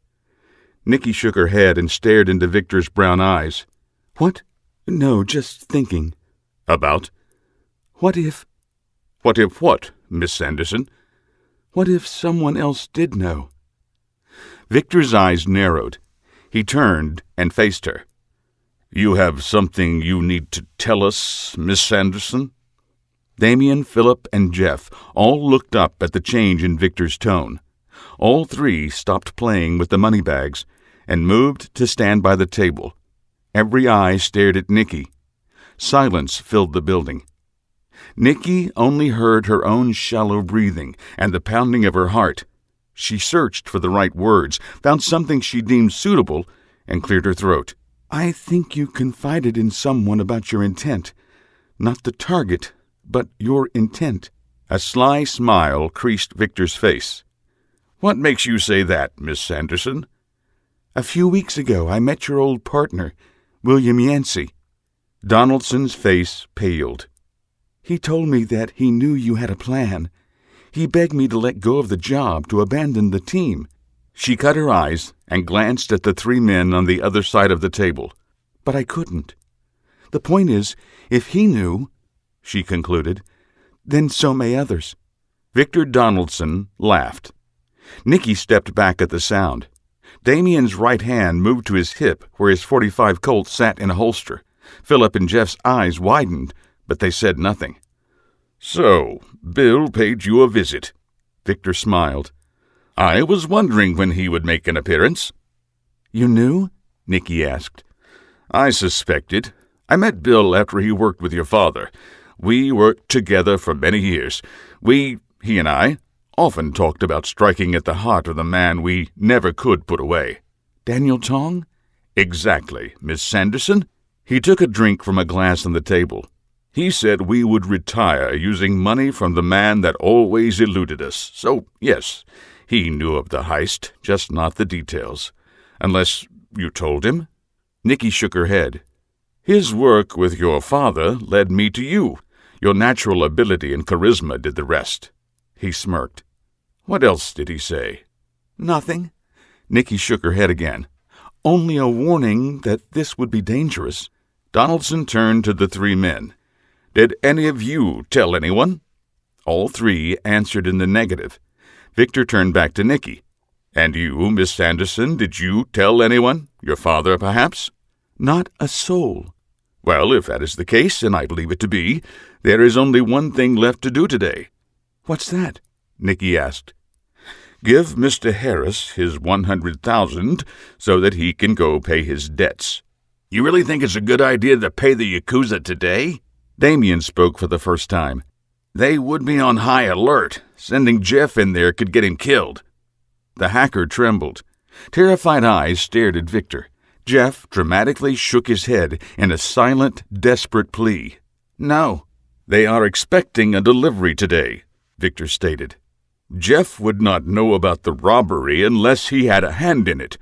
Nikki shook her head and stared into Victor's brown eyes. What? No, just thinking. About? What if... What if what, Miss Sanderson? What if someone else did know? Victor's eyes narrowed. He turned and faced her. You have something you need to tell us, Miss Sanderson? Damien, Philip, and Jeff all looked up at the change in Victor's tone. All 3 stopped playing with the money bags and moved to stand by the table. Every eye stared at Nikki. Silence filled the building. Nikki only heard her own shallow breathing and the pounding of her heart. She searched for the right words, found something she deemed suitable, and cleared her throat. I think you confided in someone about your intent. Not the target, but your intent. A sly smile creased Victor's face. What makes you say that, Miss Sanderson? A few weeks ago I met your old partner, William Yancey. Donaldson's face paled. He told me that he knew you had a plan. He begged me to let go of the job, to abandon the team. She cut her eyes and glanced at the 3 men on the other side of the table. But I couldn't. The point is, if he knew, she concluded, then so may others. Victor Donaldson laughed. Nikki stepped back at the sound. Damien's right hand moved to his hip where his .45 Colt sat in a holster. Philip and Jeff's eyes widened, but they said nothing. So, Bill paid you a visit. Victor smiled. I was wondering when he would make an appearance. You knew? Nikki asked. I suspected. I met Bill after he worked with your father. We worked together for many years. He and I, often talked about striking at the heart of the man we never could put away. Daniel Tong? Exactly, Miss Sanderson. He took a drink from a glass on the table. He said we would retire using money from the man that always eluded us. So, yes, he knew of the heist, just not the details. Unless you told him? Nikki shook her head. His work with your father led me to you. Your natural ability and charisma did the rest. He smirked. What else did he say? Nothing. Nikki shook her head again. Only a warning that this would be dangerous. Donaldson turned to the 3 men. Did any of you tell anyone? All 3 answered in the negative. Victor turned back to Nikki. "And you, Miss Sanderson, did you tell anyone? Your father, perhaps?" "Not a soul." "Well, if that is the case, and I believe it to be, there is only one thing left to do today." "What's that?" Nikki asked. "Give Mr. Harris his 100,000 so that he can go pay his debts." "You really think it's a good idea to pay the Yakuza today?" Damien spoke for the first time. "They would be on high alert. Sending Jeff in there could get him killed." The hacker trembled. Terrified eyes stared at Victor. Jeff dramatically shook his head in a silent, desperate plea. "No." "They are expecting a delivery today," Victor stated. "Jeff would not know about the robbery unless he had a hand in it.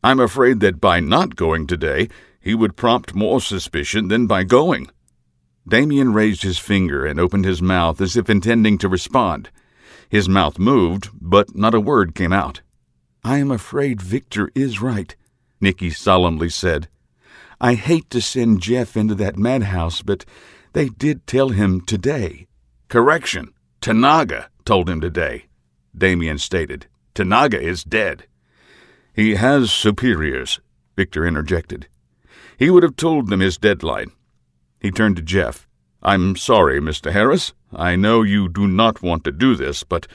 I'm afraid that by not going today, he would prompt more suspicion than by going." Damien raised his finger and opened his mouth as if intending to respond. His mouth moved, but not a word came out. "I am afraid Victor is right," Nikki solemnly said. "I hate to send Jeff into that madhouse, but they did tell him today." "Correction. Tanaga told him today," Damien stated. "Tanaga is dead." "He has superiors," Victor interjected. "He would have told them his deadline." He turned to Jeff. "I'm sorry, Mr. Harris. I know you do not want to do this, but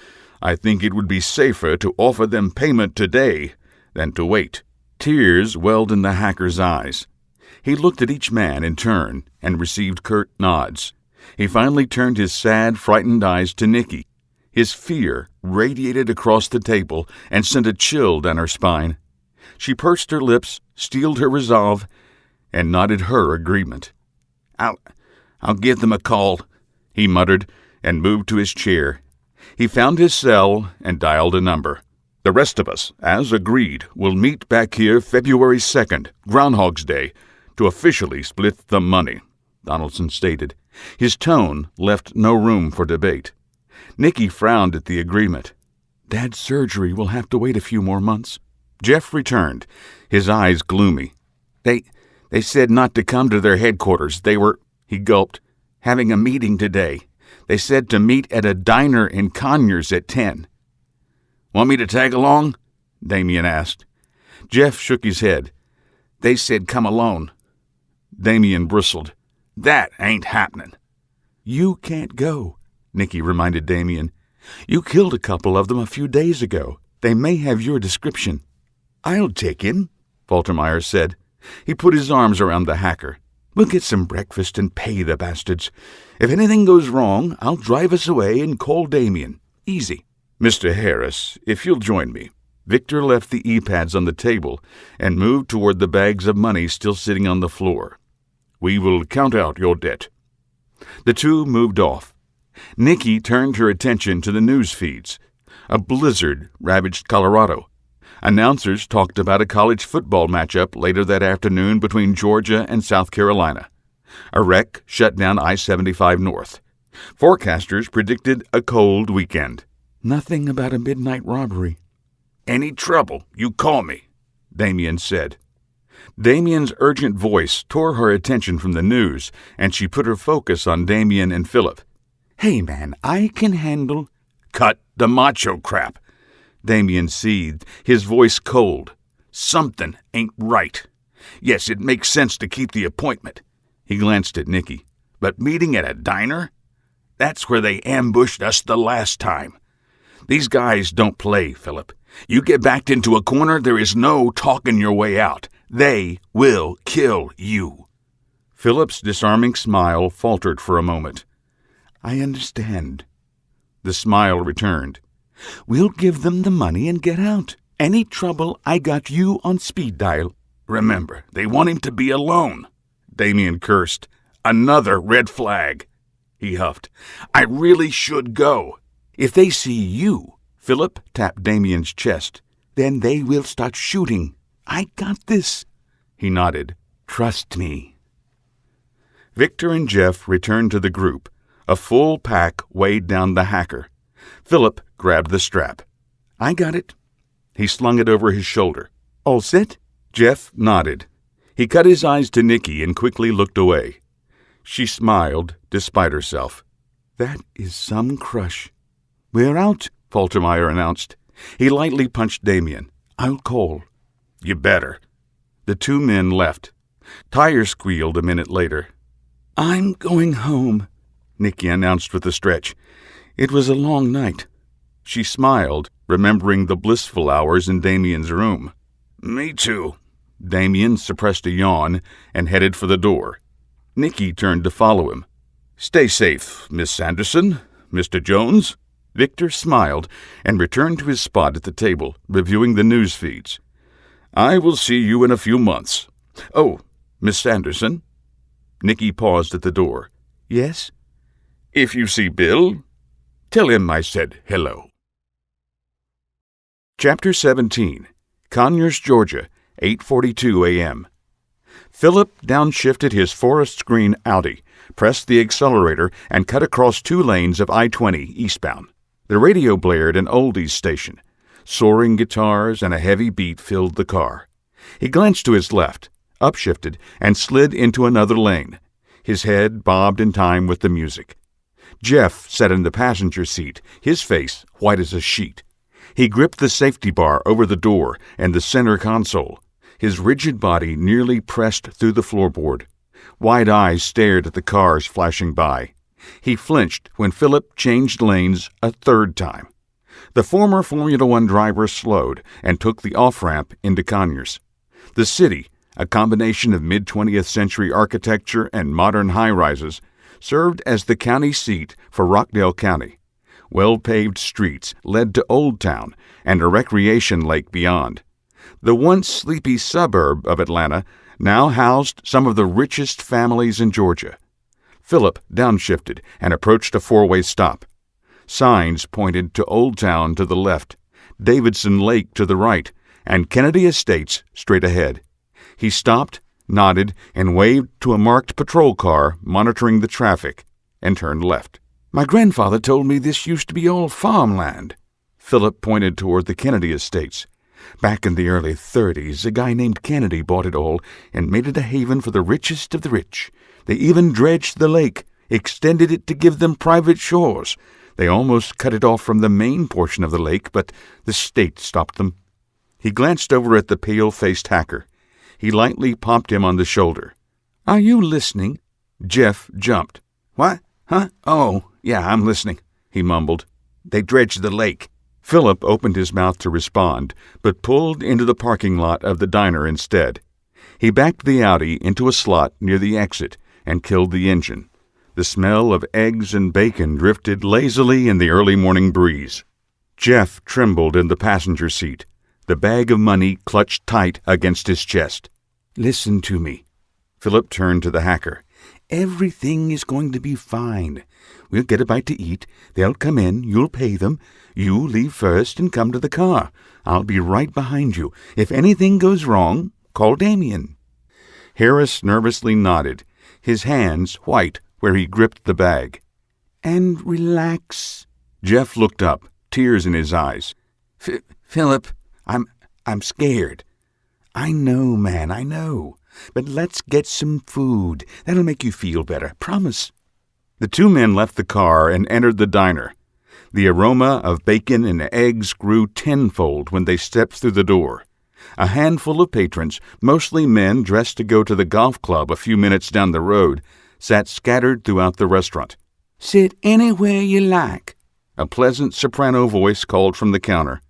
I think it would be safer to offer them payment today than to wait." Tears welled in the hacker's eyes. He looked at each man in turn and received curt nods. He finally turned his sad, frightened eyes to Nikki. His fear radiated across the table and sent a chill down her spine. She pursed her lips, steeled her resolve, and nodded her agreement. I'll give them a call," he muttered, and moved to his chair. He found his cell and dialed a number. "The rest of us, as agreed, will meet back here February 2nd, Groundhog's Day, to officially split the money," Donaldson stated. His tone left no room for debate. Nikki frowned at the agreement. "Dad's surgery will have to wait a few more months." Jeff returned, his eyes gloomy. They said not to come to their headquarters. They were," he gulped, "having a meeting today. They said to meet at a diner in Conyers at 10. "Want me to tag along?" Damien asked. Jeff shook his head. "They said come alone." Damien bristled. "That ain't happening." "You can't go," Nikki reminded Damien. "You killed a couple of them a few days ago. They may have your description." "I'll take him," Faltermeyer said. He put his arms around the hacker. "We'll get some breakfast and pay the bastards. If anything goes wrong, I'll drive us away and call Damien. Easy." "Mr. Harris, if you'll join me." Victor left the e-pads on the table and moved toward the bags of money still sitting on the floor. "We will count out your debt." The two moved off. Nikki turned her attention to the news feeds. A blizzard ravaged Colorado. Announcers talked about a college football matchup later that afternoon between Georgia and South Carolina. A wreck shut down I-75 North. Forecasters predicted a cold weekend. "Nothing about a midnight robbery." "Any trouble, you call me," Damien said. Damien's urgent voice tore her attention from the news, and she put her focus on Damien and Philip. "Hey, man, I can handle—" "Cut the macho crap," Damien seethed, his voice cold. "Something ain't right. Yes, it makes sense to keep the appointment." He glanced at Nikki. "But meeting at a diner? That's where they ambushed us the last time. These guys don't play, Philip. You get backed into a corner, there is no talking your way out. They will kill you." Philip's disarming smile faltered for a moment. "I understand." The smile returned. "We'll give them the money and get out. Any trouble, I got you on speed dial." "Remember, they want him to be alone." Damien cursed. "Another red flag." He huffed. "I really should go." "If they see you," Philip tapped Damien's chest, "then they will start shooting. I got this." He nodded. "Trust me." Victor and Jeff returned to the group. A full pack weighed down the hacker. Philip grabbed the strap. "I got it." He slung it over his shoulder. "All set?" Jeff nodded. He cut his eyes to Nikki and quickly looked away. She smiled despite herself. "That is some crush." "We're out," Faltermeyer announced. He lightly punched Damien. "I'll call." "You better." The two men left. Tires squealed a minute later. "I'm going home," Nikki announced with a stretch. "It was a long night." She smiled, remembering the blissful hours in Damien's room. "Me too." Damien suppressed a yawn and headed for the door. Nikki turned to follow him. "Stay safe, Miss Sanderson. Mr. Jones?" Victor smiled and returned to his spot at the table, reviewing the news feeds. "I will see you in a few months. Oh, Miss Sanderson?" Nikki paused at the door. "Yes?" "If you see Bill, tell him I said hello." Chapter 17. Conyers, Georgia, 8:42 a.m. Philip downshifted his forest green Audi, pressed the accelerator, and cut across 2 lanes of I-20 eastbound. The radio blared an oldies station. Soaring guitars and a heavy beat filled the car. He glanced to his left, upshifted, and slid into another lane. His head bobbed in time with the music. Jeff sat in the passenger seat, his face white as a sheet. He gripped the safety bar over the door and the center console. His rigid body nearly pressed through the floorboard. Wide eyes stared at the cars flashing by. He flinched when Philip changed lanes a 3rd time. The former Formula One driver slowed and took the off-ramp into Conyers. The city, a combination of mid-20th century architecture and modern high-rises, served as the county seat for Rockdale County. Well-paved streets led to Old Town and a recreation lake beyond. The once sleepy suburb of Atlanta now housed some of the richest families in Georgia. Philip downshifted and approached a 4-way stop. Signs pointed to Old Town to the left, Davidson Lake to the right, and Kennedy Estates straight ahead. He stopped, nodded, and waved to a marked patrol car monitoring the traffic, and turned left. "My grandfather told me this used to be all farmland." Philip pointed toward the Kennedy Estates. "Back in the early 30s, a guy named Kennedy bought it all and made it a haven for the richest of the rich. They even dredged the lake, extended it to give them private shores. They almost cut it off from the main portion of the lake, but the state stopped them." He glanced over at the pale-faced hacker. He lightly popped him on the shoulder. "Are you listening?" Jeff jumped. "What? Huh? Oh, yeah, I'm listening," he mumbled. "They dredged the lake." Philip opened his mouth to respond, but pulled into the parking lot of the diner instead. He backed the Audi into a slot near the exit and killed the engine. The smell of eggs and bacon drifted lazily in the early morning breeze. Jeff trembled in the passenger seat, the bag of money clutched tight against his chest. "Listen to me." Philip turned to the hacker. "Everything is going to be fine. We'll get a bite to eat. They'll come in. You'll pay them. You leave first and come to the car. I'll be right behind you. If anything goes wrong, call Damien." Harris nervously nodded, his hands white where he gripped the bag. "And relax." Jeff looked up, tears in his eyes. Philip, I'm scared." "I know, man, I know. But let's get some food. That'll make you feel better. Promise." The 2 men left the car and entered the diner. The aroma of bacon and eggs grew tenfold when they stepped through the door. A handful of patrons, mostly men dressed to go to the golf club a few minutes down the road, sat scattered throughout the restaurant. "Sit anywhere you like," a pleasant soprano voice called from the counter.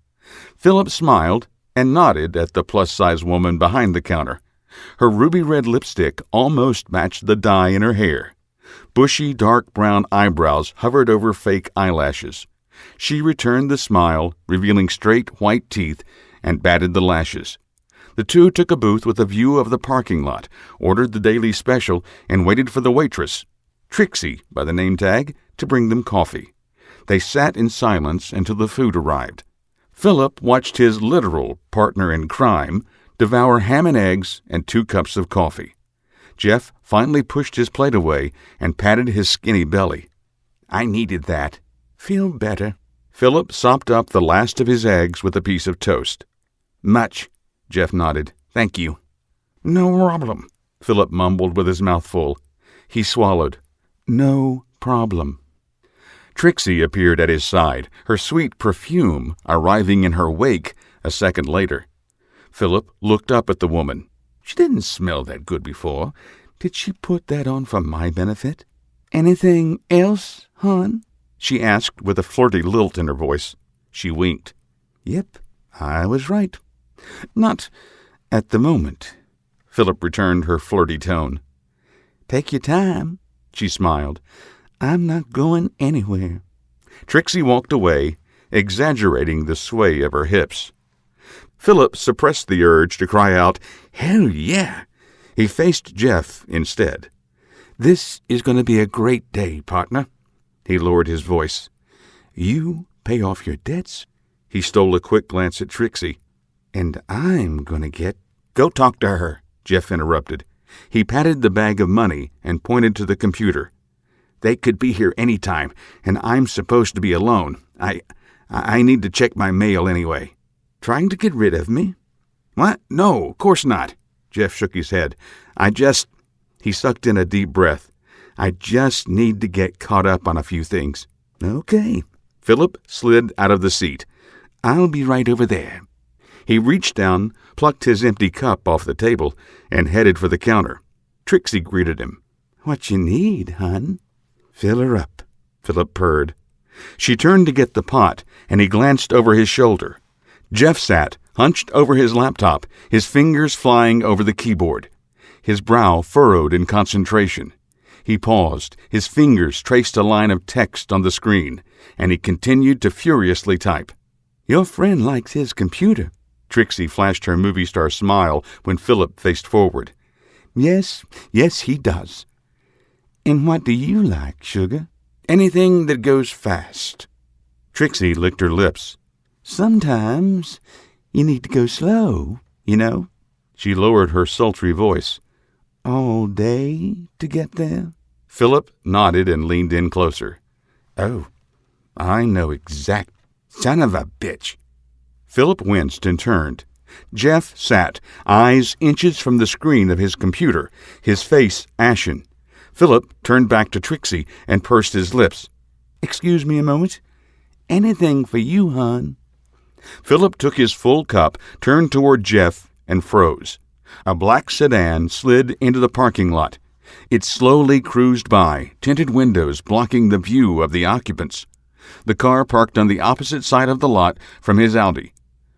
Philip smiled and nodded at the plus-size woman behind the counter. Her ruby-red lipstick almost matched the dye in her hair. Bushy, dark brown eyebrows hovered over fake eyelashes. She returned the smile, revealing straight white teeth, and batted the lashes. The 2 took a booth with a view of the parking lot, ordered the daily special, and waited for the waitress, Trixie by the name tag, to bring them coffee. They sat in silence until the food arrived. Philip watched his literal partner in crime devour ham and eggs and 2 cups of coffee. Jeff finally pushed his plate away and patted his skinny belly. "I needed that. Feel better." Philip sopped up the last of his eggs with a piece of toast. "Much," Jeff nodded. "Thank you." "No problem," Philip mumbled with his mouth full. He swallowed. "No problem." Trixie appeared at his side, her sweet perfume arriving in her wake a second later. Philip looked up at the woman. She didn't smell that good before. Did she put that on for my benefit? Anything else, hon? She asked with a flirty lilt in her voice. She winked. Yep, I was right. Not at the moment. Philip returned her flirty tone. Take your time, she smiled. I'm not going anywhere. Trixie walked away, exaggerating the sway of her hips. Philip suppressed the urge to cry out, Hell yeah! He faced Jeff instead. This is going to be a great day, partner. He lowered his voice. You pay off your debts. He stole a quick glance at Trixie. And I'm going to get... Go talk to her, Jeff interrupted. He patted the bag of money and pointed to the computer. They could be here any time, and I'm supposed to be alone. I need to check my mail anyway. Trying to get rid of me? What? No, of course not. Jeff shook his head. He sucked in a deep breath. I just need to get caught up on a few things. Okay. Philip slid out of the seat. I'll be right over there. He reached down, plucked his empty cup off the table, and headed for the counter. Trixie greeted him. What you need, hon? Fill her up, Philip purred. She turned to get the pot, and he glanced over his shoulder. Jeff sat, hunched over his laptop, his fingers flying over the keyboard. His brow furrowed in concentration. He paused, his fingers traced a line of text on the screen, and he continued to furiously type. Your friend likes his computer. Trixie flashed her movie star smile when Philip faced forward. Yes, he does. And what do you like, sugar? Anything that goes fast. Trixie licked her lips. Sometimes you need to go slow, you know. She lowered her sultry voice. All day to get there? Philip nodded and leaned in closer. Oh, I know exact... Son of a bitch. Philip winced and turned. Jeff sat, eyes inches from the screen of his computer, his face ashen. Philip turned back to Trixie and pursed his lips. Excuse me a moment. Anything for you, hon? Philip took his full cup, turned toward Jeff, and froze. A black sedan slid into the parking lot. It slowly cruised by, tinted windows blocking the view of the occupants. The car parked on the opposite side of the lot from his Audi.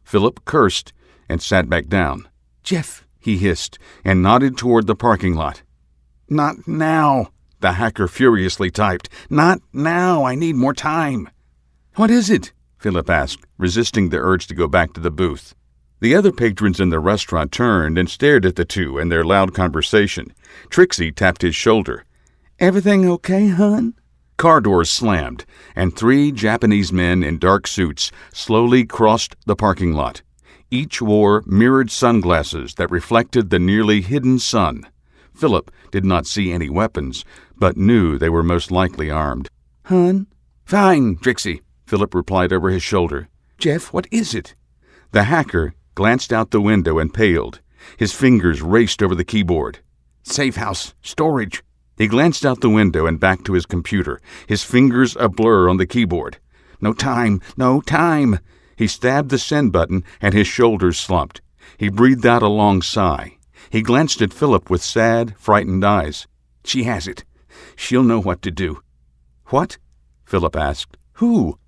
Philip cursed and sat back down. Jeff, he hissed, and nodded toward the parking lot. Not now, the hacker furiously typed. Not now, I need more time. What is it? Philip asked, resisting the urge to go back to the booth. The other patrons in the restaurant turned and stared at the two in their loud conversation. Trixie tapped his shoulder. Everything okay, hon? Car doors slammed, and 3 Japanese men in dark suits slowly crossed the parking lot. Each wore mirrored sunglasses that reflected the nearly hidden sun. Philip did not see any weapons, but knew they were most likely armed. Hon? Fine, Trixie, Philip replied over his shoulder. Jeff, what is it? The hacker glanced out the window and paled. His fingers raced over the keyboard. Safe house, storage. He glanced out the window and back to his computer, his fingers a blur on the keyboard. No time, no time. He stabbed the send button and his shoulders slumped. He breathed out a long sigh. He glanced at Philip with sad, frightened eyes. She has it. She'll know what to do. What? Philip asked. Who?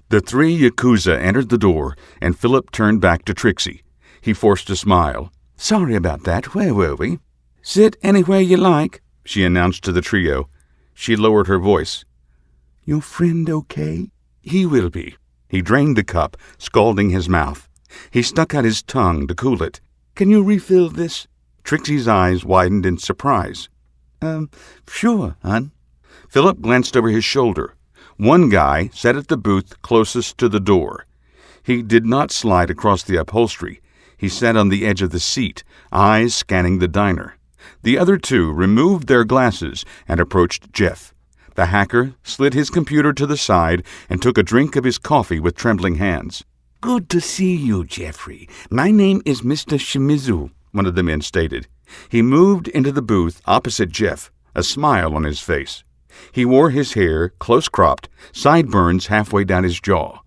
The 3 Yakuza entered the door, and Philip turned back to Trixie. He forced a smile. Sorry about that. Where were we? Sit anywhere you like, she announced to the trio. She lowered her voice. Your friend okay? He will be. He drained the cup, scalding his mouth. He stuck out his tongue to cool it. Can you refill this? Trixie's eyes widened in surprise. Sure, hon. Philip glanced over his shoulder. One guy sat at the booth closest to the door. He did not slide across the upholstery. He sat on the edge of the seat, eyes scanning the diner. The other 2 removed their glasses and approached Jeff. The hacker slid his computer to the side and took a drink of his coffee with trembling hands. Good to see you, Jeffrey. My name is Mr. Shimizu, one of the men stated. He moved into the booth opposite Jeff, a smile on his face. He wore his hair close-cropped, sideburns halfway down his jaw.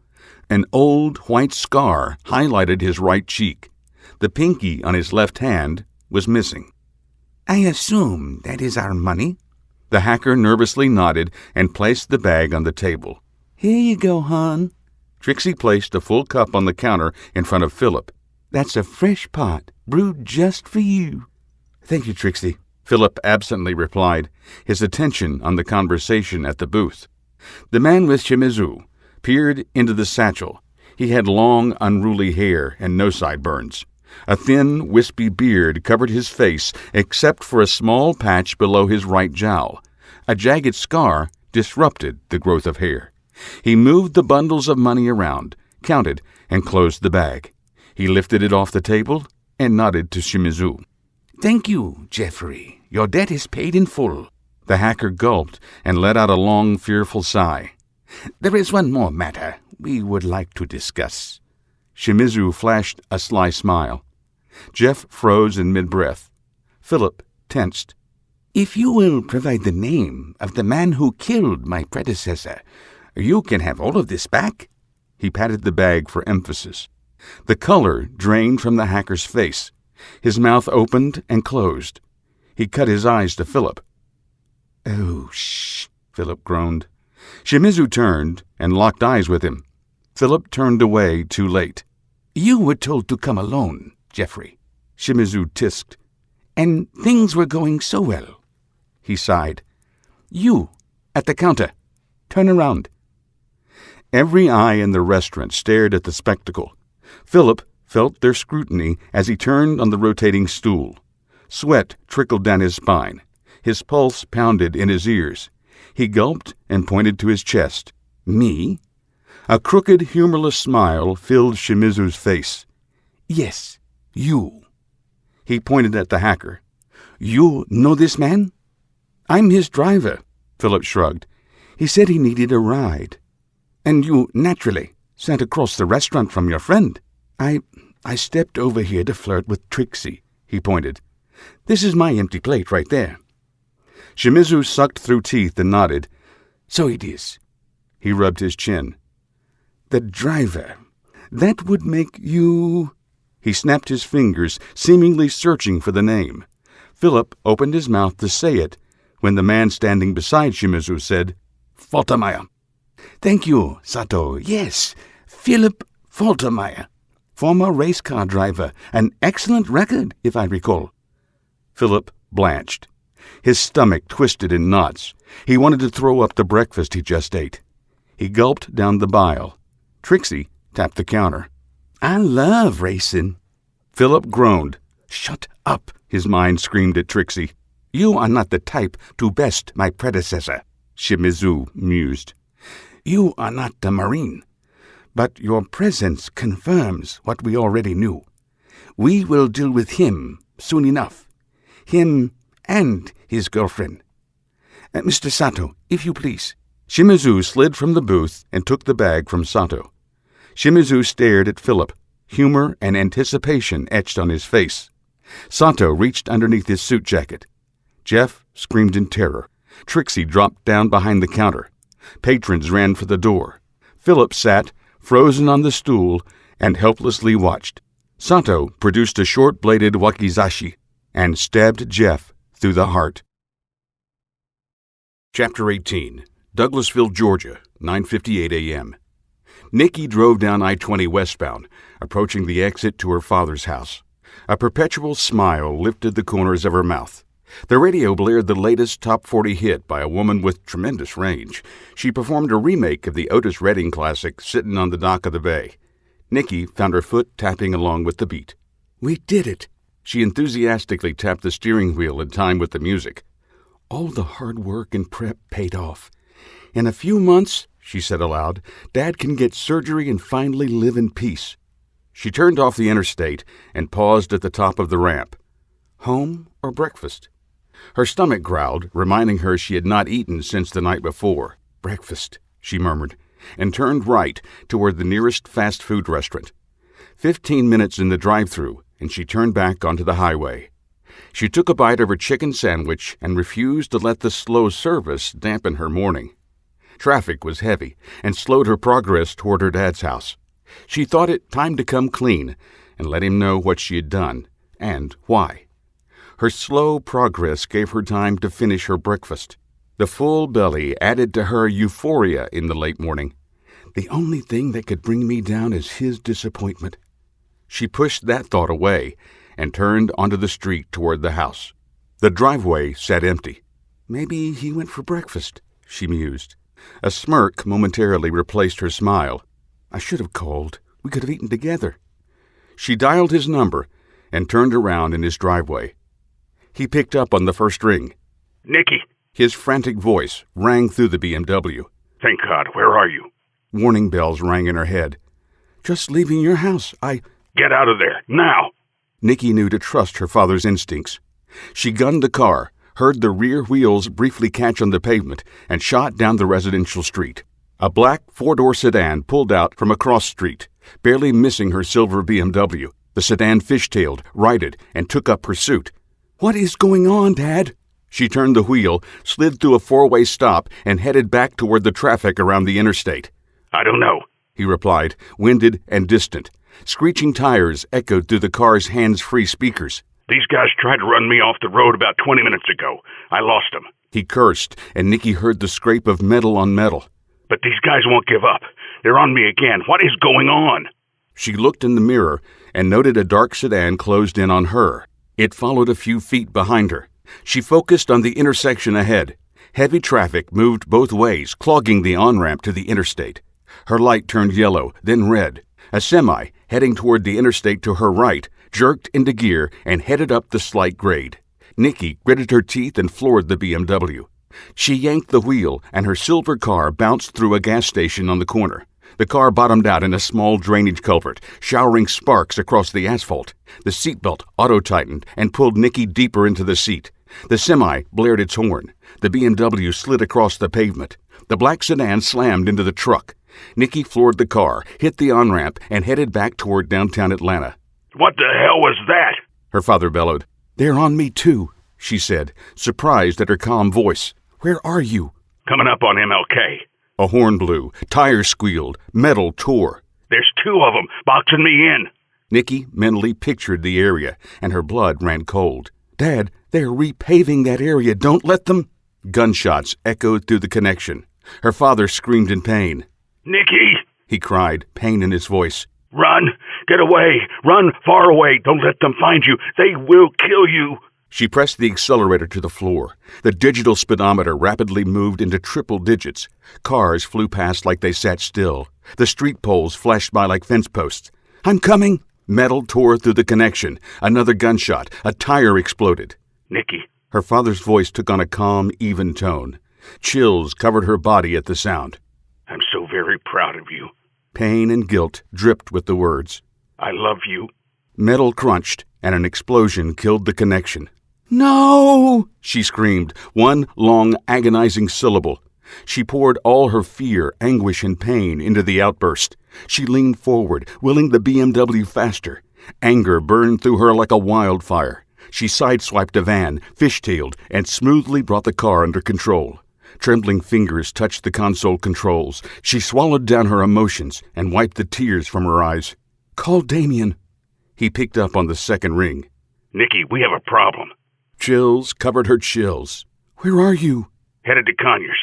An old white scar highlighted his right cheek. The pinky on his left hand was missing. "I assume that is our money?" The hacker nervously nodded and placed the bag on the table. "Here you go, hon." Trixie placed a full cup on the counter in front of Philip. "That's a fresh pot, brewed just for you." "Thank you, Trixie," Philip absently replied, his attention on the conversation at the booth. The man with Shimizu peered into the satchel. He had long, unruly hair and no sideburns. A thin, wispy beard covered his face except for a small patch below his right jowl. A jagged scar disrupted the growth of hair. He moved the bundles of money around, counted, and closed the bag. He lifted it off the table and nodded to Shimizu. "Thank you, Jeffrey. Your debt is paid in full." The hacker gulped and let out a long, fearful sigh. "There is one more matter we would like to discuss." Shimizu flashed a sly smile. Jeff froze in mid-breath. Philip tensed. "If you will provide the name of the man who killed my predecessor, you can have all of this back." He patted the bag for emphasis. The color drained from the hacker's face. His mouth opened and closed. He cut his eyes to Philip. "Oh, shh," Philip groaned. Shimizu turned and locked eyes with him. Philip turned away too late. "You were told to come alone, Jeffrey," Shimizu tisked. "And things were going so well." He sighed. "You, at the counter. Turn around." Every eye in the restaurant stared at the spectacle. Philip felt their scrutiny as he turned on the rotating stool. Sweat trickled down his spine. His pulse pounded in his ears. He gulped and pointed to his chest. "Me?" A crooked, humorless smile filled Shimizu's face. "Yes, you." He pointed at the hacker. "You know this man?" "I'm his driver," Philip shrugged. "He said he needed a ride." "And you, naturally, sat across the restaurant from your friend." I stepped over here to flirt with Trixie," he pointed. "This is my empty plate right there." Shimizu sucked through teeth and nodded. "So it is." He rubbed his chin. "The driver. That would make you—" He snapped his fingers, seemingly searching for the name. Philip opened his mouth to say it when the man standing beside Shimizu said, "Faltermeyer." "Thank you, Sato. Yes, Philip Faltermeyer. Former race car driver. An excellent record, if I recall." Philip blanched. His stomach twisted in knots. He wanted to throw up the breakfast he just ate. He gulped down the bile. Trixie tapped the counter. "I love racing." Philip groaned. "Shut up," his mind screamed at Trixie. "You are not the type to best my predecessor," Shimizu mused. "You are not a Marine. But your presence confirms what we already knew. We will deal with him soon enough. Him and his girlfriend. Mr. Sato, if you please." Shimizu slid from the booth and took the bag from Sato. Shimizu stared at Philip, humor and anticipation etched on his face. Sato reached underneath his suit jacket. Jeff screamed in terror. Trixie dropped down behind the counter. Patrons ran for the door. Philip sat, frozen on the stool, and helplessly watched. Sato produced a short-bladed wakizashi and stabbed Jeff through the heart. Chapter 18. Douglasville, Georgia, 9:58 a.m. Nikki drove down I-20 westbound, approaching the exit to her father's house. A perpetual smile lifted the corners of her mouth. The radio blared the latest top 40 hit by a woman with tremendous range. She performed a remake of the Otis Redding classic, Sittin' on the Dock of the Bay. Nikki found her foot tapping along with the beat. "We did it." She enthusiastically tapped the steering wheel in time with the music. "All the hard work and prep paid off. In a few months," she said aloud, "Dad can get surgery and finally live in peace." She turned off the interstate and paused at the top of the ramp. Home or breakfast? Her stomach growled, reminding her she had not eaten since the night before. "Breakfast," she murmured, and turned right toward the nearest fast food restaurant. 15 minutes in the drive-thru, and she turned back onto the highway. She took a bite of her chicken sandwich and refused to let the slow service dampen her morning. Traffic was heavy and slowed her progress toward her dad's house. She thought it time to come clean and let him know what she had done and why. Her slow progress gave her time to finish her breakfast. The full belly added to her euphoria in the late morning. The only thing that could bring me down is his disappointment. She pushed that thought away and turned onto the street toward the house. The driveway sat empty. Maybe he went for breakfast, she mused. A smirk momentarily replaced her smile. I should have called. We could have eaten together. She dialed his number and turned around in his driveway. He picked up on the first ring. Nikki. His frantic voice rang through the BMW. Thank God, where are you? Warning bells rang in her head. Just leaving your house. Get out of there, now! Nikki knew to trust her father's instincts. She gunned the car, heard the rear wheels briefly catch on the pavement, and shot down the residential street. A black four-door sedan pulled out from a cross street, barely missing her silver BMW. The sedan fishtailed, righted, and took up pursuit. What is going on, Dad? She turned the wheel, slid through a four-way stop, and headed back toward the traffic around the interstate. I don't know, he replied, winded and distant. Screeching tires echoed through the car's hands-free speakers. These guys tried to run me off the road about 20 minutes ago. I lost them. He cursed, and Nikki heard the scrape of metal on metal. But these guys won't give up. They're on me again. What is going on? She looked in the mirror and noted a dark sedan closed in on her. It followed a few feet behind her. She focused on the intersection ahead. Heavy traffic moved both ways, clogging the on-ramp to the interstate. Her light turned yellow, then red. A semi, heading toward the interstate to her right, jerked into gear and headed up the slight grade. Nikki gritted her teeth and floored the BMW. She yanked the wheel, and her silver car bounced through a gas station on the corner. The car bottomed out in a small drainage culvert, showering sparks across the asphalt. The seatbelt auto-tightened and pulled Nikki deeper into the seat. The semi blared its horn. The BMW slid across the pavement. The black sedan slammed into the truck. Nikki floored the car, hit the on-ramp, and headed back toward downtown Atlanta. What the hell was that? Her father bellowed. They're on me too, she said, surprised at her calm voice. Where are you? Coming up on MLK. A horn blew, tires squealed, metal tore. There's two of them, boxing me in. Nikki mentally pictured the area, and her blood ran cold. Dad, they're repaving that area. Don't let them... Gunshots echoed through the connection. Her father screamed in pain. Nikki! He cried, pain in his voice. Run! Get away! Run far away! Don't let them find you! They will kill you! She pressed the accelerator to the floor. The digital speedometer rapidly moved into triple digits. Cars flew past like they sat still. The street poles flashed by like fence posts. I'm coming! Metal tore through the connection. Another gunshot. A tire exploded. Nikki. Her father's voice took on a calm, even tone. Chills covered her body at the sound. I'm so very proud of you. Pain and guilt dripped with the words. I love you. Metal crunched, and an explosion killed the connection. No! She screamed, one long, agonizing syllable. She poured all her fear, anguish, and pain into the outburst. She leaned forward, willing the BMW faster. Anger burned through her like a wildfire. She sideswiped a van, fishtailed, and smoothly brought the car under control. Trembling fingers touched the console controls. She swallowed down her emotions and wiped the tears from her eyes. Call Damien. He picked up on the second ring. Nikki, we have a problem. Chills covered her chills. Where are you? Headed to Conyers,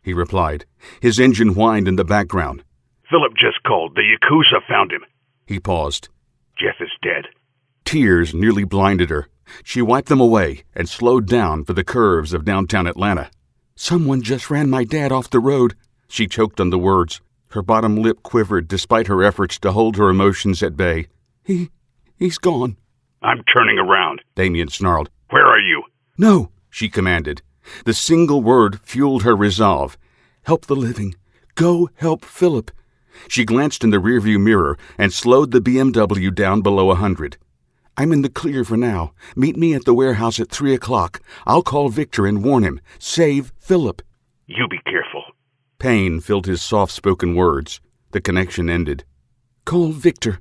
he replied. His engine whined in the background. Philip just called. The Yakuza found him. He paused. Jeff is dead. Tears nearly blinded her. She wiped them away and slowed down for the curves of downtown Atlanta. Someone just ran my dad off the road. She choked on the words. Her bottom lip quivered despite her efforts to hold her emotions at bay. He's gone. I'm turning around, Damien snarled. Where are you? No, she commanded. The single word fueled her resolve. Help the living. Go help Philip. She glanced in the rearview mirror and slowed the BMW down below 100. I'm in the clear for now. Meet me at the warehouse at 3 o'clock. I'll call Victor and warn him. Save Philip. You be careful. Pain filled his soft-spoken words. The connection ended. Call Victor.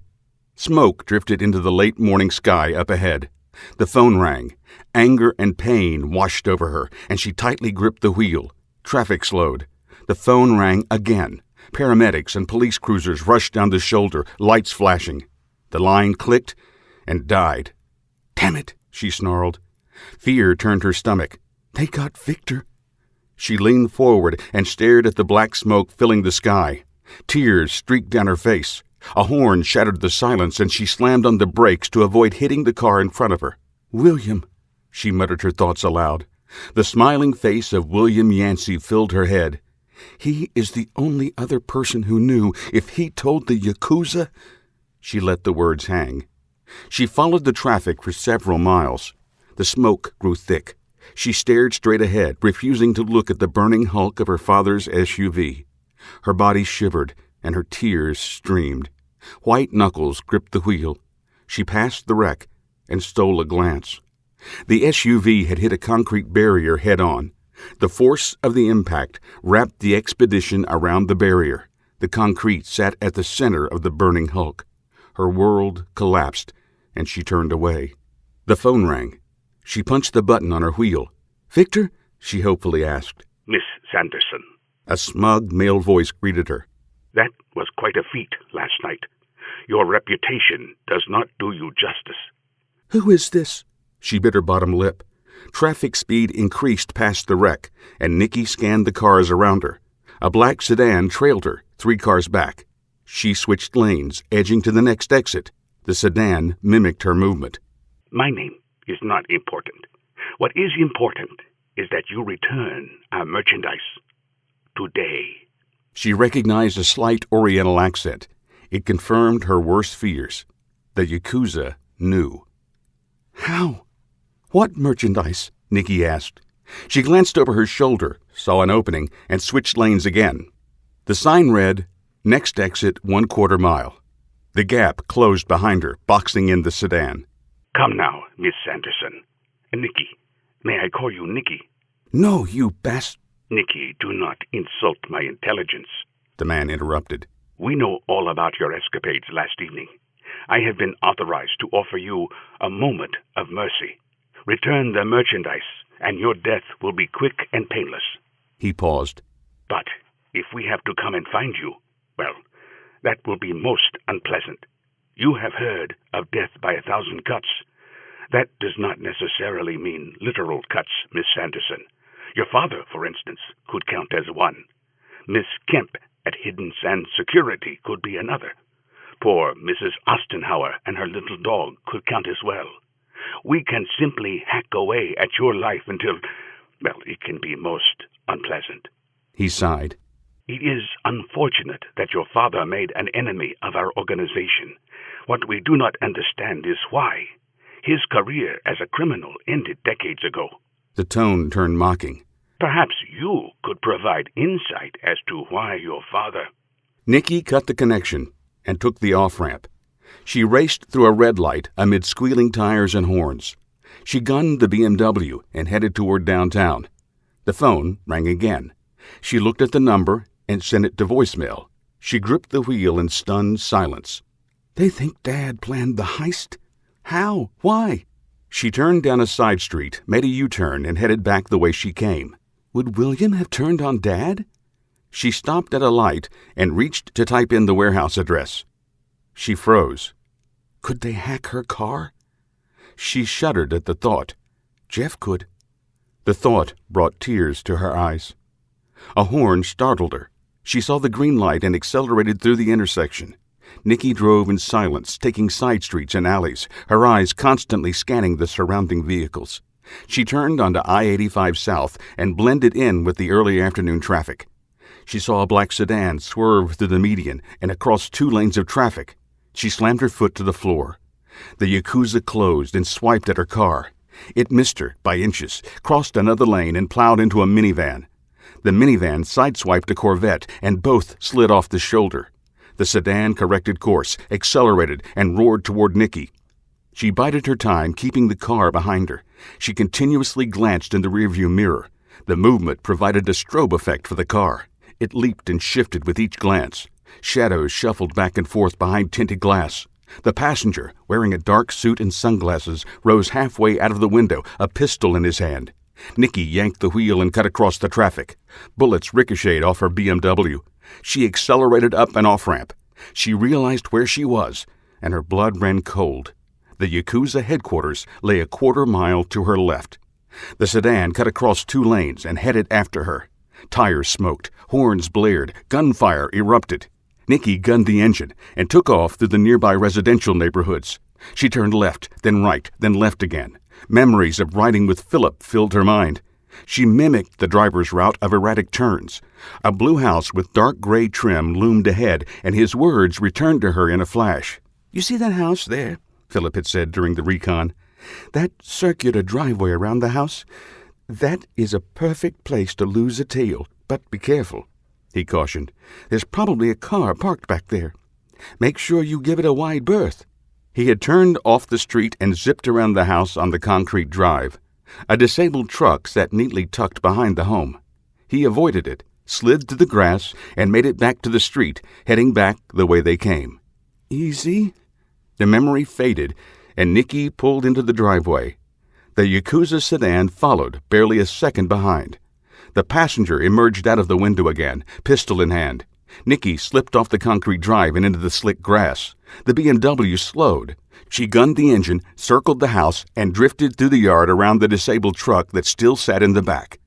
Smoke drifted into the late morning sky up ahead. The phone rang. Anger and pain washed over her, and she tightly gripped the wheel. Traffic slowed. The phone rang again. Paramedics and police cruisers rushed down the shoulder, lights flashing. The line clicked and died. "Damn it," she snarled. Fear turned her stomach. They got Victor. She leaned forward and stared at the black smoke filling the sky. Tears streaked down her face. A horn shattered the silence, and she slammed on the brakes to avoid hitting the car in front of her. "William," she muttered her thoughts aloud. The smiling face of William Yancey filled her head. He is the only other person who knew. If he told the Yakuza... She let the words hang. She followed the traffic for several miles. The smoke grew thick. She stared straight ahead, refusing to look at the burning hulk of her father's SUV. Her body shivered, and her tears streamed. White knuckles gripped the wheel. She passed the wreck and stole a glance. The SUV had hit a concrete barrier head-on. The force of the impact wrapped the expedition around the barrier. The concrete sat at the center of the burning hulk. Her world collapsed, and she turned away. The phone rang. She punched the button on her wheel. "Victor?" she hopefully asked. Miss Sanderson. A smug male voice greeted her. That was quite a feat last night. Your reputation does not do you justice. "Who is this?" She bit her bottom lip. Traffic speed increased past the wreck, and Nikki scanned the cars around her. A black sedan trailed her, 3 cars back. She switched lanes, edging to the next exit. The sedan mimicked her movement. My name is not important. What is important is that you return our merchandise today. She recognized a slight Oriental accent. It confirmed her worst fears. The Yakuza knew. "How? What merchandise?" Nikki asked. She glanced over her shoulder, saw an opening, and switched lanes again. The sign read, "Next exit 1/4 mile." The gap closed behind her, boxing in the sedan. Come now, Miss Sanderson. Nikki. May I call you Nikki? "No, you Nikki, do not insult my intelligence," the man interrupted. We know all about your escapades last evening. I have been authorized to offer you a moment of mercy. Return the merchandise, and your death will be quick and painless. He paused. But if we have to come and find you, well, that will be most unpleasant. You have heard of death by 1,000 cuts. That does not necessarily mean literal cuts, Miss Sanderson. Your father, for instance, could count as one. Miss Kemp at Hidden Sand Security could be another. Poor Mrs. Ostenhauer and her little dog could count as well. We can simply hack away at your life until, well, it can be most unpleasant. He sighed. It is unfortunate that your father made an enemy of our organization. What we do not understand is why. His career as a criminal ended decades ago. The tone turned mocking. Perhaps you could provide insight as to why your father... Nikki cut the connection and took the off-ramp. She raced through a red light amid squealing tires and horns. She gunned the BMW and headed toward downtown. The phone rang again. She looked at the number and sent it to voicemail. She gripped the wheel in stunned silence. "They think Dad planned the heist? How? Why?" She turned down a side street, made a U-turn, and headed back the way she came. Would William have turned on Dad? She stopped at a light and reached to type in the warehouse address. She froze. Could they hack her car? She shuddered at the thought. Jeff could. The thought brought tears to her eyes. A horn startled her. She saw the green light and accelerated through the intersection. Nikki drove in silence, taking side streets and alleys, her eyes constantly scanning the surrounding vehicles. She turned onto I-85 South and blended in with the early afternoon traffic. She saw a black sedan swerve through the median and across 2 lanes of traffic. She slammed her foot to the floor. The Yakuza closed and swiped at her car. It missed her by inches, crossed another lane, and plowed into a minivan. The minivan sideswiped a Corvette, and both slid off the shoulder. The sedan corrected course, accelerated, and roared toward Nikki. She bided her time, keeping the car behind her. She continuously glanced in the rearview mirror. The movement provided a strobe effect for the car. It leaped and shifted with each glance. Shadows shuffled back and forth behind tinted glass. The passenger, wearing a dark suit and sunglasses, rose halfway out of the window, a pistol in his hand. Nikki yanked the wheel and cut across the traffic. Bullets ricocheted off her BMW. She accelerated up an off-ramp. She realized where she was, and her blood ran cold. The Yakuza headquarters lay a quarter-mile to her left. The sedan cut across 2 lanes and headed after her. Tires smoked, horns blared, gunfire erupted. Nikki gunned the engine and took off through the nearby residential neighborhoods. She turned left, then right, then left again. Memories of riding with Philip filled her mind. She mimicked the driver's route of erratic turns. A blue house with dark gray trim loomed ahead, and his words returned to her in a flash. "You see that house there?" Philip had said during the recon. "That circular driveway around the house? That is a perfect place to lose a tail, but be careful," he cautioned. "There's probably a car parked back there. Make sure you give it a wide berth." He had turned off the street and zipped around the house on the concrete drive. A disabled truck sat neatly tucked behind the home. He avoided it, slid through the grass, and made it back to the street, heading back the way they came. Easy? The memory faded, and Nikki pulled into the driveway. The Yakuza sedan followed, barely a second behind. The passenger emerged out of the window again, pistol in hand. Nikki slipped off the concrete drive and into the slick grass. The BMW slowed. She gunned the engine, circled the house, and drifted through the yard around the disabled truck that still sat in the back.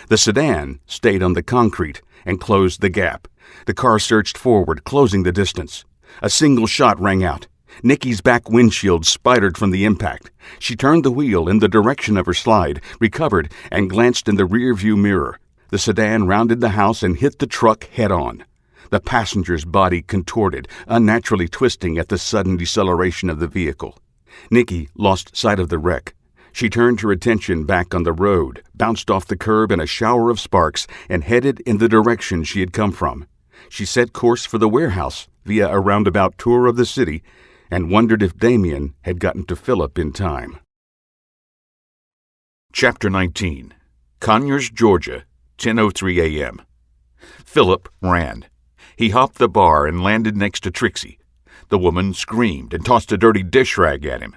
The sedan stayed on the concrete and closed the gap. The car surged forward, closing the distance. A single shot rang out. Nikki's back windshield spidered from the impact. She turned the wheel in the direction of her slide, recovered, and glanced in the rear-view mirror. The sedan rounded the house and hit the truck head-on. The passenger's body contorted, unnaturally twisting at the sudden deceleration of the vehicle. Nikki lost sight of the wreck. She turned her attention back on the road, bounced off the curb in a shower of sparks, and headed in the direction she had come from. She set course for the warehouse via a roundabout tour of the city and wondered if Damien had gotten to Philip in time. Chapter 19. Conyers, Georgia, 10:03 a.m. Philip ran. He hopped the bar and landed next to Trixie. The woman screamed and tossed a dirty dish rag at him.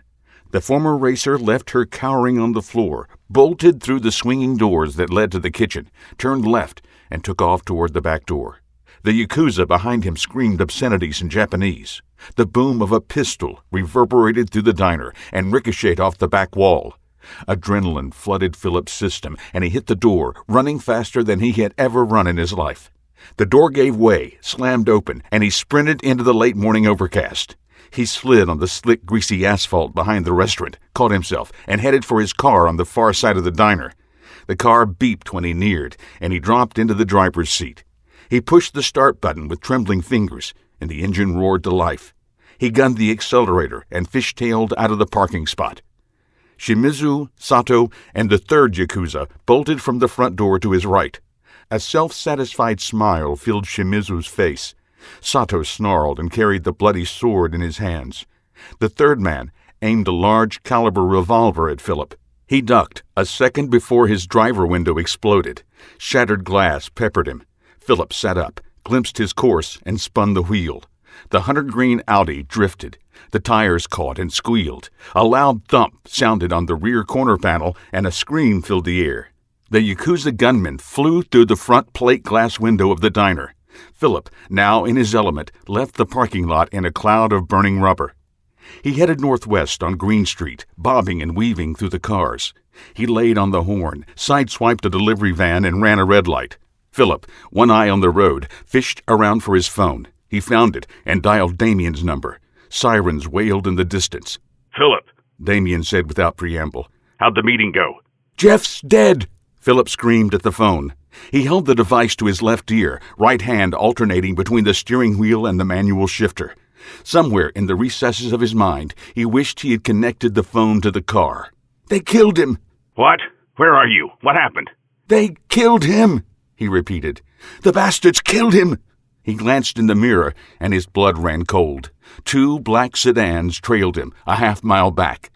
The former racer left her cowering on the floor, bolted through the swinging doors that led to the kitchen, turned left, and took off toward the back door. The Yakuza behind him screamed obscenities in Japanese. The boom of a pistol reverberated through the diner and ricocheted off the back wall. Adrenaline flooded Philip's system, and he hit the door, running faster than he had ever run in his life. The door gave way, slammed open, and he sprinted into the late morning overcast. He slid on the slick, greasy asphalt behind the restaurant, caught himself, and headed for his car on the far side of the diner. The car beeped when he neared, and he dropped into the driver's seat. He pushed the start button with trembling fingers, and the engine roared to life. He gunned the accelerator and fishtailed out of the parking spot. Shimizu, Sato, and the third Yakuza bolted from the front door to his right. A self-satisfied smile filled Shimizu's face. Sato snarled and carried the bloody sword in his hands. The third man aimed a large-caliber revolver at Philip. He ducked a second before his driver window exploded. Shattered glass peppered him. Philip sat up, glimpsed his course, and spun the wheel. The hunter-green Audi drifted. The tires caught and squealed. A loud thump sounded on the rear corner panel, and a scream filled the air. The Yakuza gunman flew through the front plate glass window of the diner. Philip, now in his element, left the parking lot in a cloud of burning rubber. He headed northwest on Green Street, bobbing and weaving through the cars. He laid on the horn, sideswiped a delivery van, and ran a red light. Philip, one eye on the road, fished around for his phone. He found it and dialed Damien's number. Sirens wailed in the distance. "Philip," Damien said without preamble. "how'd the meeting go?" "Jeff's dead!" Philip screamed at the phone. He held the device to his left ear, right hand alternating between the steering wheel and the manual shifter. Somewhere in the recesses of his mind, he wished he had connected the phone to the car. "They killed him!" "What? Where are you? What happened?" "They killed him!" he repeated. "The bastards killed him!" He glanced in the mirror, and his blood ran cold. 2 black sedans trailed him, a half-mile back.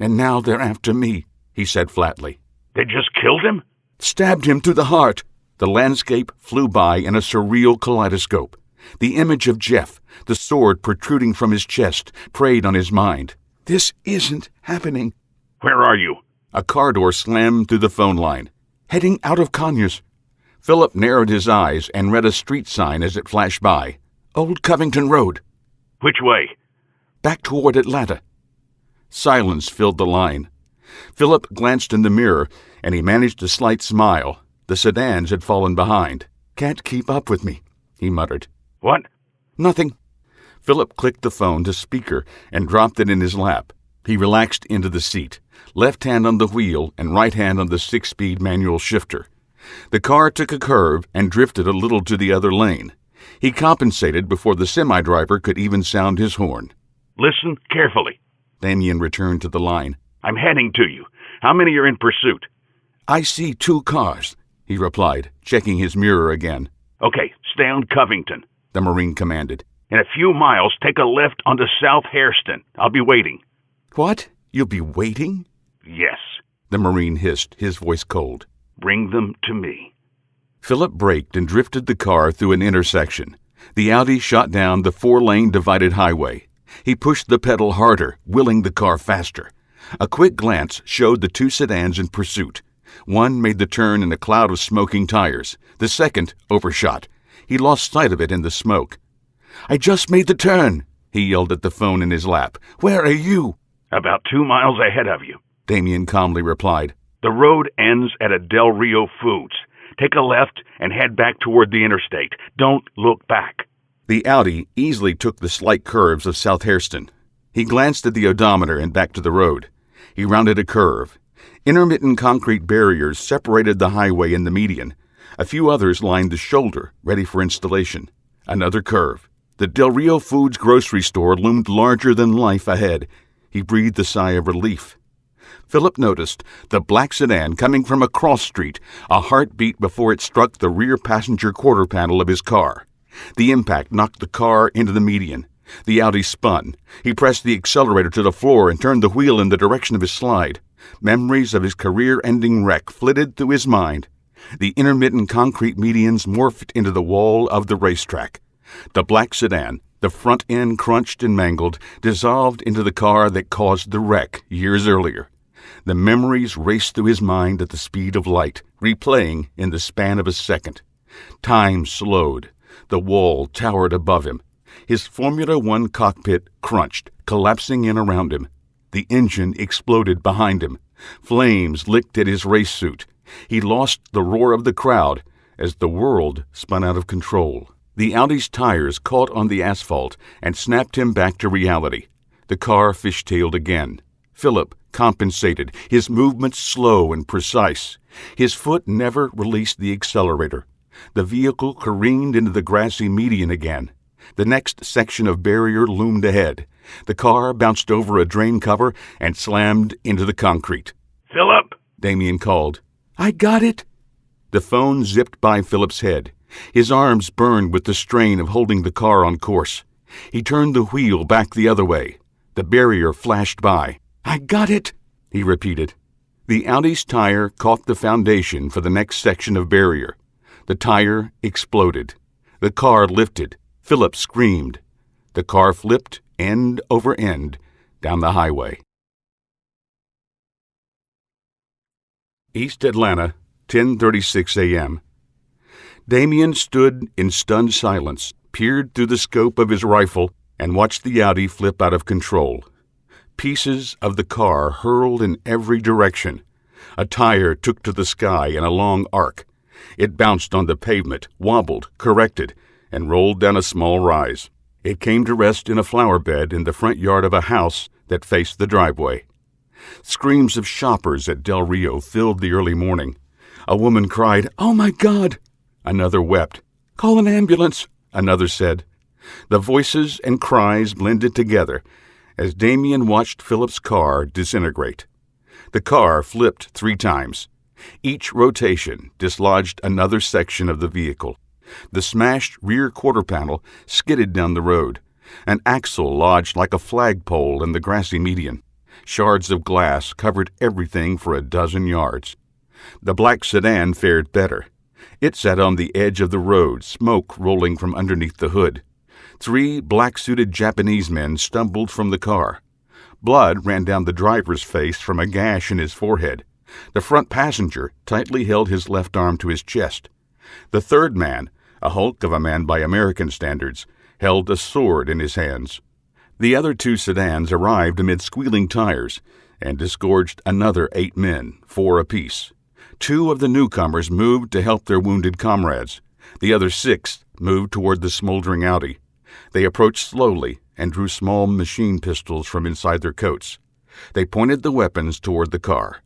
"And now they're after me," he said flatly. "They just killed him?" "Stabbed him through the heart." The landscape flew by in a surreal kaleidoscope. The image of Jeff, the sword protruding from his chest, preyed on his mind. This isn't happening. Where are you? A car door slammed through the phone line. Heading out of Conyers. Philip narrowed his eyes and read a street sign as it flashed by. Old Covington Road. Which way? Back toward Atlanta. Silence filled the line. Philip glanced in the mirror, and he managed a slight smile. The sedans had fallen behind. Can't keep up with me, he muttered. What? Nothing. Philip clicked the phone to speaker and dropped it in his lap. He relaxed into the seat, left hand on the wheel and right hand on the 6-speed manual shifter. The car took a curve and drifted a little to the other lane. He compensated before the semi-driver could even sound his horn. Listen carefully. Damien returned to the line. I'm heading to you. How many are in pursuit? I see 2 cars, he replied, checking his mirror again. Okay, stay on Covington, the Marine commanded. In a few miles, take a left onto South Hairston. I'll be waiting. What? You'll be waiting? Yes, the Marine hissed, his voice cold. Bring them to me. Philip braked and drifted the car through an intersection. The Audi shot down the 4-lane divided highway. He pushed the pedal harder, willing the car faster. A quick glance showed the 2 sedans in pursuit. One made the turn in a cloud of smoking tires. The second overshot. He lost sight of it in the smoke. I just made the turn, he yelled at the phone in his lap. Where are you? About 2 miles ahead of you, Damien calmly replied. The road ends at a Del Rio Foods. Take a left and head back toward the interstate. Don't look back. The Audi easily took the slight curves of South Hairston. He glanced at the odometer and back to the road. He rounded a curve. Intermittent concrete barriers separated the highway and the median. A few others lined the shoulder, ready for installation. Another curve. The Del Rio Foods grocery store loomed larger than life ahead. He breathed a sigh of relief. Philip noticed the black sedan coming from a cross street, a heartbeat before it struck the rear passenger quarter panel of his car. The impact knocked the car into the median. The Audi spun. He pressed the accelerator to the floor and turned the wheel in the direction of his slide. Memories of his career-ending wreck flitted through his mind. The intermittent concrete medians morphed into the wall of the racetrack. The black sedan, the front end crunched and mangled, dissolved into the car that caused the wreck years earlier. The memories raced through his mind at the speed of light, replaying in the span of a second. Time slowed. The wall towered above him. His Formula One cockpit crunched, collapsing in around him. The engine exploded behind him. Flames licked at his race suit. He lost the roar of the crowd as the world spun out of control. The Audi's tires caught on the asphalt and snapped him back to reality. The car fishtailed again. Philip compensated, his movements slow and precise. His foot never released the accelerator. The vehicle careened into the grassy median again. The next section of barrier loomed ahead. The car bounced over a drain cover and slammed into the concrete. Philip! Damien called. I got it. The phone zipped by Philip's head. His arms burned with the strain of holding the car on course. He turned the wheel back the other way. The barrier flashed by. I got it, he repeated. The Audi's tire caught the foundation for the next section of barrier. The tire exploded. The car lifted. Philip screamed. The car flipped end over end down the highway. East Atlanta, 10:36 a.m. Damien stood in stunned silence, peered through the scope of his rifle, and watched the Audi flip out of control. Pieces of the car hurled in every direction. A tire took to the sky in a long arc. It bounced on the pavement, wobbled, corrected, and rolled down a small rise. It came to rest in a flower bed in the front yard of a house that faced the driveway. Screams of shoppers at Del Rio filled the early morning. A woman cried, "Oh, my God!" Another wept. "Call an ambulance," another said. The voices and cries blended together as Damien watched Philip's car disintegrate. The car flipped 3 times. Each rotation dislodged another section of the vehicle. The smashed rear quarter panel skidded down the road. An axle lodged like a flagpole in the grassy median. Shards of glass covered everything for a dozen yards. The black sedan fared better. It sat on the edge of the road, smoke rolling from underneath the hood. 3 black-suited Japanese men stumbled from the car. Blood ran down the driver's face from a gash in his forehead. The front passenger tightly held his left arm to his chest. The third man, a hulk of a man by American standards, held a sword in his hands. The other 2 sedans arrived amid squealing tires and disgorged another 8 men, 4 apiece. 2 of the newcomers moved to help their wounded comrades. The other 6 moved toward the smoldering Audi. They approached slowly and drew small machine pistols from inside their coats. They pointed the weapons toward the car.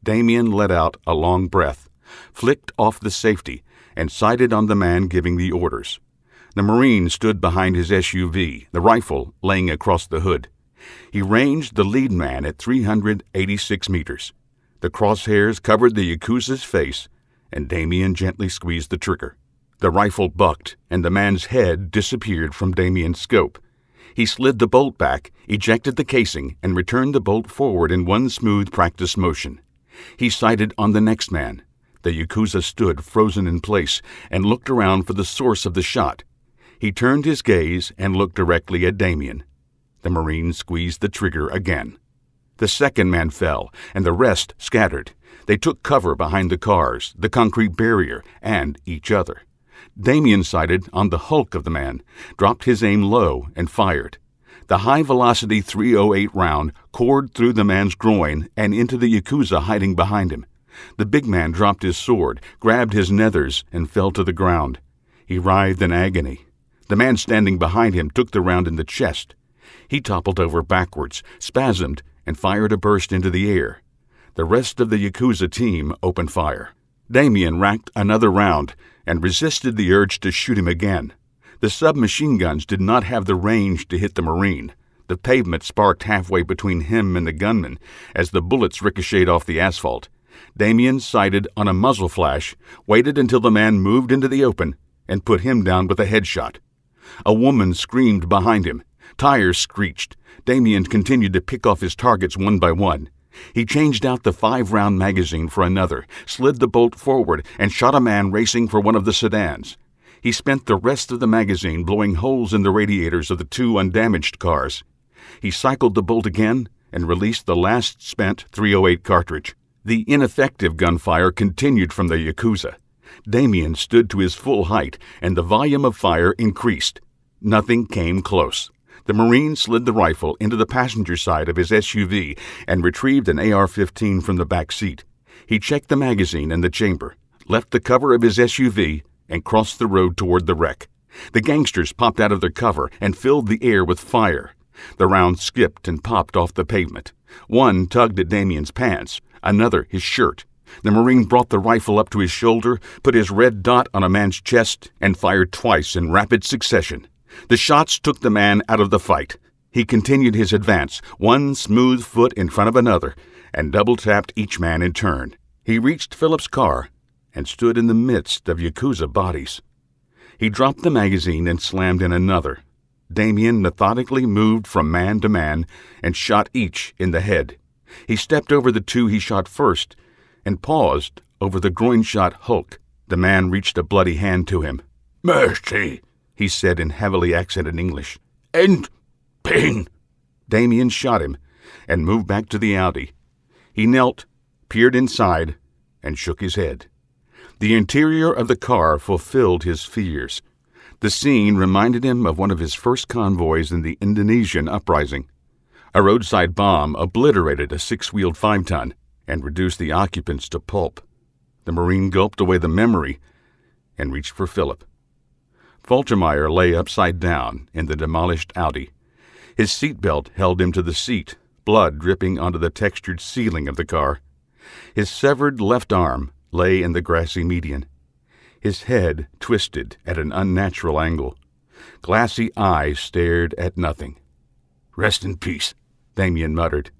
Damien let out a long breath, flicked off the safety, and sighted on the man giving the orders. The Marine stood behind his SUV, the rifle laying across the hood. He ranged the lead man at 386 meters. The crosshairs covered the Yakuza's face, and Damien gently squeezed the trigger. The rifle bucked, and the man's head disappeared from Damien's scope. He slid the bolt back, ejected the casing, and returned the bolt forward in one smooth practice motion. He sighted on the next man. The Yakuza stood frozen in place and looked around for the source of the shot. He turned his gaze and looked directly at Damien. The Marine squeezed the trigger again. The second man fell, and the rest scattered. They took cover behind the cars, the concrete barrier, and each other. Damien sighted on the hulk of the man, dropped his aim low, and fired. The high-velocity .308 round cored through the man's groin and into the Yakuza hiding behind him. The big man dropped his sword, grabbed his nethers, and fell to the ground. He writhed in agony. The man standing behind him took the round in the chest. He toppled over backwards, spasmed, and fired a burst into the air. The rest of the Yakuza team opened fire. Damien racked another round and resisted the urge to shoot him again. The submachine guns did not have the range to hit the Marine. The pavement sparked halfway between him and the gunman as the bullets ricocheted off the asphalt. Damien sighted on a muzzle flash, waited until the man moved into the open, and put him down with a headshot. A woman screamed behind him. Tires screeched. Damien continued to pick off his targets one by one. He changed out the 5-round magazine for another, slid the bolt forward, and shot a man racing for one of the sedans. He spent the rest of the magazine blowing holes in the radiators of the 2 undamaged cars. He cycled the bolt again and released the last spent .308 cartridge. The ineffective gunfire continued from the Yakuza. Damien stood to his full height, and the volume of fire increased. Nothing came close. The Marine slid the rifle into the passenger side of his SUV and retrieved an AR-15 from the back seat. He checked the magazine and the chamber, left the cover of his SUV, and crossed the road toward the wreck. The gangsters popped out of their cover and filled the air with fire. The rounds skipped and popped off the pavement. One tugged at Damien's pants, another his shirt. The Marine brought the rifle up to his shoulder, put his red dot on a man's chest, and fired twice in rapid succession. The shots took the man out of the fight. He continued his advance, one smooth foot in front of another, and double-tapped each man in turn. He reached Philip's car and stood in the midst of Yakuza bodies. He dropped the magazine and slammed in another. Damien methodically moved from man to man and shot each in the head. He stepped over the 2 he shot first and paused over the groin-shot hulk. The man reached a bloody hand to him. "Mercy," he said in heavily accented English. "And pain." Damien shot him and moved back to the Audi. He knelt, peered inside, and shook his head. The interior of the car fulfilled his fears. The scene reminded him of one of his first convoys in the Indonesian uprising. A roadside bomb obliterated a 6-wheeled 5-ton and reduced the occupants to pulp. The Marine gulped away the memory and reached for Philip. Faltermeyer lay upside down in the demolished Audi. His seatbelt held him to the seat, blood dripping onto the textured ceiling of the car. His severed left arm lay in the grassy median. His head twisted at an unnatural angle. Glassy eyes stared at nothing. "Rest in peace," Damien muttered.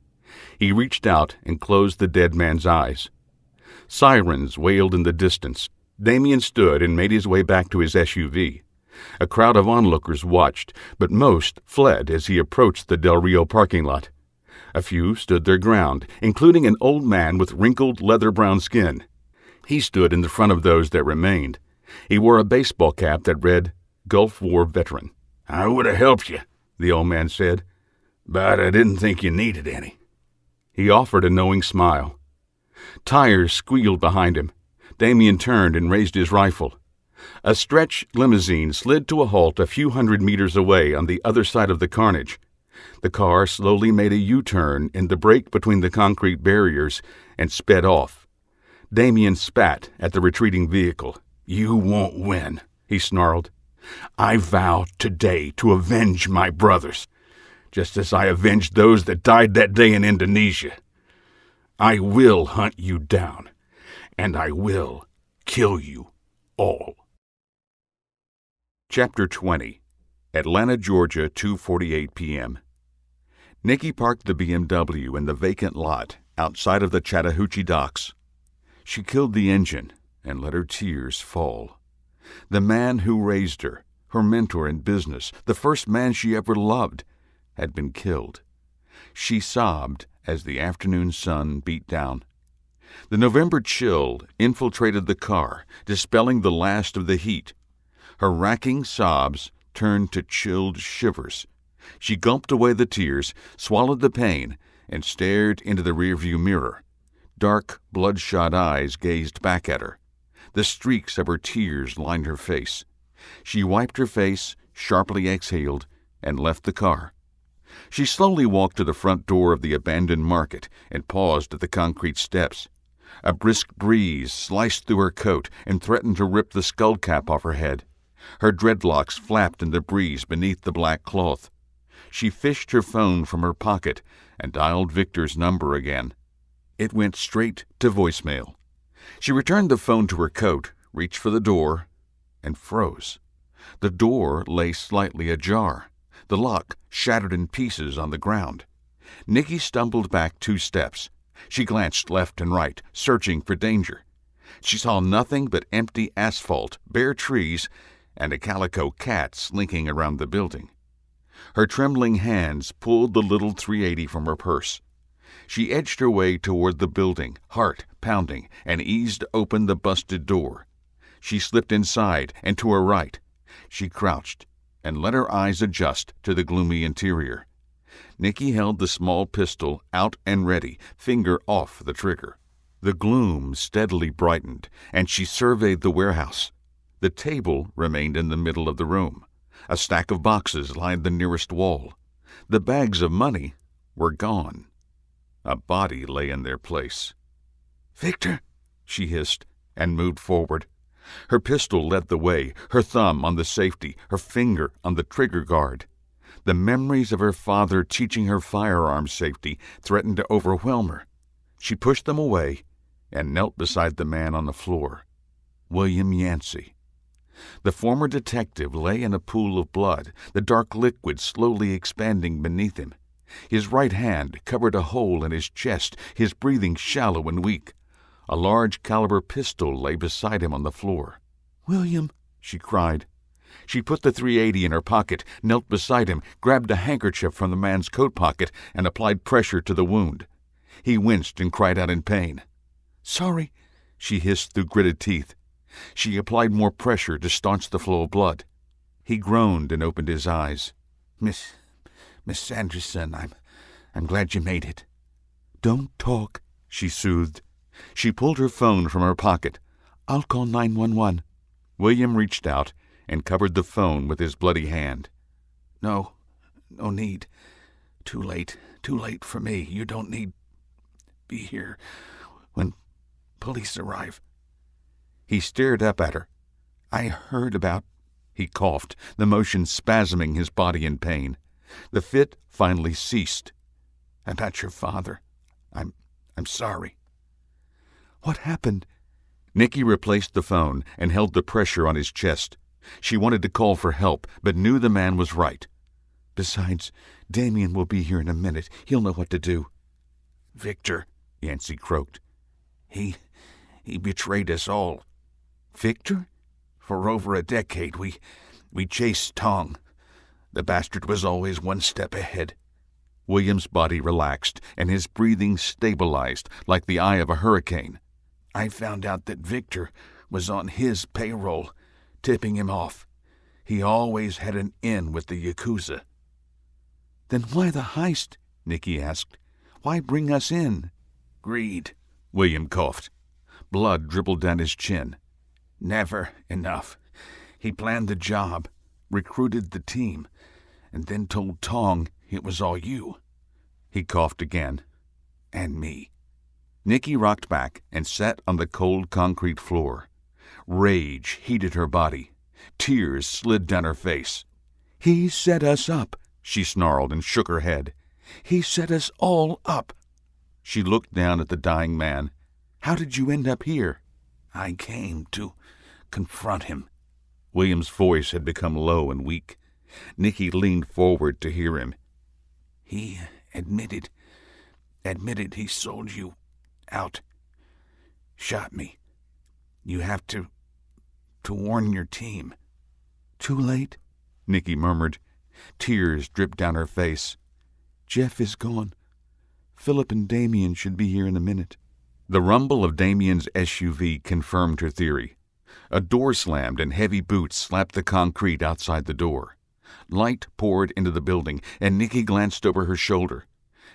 He reached out and closed the dead man's eyes. Sirens wailed in the distance. Damien stood and made his way back to his SUV. A crowd of onlookers watched, but most fled as he approached the Del Rio parking lot. A few stood their ground, including an old man with wrinkled leather-brown skin. He stood in the front of those that remained. He wore a baseball cap that read, Gulf War Veteran. "I would have helped you," the old man said, "but I didn't think you needed any." He offered a knowing smile. Tires squealed behind him. Damien turned and raised his rifle. A stretch limousine slid to a halt a few hundred meters away on the other side of the carnage. The car slowly made a U-turn in the break between the concrete barriers and sped off. Damien spat at the retreating vehicle. "You won't win," he snarled. "I vow today to avenge my brothers, just as I avenged those that died that day in Indonesia. I will hunt you down, and I will kill you all." Chapter 20. Atlanta, Georgia, 2:48 p.m. Nikki parked the BMW in the vacant lot outside of the Chattahoochee docks. She killed the engine and let her tears fall. The man who raised her, her mentor in business, the first man she ever loved, had been killed. She sobbed as the afternoon sun beat down. The November chill infiltrated the car, dispelling the last of the heat. Her racking sobs turned to chilled shivers. She gulped away the tears, swallowed the pain, and stared into the rearview mirror. Dark, bloodshot eyes gazed back at her. The streaks of her tears lined her face. She wiped her face, sharply exhaled, and left the car. She slowly walked to the front door of the abandoned market and paused at the concrete steps. A brisk breeze sliced through her coat and threatened to rip the skull cap off her head. Her dreadlocks flapped in the breeze beneath the black cloth. She fished her phone from her pocket and dialed Victor's number again. It went straight to voicemail. She returned the phone to her coat, reached for the door, and froze. The door lay slightly ajar. The lock shattered in pieces on the ground. Nikki stumbled back 2 steps. She glanced left and right, searching for danger. She saw nothing but empty asphalt, bare trees, and a calico cat slinking around the building. Her trembling hands pulled the little .380 from her purse. She edged her way toward the building, heart pounding, and eased open the busted door. She slipped inside and to her right. She crouched and let her eyes adjust to the gloomy interior. Nikki held the small pistol out and ready, finger off the trigger. The gloom steadily brightened, and she surveyed the warehouse. The table remained in the middle of the room. A stack of boxes lined the nearest wall. The bags of money were gone. A body lay in their place. "Victor," she hissed, and moved forward. Her pistol led the way, her thumb on the safety, her finger on the trigger guard. The memories of her father teaching her firearm safety threatened to overwhelm her. She pushed them away and knelt beside the man on the floor, William Yancey. The former detective lay in a pool of blood, the dark liquid slowly expanding beneath him. His right hand covered a hole in his chest, his breathing shallow and weak. A large caliber pistol lay beside him on the floor. "William," she cried. She put the .380 in her pocket, knelt beside him, grabbed a handkerchief from the man's coat pocket, and applied pressure to the wound. He winced and cried out in pain. "Sorry," she hissed through gritted teeth. She applied more pressure to staunch the flow of blood. He groaned and opened his eyes. Miss Sanderson, I'm glad you made it." "Don't talk," she soothed. She pulled her phone from her pocket. "I'll call 911. William reached out and covered the phone with his bloody hand. No need. Too late for me. You don't need be here when police arrive." He stared up at her. "I heard about—" He coughed, the motion spasming his body in pain. The fit finally ceased. "About your father. I'm sorry." "What happened?" Nikki replaced the phone and held the pressure on his chest. She wanted to call for help, but knew the man was right. "Besides, Damien will be here in a minute. He'll know what to do." "Victor," Yancey croaked. He betrayed us all." "Victor?" "For over a decade, we chased Tong. The bastard was always one step ahead." William's body relaxed, and his breathing stabilized like the eye of a hurricane. I found out that Victor was on his payroll, tipping him off. He always had an in with the Yakuza." "Then why the heist?" Nikki asked. "Why bring us in?" "Greed." William coughed. Blood dribbled down his chin. "Never enough. He planned the job, recruited the team, and then told Tong it was all you." He coughed again. "And me." Nikki rocked back and sat on the cold concrete floor. Rage heated her body. Tears slid down her face. "He set us up," she snarled and shook her head. "He set us all up." She looked down at the dying man. "How did you end up here?" "I came to confront him." William's voice had become low and weak. Nikki leaned forward to hear him. "He admitted he sold you out. Shot me. You have to warn your team." "Too late," Nikki murmured. Tears dripped down her face. "Jeff is gone. Philip and Damien should be here in a minute." The rumble of Damien's SUV confirmed her theory. A door slammed and heavy boots slapped the concrete outside the door. Light poured into the building, and Nikki glanced over her shoulder.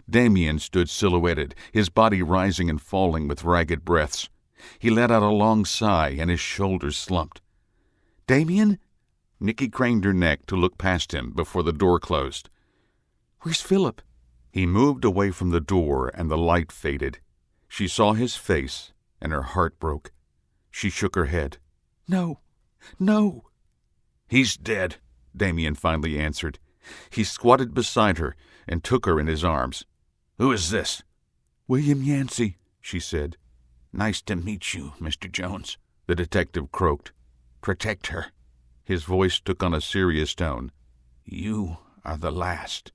Damien stood silhouetted, his body rising and falling with ragged breaths. He let out a long sigh, and his shoulders slumped. "Damien?" Nikki craned her neck to look past him before the door closed. "Where's Philip?" He moved away from the door, and the light faded. She saw his face, and her heart broke. She shook her head. "No, no." "He's dead," Damien finally answered. He squatted beside her and took her in his arms. "Who is this?" "William Yancey," she said. "Nice to meet you, Mr. Jones," the detective croaked. "Protect her." His voice took on a serious tone. "You are the last.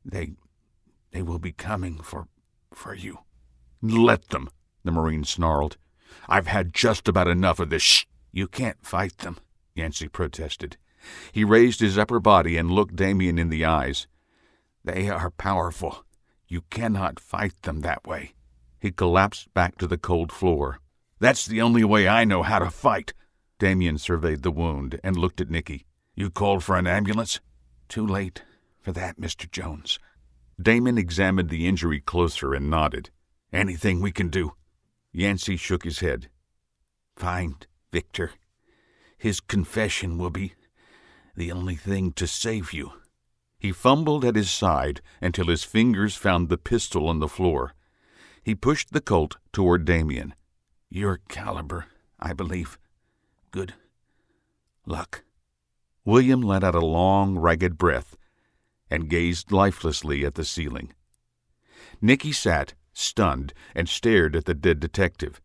They will be coming for you." "Let them," the Marine snarled. "I've had just about enough of this sh—" "You can't fight them," Yancey protested. He raised his upper body and looked Damien in the eyes. "They are powerful. You cannot fight them that way." He collapsed back to the cold floor. "That's the only way I know how to fight." Damien surveyed the wound and looked at Nikki. "You called for an ambulance?" "Too late for that, Mr. Jones." Damon examined the injury closer and nodded. "Anything we can do?" Yancey shook his head. "Find Victor. His confession will be the only thing to save you." He fumbled at his side until his fingers found the pistol on the floor. He pushed the Colt toward Damien. "Your caliber, I believe. Good luck." William let out a long, ragged breath and gazed lifelessly at the ceiling. Nikki sat, stunned, and stared at the dead detective.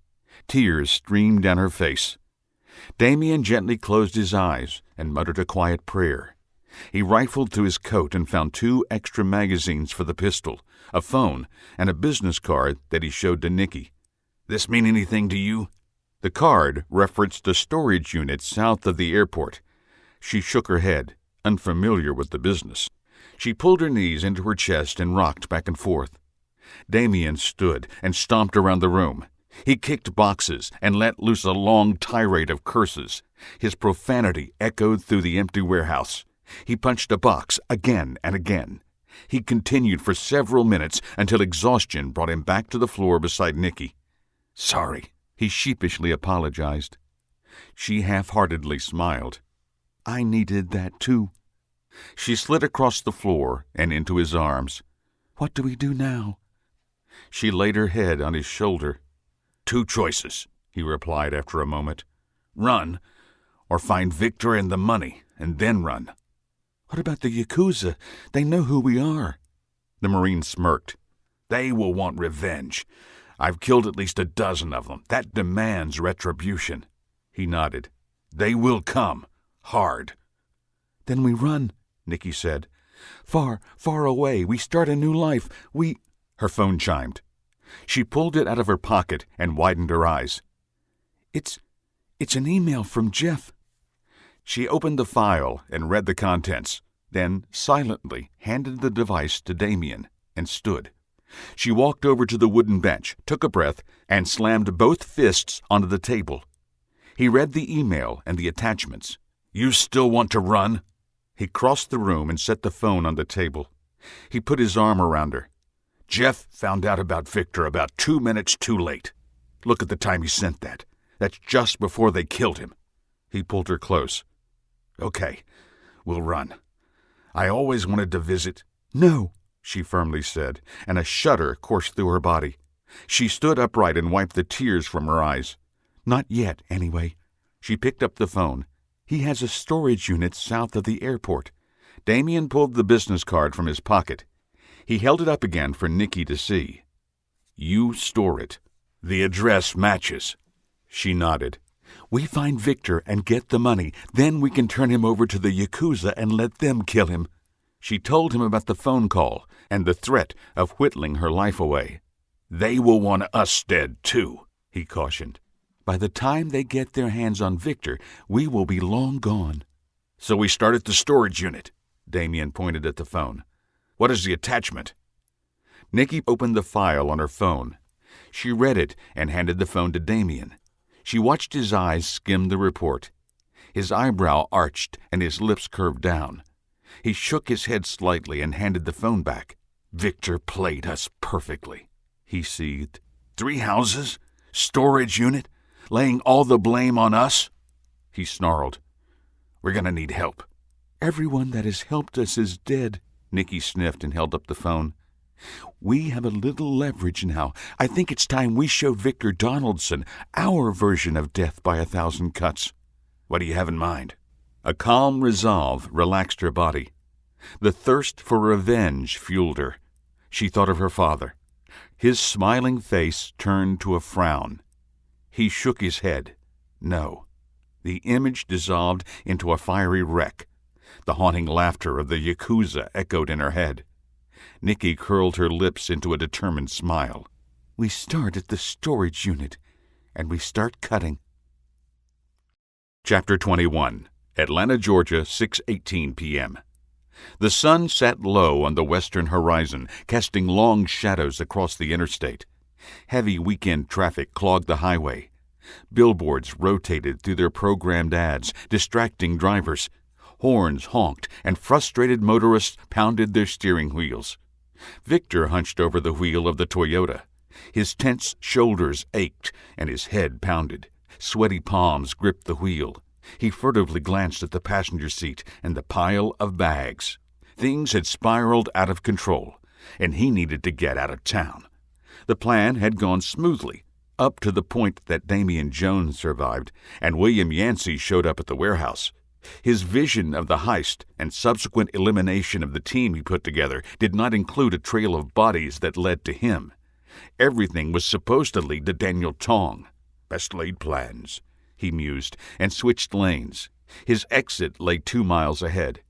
Tears streamed down her face. Damien gently closed his eyes and muttered a quiet prayer. He rifled through his coat and found 2 extra magazines for the pistol, a phone, and a business card that he showed to Nikki. "This mean anything to you?" The card referenced a storage unit south of the airport. She shook her head, unfamiliar with the business. She pulled her knees into her chest and rocked back and forth. Damien stood and stomped around the room. He kicked boxes and let loose a long tirade of curses. His profanity echoed through the empty warehouse. He punched a box again and again. He continued for several minutes until exhaustion brought him back to the floor beside Nikki. "Sorry," he sheepishly apologized. She half-heartedly smiled. "I needed that too." She slid across the floor and into his arms. "What do we do now?" She laid her head on his shoulder. "2 choices," he replied after a moment. "Run, or find Victor and the money, and then run." "What about the Yakuza? They know who we are." The Marine smirked. "They will want revenge. I've killed at least 12 of them. That demands retribution." He nodded. "They will come. Hard." "Then we run," Nikki said. "Far, far away. We start a new life. We—" Her phone chimed. She pulled it out of her pocket and widened her eyes. It's an email from Jeff." She opened the file and read the contents, then silently handed the device to Damien and stood. She walked over to the wooden bench, took a breath, and slammed both fists onto the table. He read the email and the attachments. "You still want to run?" He crossed the room and set the phone on the table. He put his arm around her. "Jeff found out about Victor about 2 minutes too late. Look at the time he sent that. That's just before they killed him." He pulled her close. "Okay, we'll run. I always wanted to visit." "No," she firmly said, and a shudder coursed through her body. She stood upright and wiped the tears from her eyes. "Not yet, anyway." She picked up the phone. "He has a storage unit south of the airport." Damien pulled the business card from his pocket. He held it up again for Nikki to see. "You store it. The address matches." She nodded. "We find Victor and get the money. Then we can turn him over to the Yakuza and let them kill him." She told him about the phone call and the threat of whittling her life away. "They will want us dead, too," he cautioned. "By the time they get their hands on Victor, we will be long gone." "So we start at the storage unit." Damien pointed at the phone. "What is the attachment?" Nikki opened the file on her phone. She read it and handed the phone to Damien. She watched his eyes skim the report. His eyebrow arched and his lips curved down. He shook his head slightly and handed the phone back. "Victor played us perfectly," he seethed. 3 houses, storage unit, laying all the blame on us?" He snarled. "We're going to need help." "Everyone that has helped us is dead," Nikki sniffed and held up the phone. "We have a little leverage now. I think it's time we showed Victor Donaldson our version of death by 1,000 cuts." "What do you have in mind?" A calm resolve relaxed her body. The thirst for revenge fueled her. She thought of her father. His smiling face turned to a frown. He shook his head. No. The image dissolved into a fiery wreck. The haunting laughter of the Yakuza echoed in her head. Nikki curled her lips into a determined smile. "We start at the storage unit, and we start cutting." Chapter 21. Atlanta, Georgia, 6:18 p.m. The sun sat low on the western horizon, casting long shadows across the interstate. Heavy weekend traffic clogged the highway. Billboards rotated through their programmed ads, distracting drivers. Horns honked, and frustrated motorists pounded their steering wheels. Victor hunched over the wheel of the Toyota. His tense shoulders ached, and his head pounded. Sweaty palms gripped the wheel. He furtively glanced at the passenger seat and the pile of bags. Things had spiraled out of control, and he needed to get out of town. The plan had gone smoothly, up to the point that Damian Jones survived, and William Yancey showed up at the warehouse. His vision of the heist and subsequent elimination of the team he put together did not include a trail of bodies that led to him. Everything was supposed to lead to Daniel Tong. "Best laid plans," he mused, and switched lanes. His exit lay 2 miles ahead.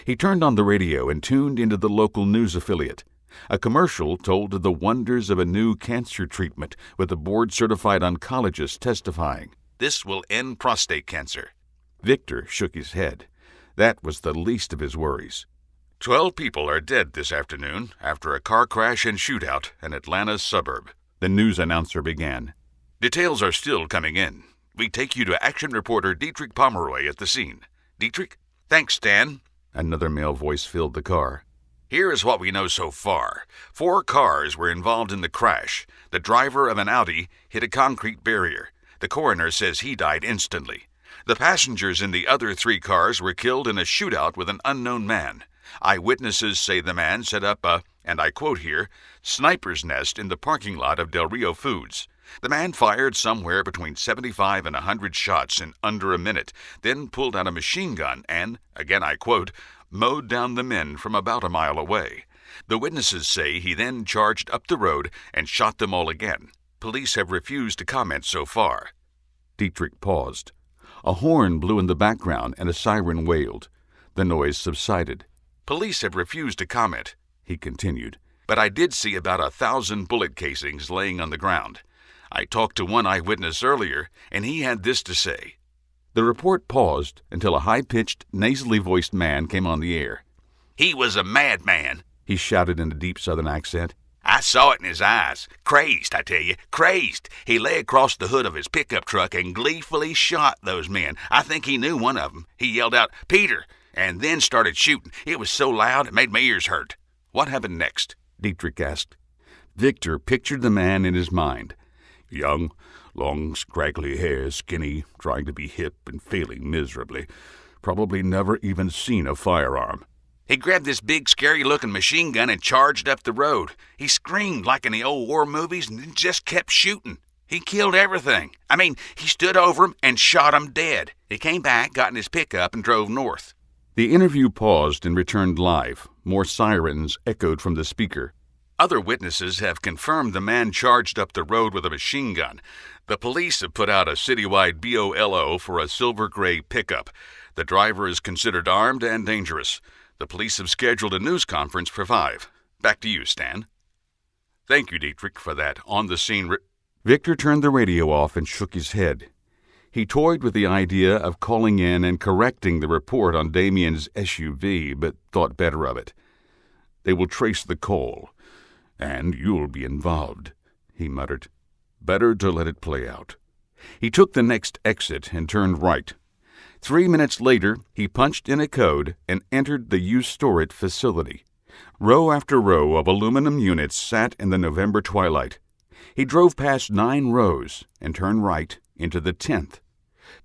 He turned on the radio and tuned into the local news affiliate. A commercial told of the wonders of a new cancer treatment with a board-certified oncologist testifying. "This will end prostate cancer." Victor shook his head. That was the least of his worries. 12 people are dead this afternoon after a car crash and shootout in Atlanta's suburb, the news announcer began. "Details are still coming in. We take you to action reporter Dietrich Pomeroy at the scene. Dietrich?" "Thanks, Dan." Another male voice filled the car. "Here is what we know so far. 4 cars were involved in the crash. The driver of an Audi hit a concrete barrier. The coroner says he died instantly. The passengers in the other 3 cars were killed in a shootout with an unknown man. Eyewitnesses say the man set up a, and I quote here, sniper's nest in the parking lot of Del Rio Foods. The man fired somewhere between 75 and 100 shots in under a minute, then pulled out a machine gun and, again I quote, mowed down the men from about a mile away. The witnesses say he then charged up the road and shot them all again. Police have refused to comment so far." Dietrich paused. A horn blew in the background and a siren wailed. The noise subsided. "Police have refused to comment," he continued, "but I did see about 1,000 bullet casings laying on the ground. I talked to one eyewitness earlier, and he had this to say." The report paused until a high-pitched, nasally voiced man came on the air. "He was a madman," he shouted in a deep Southern accent. I saw it in his eyes. Crazed, I tell you, crazed. He lay across the hood of his pickup truck and gleefully shot those men. I think he knew one of them. He yelled out, "Peter," and then started shooting. It was so loud it made my ears hurt. What happened next? Dietrich asked. Victor pictured the man in his mind. Young, long, scraggly hair, skinny, trying to be hip and failing miserably. Probably never even seen a firearm. He grabbed this big, scary-looking machine gun and charged up the road. He screamed like in the old war movies and then just kept shooting. He killed everything. He stood over him and shot him dead. He came back, got in his pickup, and drove north. The interview paused and returned live. More sirens echoed from the speaker. Other witnesses have confirmed the man charged up the road with a machine gun. The police have put out a citywide BOLO for a silver-gray pickup. The driver is considered armed and dangerous. The police have scheduled a news conference for 5. Back to you, Stan. Thank you, Dietrich, for that on-the-scene... Victor turned the radio off and shook his head. He toyed with the idea of calling in and correcting the report on Damien's SUV, but thought better of it. They will trace the call, and you'll be involved, he muttered. Better to let it play out. He took the next exit and turned right. 3 minutes later, he punched in a code and entered the use-store-it facility. Row after row of aluminum units sat in the November twilight. He drove past 9 rows and turned right into the 10th.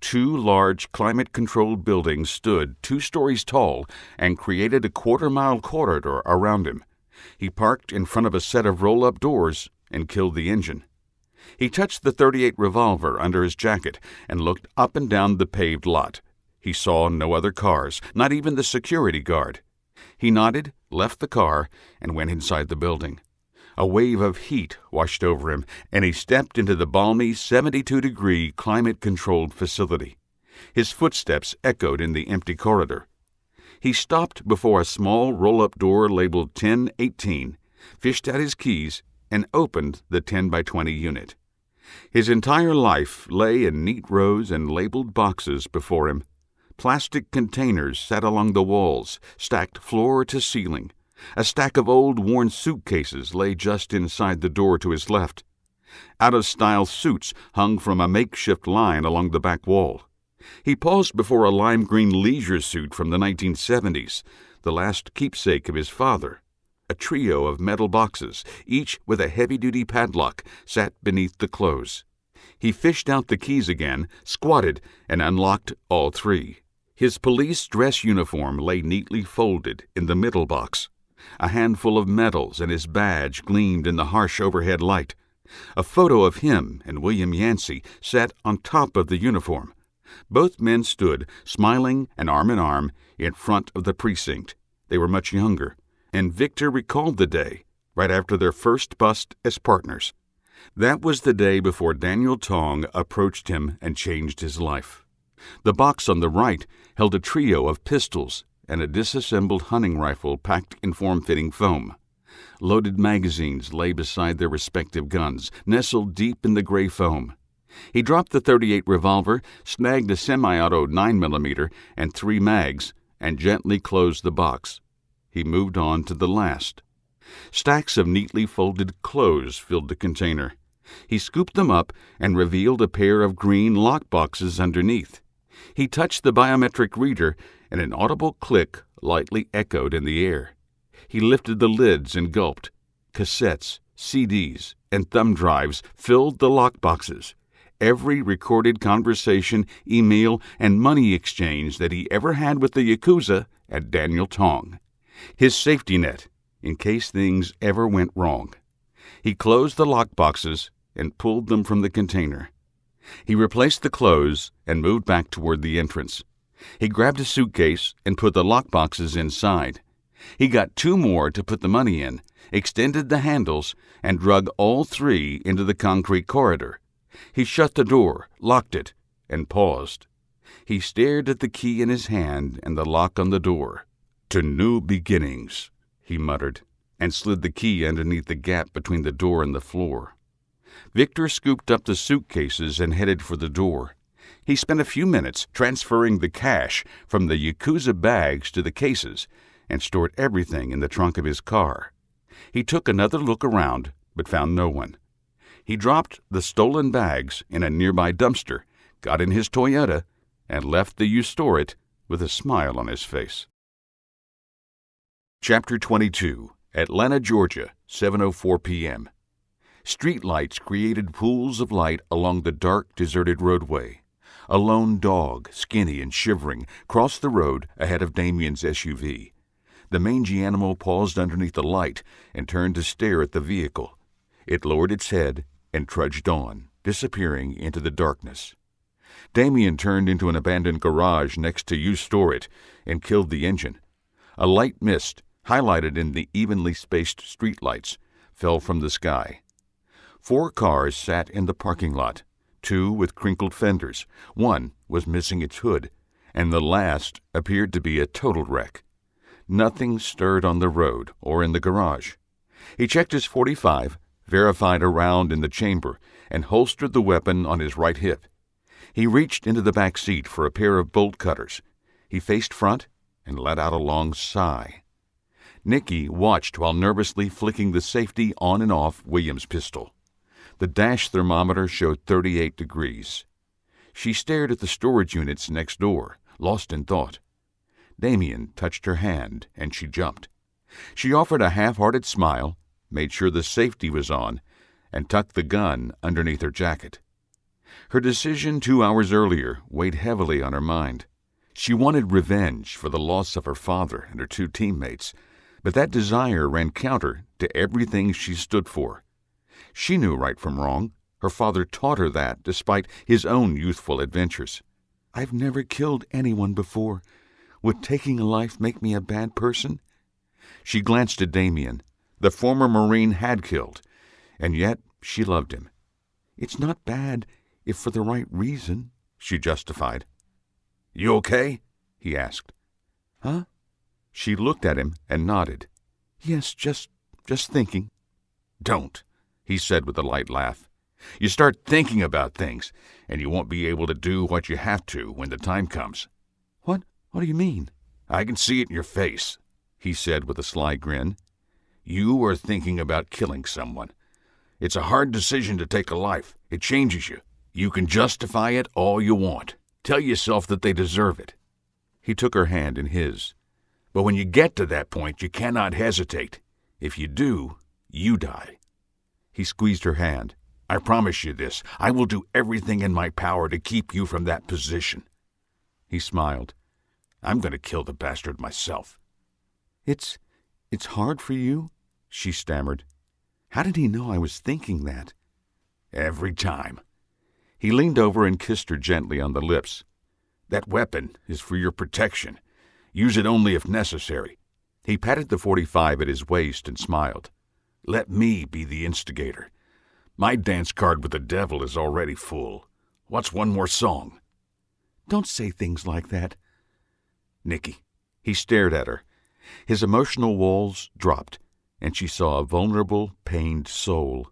2 large climate-controlled buildings stood 2 stories tall and created a quarter-mile corridor around him. He parked in front of a set of roll-up doors and killed the engine. He touched the .38 revolver under his jacket and looked up and down the paved lot. He saw no other cars, not even the security guard. He nodded, left the car, and went inside the building. A wave of heat washed over him, and he stepped into the balmy 72-degree climate-controlled facility. His footsteps echoed in the empty corridor. He stopped before a small roll-up door labeled 1018, fished out his keys, and opened the 10x20 unit. His entire life lay in neat rows and labeled boxes before him. Plastic containers sat along the walls, stacked floor to ceiling. A stack of old, worn suitcases lay just inside the door to his left. Out-of-style suits hung from a makeshift line along the back wall. He paused before a lime green leisure suit from the 1970s, the last keepsake of his father. A trio of metal boxes, each with a heavy-duty padlock, sat beneath the clothes. He fished out the keys again, squatted, and unlocked all 3. His police dress uniform lay neatly folded in the middle box. A handful of medals and his badge gleamed in the harsh overhead light. A photo of him and William Yancey sat on top of the uniform. Both men stood, smiling and arm in arm, in front of the precinct. They were much younger, and Victor recalled the day, right after their first bust as partners. That was the day before Daniel Tong approached him and changed his life. The box on the right held a trio of pistols and a disassembled hunting rifle packed in form-fitting foam. Loaded magazines lay beside their respective guns, nestled deep in the gray foam. He dropped the .38 revolver, snagged a semi-auto 9mm and 3 mags, and gently closed the box. He moved on to the last. Stacks of neatly folded clothes filled the container. He scooped them up and revealed a pair of green lockboxes underneath. He touched the biometric reader, and an audible click lightly echoed in the air. He lifted the lids and gulped. Cassettes, CDs, and thumb drives filled the lockboxes. Every recorded conversation, email, and money exchange that he ever had with the Yakuza at Daniel Tong. His safety net, in case things ever went wrong. He closed the lockboxes and pulled them from the container. He replaced the clothes and moved back toward the entrance. He grabbed a suitcase and put the lockboxes inside. He got 2 more to put the money in, extended the handles, and drug all 3 into the concrete corridor. He shut the door, locked it, and paused. He stared at the key in his hand and the lock on the door. "To new beginnings," he muttered, and slid the key underneath the gap between the door and the floor. Victor scooped up the suitcases and headed for the door. He spent a few minutes transferring the cash from the Yakuza bags to the cases and stored everything in the trunk of his car. He took another look around, but found no one. He dropped the stolen bags in a nearby dumpster, got in his Toyota, and left the U-Store-It with a smile on his face. Chapter 22. Atlanta, Georgia, 7:04 p.m. Street lights created pools of light along the dark, deserted roadway. A lone dog, skinny and shivering, crossed the road ahead of Damien's SUV. The mangy animal paused underneath the light and turned to stare at the vehicle. It lowered its head and trudged on, disappearing into the darkness. Damien turned into an abandoned garage next to U-Store-It and killed the engine. A light mist, highlighted in the evenly spaced streetlights, fell from the sky. 4 cars sat in the parking lot, 2 with crinkled fenders. 1 was missing its hood, and the last appeared to be a total wreck. Nothing stirred on the road or in the garage. He checked his .45, verified a round in the chamber, and holstered the weapon on his right hip. He reached into the back seat for a pair of bolt cutters. He faced front and let out a long sigh. Nikki watched while nervously flicking the safety on and off Williams' pistol. The dash thermometer showed 38 degrees. She stared at the storage units next door, lost in thought. Damien touched her hand, and she jumped. She offered a half-hearted smile, made sure the safety was on, and tucked the gun underneath her jacket. Her decision 2 hours earlier weighed heavily on her mind. She wanted revenge for the loss of her father and her 2 teammates, but that desire ran counter to everything she stood for. She knew right from wrong. Her father taught her that, despite his own youthful adventures. "I've never killed anyone before. Would taking a life make me a bad person?" She glanced at Damien. The former Marine had killed, and yet she loved him. "It's not bad if for the right reason," she justified. "You okay?" he asked. "Huh?" She looked at him and nodded. "Yes, just thinking." "Don't," he said with a light laugh. "You start thinking about things, and you won't be able to do what you have to when the time comes." What do you mean?" "I can see it in your face," he said with a sly grin. "You are thinking about killing someone. It's a hard decision to take a life. It changes you. You can justify it all you want. Tell yourself that they deserve it." He took her hand in his. "But when you get to that point, you cannot hesitate. If you do, you die." He squeezed her hand. "I promise you this. I will do everything in my power to keep you from that position." He smiled. "I'm going to kill the bastard myself." It's hard for you?" she stammered. How did he know I was thinking that? "Every time." He leaned over and kissed her gently on the lips. "That weapon is for your protection. Use it only if necessary." He patted the .45 at his waist and smiled. "Let me be the instigator. My dance card with the devil is already full. What's one more song?" "Don't say things like that." "Nikki." He stared at her. His emotional walls dropped, and she saw a vulnerable, pained soul.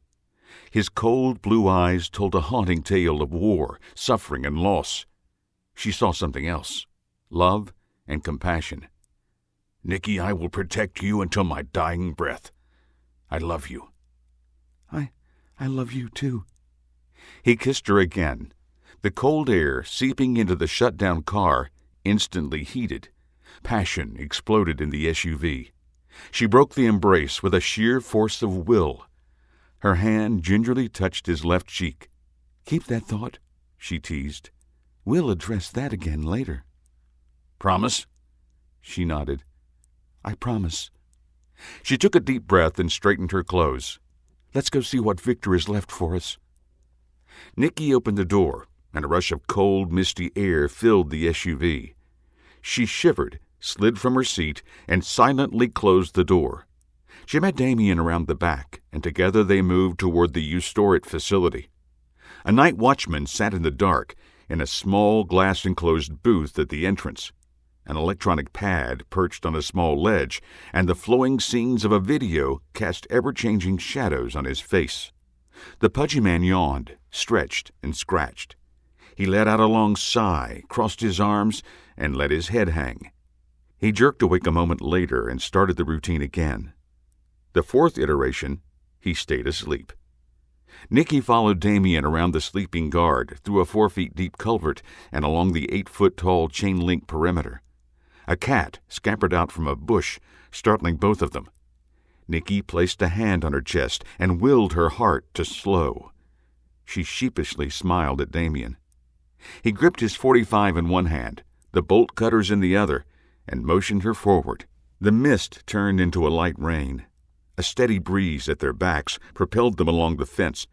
His cold blue eyes told a haunting tale of war, suffering, and loss. She saw something else, love and compassion. "Nikki, I will protect you until my dying breath. I love you." I love you too." He kissed her again. The cold air seeping into the shut-down car instantly heated. Passion exploded in the SUV. She broke the embrace with a sheer force of will. Her hand gingerly touched his left cheek. "Keep that thought," she teased. "We'll address that again later." "Promise?" She nodded. "I promise." She took a deep breath and straightened her clothes. "Let's go see what Victor has left for us." Nikki opened the door, and a rush of cold, misty air filled the SUV. She shivered, slid from her seat, and silently closed the door. She met Damien around the back, and together they moved toward the U-Store-It facility. A night watchman sat in the dark in a small glass-enclosed booth at the entrance. An electronic pad perched on a small ledge, and the flowing scenes of a video cast ever-changing shadows on his face. The pudgy man yawned, stretched, and scratched. He let out a long sigh, crossed his arms, and let his head hang. He jerked awake a moment later and started the routine again. The fourth iteration, he stayed asleep. Nikki followed Damien around the sleeping guard, through a 4-feet-deep culvert, and along the 8-foot-tall chain-link perimeter. A cat scampered out from a bush, startling both of them. Nikki placed a hand on her chest and willed her heart to slow. She sheepishly smiled at Damien. He gripped his .45 in one hand, the bolt cutters in the other, and motioned her forward. The mist turned into a light rain. A steady breeze at their backs propelled them along the fence.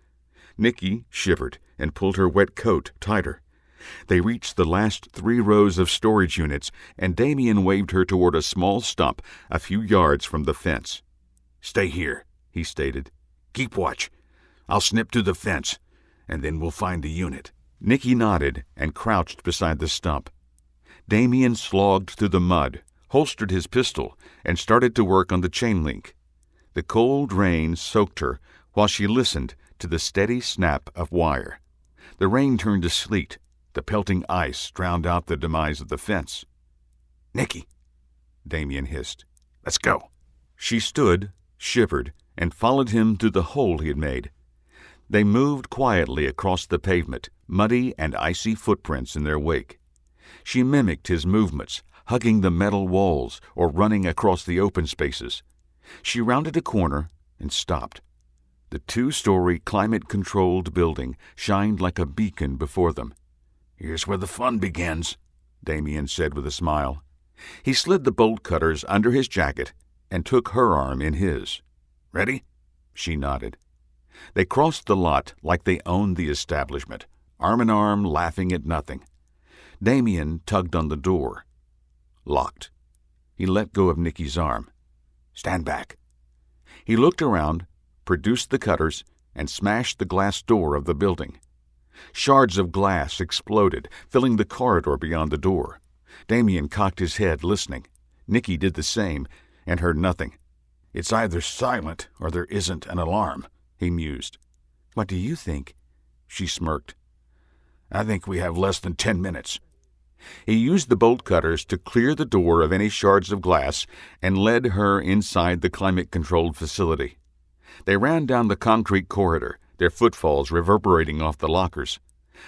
Nikki shivered and pulled her wet coat tighter. They reached the last 3 rows of storage units, and Damien waved her toward a small stump a few yards from the fence. "Stay here," he stated. "Keep watch. I'll snip through the fence, and then we'll find the unit." Nikki nodded and crouched beside the stump. Damien slogged through the mud, holstered his pistol, and started to work on the chain link. The cold rain soaked her while she listened to the steady snap of wire. The rain turned to sleet. The pelting ice drowned out the demise of the fence. "Nikki," Damien hissed. "Let's go." She stood, shivered, and followed him through the hole he had made. They moved quietly across the pavement, muddy and icy footprints in their wake. She mimicked his movements, hugging the metal walls or running across the open spaces. She rounded a corner and stopped. The 2-story climate-controlled building shined like a beacon before them. "Here's where the fun begins," Damien said with a smile. He slid the bolt cutters under his jacket and took her arm in his. "Ready?" She nodded. They crossed the lot like they owned the establishment, arm in arm, laughing at nothing. Damien tugged on the door. Locked. He let go of Nikki's arm. "Stand back." He looked around, produced the cutters, and smashed the glass door of the building. Shards of glass exploded, filling the corridor beyond the door. Damien cocked his head, listening. Nikki did the same, and heard nothing. "It's either silent or there isn't an alarm," he mused. "What do you think?" She smirked. "I think we have less than 10 minutes. He used the bolt cutters to clear the door of any shards of glass and led her inside the climate-controlled facility. They ran down the concrete corridor, their footfalls reverberating off the lockers.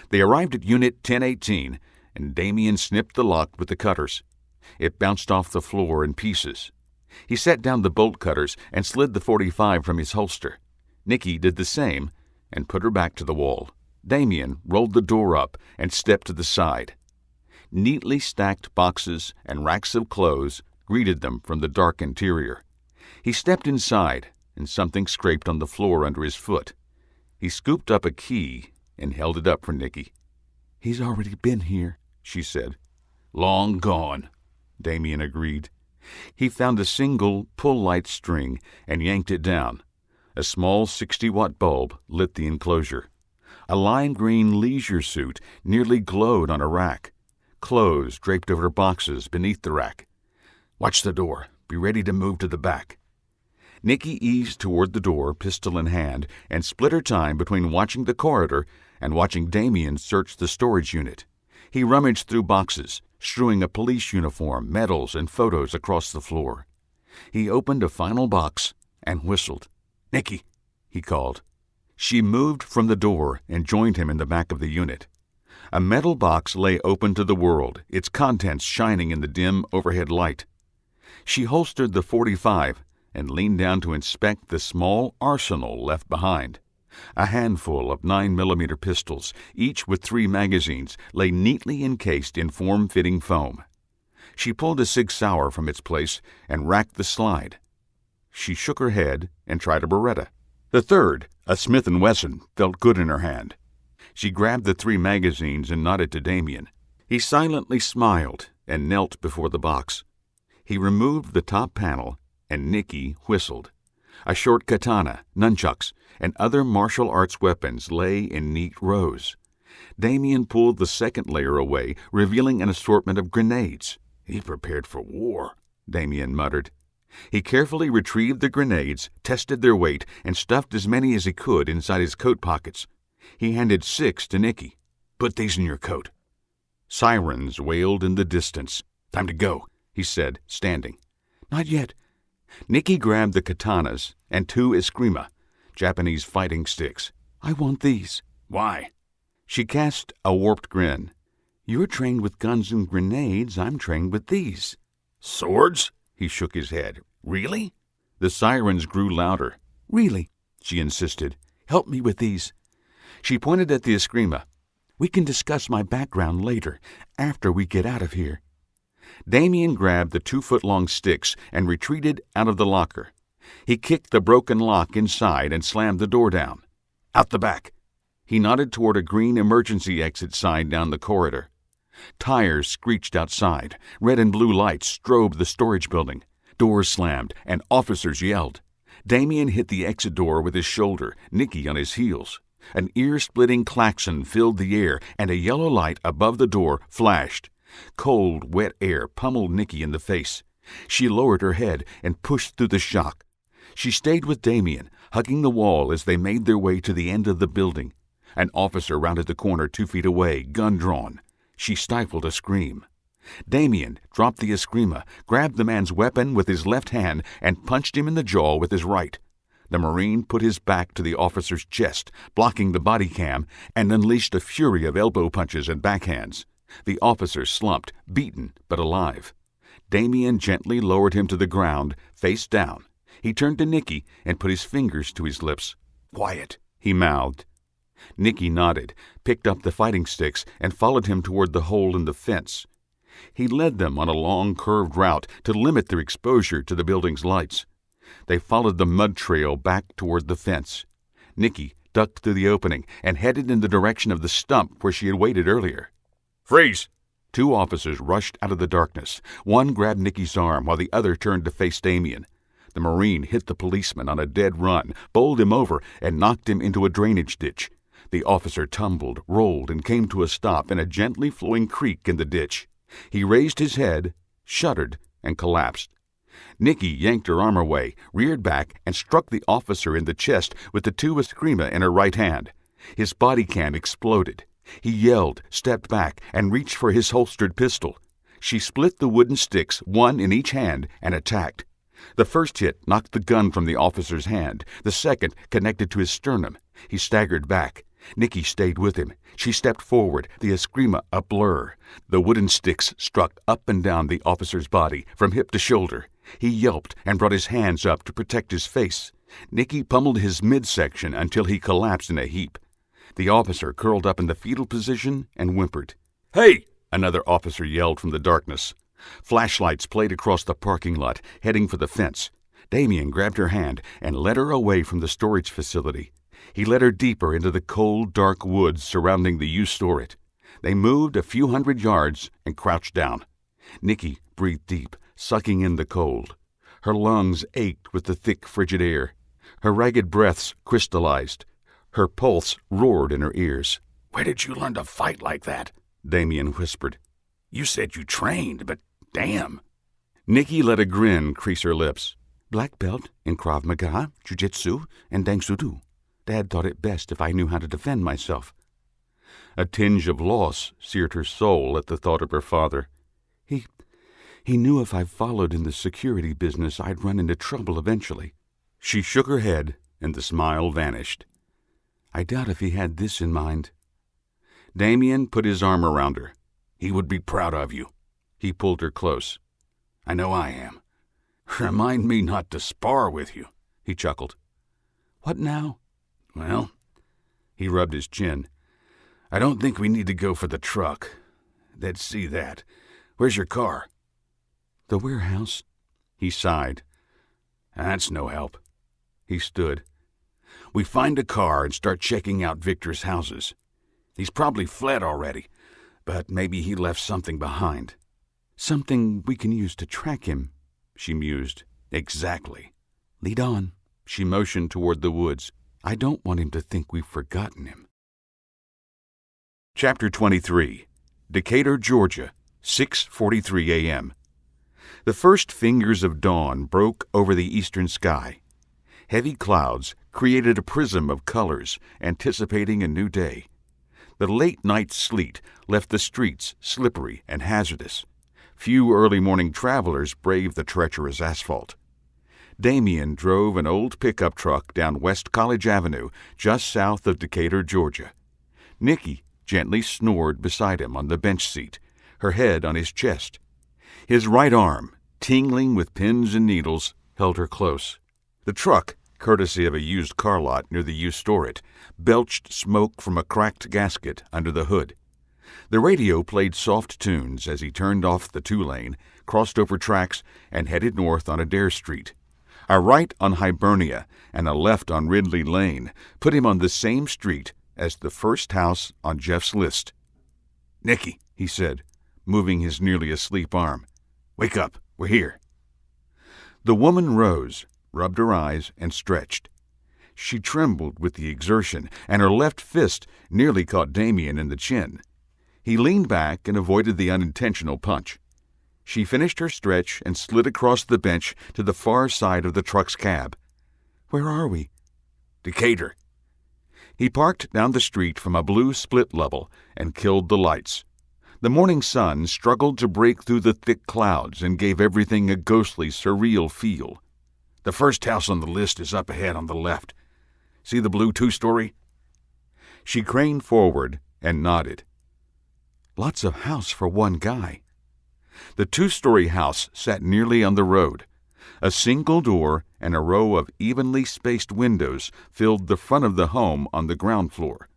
They arrived at Unit 1018, and Damien snipped the lock with the cutters. It bounced off the floor in pieces. He set down the bolt cutters and slid the .45 from his holster. Nikki did the same and put her back to the wall. Damien rolled the door up and stepped to the side. Neatly stacked boxes and racks of clothes greeted them from the dark interior. He stepped inside, and something scraped on the floor under his foot. He scooped up a key and held it up for Nikki. "He's already been here," she said. "Long gone," Damien agreed. He found a single pull-light string and yanked it down. A small 60-watt bulb lit the enclosure. A lime green leisure suit nearly glowed on a rack. Clothes draped over boxes beneath the rack. "Watch the door. Be ready to move to the back." Nikki eased toward the door, pistol in hand, and split her time between watching the corridor and watching Damien search the storage unit. He rummaged through boxes, strewing a police uniform, medals, and photos across the floor. He opened a final box and whistled. "Nikki," he called. She moved from the door and joined him in the back of the unit. A metal box lay open to the world, its contents shining in the dim overhead light. She holstered the .45 and leaned down to inspect the small arsenal left behind. A handful of 9mm pistols, each with 3 magazines, lay neatly encased in form-fitting foam. She pulled a Sig Sauer from its place and racked the slide. She shook her head and tried a Beretta. The third, a Smith & Wesson, felt good in her hand. She grabbed the 3 magazines and nodded to Damien. He silently smiled and knelt before the box. He removed the top panel, and Nikki whistled. A short katana, nunchucks, and other martial arts weapons lay in neat rows. Damien pulled the second layer away, revealing an assortment of grenades. "He prepared for war," Damien muttered. He carefully retrieved the grenades, tested their weight, and stuffed as many as he could inside his coat pockets. He handed 6 to Nikki. "Put these in your coat." Sirens wailed in the distance. "Time to go," he said, standing. "Not yet. Nikki grabbed the katanas and 2 eskrima, Japanese fighting sticks. "I want these." Why? She cast a warped grin. "You're trained with guns and grenades. I'm trained with these." Swords? He shook his head. Really? The sirens grew louder. "Really," She insisted. "help me with these." She pointed at the eskrima. "We can discuss my background later, after we get out of here." Damien grabbed the 2-foot-long sticks and retreated out of the locker. He kicked the broken lock inside and slammed the door down. Out the back. He nodded toward a green emergency exit sign down the corridor. Tires screeched outside. Red and blue lights strobed the storage building. Doors slammed, and officers yelled. Damien hit the exit door with his shoulder, Nikki on his heels. An ear-splitting klaxon filled the air, and a yellow light above the door flashed. Cold, wet air pummeled Nikki in the face. She lowered her head and pushed through the shock. She stayed with Damien, hugging the wall as they made their way to the end of the building. An officer rounded the corner 2 feet away, gun drawn. She stifled a scream. Damien dropped the eskrima, grabbed the man's weapon with his left hand, and punched him in the jaw with his right. The Marine put his back to the officer's chest, blocking the body cam, and unleashed a fury of elbow punches and backhands. The officer slumped, beaten but alive. Damien gently lowered him to the ground, face down. He turned to Nikki and put his fingers to his lips. Quiet, he mouthed. Nikki nodded, picked up the fighting sticks, and followed him toward the hole in the fence. He led them on a long, curved route to limit their exposure to the building's lights. They followed the mud trail back toward the fence. Nikki ducked through the opening and headed in the direction of the stump where she had waited earlier. Freeze! 2 officers rushed out of the darkness. One grabbed Nikki's arm while the other turned to face Damien. The Marine hit the policeman on a dead run, bowled him over, and knocked him into a drainage ditch. The officer tumbled, rolled, and came to a stop in a gently flowing creek in the ditch. He raised his head, shuddered, and collapsed. Nikki yanked her arm away, reared back, and struck the officer in the chest with the 2 eskrima in her right hand. His body cam exploded. He yelled, stepped back, and reached for his holstered pistol. She split the wooden sticks, 1 in each hand, and attacked. The first hit knocked the gun from the officer's hand. The second connected to his sternum. He staggered back. Nikki stayed with him. She stepped forward, the eskrima a blur. The wooden sticks struck up and down the officer's body, from hip to shoulder. He yelped and brought his hands up to protect his face. Nikki pummeled his midsection until he collapsed in a heap. The officer curled up in the fetal position and whimpered. "Hey!" Another officer yelled from the darkness. Flashlights played across the parking lot, heading for the fence. Damien grabbed her hand and led her away from the storage facility. He led her deeper into the cold, dark woods surrounding the U-Store-It. They moved a few hundred yards and crouched down. Nikki breathed deep, sucking in the cold. Her lungs ached with the thick, frigid air. Her ragged breaths crystallized. Her pulse roared in her ears. "Where did you learn to fight like that?" Damien whispered. "You said you trained, but damn." Nikki let a grin crease her lips. "Black belt in Krav Maga, Jiu-Jitsu, and Dang Soo-Do. Dad thought it best if I knew how to defend myself." A tinge of loss seared her soul at the thought of her father. He knew if I followed in the security business, I'd run into trouble eventually." She shook her head, and the smile vanished. "I doubt if he had this in mind." Damien put his arm around her. "He would be proud of you." He pulled her close. "I know I am. Remind me not to spar with you," he chuckled. "What now?" "Well," he rubbed his chin, "I don't think we need to go for the truck. They'd see that. Where's your car?" "The warehouse." He sighed. "That's no help." He stood. "We find a car and start checking out Victor's houses. He's probably fled already, but maybe he left something behind." "Something we can use to track him," she mused. "Exactly." "Lead on." She motioned toward the woods. "I don't want him to think we've forgotten him." Chapter 23. Decatur, Georgia, 6:43 a.m. The first fingers of dawn broke over the eastern sky. Heavy clouds created a prism of colors, anticipating a new day. The late-night sleet left the streets slippery and hazardous. Few early morning travelers braved the treacherous asphalt. Damien drove an old pickup truck down West College Avenue, just south of Decatur, Georgia. Nikki gently snored beside him on the bench seat, her head on his chest. His right arm, tingling with pins and needles, held her close. The truck, courtesy of a used car lot near the used store it, belched smoke from a cracked gasket under the hood. The radio played soft tunes as he turned off the two-lane, crossed over tracks, and headed north on Adair Street. A right on Hibernia and a left on Ridley Lane put him on the same street as the first house on Jeff's list. "Nikki," he said, moving his nearly asleep arm. "Wake up. We're here." The woman rose, rubbed her eyes, and stretched. She trembled with the exertion, and her left fist nearly caught Damien in the chin. He leaned back and avoided the unintentional punch. She finished her stretch and slid across the bench to the far side of the truck's cab. "Where are we?" "Decatur." He parked down the street from a blue split level and killed the lights. The morning sun struggled to break through the thick clouds and gave everything a ghostly, surreal feel. "The first house on the list is up ahead on the left. See the blue two-story?" She craned forward and nodded. "Lots of house for one guy." The two-story house sat nearly on the road. A single door and a row of evenly spaced windows filled the front of the home on the ground floor.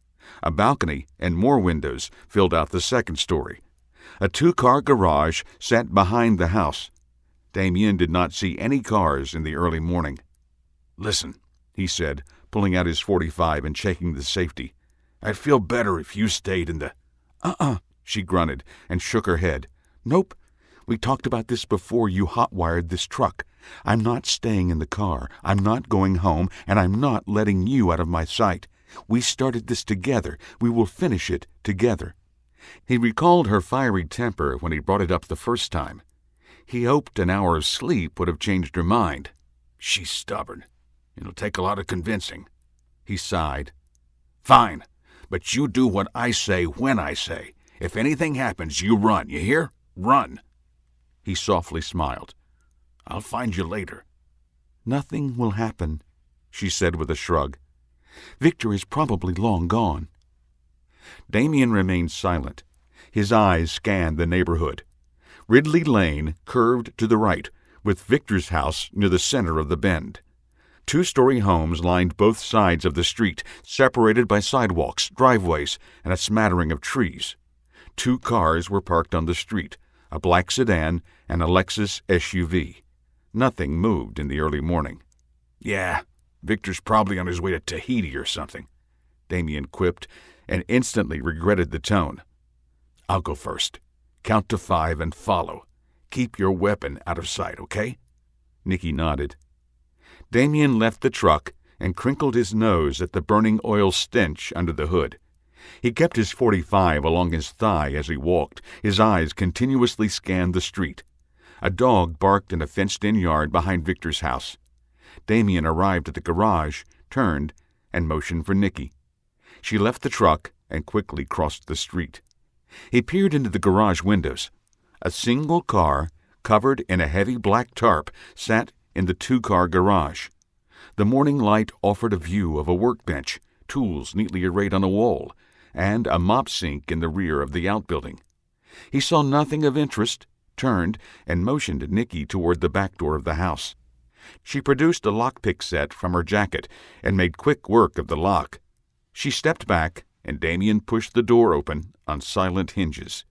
A balcony and more windows filled out the second story. A two-car garage sat behind the house. Damien did not see any cars in the early morning. "Listen," he said, pulling out his .45 and checking the safety. "I'd feel better if you stayed in the—" she grunted and shook her head. "Nope. We talked about this before you hot-wired this truck. I'm not staying in the car, I'm not going home, and I'm not letting you out of my sight. We started this together. We will finish it together." He recalled her fiery temper when he brought it up the first time. He hoped an hour of sleep would have changed her mind. "She's stubborn. It'll take a lot of convincing." He sighed. "Fine, but you do what I say when I say. If anything happens, you run, you hear? Run." He softly smiled. "I'll find you later." "Nothing will happen," she said with a shrug. "Victor is probably long gone." Damien remained silent. His eyes scanned the neighborhood. Ridley Lane curved to the right, with Victor's house near the center of the bend. Two-story homes lined both sides of the street, separated by sidewalks, driveways, and a smattering of trees. Two cars were parked on the street, a black sedan and a Lexus SUV. Nothing moved in the early morning. "Yeah, Victor's probably on his way to Tahiti or something," Damien quipped, and instantly regretted the tone. "I'll go first. Count to 5 and follow. Keep your weapon out of sight, okay?" Nikki nodded. Damien left the truck and crinkled his nose at the burning oil stench under the hood. He kept his .45 along his thigh as he walked. His eyes continuously scanned the street. A dog barked in a fenced-in yard behind Victor's house. Damien arrived at the garage, turned, and motioned for Nikki. She left the truck and quickly crossed the street. He peered into the garage windows. A single car, covered in a heavy black tarp, sat in the two-car garage. The morning light offered a view of a workbench, tools neatly arrayed on a wall, and a mop sink in the rear of the outbuilding. He saw nothing of interest, turned, and motioned Nikki toward the back door of the house. She produced a lockpick set from her jacket and made quick work of the lock. She stepped back, and Damien pushed the door open on silent hinges.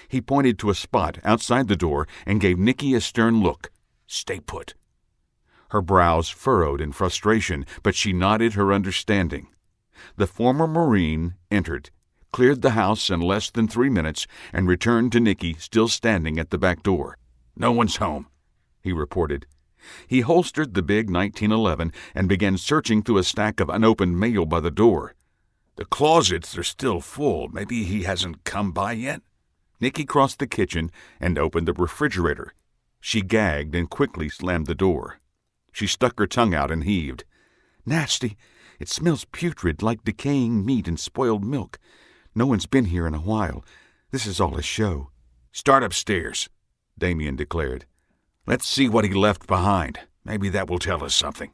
He pointed to a spot outside the door and gave Nikki a stern look. "Stay put." Her brows furrowed in frustration, but she nodded her understanding. The former Marine entered, cleared the house in less than 3 minutes, and returned to Nikki still standing at the back door. "No one's home," he reported. He holstered the big 1911 and began searching through a stack of unopened mail by the door. "The closets are still full. Maybe he hasn't come by yet." Nikki crossed the kitchen and opened the refrigerator. She gagged and quickly slammed the door. She stuck her tongue out and heaved. "Nasty. It smells putrid, like decaying meat and spoiled milk. No one's been here in a while. This is all a show." "Start upstairs," Damien declared. "Let's see what he left behind. Maybe that will tell us something.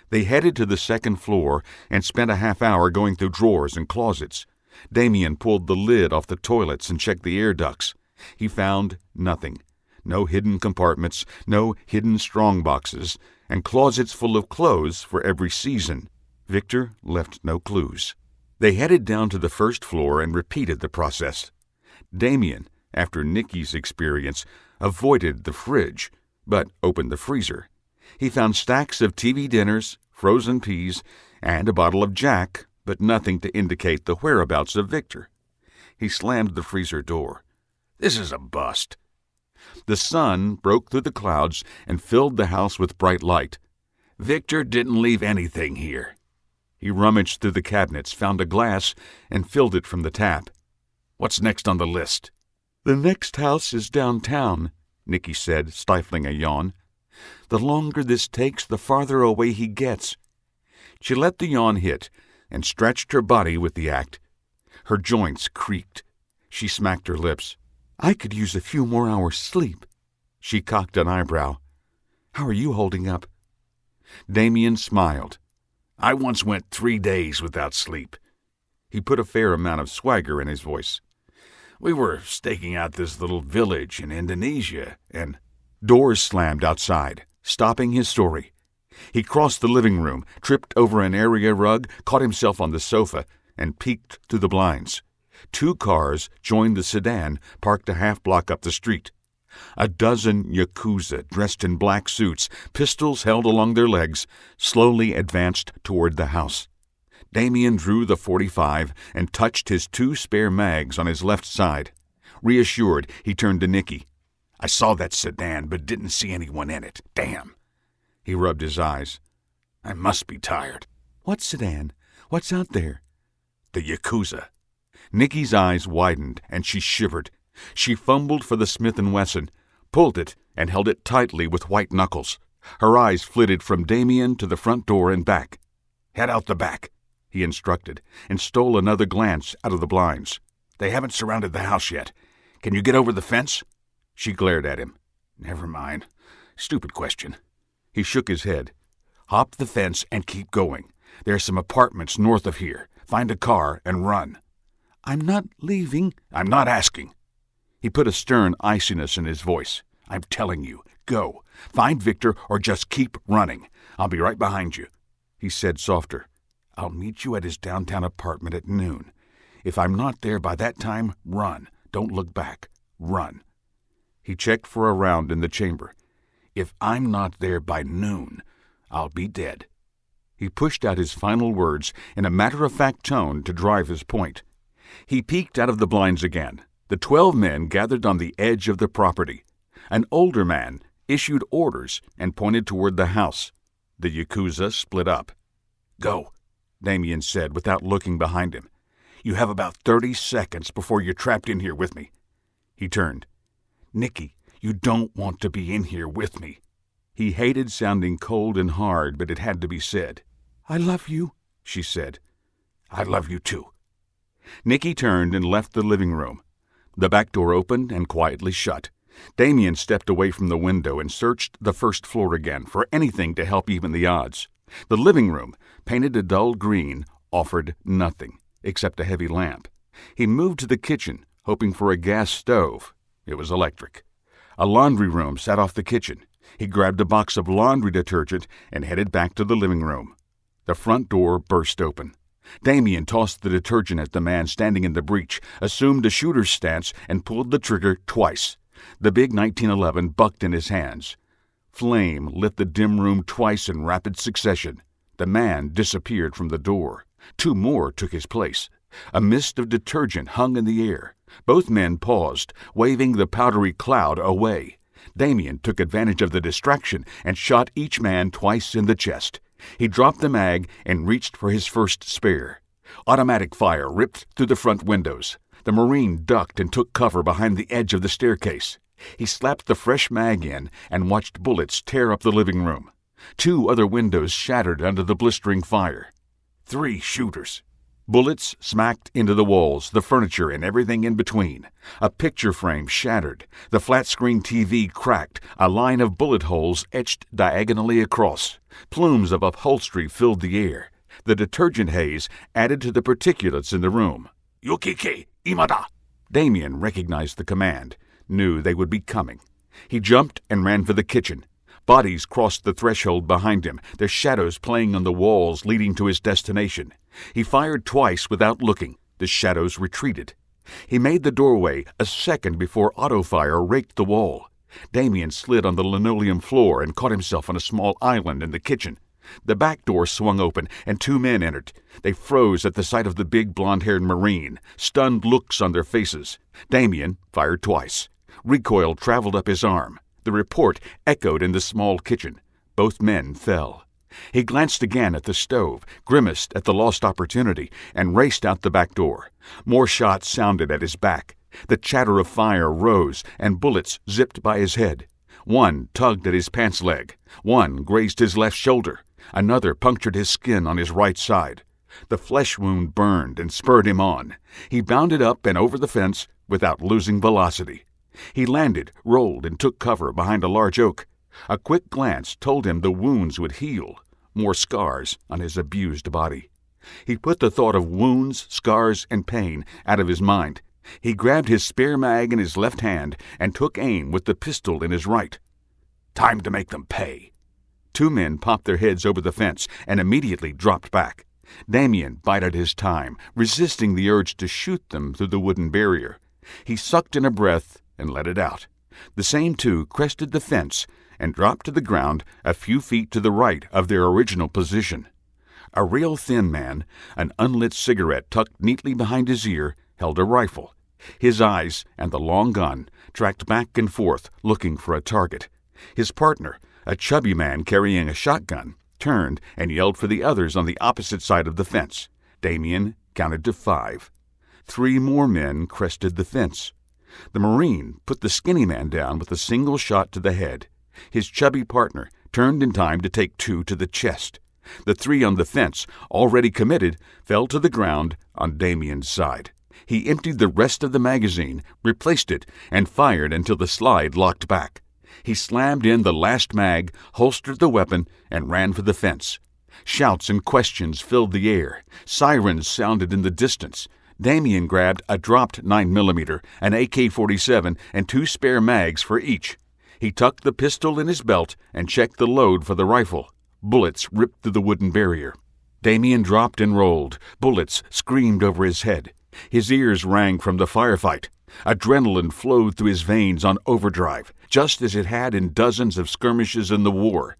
They headed to the second floor and spent a half hour going through drawers and closets. Damien pulled the lid off the toilets and checked the air ducts. He found nothing. No hidden compartments, no hidden strong boxes, and closets full of clothes for every season. Victor left no clues. They headed down to the first floor and repeated the process. Damien, after Nikki's experience, avoided the fridge, but opened the freezer. He found stacks of TV dinners, frozen peas, and a bottle of Jack, but nothing to indicate the whereabouts of Victor. He slammed the freezer door. This is a bust. The sun broke through the clouds and filled the house with bright light. Victor didn't leave anything here. He rummaged through the cabinets, found a glass, and filled it from the tap. What's next on the list? The next house is downtown, Nikki said, stifling a yawn. The longer this takes, the farther away he gets. She let the yawn hit and stretched her body with the act. Her joints creaked. She smacked her lips. I could use a few more hours' sleep. She cocked an eyebrow. How are you holding up? Damien smiled. I once went 3 days without sleep. He put a fair amount of swagger in his voice. We were staking out this little village in Indonesia, and doors slammed outside, stopping his story. He crossed the living room, tripped over an area rug, caught himself on the sofa, and peeked through the blinds. 2 cars joined the sedan, parked a half-block up the street. A dozen Yakuza, dressed in black suits, pistols held along their legs, slowly advanced toward the house. Damien drew the .45 and touched his 2 spare mags on his left side. Reassured, he turned to Nikki. I saw that sedan, but didn't see anyone in it. Damn. He rubbed his eyes. I must be tired. What sedan? What's out there? The Yakuza. Nikki's eyes widened, and she shivered. She fumbled for the Smith & Wesson, pulled it, and held it tightly with white knuckles. Her eyes flitted from Damien to the front door and back. Head out the back, he instructed, and stole another glance out of the blinds. They haven't surrounded the house yet. Can you get over the fence? She glared at him. Never mind. Stupid question. He shook his head. Hop the fence and keep going. There are some apartments north of here. Find a car and run. I'm not leaving. I'm not asking. He put a stern iciness in his voice. I'm telling you, go. Find Victor or just keep running. I'll be right behind you. He said softer. I'll meet you at his downtown apartment at noon. If I'm not there by that time, run. Don't look back. Run. He checked for a round in the chamber. If I'm not there by noon, I'll be dead. He pushed out his final words in a matter-of-fact tone to drive his point. He peeked out of the blinds again. The 12 men gathered on the edge of the property. An older man issued orders and pointed toward the house. The Yakuza split up. Go, Damien said without looking behind him. You have about 30 seconds before you're trapped in here with me. He turned. Nikki, you don't want to be in here with me. He hated sounding cold and hard, but it had to be said. I love you, she said. I love you too. Nikki turned and left the living room. The back door opened and quietly shut. Damien stepped away from the window and searched the first floor again for anything to help even the odds. The living room, painted a dull green, offered nothing except a heavy lamp. He moved to the kitchen, hoping for a gas stove. It was electric. A laundry room sat off the kitchen. He grabbed a box of laundry detergent and headed back to the living room. The front door burst open. Damien tossed the detergent at the man standing in the breach, assumed a shooter's stance, and pulled the trigger twice. The big 1911 bucked in his hands. Flame lit the dim room twice in rapid succession. The man disappeared from the door. 2 more took his place. A mist of detergent hung in the air. Both men paused, waving the powdery cloud away. Damien took advantage of the distraction and shot each man twice in the chest. He dropped the mag and reached for his first spare. Automatic fire ripped through the front windows. The Marine ducked and took cover behind the edge of the staircase. He slapped the fresh mag in and watched bullets tear up the living room. 2 other windows shattered under the blistering fire. 3 shooters. Bullets smacked into the walls, the furniture, and everything in between. A picture frame shattered. The flat-screen TV cracked, a line of bullet holes etched diagonally across. Plumes of upholstery filled the air. The detergent haze added to the particulates in the room. Yukike, imada! Damien recognized the command, knew they would be coming. He jumped and ran for the kitchen. Bodies crossed the threshold behind him, their shadows playing on the walls leading to his destination. He fired twice without looking. The shadows retreated. He made the doorway a second before auto-fire raked the wall. Damien slid on the linoleum floor and caught himself on a small island in the kitchen. The back door swung open, and 2 men entered. They froze at the sight of the big blond-haired Marine, stunned looks on their faces. Damien fired twice. Recoil traveled up his arm. The report echoed in the small kitchen. Both men fell. He glanced again at the stove, grimaced at the lost opportunity, and raced out the back door. More shots sounded at his back. The chatter of fire rose, and bullets zipped by his head. One tugged at his pants leg. One grazed his left shoulder. Another punctured his skin on his right side. The flesh wound burned and spurred him on. He bounded up and over the fence without losing velocity. He landed, rolled, and took cover behind a large oak. A quick glance told him the wounds would heal. More scars on his abused body. He put the thought of wounds, scars, and pain out of his mind. He grabbed his spare mag in his left hand and took aim with the pistol in his right. Time to make them pay. 2 men popped their heads over the fence and immediately dropped back. Damien bided his time, resisting the urge to shoot them through the wooden barrier. He sucked in a breath and let it out. The same 2 crested the fence and dropped to the ground a few feet to the right of their original position. A real thin man, an unlit cigarette tucked neatly behind his ear, held a rifle. His eyes and the long gun tracked back and forth, looking for a target. His partner, a chubby man carrying a shotgun, turned and yelled for the others on the opposite side of the fence. Damien counted to 5. 3 more men crested the fence. The Marine put the skinny man down with a single shot to the head. His chubby partner turned in time to take 2 to the chest. The 3 on the fence, already committed, fell to the ground on Damien's side. He emptied the rest of the magazine, replaced it, and fired until the slide locked back. He slammed in the last mag, holstered the weapon, and ran for the fence. Shouts and questions filled the air. Sirens sounded in the distance. Damien grabbed a dropped 9mm, an AK-47, and 2 spare mags for each. He tucked the pistol in his belt and checked the load for the rifle. Bullets ripped through the wooden barrier. Damien dropped and rolled. Bullets screamed over his head. His ears rang from the firefight. Adrenaline flowed through his veins on overdrive, just as it had in dozens of skirmishes in the war.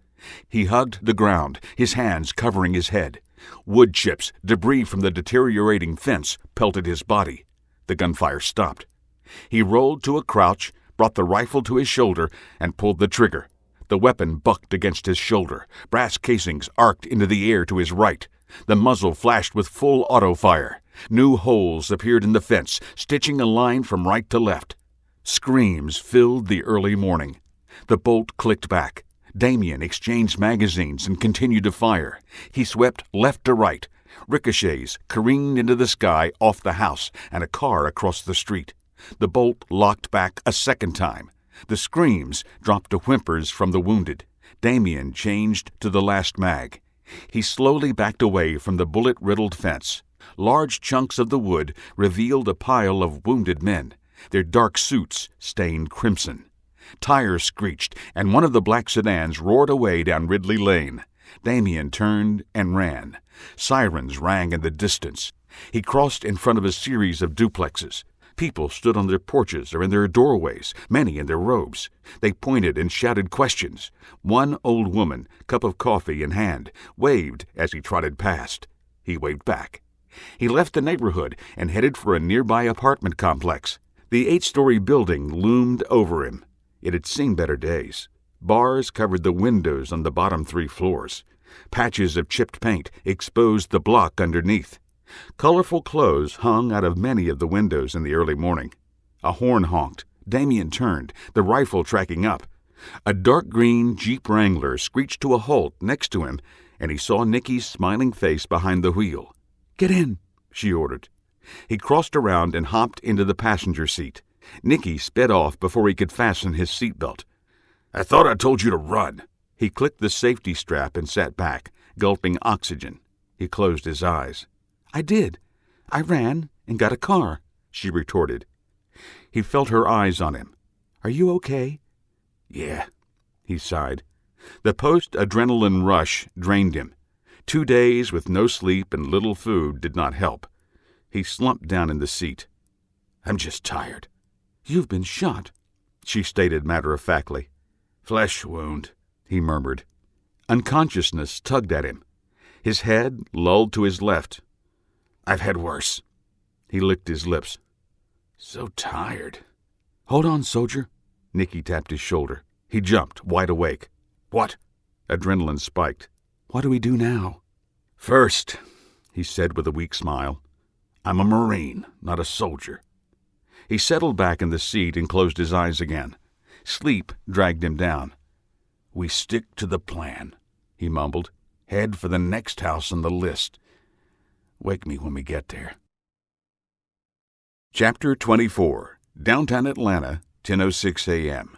He hugged the ground, his hands covering his head. Wood chips, debris from the deteriorating fence, pelted his body. The gunfire stopped. He rolled to a crouch, brought the rifle to his shoulder, and pulled the trigger. The weapon bucked against his shoulder. Brass casings arced into the air to his right. The muzzle flashed with full auto fire. New holes appeared in the fence, stitching a line from right to left. Screams filled the early morning. The bolt clicked back. Damien exchanged magazines and continued to fire. He swept left to right. Ricochets careened into the sky off the house and a car across the street. The bolt locked back a second time. The screams dropped to whimpers from the wounded. Damien changed to the last mag. He slowly backed away from the bullet-riddled fence. Large chunks of the wood revealed a pile of wounded men, their dark suits stained crimson. Tires screeched, and one of the black sedans roared away down Ridley Lane. Damien turned and ran. Sirens rang in the distance. He crossed in front of a series of duplexes. People stood on their porches or in their doorways, many in their robes. They pointed and shouted questions. One old woman, cup of coffee in hand, waved as he trotted past. He waved back. He left the neighborhood and headed for a nearby apartment complex. The 8-story building loomed over him. It had seen better days. Bars covered the windows on the bottom 3 floors. Patches of chipped paint exposed the block underneath. Colorful clothes hung out of many of the windows in the early morning. A horn honked. Damien turned, the rifle tracking up. A dark green Jeep Wrangler screeched to a halt next to him, and he saw Nikki's smiling face behind the wheel. "Get in," she ordered. He crossed around and hopped into the passenger seat. Nikki sped off before he could fasten his seatbelt. I thought I told you to run. He clicked the safety strap and sat back, gulping oxygen. He closed his eyes. I did. I ran and got a car, she retorted. He felt her eyes on him. Are you okay? Yeah, he sighed. The post-adrenaline rush drained him. 2 days with no sleep and little food did not help. He slumped down in the seat. I'm just tired. You've been shot, she stated matter-of-factly. Flesh wound, he murmured. Unconsciousness tugged at him. His head lulled to his left. I've had worse. He licked his lips. So tired. Hold on, soldier. Nikki tapped his shoulder. He jumped, wide awake. What? Adrenaline spiked. What do we do now? First, he said with a weak smile, I'm a Marine, not a soldier. He settled back in the seat and closed his eyes again. Sleep dragged him down. We stick to the plan, he mumbled. Head for the next house on the list. Wake me when we get there. Chapter 24. Downtown Atlanta, 10:06 a.m.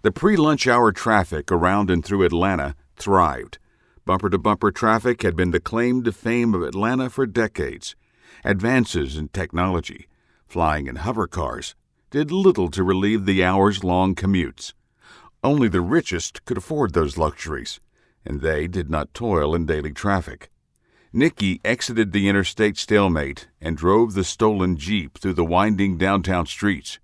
The pre-lunch hour traffic around and through Atlanta thrived. Bumper-to-bumper traffic had been the claim to fame of Atlanta for decades. Advances in technology, flying in hover cars, did little to relieve the hours-long commutes. Only the richest could afford those luxuries, and they did not toil in daily traffic. Nikki exited the interstate stalemate and drove the stolen Jeep through the winding downtown streets.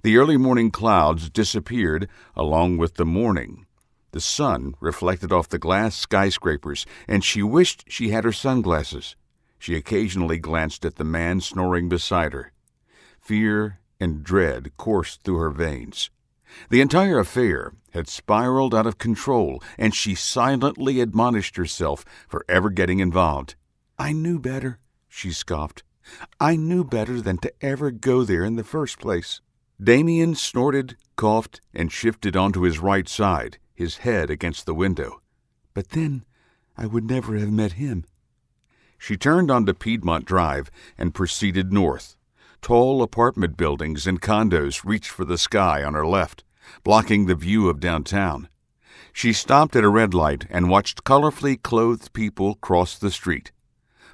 The early morning clouds disappeared along with the morning. The sun reflected off the glass skyscrapers, and she wished she had her sunglasses. She occasionally glanced at the man snoring beside her. Fear and dread coursed through her veins. The entire affair had spiraled out of control, and she silently admonished herself for ever getting involved. I knew better, she scoffed. I knew better than to ever go there in the first place. Damien snorted, coughed, and shifted onto his right side, his head against the window. But then I would never have met him. She turned onto Piedmont Drive and proceeded north. Tall apartment buildings and condos reached for the sky on her left, blocking the view of downtown. She stopped at a red light and watched colorfully clothed people cross the street.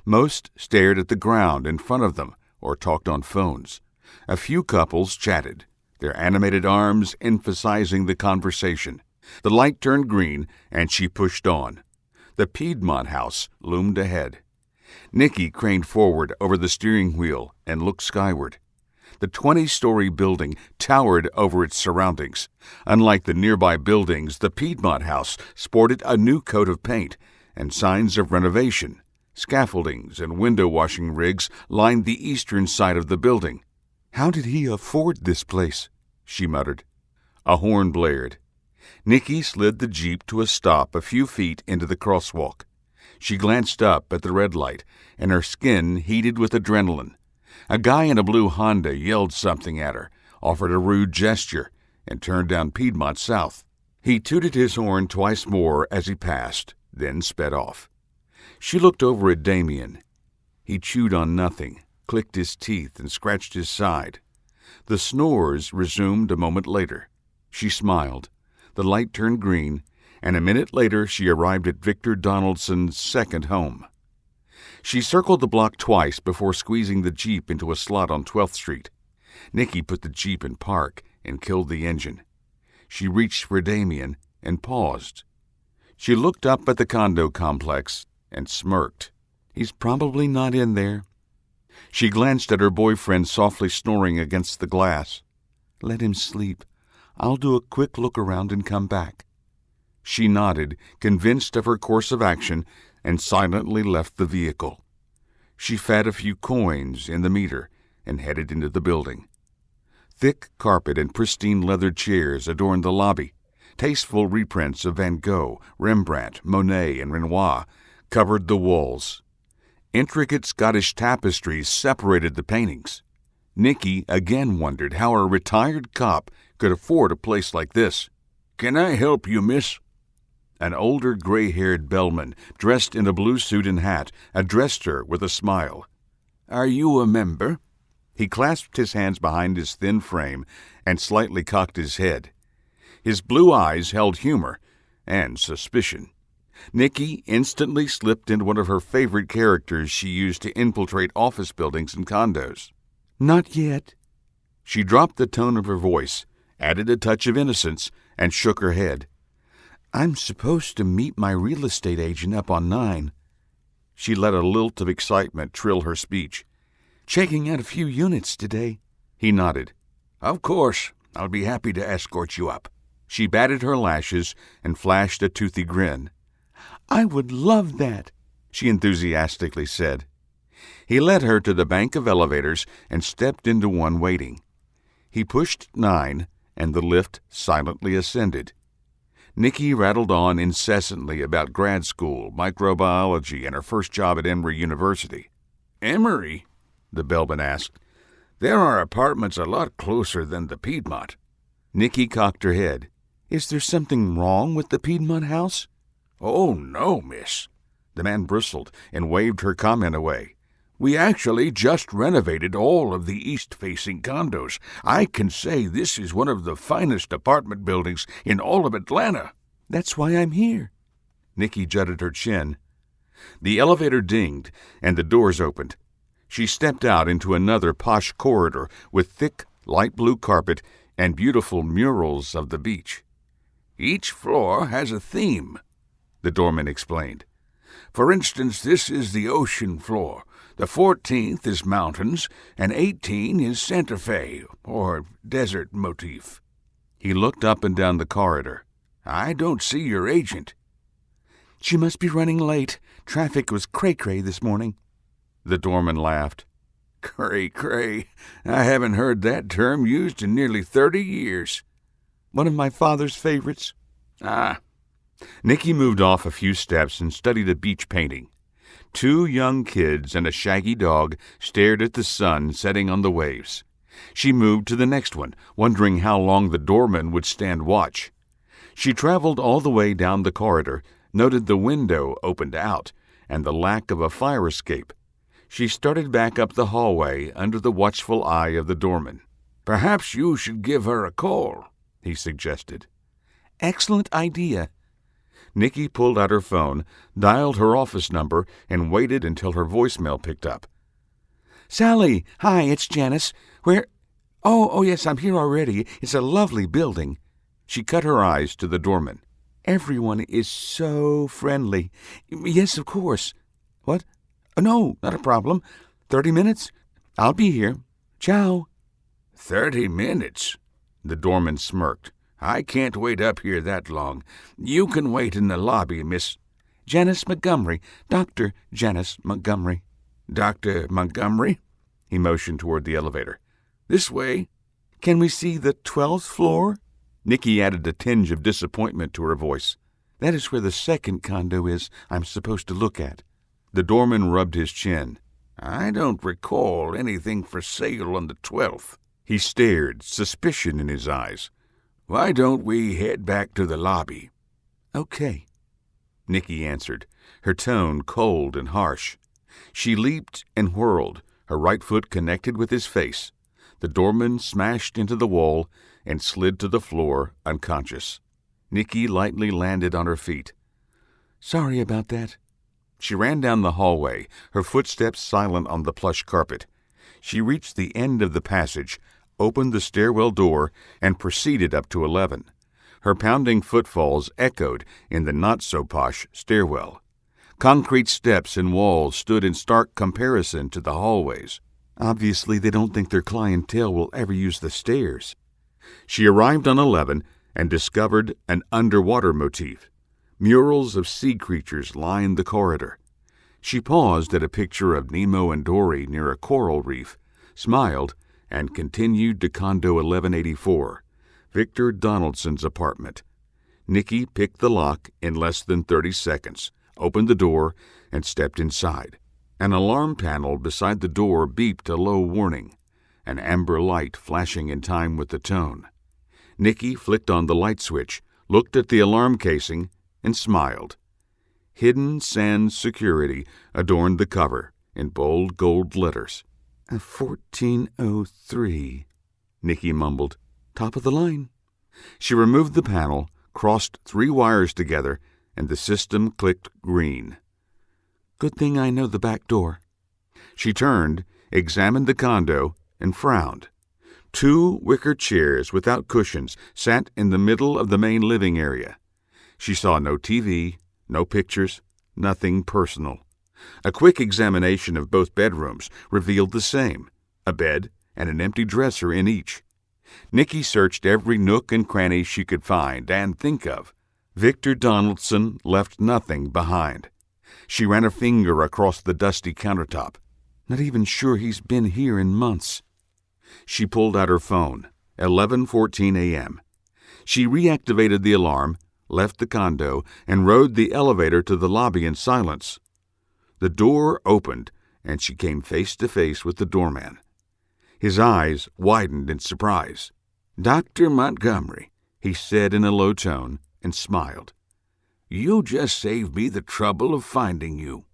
Most stared at the ground in front of them or talked on phones. A few couples chatted, their animated arms emphasizing the conversation. The light turned green, and she pushed on. The Piedmont house loomed ahead. Nikki craned forward over the steering wheel and looked skyward. The 20-story building towered over its surroundings. Unlike the nearby buildings, the Piedmont house sported a new coat of paint and signs of renovation. Scaffoldings and window washing rigs lined the eastern side of the building. How did he afford this place? She muttered. A horn blared. Nikki slid the Jeep to a stop a few feet into the crosswalk. She glanced up at the red light, and her skin heated with adrenaline. A guy in a blue Honda yelled something at her, offered a rude gesture, and turned down Piedmont South. He tooted his horn twice more as he passed, then sped off. She looked over at Damien. He chewed on nothing, clicked his teeth, and scratched his side. The snores resumed a moment later. She smiled. The light turned green, and a minute later she arrived at Victor Donaldson's second home. She circled the block twice before squeezing the Jeep into a slot on 12th Street. Nikki put the Jeep in park and killed the engine. She reached for Damien and paused. She looked up at the condo complex and smirked. He's probably not in there. She glanced at her boyfriend softly snoring against the glass. Let him sleep. I'll do a quick look around and come back. She nodded, convinced of her course of action, and silently left the vehicle. She fed a few coins in the meter and headed into the building. Thick carpet and pristine leather chairs adorned the lobby. Tasteful reprints of Van Gogh, Rembrandt, Monet, and Renoir covered the walls. Intricate Scottish tapestries separated the paintings. Nikki again wondered how a retired cop could afford a place like this. "Can I help you, miss?" An older gray-haired bellman, dressed in a blue suit and hat, addressed her with a smile. Are you a member?" He clasped his hands behind his thin frame and slightly cocked his head. His blue eyes held humor and suspicion. Nikki instantly slipped into one of her favorite characters she used to infiltrate office buildings and condos. "Not yet." She dropped the tone of her voice, added a touch of innocence, and shook her head. "I'm supposed to meet my real estate agent up on 9. She let a lilt of excitement trill her speech. "Checking out a few units today." He nodded. "Of course. I'll be happy to escort you up." She batted her lashes and flashed a toothy grin. "I would love that," she enthusiastically said. He led her to the bank of elevators and stepped into one waiting. He pushed 9, and the lift silently ascended. Nikki rattled on incessantly about grad school, microbiology, and her first job at Emory University. "Emory?" the bellman asked. "There are apartments a lot closer than the Piedmont." Nikki cocked her head. "Is there something wrong with the Piedmont house?" "Oh, no, miss." The man bristled and waved her comment away. "We actually just renovated all of the east-facing condos. I can say this is one of the finest apartment buildings in all of Atlanta." "That's why I'm here." Nikki jutted her chin. The elevator dinged, and the doors opened. She stepped out into another posh corridor with thick, light blue carpet and beautiful murals of the beach. "Each floor has a theme," the doorman explained. "For instance, this is the ocean floor. The 14th is mountains, and 18 is Santa Fe, or desert motif." He looked up and down the corridor. "I don't see your agent." "She must be running late. Traffic was cray-cray this morning." The doorman laughed. "Cray-cray. I haven't heard that term used in nearly 30 years. "One of my father's favorites." "Ah." Nikki moved off a few steps and studied a beach painting. 2 young kids and a shaggy dog stared at the sun setting on the waves. She moved to the next one, wondering how long the doorman would stand watch. She traveled all the way down the corridor, noted the window opened out, and the lack of a fire escape. She started back up the hallway under the watchful eye of the doorman. "Perhaps you should give her a call," he suggested. "Excellent idea." Nikki pulled out her phone, dialed her office number, and waited until her voicemail picked up. "Sally, hi, it's Janice. Where? Oh, yes, I'm here already. It's a lovely building." She cut her eyes to the doorman. "Everyone is so friendly." "Yes, of course." "What? No, not a problem. 30 minutes? I'll be here. Ciao." 30 minutes? The doorman smirked. "I can't wait up here that long. You can wait in the lobby, Miss—" "Janice Montgomery. Dr. Janice Montgomery." "Dr. Montgomery?" He motioned toward the elevator. "This way." "Can we see the 12th floor?" Nikki added a tinge of disappointment to her voice. "That is where the second condo is I'm supposed to look at." The doorman rubbed his chin. "I don't recall anything for sale on the 12th. He stared, suspicion in his eyes. "Why don't we head back to the lobby?" "Okay," Nikki answered, her tone cold and harsh. She leaped and whirled, her right foot connected with his face. The doorman smashed into the wall and slid to the floor, unconscious. Nikki lightly landed on her feet. "Sorry about that." She ran down the hallway, her footsteps silent on the plush carpet. She reached the end of the passage, opened the stairwell door, and proceeded up to 11. Her pounding footfalls echoed in the not-so-posh stairwell. Concrete steps and walls stood in stark comparison to the hallways. Obviously, they don't think their clientele will ever use the stairs. She arrived on 11 and discovered an underwater motif. Murals of sea creatures lined the corridor. She paused at a picture of Nemo and Dory near a coral reef, smiled, and continued to Condo 1184, Victor Donaldson's apartment. Nikki picked the lock in less than 30 seconds, opened the door, and stepped inside. An alarm panel beside the door beeped a low warning, an amber light flashing in time with the tone. Nikki flicked on the light switch, looked at the alarm casing, and smiled. Hidden Sands Security adorned the cover, in bold gold letters. 1403, Nikki mumbled. Top of the line. She removed the panel, crossed 3 wires together, and the system clicked green. Good thing I know the back door. She turned, examined the condo, and frowned. 2 wicker chairs without cushions sat in the middle of the main living area. She saw no TV, no pictures, nothing personal. A quick examination of both bedrooms revealed the same, a bed and an empty dresser in each. Nikki searched every nook and cranny she could find and think of. Victor Donaldson left nothing behind. She ran a finger across the dusty countertop. Not even sure he's been here in months. She pulled out her phone. 11:14 a.m. She reactivated the alarm, left the condo, and rode the elevator to the lobby in silence. The door opened, and she came face to face with the doorman. His eyes widened in surprise. "Dr. Montgomery," he said in a low tone, and smiled. "You just saved me the trouble of finding you."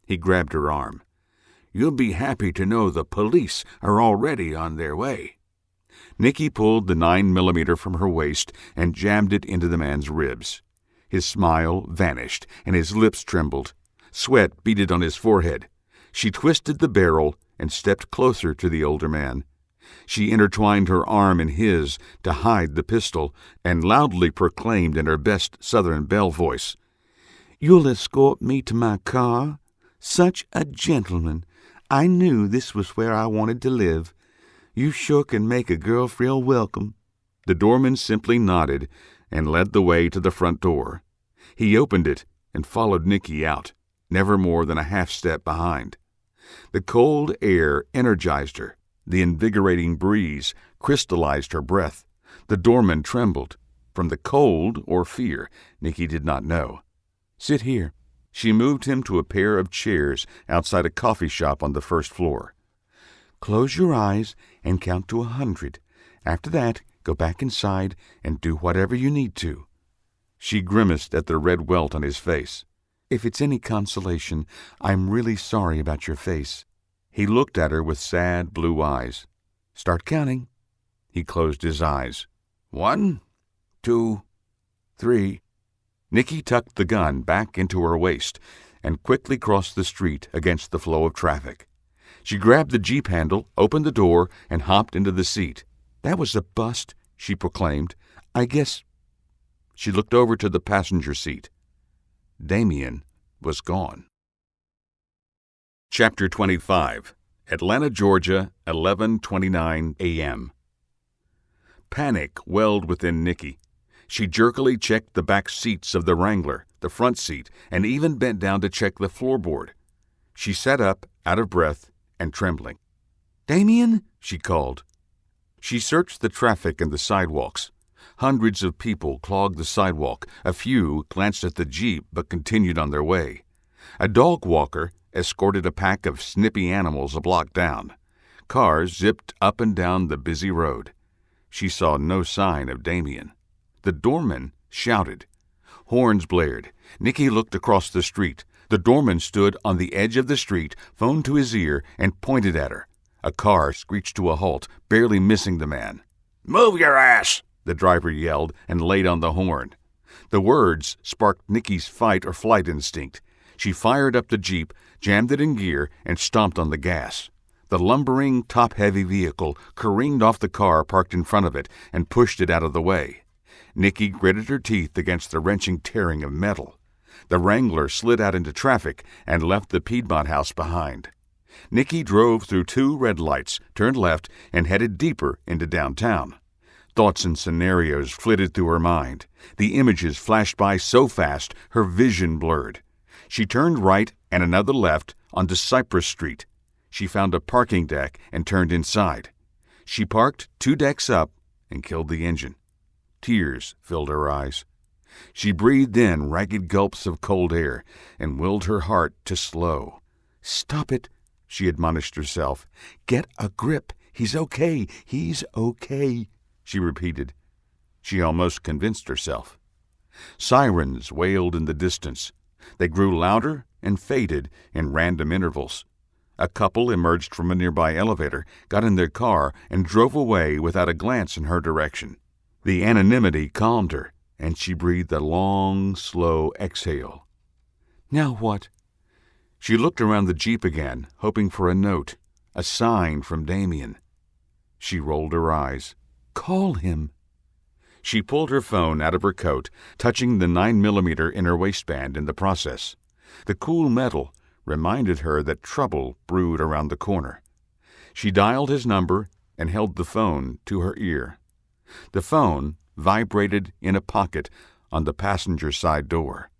He grabbed her arm. "You'll be happy to know the police are already on their way." Nikki pulled the 9mm from her waist and jammed it into the man's ribs. His smile vanished, and his lips trembled. Sweat beaded on his forehead. She twisted the barrel and stepped closer to the older man. She intertwined her arm in his to hide the pistol and loudly proclaimed in her best Southern belle voice, "You'll escort me to my car? Such a gentleman. I knew this was where I wanted to live. You sure can make a girl feel welcome." The doorman simply nodded and led the way to the front door. He opened it and followed Nikki out, never more than a half-step behind. The cold air energized her. The invigorating breeze crystallized her breath. The doorman trembled. From the cold or fear, Nikki did not know. "Sit here." She moved him to a pair of chairs outside a coffee shop on the first floor. "Close your eyes and count to 100. After that, go back inside and do whatever you need to." She grimaced at the red welt on his face. "If it's any consolation, I'm really sorry about your face." He looked at her with sad blue eyes. "Start counting." He closed his eyes. 1, 2, 3. Nikki tucked the gun back into her waist and quickly crossed the street against the flow of traffic. She grabbed the Jeep handle, opened the door, and hopped into the seat. "That was a bust," she proclaimed. "I guess—" She looked over to the passenger seat. Damien was gone. Chapter 25. Atlanta, Georgia, 11:29 a.m. Panic welled within Nikki. She jerkily checked the back seats of the Wrangler, the front seat, and even bent down to check the floorboard. She sat up, out of breath and trembling. "Damien?" she called. She searched the traffic and the sidewalks. Hundreds of people clogged the sidewalk. A few glanced at the Jeep but continued on their way. A dog walker escorted a pack of snippy animals a block down. Cars zipped up and down the busy road. She saw no sign of Damien. The doorman shouted. Horns blared. Nikki looked across the street. The doorman stood on the edge of the street, phone to his ear, and pointed at her. A car screeched to a halt, barely missing the man. "Move your ass!" the driver yelled and laid on the horn. The words sparked Nikki's fight or flight instinct. She fired up the Jeep, jammed it in gear, and stomped on the gas. The lumbering, top-heavy vehicle careened off the car parked in front of it and pushed it out of the way. Nikki gritted her teeth against the wrenching tearing of metal. The Wrangler slid out into traffic and left the Piedmont house behind. Nikki drove through 2 red lights, turned left, and headed deeper into downtown. Thoughts and scenarios flitted through her mind. The images flashed by so fast her vision blurred. She turned right and another left onto Cypress Street. She found a parking deck and turned inside. She parked 2 decks up and killed the engine. Tears filled her eyes. She breathed in ragged gulps of cold air and willed her heart to slow. "Stop it," she admonished herself. "Get a grip. He's okay. He's okay," she repeated. She almost convinced herself. Sirens wailed in the distance. They grew louder and faded in random intervals. A couple emerged from a nearby elevator, got in their car, and drove away without a glance in her direction. The anonymity calmed her, and she breathed a long, slow exhale. Now what? She looked around the Jeep again, hoping for a note, a sign from Damien. She rolled her eyes. Call him. She pulled her phone out of her coat, touching the 9mm in her waistband in the process. The cool metal reminded her that trouble brewed around the corner. She dialed his number and held the phone to her ear. The phone vibrated in a pocket on the passenger side door.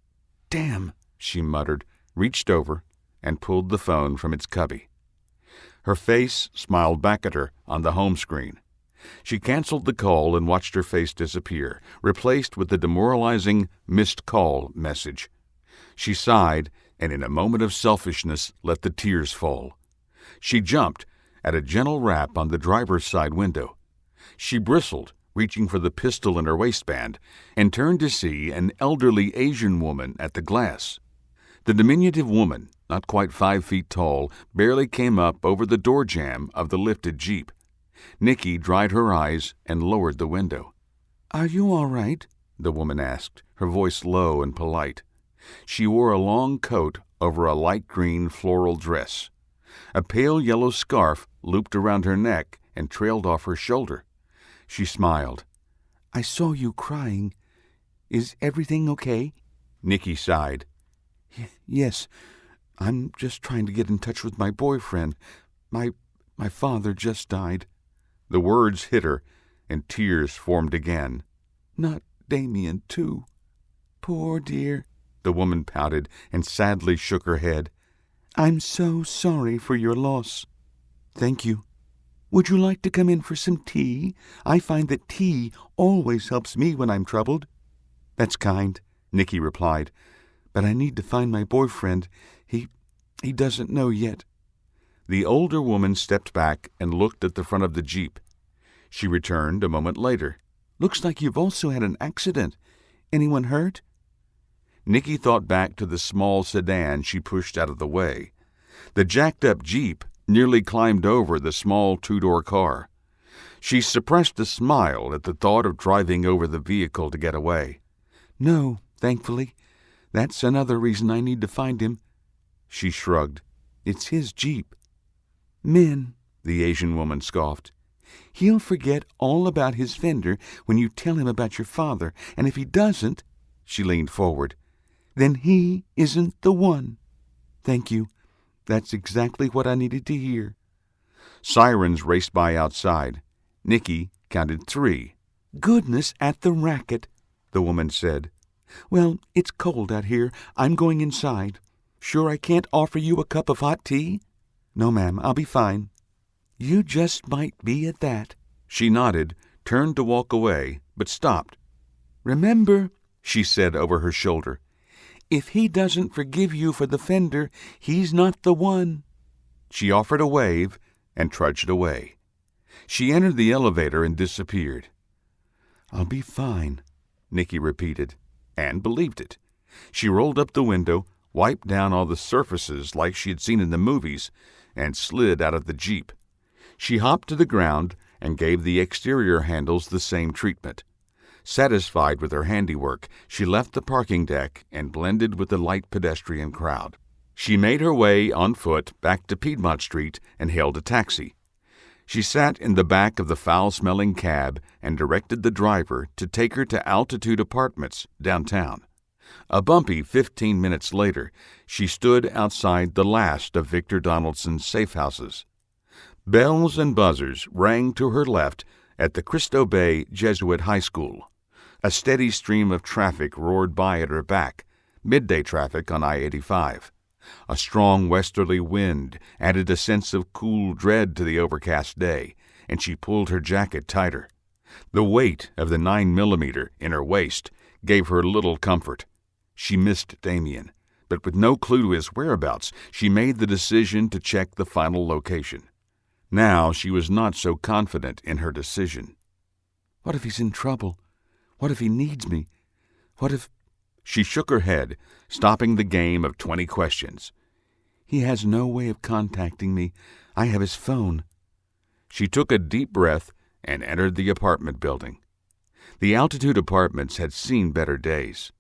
Damn, she muttered, reached over, and pulled the phone from its cubby. Her face smiled back at her on the home screen. She canceled the call and watched her face disappear, replaced with the demoralizing missed call message. She sighed and in a moment of selfishness let the tears fall. She jumped at a gentle rap on the driver's side window. She bristled, reaching for the pistol in her waistband, and turned to see an elderly Asian woman at the glass. The diminutive woman, not quite 5 feet tall, barely came up over the door jamb of the lifted Jeep. Nikki dried her eyes and lowered the window. "Are you all right?" the woman asked, her voice low and polite. She wore a long coat over a light green floral dress. A pale yellow scarf looped around her neck and trailed off her shoulder. She smiled. "I saw you crying. Is everything okay?" Nikki sighed. Yes, I'm just trying to get in touch with my boyfriend. My father just died." The words hit her, and tears formed again. "Not Damien, too." "Poor dear," the woman pouted and sadly shook her head. "I'm so sorry for your loss." "Thank you. Would you like to come in for some tea? I find that tea always helps me when I'm troubled." "That's kind," Nikki replied. "But I need to find my boyfriend. He doesn't know yet." The older woman stepped back and looked at the front of the Jeep. She returned a moment later. "Looks like you've also had an accident. Anyone hurt?" Nikki thought back to the small sedan she pushed out of the way. The jacked-up Jeep nearly climbed over the small two-door car. She suppressed a smile at the thought of driving over the vehicle to get away. "No, thankfully. That's another reason I need to find him." She shrugged. "It's his Jeep." "Men," the Asian woman scoffed. "He'll forget all about his fender when you tell him about your father, and if he doesn't," she leaned forward, "then he isn't the one." "Thank you. That's exactly what I needed to hear." Sirens raced by outside. Nikki counted 3. "Goodness at the racket," the woman said. "Well, it's cold out here. I'm going inside. Sure I can't offer you a cup of hot tea?" "No, ma'am, I'll be fine." "You just might be at that." She nodded, turned to walk away, but stopped. "Remember," she said over her shoulder, "if he doesn't forgive you for the fender, he's not the one." She offered a wave and trudged away. She entered the elevator and disappeared. "I'll be fine," Nikki repeated, and believed it. She rolled up the window, wiped down all the surfaces like she had seen in the movies, and slid out of the Jeep. She hopped to the ground and gave the exterior handles the same treatment. Satisfied with her handiwork, she left the parking deck and blended with the light pedestrian crowd. She made her way on foot back to Piedmont Street and hailed a taxi. She sat in the back of the foul-smelling cab and directed the driver to take her to Altitude Apartments downtown. A bumpy 15 minutes later, she stood outside the last of Victor Donaldson's safe houses. Bells and buzzers rang to her left at the Cristo Bay Jesuit High School. A steady stream of traffic roared by at her back, midday traffic on I-85. A strong westerly wind added a sense of cool dread to the overcast day, and she pulled her jacket tighter. The weight of the 9mm in her waist gave her little comfort. She missed Damien, but with no clue to his whereabouts, she made the decision to check the final location. Now she was not so confident in her decision. What if he's in trouble? What if he needs me? What if... She shook her head, stopping the game of 20 questions. He has no way of contacting me. I have his phone." She took a deep breath and entered the apartment building. The Altitude Apartments had seen better days.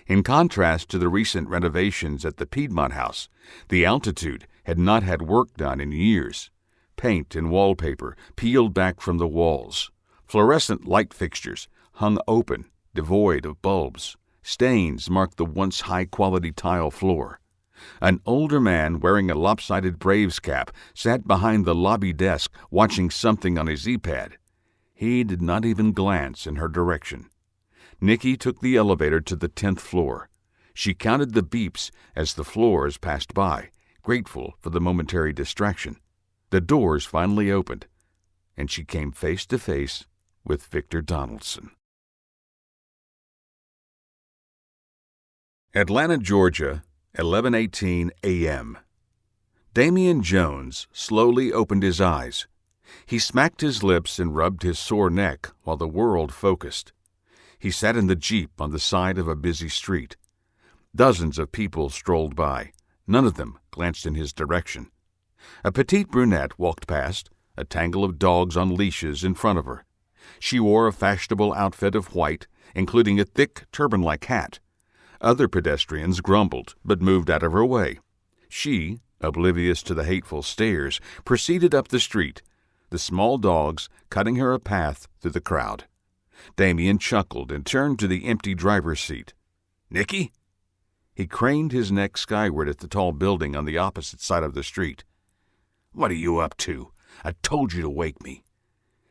In contrast to the recent renovations at the Piedmont House, the Altitude had not had work done in years. Paint and wallpaper peeled back from the walls. Fluorescent light fixtures hung open, devoid of bulbs. Stains marked the once high-quality tile floor. An older man wearing a lopsided Braves cap sat behind the lobby desk watching something on his iPad. He did not even glance in her direction. Nikki took the elevator to the 10th floor. She counted the beeps as the floors passed by, grateful for the momentary distraction. The doors finally opened, and she came face to face with Victor Donaldson. Atlanta, Georgia, 11:18 a.m. Damian Jones slowly opened his eyes. He smacked his lips and rubbed his sore neck while the world focused. He sat in the Jeep on the side of a busy street. Dozens of people strolled by. None of them glanced in his direction. A petite brunette walked past, a tangle of dogs on leashes in front of her. She wore a fashionable outfit of white, including a thick turban-like hat. Other pedestrians grumbled, but moved out of her way. She, oblivious to the hateful stares, proceeded up the street, the small dogs cutting her a path through the crowd. Damian chuckled and turned to the empty driver's seat. "Nikki?" He craned his neck skyward at the tall building on the opposite side of the street. "What are you up to? I told you to wake me."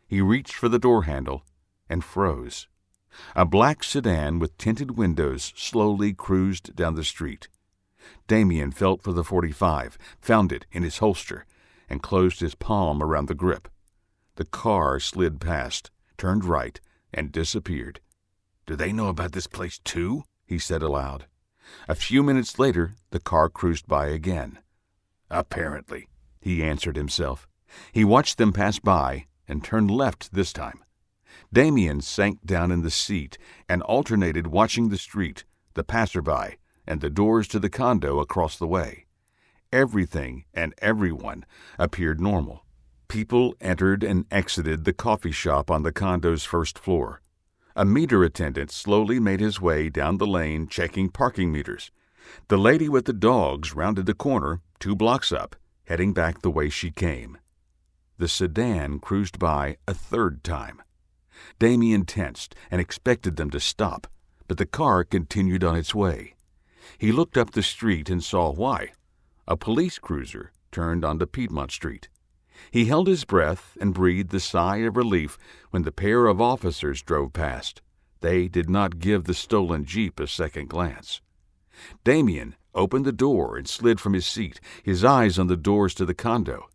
He reached for the door handle and froze. A black sedan with tinted windows slowly cruised down the street. Damian felt for the .45, found it in his holster, and closed his palm around the grip. The car slid past, turned right, and disappeared. "Do they know about this place too?" he said aloud. A few minutes later, the car cruised by again. "Apparently," he answered himself. He watched them pass by and turned left this time. Damian sank down in the seat and alternated watching the street, the passerby, and the doors to the condo across the way. Everything and everyone appeared normal. People entered and exited the coffee shop on the condo's first floor. A meter attendant slowly made his way down the lane checking parking meters. The lady with the dogs rounded the corner 2 blocks up, heading back the way she came. The sedan cruised by a third time. Damian tensed and expected them to stop, but the car continued on its way. He looked up the street and saw why. A police cruiser turned onto Piedmont Street. He held his breath and breathed a sigh of relief when the pair of officers drove past. They did not give the stolen Jeep a second glance. Damian opened the door and slid from his seat, his eyes on the doors to the condo.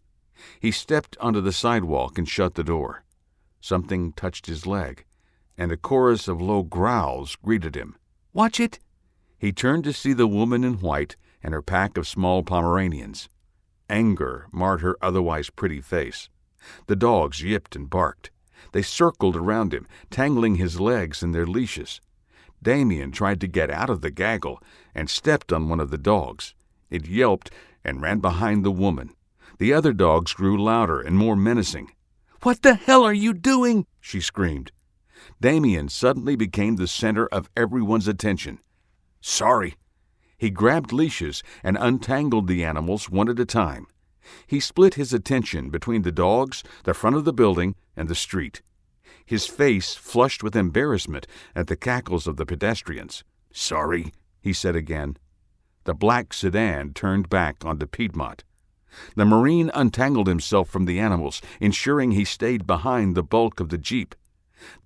He stepped onto the sidewalk and shut the door. Something touched his leg, and a chorus of low growls greeted him. "Watch it!" He turned to see the woman in white and her pack of small Pomeranians. Anger marred her otherwise pretty face. The dogs yipped and barked. They circled around him, tangling his legs in their leashes. Damian tried to get out of the gaggle and stepped on one of the dogs. It yelped and ran behind the woman. The other dogs grew louder and more menacing. "What the hell are you doing?" she screamed. Damian suddenly became the center of everyone's attention. "Sorry." He grabbed leashes and untangled the animals one at a time. He split his attention between the dogs, the front of the building, and the street. His face flushed with embarrassment at the cackles of the pedestrians. "Sorry," he said again. The black sedan turned back onto Piedmont. The Marine untangled himself from the animals, ensuring he stayed behind the bulk of the Jeep.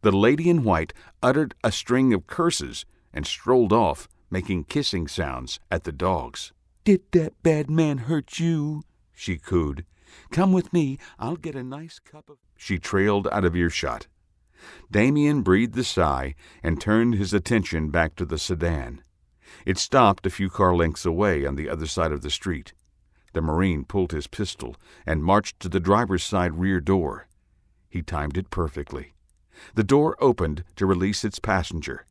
The lady in white uttered a string of curses and strolled off, making kissing sounds at the dogs. "Did that bad man hurt you?" she cooed. "Come with me. I'll get a nice cup of—" She trailed out of earshot. Damian breathed a sigh and turned his attention back to the sedan. It stopped a few car lengths away on the other side of the street. The Marine pulled his pistol and marched to the driver's side rear door. He timed it perfectly. The door opened to release its passenger.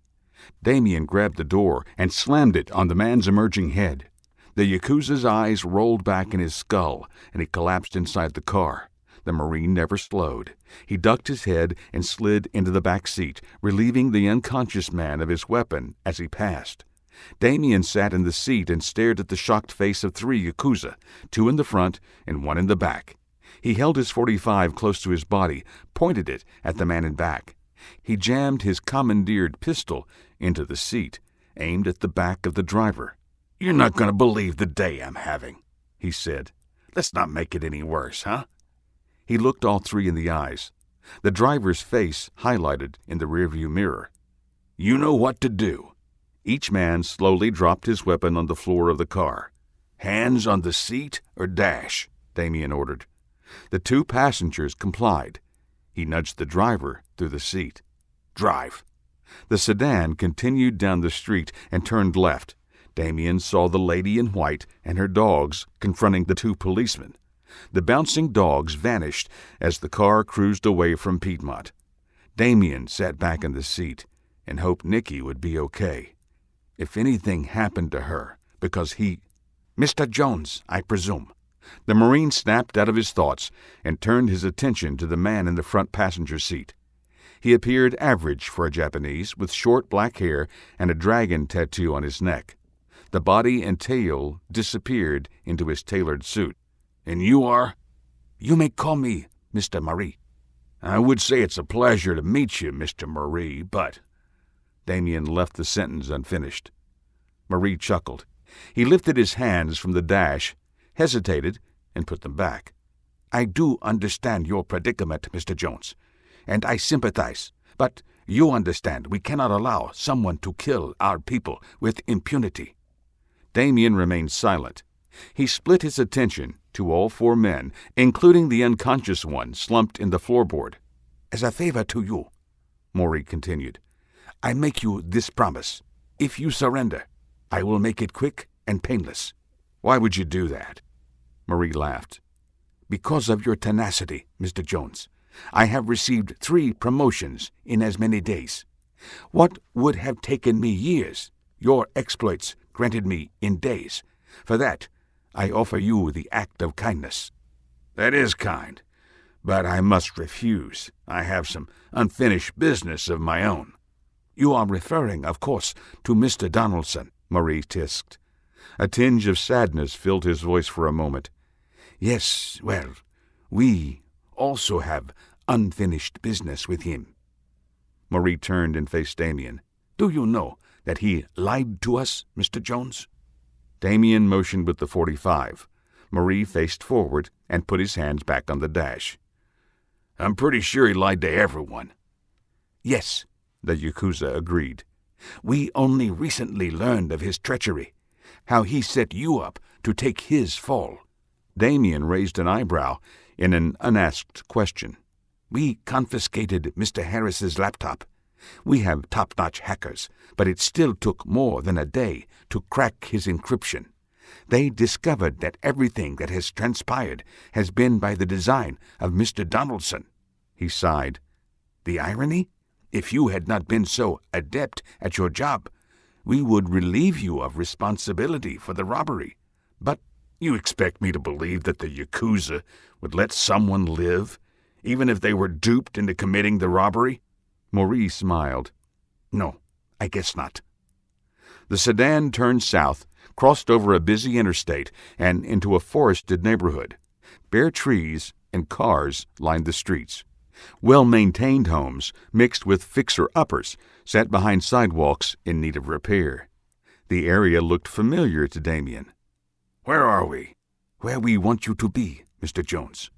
Damian grabbed the door and slammed it on the man's emerging head. The Yakuza's eyes rolled back in his skull, and he collapsed inside the car. The Marine never slowed. He ducked his head and slid into the back seat, relieving the unconscious man of his weapon as he passed. Damien sat in the seat and stared at the shocked face of 3 Yakuza, 2 in the front and 1 in the back. He held his .45 close to his body, pointed it at the man in back. He jammed his commandeered pistol into the seat, aimed at the back of the driver. "You're not going to believe the day I'm having," he said. "Let's not make it any worse, huh?" He looked all 3 in the eyes, the driver's face highlighted in the rearview mirror. "You know what to do." Each man slowly dropped his weapon on the floor of the car. "Hands on the seat or dash," Damien ordered. The 2 passengers complied. He nudged the driver through the seat. "Drive." The sedan continued down the street and turned left. Damien saw the lady in white and her dogs confronting the 2 policemen. The bouncing dogs vanished as the car cruised away from Piedmont. Damien sat back in the seat and hoped Nikki would be okay. If anything happened to her, because he... "Mr. Jones, I presume." The Marine snapped out of his thoughts and turned his attention to the man in the front passenger seat. He appeared average for a Japanese, with short black hair and a dragon tattoo on his neck. The body and tail disappeared into his tailored suit. "And you are?" "You may call me Mr. Marie." "I would say it's a pleasure to meet you, Mr. Marie, but—" Damien left the sentence unfinished. Marie chuckled. He lifted his hands from the dash, hesitated, and put them back. "I do understand your predicament, Mr. Jones, and I sympathize. But you understand we cannot allow someone to kill our people with impunity." Damien remained silent. He split his attention to all 4 men, including the unconscious one slumped in the floorboard. "As a favor to you," Maury continued, "I make you this promise. If you surrender, I will make it quick and painless." "Why would you do that?" Marie laughed. "Because of your tenacity, Mr. Jones. I have received 3 promotions in as many days. What would have taken me years, your exploits granted me in days. For that, I offer you the act of kindness." "That is kind, but I must refuse. I have some unfinished business of my own." "You are referring, of course, to Mr. Donaldson," Marie tisked. A tinge of sadness filled his voice for a moment. "Yes, well, we also have unfinished business with him." Marie turned and faced Damien. "Do you know that he lied to us, Mr. Jones?" Damien motioned with the .45. Marie faced forward and put his hands back on the dash. "I'm pretty sure he lied to everyone." "Yes," the Yakuza agreed. "We only recently learned of his treachery, how he set you up to take his fall." Damien raised an eyebrow in an unasked question. "We confiscated Mr. Harris's laptop. We have top-notch hackers, but it still took more than a day to crack his encryption. They discovered that everything that has transpired has been by the design of Mr. Donaldson." He sighed. "The irony? If you had not been so adept at your job, we would relieve you of responsibility for the robbery. But you expect me to believe that the Yakuza would let someone live, even if they were duped into committing the robbery?" Maurice smiled. "No, I guess not." The sedan turned south, crossed over a busy interstate, and into a forested neighborhood. Bare trees and cars lined the streets. Well-maintained homes, mixed with fixer-uppers, sat behind sidewalks in need of repair. The area looked familiar to Damien. "Where are we?" "Where we want you to be, Mr. Jones."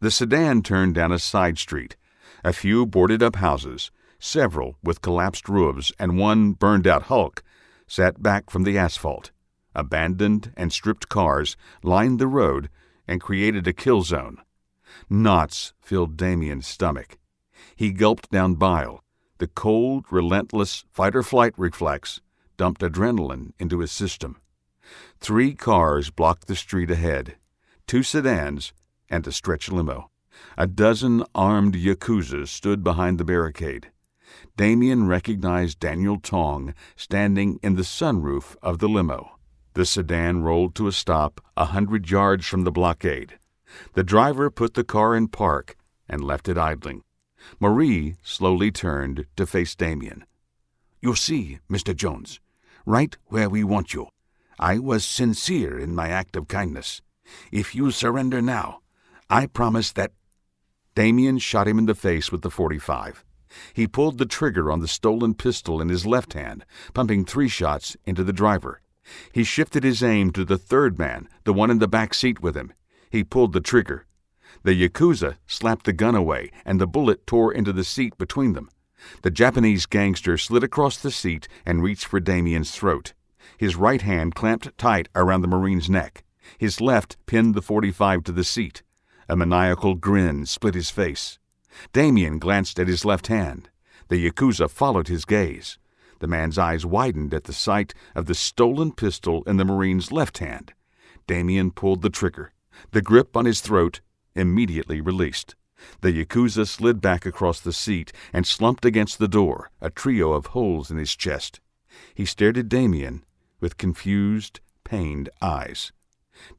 The sedan turned down a side street. A few boarded-up houses, several with collapsed roofs and one burned-out hulk, sat back from the asphalt. Abandoned and stripped cars lined the road and created a kill zone. Knots filled Damien's stomach. He gulped down bile. The cold, relentless fight-or-flight reflex dumped adrenaline into his system. 3 cars blocked the street ahead, 2 sedans and a stretch limo. A dozen armed Yakuzas stood behind the barricade. Damien recognized Daniel Tong standing in the sunroof of the limo. The sedan rolled to a stop 100 yards from the blockade. The driver put the car in park and left it idling. Marie slowly turned to face Damien. "You see, Mr. Jones, right where we want you. I was sincere in my act of kindness. If you surrender now, I promise that—" Damien shot him in the face with the .45. He pulled the trigger on the stolen pistol in his left hand, pumping 3 shots into the driver. He shifted his aim to the third man, the one in the back seat with him. He pulled the trigger. The Yakuza slapped the gun away, and the bullet tore into the seat between them. The Japanese gangster slid across the seat and reached for Damien's throat. His right hand clamped tight around the Marine's neck. His left pinned the .45 to the seat. A maniacal grin split his face. Damien glanced at his left hand. The Yakuza followed his gaze. The man's eyes widened at the sight of the stolen pistol in the Marine's left hand. Damien pulled the trigger. The grip on his throat immediately released. The Yakuza slid back across the seat and slumped against the door, a trio of holes in his chest. He stared at Damien with confused, pained eyes.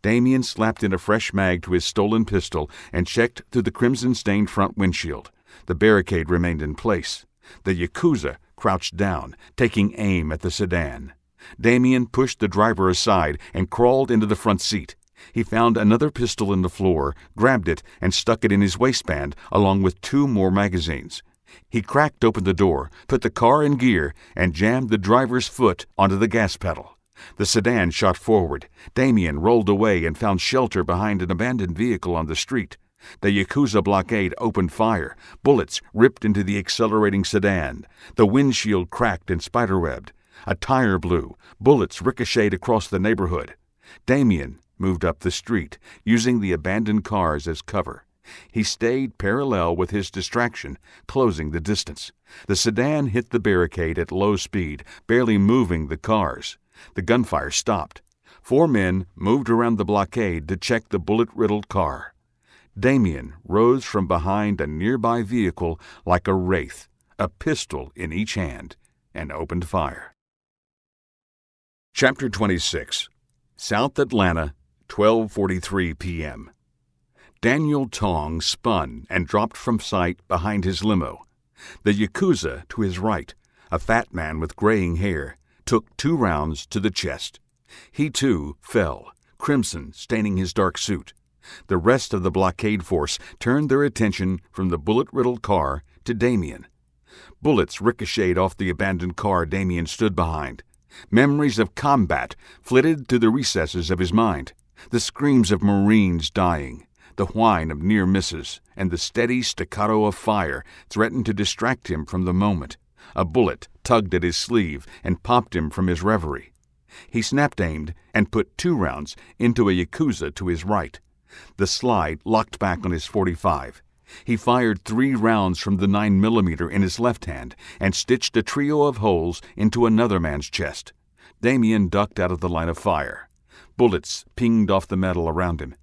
Damien slapped in a fresh mag to his stolen pistol and checked through the crimson-stained front windshield. The barricade remained in place. The Yakuza crouched down, taking aim at the sedan. Damien pushed the driver aside and crawled into the front seat. He found another pistol in the floor, grabbed it, and stuck it in his waistband, along with 2 more magazines. He cracked open the door, put the car in gear, and jammed the driver's foot onto the gas pedal. The sedan shot forward. Damien rolled away and found shelter behind an abandoned vehicle on the street. The Yakuza blockade opened fire. Bullets ripped into the accelerating sedan. The windshield cracked and spiderwebbed. A tire blew. Bullets ricocheted across the neighborhood. Damien moved up the street, using the abandoned cars as cover. He stayed parallel with his distraction, closing the distance. The sedan hit the barricade at low speed, barely moving the cars. The gunfire stopped. 4 men moved around the blockade to check the bullet-riddled car. Damien rose from behind a nearby vehicle like a wraith, a pistol in each hand, and opened fire. Chapter 26. South Atlanta, 12:43 p.m. Daniel Tong spun and dropped from sight behind his limo. The Yakuza to his right, a fat man with graying hair, took 2 rounds to the chest. He, too, fell, crimson staining his dark suit. The rest of the blockade force turned their attention from the bullet-riddled car to Damien. Bullets ricocheted off the abandoned car Damien stood behind. Memories of combat flitted through the recesses of his mind. The screams of Marines dying, the whine of near misses, and the steady staccato of fire threatened to distract him from the moment. A bullet tugged at his sleeve and popped him from his reverie. He snap-aimed and put 2 rounds into a Yakuza to his right. The slide locked back on his .45. He fired 3 rounds from the 9mm in his left hand and stitched a trio of holes into another man's chest. Damien ducked out of the line of fire. Bullets pinged off the metal around him.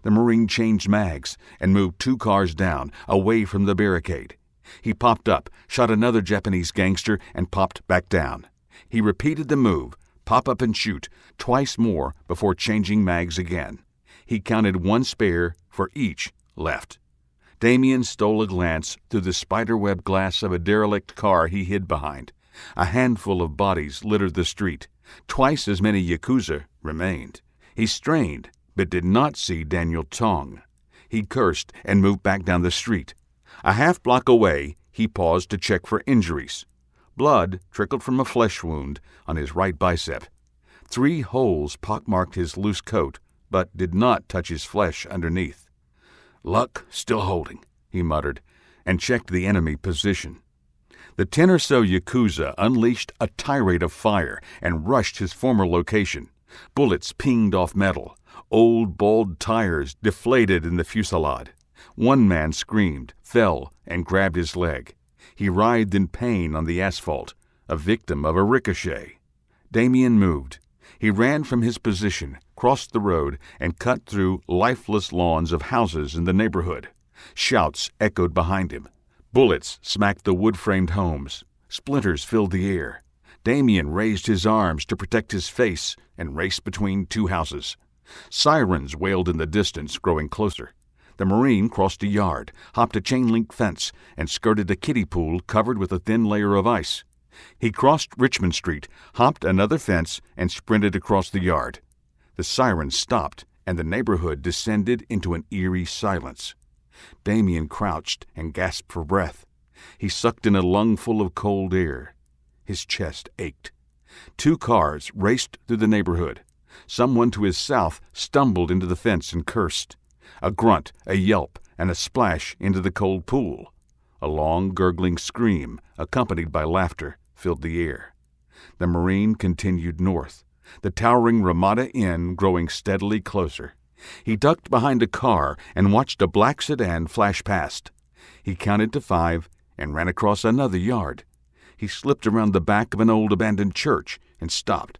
The Marine changed mags and moved 2 cars down, away from the barricade. He popped up, shot another Japanese gangster, and popped back down. He repeated the move, pop up and shoot, twice more before changing mags again. He counted 1 spare for each left. Damien stole a glance through the spiderweb glass of a derelict car he hid behind. A handful of bodies littered the street. Twice as many Yakuza remained. He strained, but did not see Daniel Tong. He cursed and moved back down the street. A half-block away, he paused to check for injuries. Blood trickled from a flesh wound on his right bicep. 3 holes pockmarked his loose coat, but did not touch his flesh underneath. "Luck still holding," he muttered, and checked the enemy position. The 10 or so Yakuza unleashed a tirade of fire and rushed his former location. Bullets pinged off metal. Old, bald tires deflated in the fusillade. 1 man screamed, fell, and grabbed his leg. He writhed in pain on the asphalt, a victim of a ricochet. Damien moved. He ran from his position, crossed the road, and cut through lifeless lawns of houses in the neighborhood. Shouts echoed behind him. Bullets smacked the wood-framed homes. Splinters filled the air. Damien raised his arms to protect his face and raced between two houses. Sirens wailed in the distance, growing closer. The Marine crossed a yard, hopped a chain-link fence, and skirted a kiddie pool covered with a thin layer of ice. He crossed Richmond Street, hopped another fence, and sprinted across the yard. The sirens stopped, and the neighborhood descended into an eerie silence. Damien crouched and gasped for breath. He sucked in a lungful of cold air. His chest ached. 2 cars raced through the neighborhood. Someone to his south stumbled into the fence and cursed. A grunt, a yelp, and a splash into the cold pool. A long, gurgling scream, accompanied by laughter, filled the air. The Marine continued north, the towering Ramada Inn growing steadily closer. He ducked behind a car and watched a black sedan flash past. He counted to 5 and ran across another yard. He slipped around the back of an old abandoned church and stopped.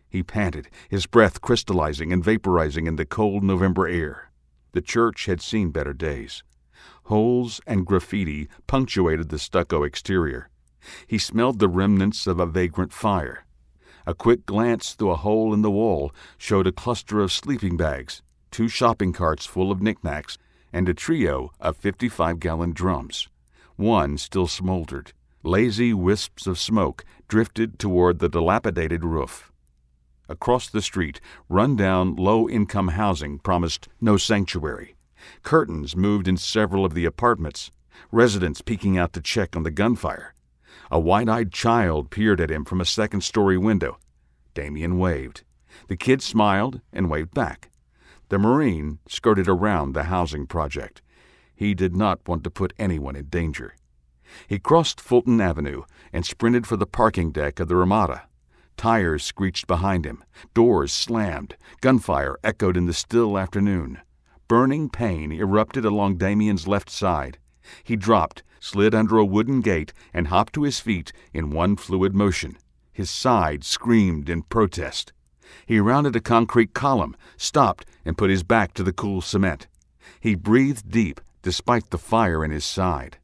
He panted, his breath crystallizing and vaporizing in the cold November air. The church had seen better days. Holes and graffiti punctuated the stucco exterior. He smelled the remnants of a vagrant fire. A quick glance through a hole in the wall showed a cluster of sleeping bags, 2 shopping carts full of knickknacks, and a trio of 55-gallon drums. One still smoldered. Lazy wisps of smoke drifted toward the dilapidated roof. Across the street, run-down, low-income housing promised no sanctuary. Curtains moved in several of the apartments, residents peeking out to check on the gunfire. A wide-eyed child peered at him from a second-story window. Damien waved. The kid smiled and waved back. The Marine skirted around the housing project. He did not want to put anyone in danger. He crossed Fulton Avenue and sprinted for the parking deck of the Ramada. Tires screeched behind him. Doors slammed. Gunfire echoed in the still afternoon. Burning pain erupted along Damien's left side. He dropped, slid under a wooden gate, and hopped to his feet in one fluid motion. His side screamed in protest. He rounded a concrete column, stopped, and put his back to the cool cement. He breathed deep, despite the fire in his side.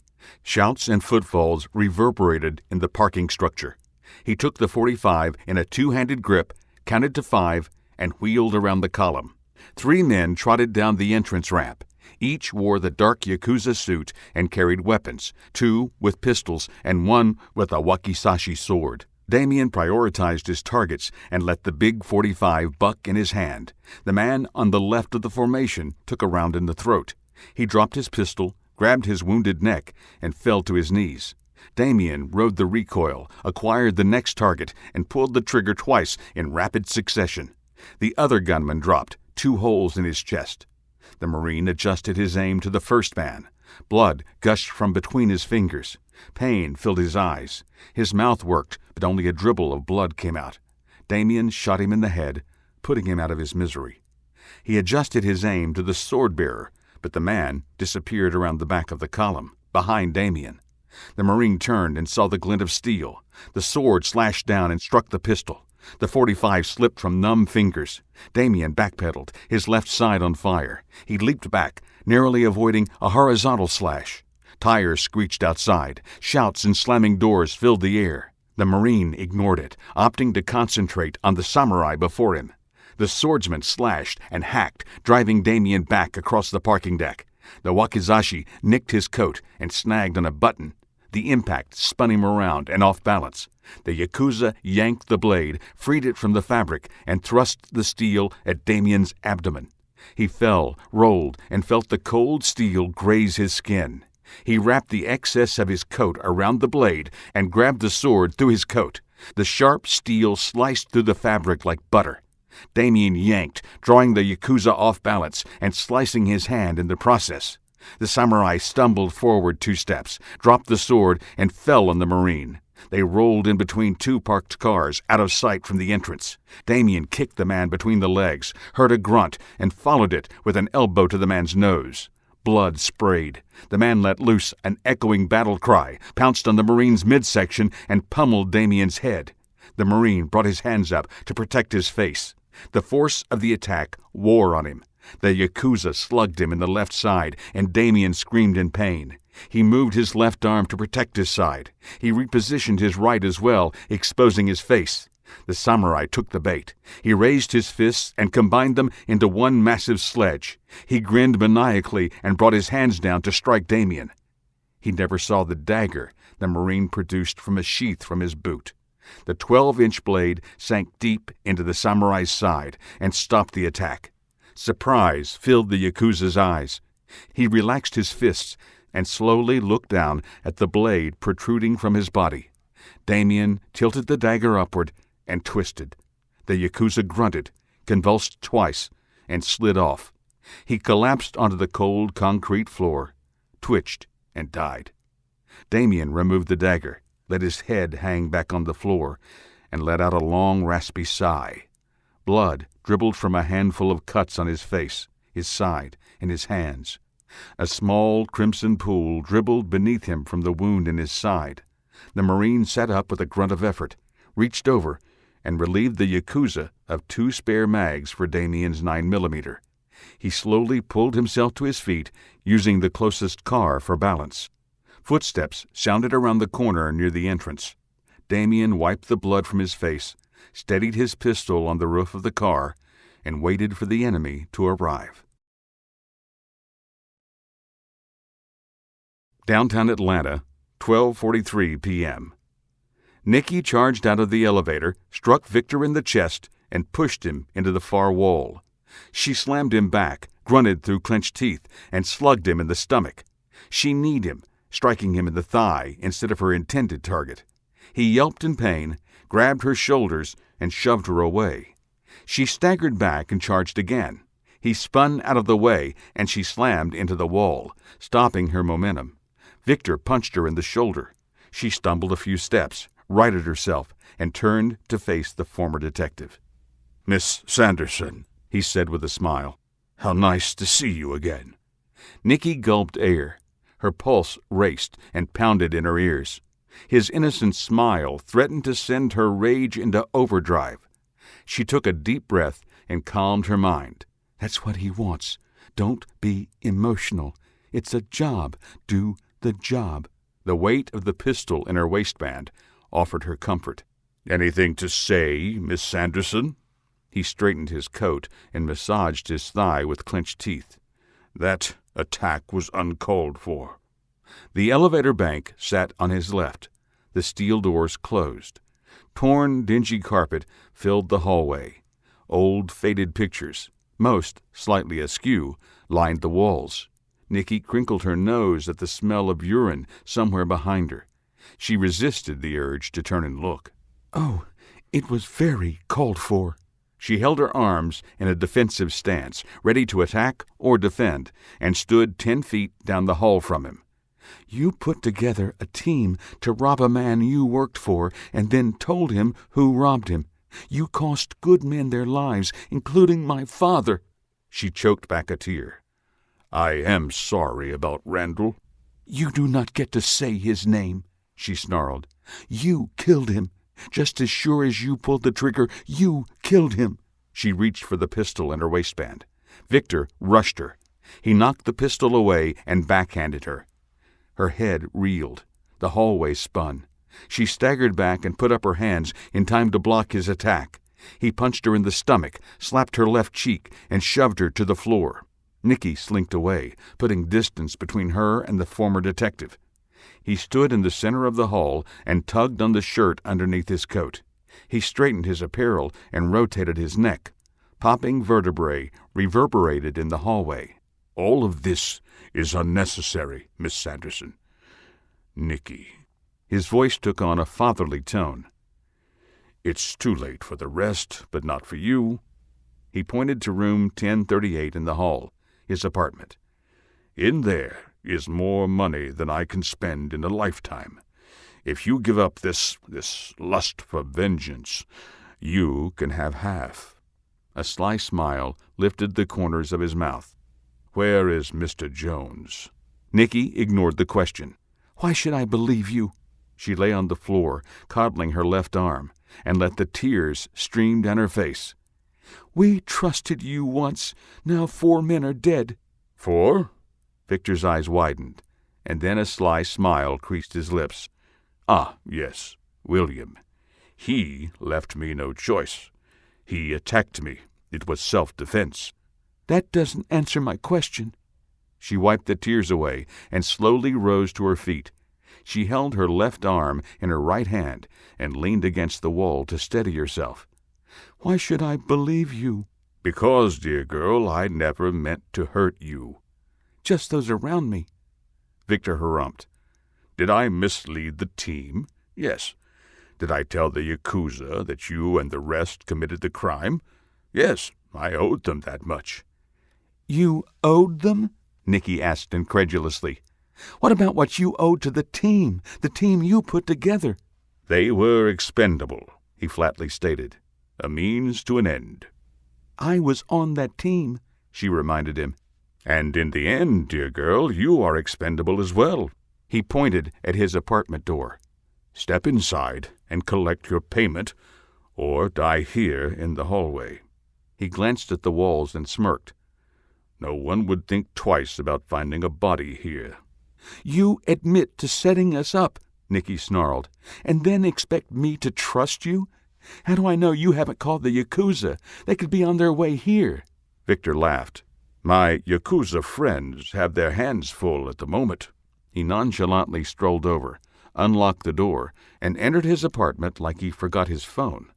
Shouts and footfalls reverberated in the parking structure. He took the .45 in a 2-handed grip, counted to 5, and wheeled around the column. 3 men trotted down the entrance ramp. Each wore the dark Yakuza suit and carried weapons, 2 with pistols and 1 with a wakizashi sword. Damien prioritized his targets and let the big .45 buck in his hand. The man on the left of the formation took a round in the throat. He dropped his pistol, grabbed his wounded neck, and fell to his knees. Damien rode the recoil, acquired the next target, and pulled the trigger twice in rapid succession. The other gunman dropped, 2 holes in his chest. The Marine adjusted his aim to the first man. Blood gushed from between his fingers. Pain filled his eyes. His mouth worked, but only a dribble of blood came out. Damien shot him in the head, putting him out of his misery. He adjusted his aim to the sword-bearer, but the man disappeared around the back of the column, behind Damien. The Marine turned and saw the glint of steel. The sword slashed down and struck the pistol. The .45 slipped from numb fingers. Damien backpedaled, his left side on fire. He leaped back, narrowly avoiding a horizontal slash. Tires screeched outside. Shouts and slamming doors filled the air. The Marine ignored it, opting to concentrate on the samurai before him. The swordsman slashed and hacked, driving Damien back across the parking deck. The wakizashi nicked his coat and snagged on a button. The impact spun him around and off balance. The Yakuza yanked the blade, freed it from the fabric, and thrust the steel at Damien's abdomen. He fell, rolled, and felt the cold steel graze his skin. He wrapped the excess of his coat around the blade and grabbed the sword through his coat. The sharp steel sliced through the fabric like butter. Damien yanked, drawing the Yakuza off balance and slicing his hand in the process. The samurai stumbled forward 2 steps, dropped the sword, and fell on the Marine. They rolled in between 2 parked cars, out of sight from the entrance. Damien kicked the man between the legs, heard a grunt, and followed it with an elbow to the man's nose. Blood sprayed. The man let loose an echoing battle cry, pounced on the Marine's midsection, and pummeled Damien's head. The Marine brought his hands up to protect his face. The force of the attack wore on him. The Yakuza slugged him in the left side, and Damien screamed in pain. He moved his left arm to protect his side. He repositioned his right as well, exposing his face. The samurai took the bait. He raised his fists and combined them into one massive sledge. He grinned maniacally and brought his hands down to strike Damien. He never saw the dagger the Marine produced from a sheath from his boot. The 12-inch blade sank deep into the samurai's side and stopped the attack. Surprise filled the Yakuza's eyes. He relaxed his fists and slowly looked down at the blade protruding from his body. Damien tilted the dagger upward and twisted. The Yakuza grunted, convulsed twice, and slid off. He collapsed onto the cold concrete floor, twitched, and died. Damien removed the dagger, let his head hang back on the floor, and let out a long, raspy sigh. Blood dribbled from a handful of cuts on his face, his side, and his hands. A small crimson pool dribbled beneath him from the wound in his side. The Marine sat up with a grunt of effort, reached over, and relieved the Yakuza of 2 spare mags for Damien's 9mm. He slowly pulled himself to his feet, using the closest car for balance. Footsteps sounded around the corner near the entrance. Damien wiped the blood from his face, steadied his pistol on the roof of the car, and waited for the enemy to arrive. Downtown Atlanta, 12:43 p.m. Nikki charged out of the elevator, struck Victor in the chest, and pushed him into the far wall. She slammed him back, grunted through clenched teeth, and slugged him in the stomach. She kneed him, striking him in the thigh instead of her intended target. He yelped in pain, grabbed her shoulders, and shoved her away. She staggered back and charged again. He spun out of the way, and she slammed into the wall, stopping her momentum. Victor punched her in the shoulder. She stumbled a few steps, righted herself, and turned to face the former detective. "Miss Sanderson," he said with a smile, "how nice to see you again." Nikki gulped air. Her pulse raced and pounded in her ears. His innocent smile threatened to send her rage into overdrive. She took a deep breath and calmed her mind. That's what he wants. Don't be emotional. It's a job. Do the job. The weight of the pistol in her waistband offered her comfort. "Anything to say, Miss Sanderson?" He straightened his coat and massaged his thigh with clenched teeth. "That attack was uncalled for." The elevator bank sat on his left. The steel doors closed. Torn, dingy carpet filled the hallway. Old, faded pictures, most slightly askew, lined the walls. Nikki crinkled her nose at the smell of urine somewhere behind her. She resisted the urge to turn and look. Oh, it was very called for. She held her arms in a defensive stance, ready to attack or defend, and stood 10 feet down the hall from him. You put together a team to rob a man you worked for and then told him who robbed him. You cost good men their lives, including my father. She choked back a tear. "I am sorry about Randall." You do not get to say his name, she snarled. You killed him. Just as sure as you pulled the trigger, you killed him. She reached for the pistol in her waistband. Victor rushed her. He knocked the pistol away and backhanded her. Her head reeled. The hallway spun. She staggered back and put up her hands in time to block his attack. He punched her in the stomach, slapped her left cheek, and shoved her to the floor. Nikki slinked away, putting distance between her and the former detective. He stood in the center of the hall and tugged on the shirt underneath his coat. He straightened his apparel and rotated his neck. Popping vertebrae reverberated in the hallway. "All of this is unnecessary, Miss Sanderson." "Nikki." His voice took on a fatherly tone. "It's too late for the rest, but not for you." He pointed to room 1038 in the hall, his apartment. "In there is more money than I can spend in a lifetime. If you give up this lust for vengeance, you can have half." A sly smile lifted the corners of his mouth. "Where is Mr. Jones?" Nikki ignored the question. Why should I believe you? She lay on the floor, coddling her left arm, and let the tears stream down her face. We trusted you once. Now 4 men are dead. 4? Victor's eyes widened. and then a sly smile creased his lips. "Ah, yes, William. He left me no choice. He attacked me. It was self-defense." "That doesn't answer my question." She wiped the tears away and slowly rose to her feet. She held her left arm in her right hand and leaned against the wall to steady herself. "Why should I believe you?" "Because, dear girl, I never meant to hurt you." "Just those around me." Victor harumphed. "Did I mislead the team? Yes. Did I tell the Yakuza that you and the rest committed the crime? Yes, I owed them that much." "You owed them?" Nikki asked incredulously. "What about what you owed to the team you put together?" "They were expendable," he flatly stated. "A means to an end." "I was on that team," she reminded him. "And in the end, dear girl, you are expendable as well." He pointed at his apartment door. "Step inside and collect your payment, or die here in the hallway." He glanced at the walls and smirked. "No one would think twice about finding a body here." "You admit to setting us up," Nikki snarled, "and then expect me to trust you? How do I know you haven't called the Yakuza? They could be on their way here." Victor laughed. "My Yakuza friends have their hands full at the moment." He nonchalantly strolled over, unlocked the door, and entered his apartment like he forgot his phone.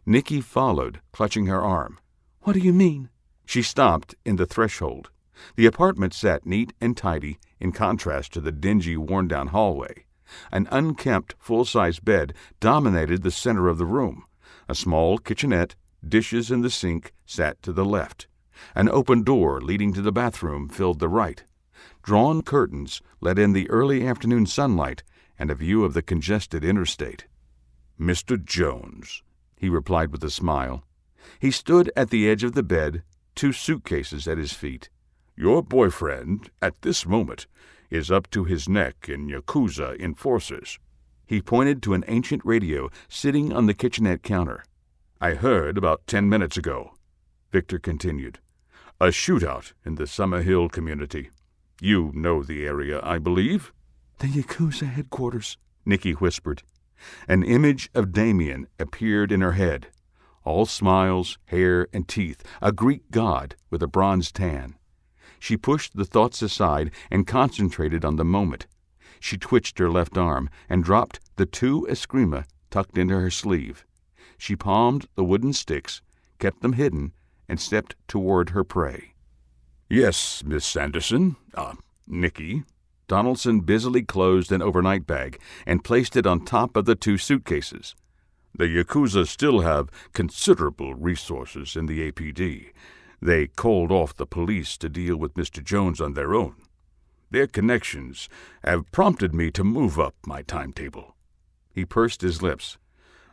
Nikki followed, clutching her arm. "What do you mean?" She stopped in the threshold. The apartment sat neat and tidy in contrast to the dingy, worn-down hallway. An unkempt, full-size bed dominated the center of the room. A small kitchenette, dishes in the sink, sat to the left. An open door leading to the bathroom filled the right. Drawn curtains let in the early afternoon sunlight and a view of the congested interstate. "Mr. Jones," he replied with a smile. He stood at the edge of the bed, 2 suitcases at his feet. "Your boyfriend, at this moment, is up to his neck in Yakuza enforcers." He pointed to an ancient radio sitting on the kitchenette counter. "I heard about 10 minutes ago," Victor continued. "A shootout in the Summer Hill community. You know the area, I believe?" "The Yakuza headquarters," Nikki whispered. An image of Damien appeared in her head. All smiles, hair, and teeth, a Greek god with a bronze tan. She pushed the thoughts aside and concentrated on the moment. She twitched her left arm and dropped the 2 eskrima tucked into her sleeve. She palmed the wooden sticks, kept them hidden, and stepped toward her prey. "Yes, Miss Sanderson. Nikki." Donaldson busily closed an overnight bag and placed it on top of the 2 suitcases. "The Yakuza still have considerable resources in the APD. They called off the police to deal with Mr. Jones on their own. Their connections have prompted me to move up my timetable." He pursed his lips.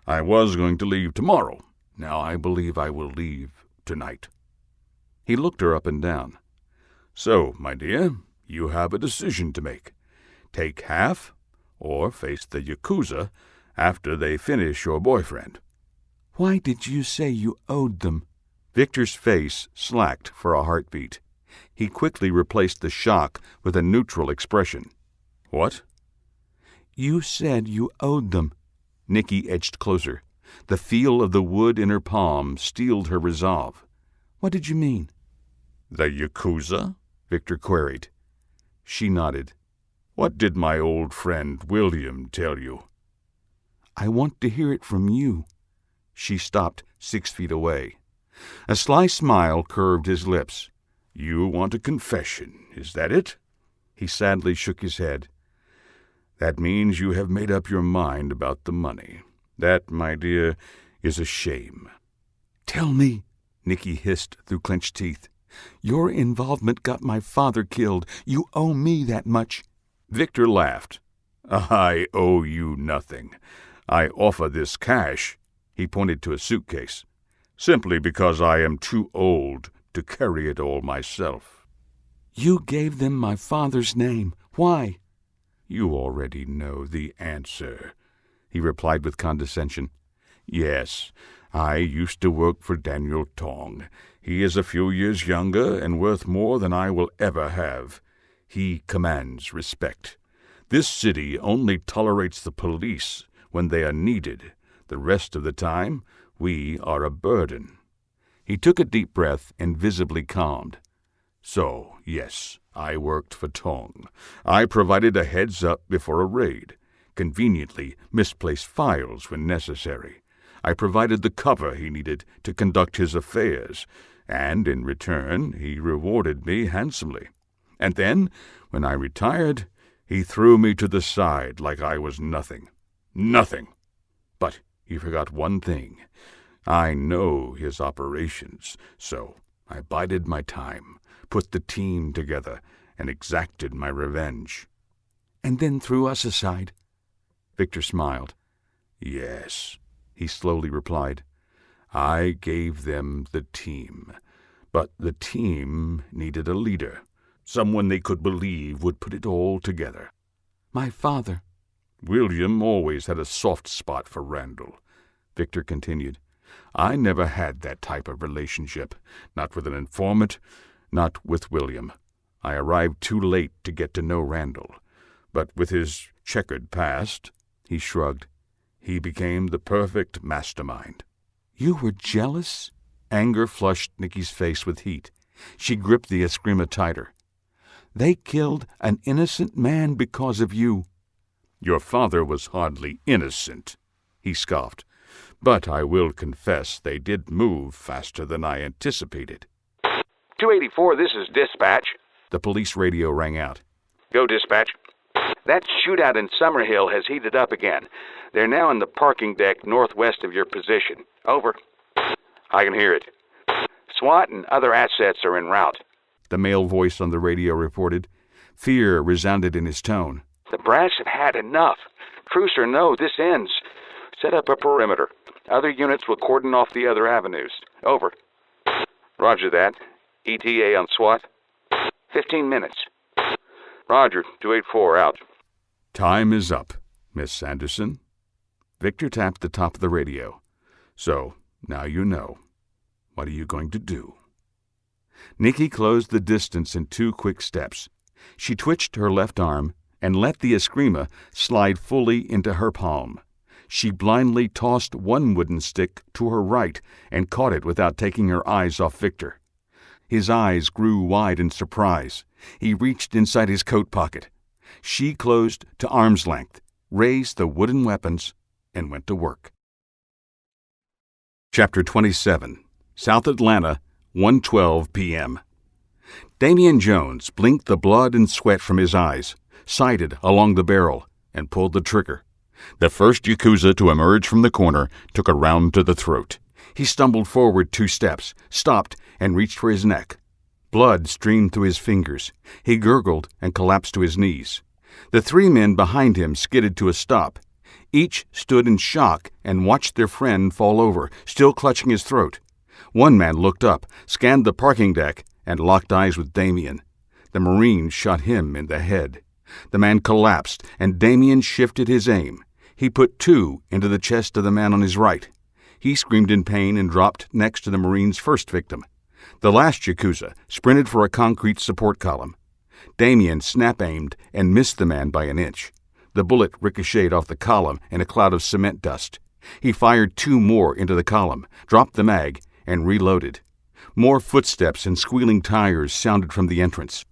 "I was going to leave tomorrow. Now I believe I will leave tonight." He looked her up and down. "So, my dear, you have a decision to make. Take half, or face the Yakuza after they finish your boyfriend." "Why did you say you owed them?" Victor's face slacked for a heartbeat. He quickly replaced the shock with a neutral expression. "What?" "You said you owed them." Nikki edged closer. The feel of the wood in her palm steeled her resolve. "What did you mean?" "The Yakuza?" Victor queried. She nodded. "What did my old friend William tell you?" "I want to hear it from you." She stopped 6 feet away. A sly smile curved his lips. "You want a confession, is that it?" He sadly shook his head. "That means you have made up your mind about the money. That, my dear, is a shame." "Tell me," Nikki hissed through clenched teeth. "Your involvement got my father killed. You owe me that much." Victor laughed. "I owe you nothing. I offer this cash," he pointed to a suitcase, "simply because I am too old to carry it all myself." "You gave them my father's name. Why?" "You already know the answer," he replied with condescension. "Yes, I used to work for Daniel Tong. He is a few years younger and worth more than I will ever have. He commands respect. This city only tolerates the police when they are needed. The rest of the time, we are a burden." He took a deep breath and visibly calmed. "So, yes, I worked for Tong. I provided a heads-up before a raid, conveniently misplaced files when necessary. I provided the cover he needed to conduct his affairs, and in return he rewarded me handsomely. And then, when I retired, he threw me to the side like I was nothing. Nothing! But he forgot one thing. I know his operations, so I bided my time, put the team together, and exacted my revenge." "And then threw us aside?" Victor smiled. "Yes," he slowly replied. "I gave them the team, but the team needed a leader, someone they could believe would put it all together." "My father—" "William always had a soft spot for Randall," Victor continued. "I never had that type of relationship, not with an informant, not with William. I arrived too late to get to know Randall, but with his checkered past," he shrugged, "he became the perfect mastermind." "You were jealous?" Anger flushed Nikki's face with heat. She gripped the Eskrima tighter. "They killed an innocent man because of you." "Your father was hardly innocent," he scoffed. "But I will confess they did move faster than I anticipated." 284, this is dispatch. The police radio rang out. Go, dispatch. That shootout in Summerhill has heated up again. They're now in the parking deck northwest of your position. Over. I can hear it. SWAT and other assets are en route. The male voice on the radio reported. Fear resounded in his tone. The brass have had enough. Truce or no, this ends. Set up a perimeter. Other units will cordon off the other avenues. Over. Roger that. ETA on SWAT. 15 minutes. Roger, 284 out. "Time is up, Miss Sanderson." Victor tapped the top of the radio. "So, now you know. What are you going to do?" Nikki closed the distance in 2 quick steps. She twitched her left arm and let the Eskrima slide fully into her palm. She blindly tossed one wooden stick to her right and caught it without taking her eyes off Victor. His eyes grew wide in surprise. He reached inside his coat pocket. She closed to arm's length, raised the wooden weapons, and went to work. Chapter 27. South Atlanta, 1:12 p.m. Damian Jones blinked the blood and sweat from his eyes, sighted along the barrel, and pulled the trigger. The first Yakuza to emerge from the corner took a round to the throat. He stumbled forward 2 steps, stopped, and reached for his neck. Blood streamed through his fingers. He gurgled and collapsed to his knees. The 3 men behind him skidded to a stop. Each stood in shock and watched their friend fall over, still clutching his throat. One man looked up, scanned the parking deck, and locked eyes with Damian. The Marine shot him in the head. The man collapsed, and Damian shifted his aim. He put 2 into the chest of the man on his right. He screamed in pain and dropped next to the Marine's first victim. The last Yakuza sprinted for a concrete support column. Damian snap-aimed and missed the man by an inch. The bullet ricocheted off the column in a cloud of cement dust. He fired 2 more into the column, dropped the mag, and reloaded. More footsteps and squealing tires sounded from the entrance.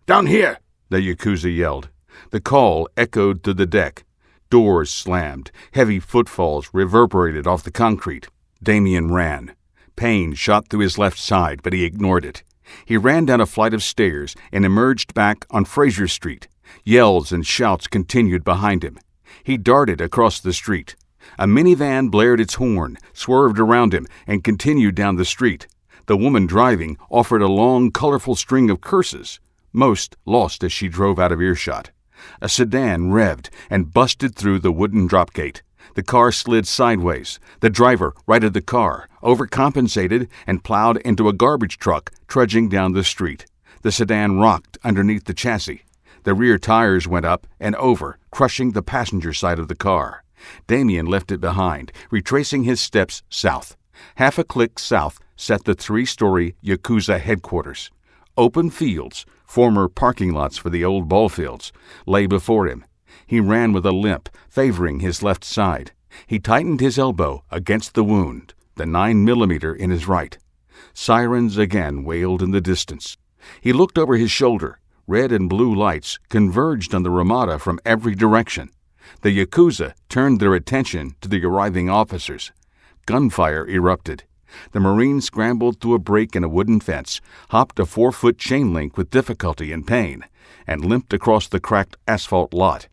"Down here!" the Yakuza yelled. The call echoed through the deck. Doors slammed. Heavy footfalls reverberated off the concrete. Damian ran. Pain shot through his left side, but he ignored it. He ran down a flight of stairs and emerged back on Fraser Street. Yells and shouts continued behind him. He darted across the street. A minivan blared its horn, swerved around him, and continued down the street. The woman driving offered a long, colorful string of curses, most lost as she drove out of earshot. A sedan revved and busted through the wooden dropgate. The car slid sideways. The driver righted the car, overcompensated, and plowed into a garbage truck trudging down the street. The sedan rocked underneath the chassis. The rear tires went up and over, crushing the passenger side of the car. Damian left it behind, retracing his steps south. Half a click south sat the 3-story Yakuza headquarters. Open fields, former parking lots for the old ball fields, lay before him. He ran with a limp, favoring his left side. He tightened his elbow against the wound, the 9mm in his right. Sirens again wailed in the distance. He looked over his shoulder. Red and blue lights converged on the Ramada from every direction. The Yakuza turned their attention to the arriving officers. Gunfire erupted. The Marine scrambled through a break in a wooden fence, hopped a 4-foot chain link with difficulty and pain, and limped across the cracked asphalt lot.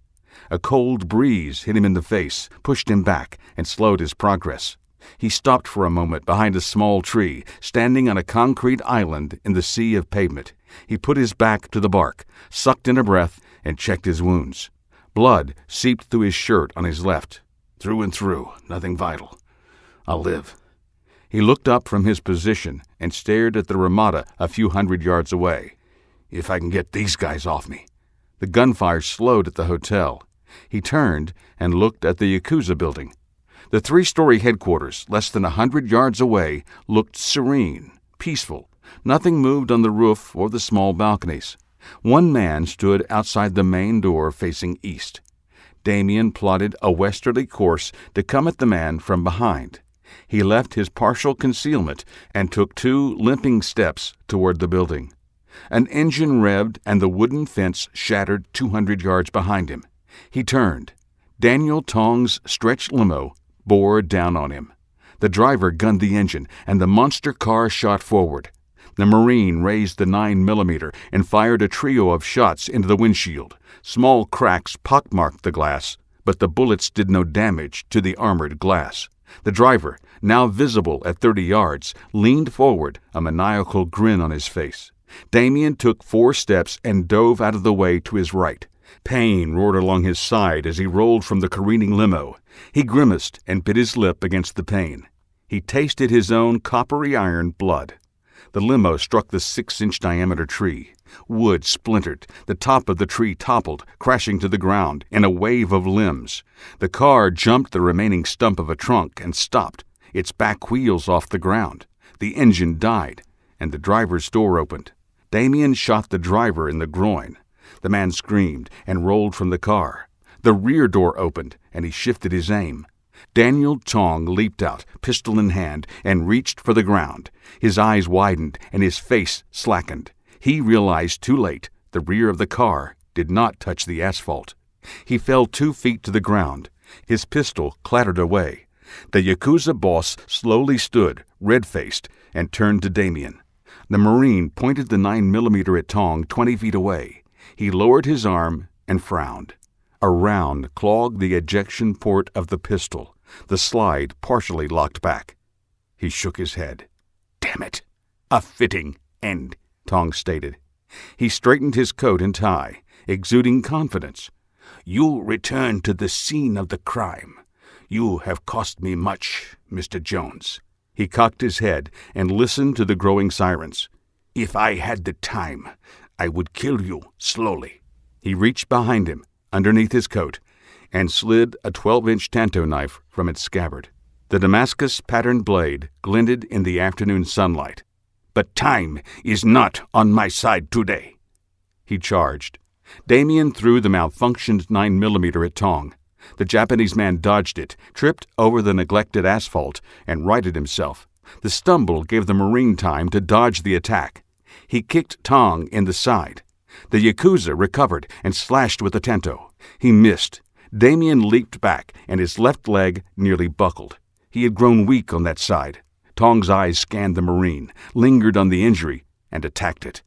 A cold breeze hit him in the face, pushed him back, and slowed his progress. He stopped for a moment behind a small tree, standing on a concrete island in the sea of pavement. He put his back to the bark, sucked in a breath, and checked his wounds. Blood seeped through his shirt on his left. Through and through, nothing vital. I'll live. He looked up from his position and stared at the Ramada a few hundred yards away. If I can get these guys off me. The gunfire slowed at the hotel. He turned and looked at the Yakuza building. The 3-story headquarters, less than 100 yards away, looked serene, peaceful. Nothing moved on the roof or the small balconies. One man stood outside the main door facing east. Damien plotted a westerly course to come at the man from behind. He left his partial concealment and took 2 limping steps toward the building. An engine revved and the wooden fence shattered 200 yards behind him. He turned. Daniel Tong's stretch limo bore down on him. The driver gunned the engine, and the monster car shot forward. The Marine raised the 9mm and fired a trio of shots into the windshield. Small cracks pockmarked the glass, but the bullets did no damage to the armored glass. The driver, now visible at 30 yards, leaned forward, a maniacal grin on his face. Damien took 4 steps and dove out of the way to his right. Pain roared along his side as he rolled from the careening limo. He grimaced and bit his lip against the pain. He tasted his own coppery iron blood. The limo struck the 6-inch diameter tree. Wood splintered. The top of the tree toppled, crashing to the ground in a wave of limbs. The car jumped the remaining stump of a trunk and stopped, its back wheels off the ground. The engine died, and the driver's door opened. Damien shot the driver in the groin. The man screamed and rolled from the car. The rear door opened, and he shifted his aim. Daniel Tong leaped out, pistol in hand, and reached for the ground. His eyes widened, and his face slackened. He realized too late the rear of the car did not touch the asphalt. He fell 2 feet to the ground. His pistol clattered away. The Yakuza boss slowly stood, red-faced, and turned to Damien. The Marine pointed the 9mm at Tong 20 feet away. He lowered his arm and frowned. A round clogged the ejection port of the pistol. The slide partially locked back. He shook his head. "Damn it! A fitting end," Tong stated. He straightened his coat and tie, exuding confidence. "You return to the scene of the crime. You have cost me much, Mr. Jones." He cocked his head and listened to the growing sirens. "If I had the time, I would kill you slowly." He reached behind him, underneath his coat, and slid a 12-inch tanto knife from its scabbard. The Damascus-patterned blade glinted in the afternoon sunlight. "But time is not on my side today." He charged. Damien threw the malfunctioned 9mm at Tong. The Japanese man dodged it, tripped over the neglected asphalt, and righted himself. The stumble gave the Marine time to dodge the attack. He kicked Tong in the side. The Yakuza recovered and slashed with the tanto. He missed. Damien leaped back, and his left leg nearly buckled. He had grown weak on that side. Tong's eyes scanned the Marine, lingered on the injury, and attacked it.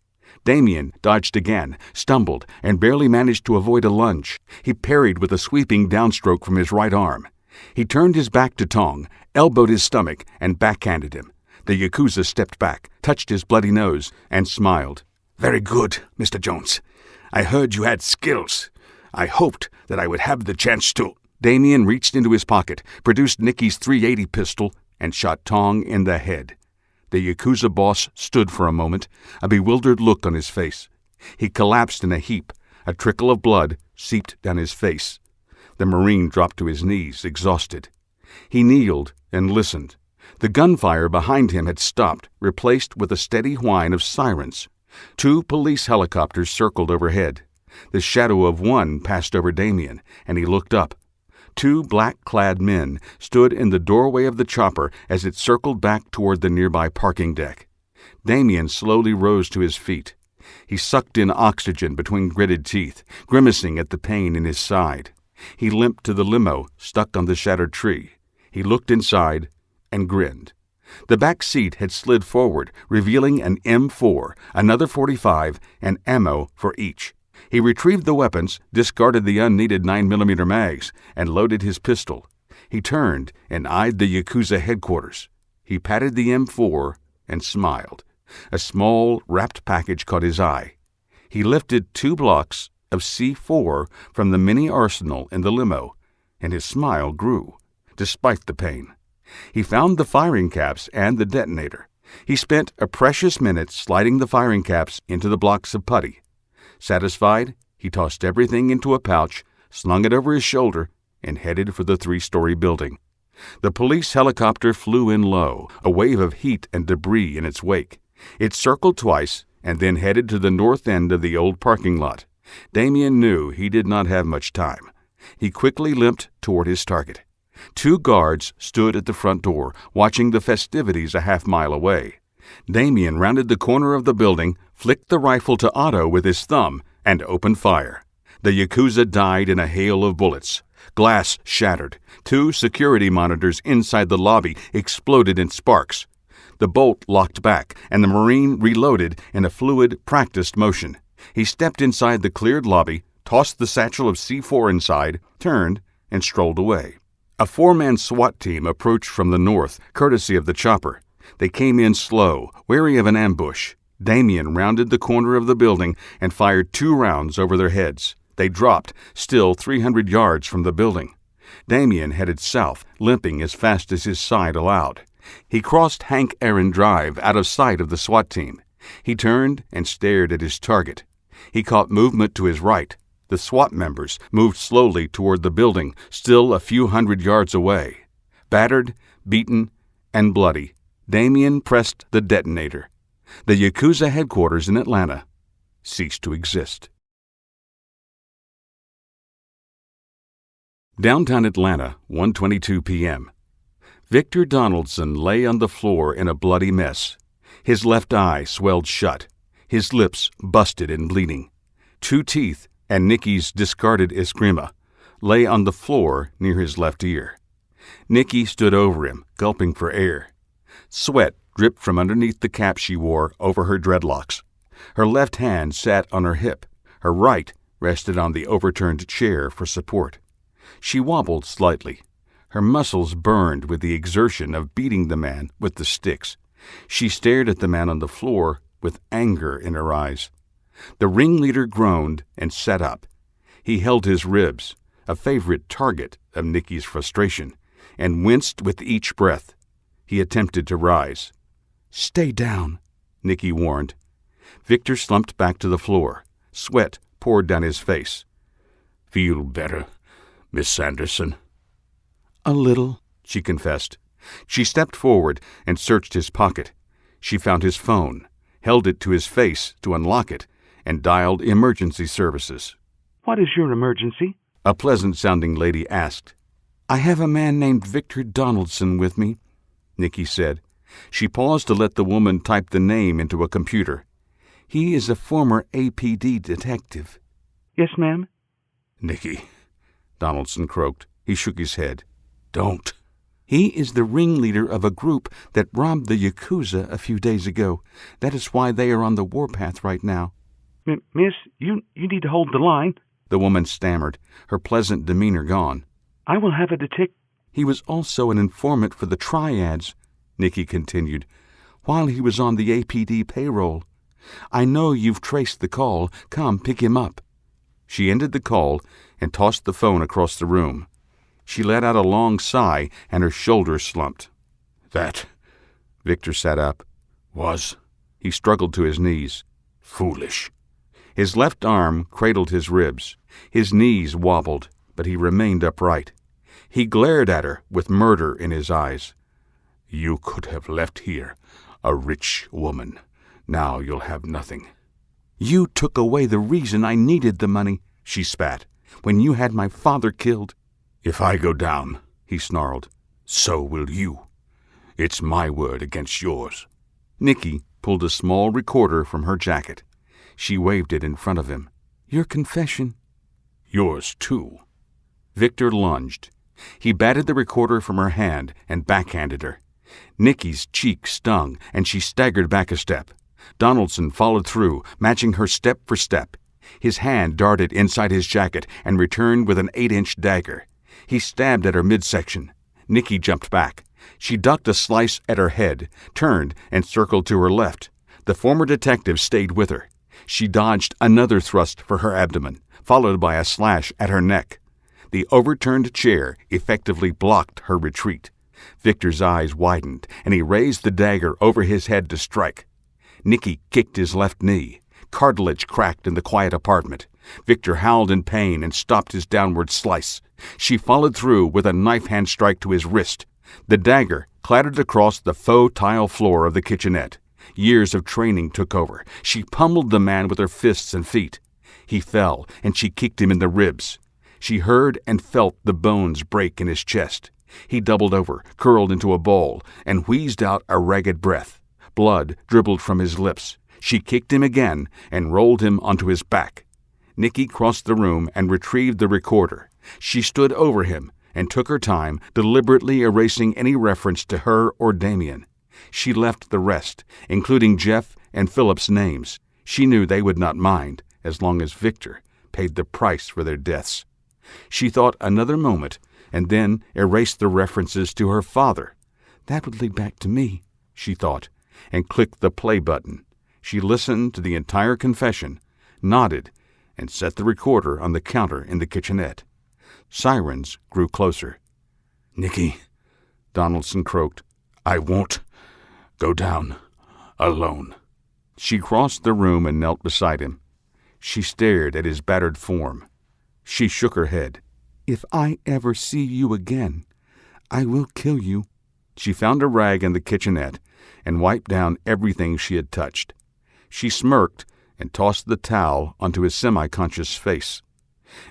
Damien dodged again, stumbled, and barely managed to avoid a lunge. He parried with a sweeping downstroke from his right arm. He turned his back to Tong, elbowed his stomach, and backhanded him. The Yakuza stepped back, touched his bloody nose, and smiled. "Very good, Mr. Jones. I heard you had skills. I hoped that I would have the chance to—" Damien reached into his pocket, produced Nikki's .380 pistol, and shot Tong in the head. The Yakuza boss stood for a moment, a bewildered look on his face. He collapsed in a heap. A trickle of blood seeped down his face. The Marine dropped to his knees, exhausted. He kneeled and listened. The gunfire behind him had stopped, replaced with a steady whine of sirens. 2 police helicopters circled overhead. The shadow of one passed over Damien, and he looked up. 2 black-clad men stood in the doorway of the chopper as it circled back toward the nearby parking deck. Damien slowly rose to his feet. He sucked in oxygen between gritted teeth, grimacing at the pain in his side. He limped to the limo stuck on the shattered tree. He looked inside and grinned. The back seat had slid forward, revealing an M4, another .45, and ammo for each. He retrieved the weapons, discarded the unneeded 9mm mags, and loaded his pistol. He turned and eyed the Yakuza headquarters. He patted the M4 and smiled. A small, wrapped package caught his eye. He lifted 2 blocks of C4 from the mini arsenal in the limo, and his smile grew, despite the pain. He found the firing caps and the detonator. He spent a precious minute sliding the firing caps into the blocks of putty. Satisfied, he tossed everything into a pouch, slung it over his shoulder, and headed for the 3-story building. The police helicopter flew in low, a wave of heat and debris in its wake. It circled twice and then headed to the north end of the old parking lot. Damien knew he did not have much time. He quickly limped toward his target. 2 guards stood at the front door, watching the festivities a half-mile away. Damien rounded the corner of the building, flicked the rifle to auto with his thumb, and opened fire. The Yakuza died in a hail of bullets. Glass shattered. 2 security monitors inside the lobby exploded in sparks. The bolt locked back, and the Marine reloaded in a fluid, practiced motion. He stepped inside the cleared lobby, tossed the satchel of C4 inside, turned, and strolled away. A 4-man SWAT team approached from the north, courtesy of the chopper. They came in slow, wary of an ambush. Damien rounded the corner of the building and fired 2 rounds over their heads. They dropped, still 300 yards from the building. Damien headed south, limping as fast as his side allowed. He crossed Hank Aaron Drive out of sight of the SWAT team. He turned and stared at his target. He caught movement to his right. The SWAT members moved slowly toward the building, still a few hundred yards away. Battered, beaten, and bloody, Damien pressed the detonator. The Yakuza headquarters in Atlanta ceased to exist. Downtown Atlanta, 1:22 p.m. Victor Donaldson lay on the floor in a bloody mess. His left eye swelled shut, his lips busted and bleeding. 2 teeth and Nikki's discarded Eskrima lay on the floor near his left ear. Nikki stood over him, gulping for air. Sweat dripped from underneath the cap she wore over her dreadlocks. Her left hand sat on her hip. Her right rested on the overturned chair for support. She wobbled slightly. Her muscles burned with the exertion of beating the man with the sticks. She stared at the man on the floor with anger in her eyes. The ringleader groaned and sat up. He held his ribs, a favorite target of Nikki's frustration, and winced with each breath. He attempted to rise. "Stay down," Nikki warned. Victor slumped back to the floor. Sweat poured down his face. "Feel better, Miss Sanderson?" "A little," she confessed. She stepped forward and searched his pocket. She found his phone, held it to his face to unlock it, and dialed emergency services. "What is your emergency?" A pleasant-sounding lady asked. "I have a man named Victor Donaldson with me," Nikki said. She paused to let the woman type the name into a computer. "He is a former APD detective." "Yes, ma'am." "Nikki," Donaldson croaked. He shook his head. "Don't." "He is the ringleader of a group that robbed the Yakuza a few days ago. That is why they are on the warpath right now." "Miss, you need to hold the line," the woman stammered, her pleasant demeanor gone. "I will have a detective." "He was also an informant for the Triads," Nikki continued, "while he was on the APD payroll. I know you've traced the call. Come, pick him up." She ended the call and tossed the phone across the room. She let out a long sigh, and her shoulders slumped. "That," Victor sat up. "was," he struggled to his knees. "foolish." His left arm cradled his ribs. His knees wobbled, but he remained upright. He glared at her with murder in his eyes. "You could have left here, a rich woman. Now you'll have nothing." You took away the reason I needed the money, she spat, when you had my father killed. If I go down, he snarled, so will you. It's my word against yours. Nikki pulled a small recorder from her jacket. She waved it in front of him. Your confession. Yours, too. Victor lunged. He batted the recorder from her hand and backhanded her. Nikki's cheek stung, and she staggered back a step. Donaldson followed through, matching her step for step. His hand darted inside his jacket and returned with an 8-inch dagger. He stabbed at her midsection. Nikki jumped back. She ducked a slice at her head, turned, and circled to her left. The former detective stayed with her. She dodged another thrust for her abdomen, followed by a slash at her neck. The overturned chair effectively blocked her retreat. Victor's eyes widened, and he raised the dagger over his head to strike. Nikki kicked his left knee. Cartilage cracked in the quiet apartment. Victor howled in pain and stopped his downward slice. She followed through with a knife hand strike to his wrist. The dagger clattered across the faux tile floor of the kitchenette. Years of training took over. She pummeled the man with her fists and feet. He fell, and she kicked him in the ribs. She heard and felt the bones break in his chest. He doubled over, curled into a ball, and wheezed out a ragged breath. Blood dribbled from his lips. She kicked him again and rolled him onto his back. Nikki crossed the room and retrieved the recorder. She stood over him and took her time, deliberately erasing any reference to her or Damien. She left the rest, including Jeff and Philip's names. She knew they would not mind, as long as Victor paid the price for their deaths. She thought another moment, and then erased the references to her father. That would lead back to me, she thought, and clicked the play button. She listened to the entire confession, nodded, and set the recorder on the counter in the kitchenette. Sirens grew closer. Nikki, Donaldson croaked, I won't go down alone. She crossed the room and knelt beside him. She stared at his battered form. She shook her head. If I ever see you again, I will kill you. She found a rag in the kitchenette and wiped down everything she had touched. She smirked and tossed the towel onto his semi-conscious face.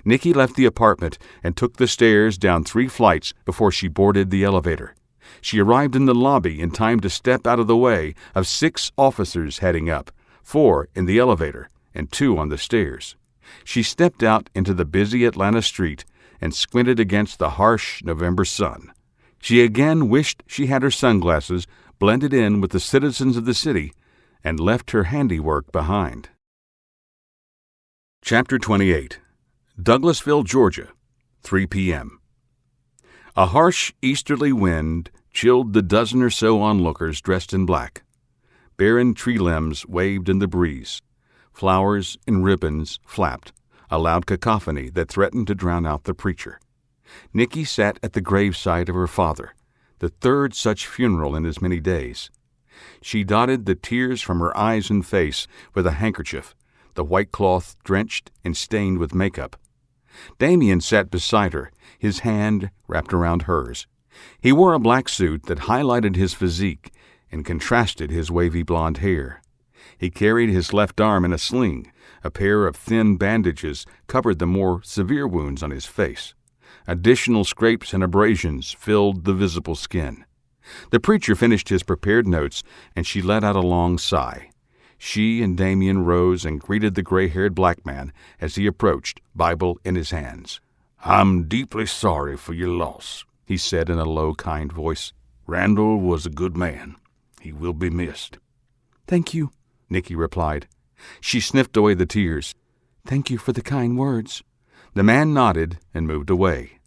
Nikki left the apartment and took the stairs down 3 flights before she boarded the elevator. She arrived in the lobby in time to step out of the way of 6 officers heading up, 4 in the elevator and 2 on the stairs. She stepped out into the busy Atlanta street and squinted against the harsh November sun. She again wished she had her sunglasses, blended in with the citizens of the city, and left her handiwork behind. Chapter 28. Douglasville, Georgia, 3 p.m. A harsh easterly wind chilled the dozen or so onlookers dressed in black. Barren tree limbs waved in the breeze. Flowers and ribbons flapped, a loud cacophony that threatened to drown out the preacher. Nikki sat at the graveside of her father, the 3rd such funeral in as many days. She dotted the tears from her eyes and face with a handkerchief, the white cloth drenched and stained with makeup. Damien sat beside her, his hand wrapped around hers. He wore a black suit that highlighted his physique and contrasted his wavy blonde hair. He carried his left arm in a sling. A pair of thin bandages covered the more severe wounds on his face. Additional scrapes and abrasions filled the visible skin. The preacher finished his prepared notes, and she let out a long sigh. She and Damien rose and greeted the gray-haired black man as he approached, Bible in his hands. I'm deeply sorry for your loss, he said in a low, kind voice. Randall was a good man. He will be missed. Thank you, Nikki replied. She sniffed away the tears. Thank you for the kind words. The man nodded and moved away.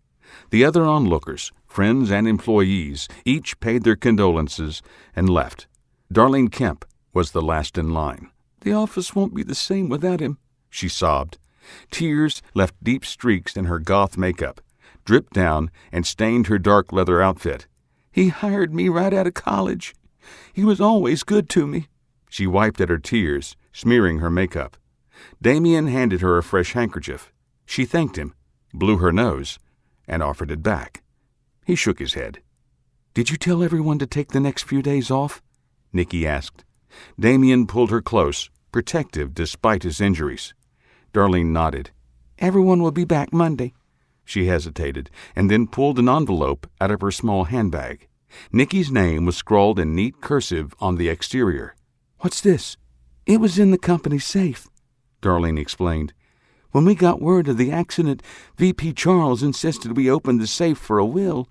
The other onlookers, friends and employees, each paid their condolences and left. Darlene Kemp was the last in line. The office won't be the same without him, she sobbed. Tears left deep streaks in her goth makeup, dripped down and stained her dark leather outfit. He hired me right out of college. He was always good to me. She wiped at her tears, smearing her makeup. Damien handed her a fresh handkerchief. She thanked him, blew her nose, and offered it back. He shook his head. Did you tell everyone to take the next few days off? Nikki asked. Damien pulled her close, protective despite his injuries. Darlene nodded. "Everyone will be back Monday." She hesitated, and then pulled an envelope out of her small handbag. Nikki's name was scrawled in neat cursive on the exterior. "What's this?" "It was in the company safe," Darlene explained. "When we got word of the accident, VP Charles insisted we open the safe for a will.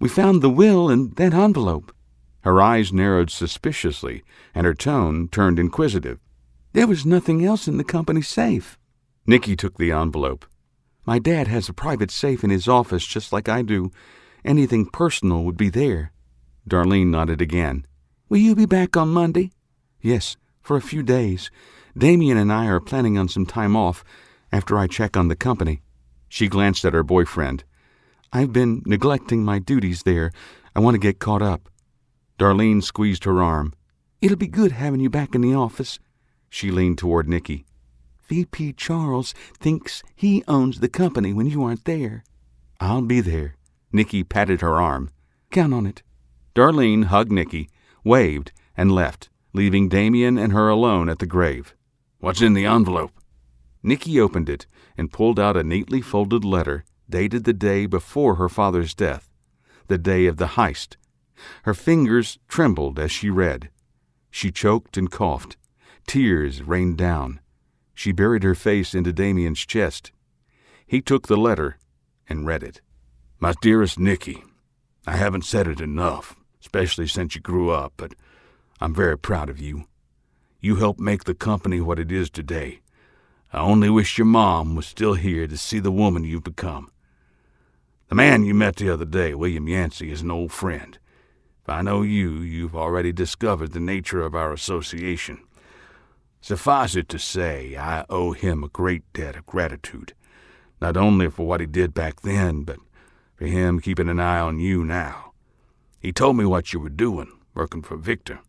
We found the will in that envelope." Her eyes narrowed suspiciously, and her tone turned inquisitive. "There was nothing else in the company safe." Nikki took the envelope. "My dad has a private safe in his office just like I do. Anything personal would be there." Darlene nodded again. "Will you be back on Monday?" "Yes, for a few days. Damien and I are planning on some time off after I check on the company." She glanced at her boyfriend. "I've been neglecting my duties there. I want to get caught up." Darlene squeezed her arm. "It'll be good having you back in the office." She leaned toward Nikki. "VP Charles thinks he owns the company when you aren't there." "I'll be there." Nikki patted her arm. "Count on it." Darlene hugged Nikki, waved, and left, leaving Damien and her alone at the grave. "What's in the envelope?" Nikki opened it and pulled out a neatly folded letter dated the day before her father's death, the day of the heist. Her fingers trembled as she read. She choked and coughed. Tears rained down. She buried her face into Damien's chest. He took the letter and read it. "My dearest Nikki, I haven't said it enough, especially since you grew up, but I'm very proud of you. You helped make the company what it is today. I only wish your mom was still here to see the woman you've become. The man you met the other day, William Yancey, is an old friend. If I know you, you've already discovered the nature of our association. Suffice it to say, I owe him a great debt of gratitude, not only for what he did back then, but for him keeping an eye on you now. He told me what you were doing, working for Victor.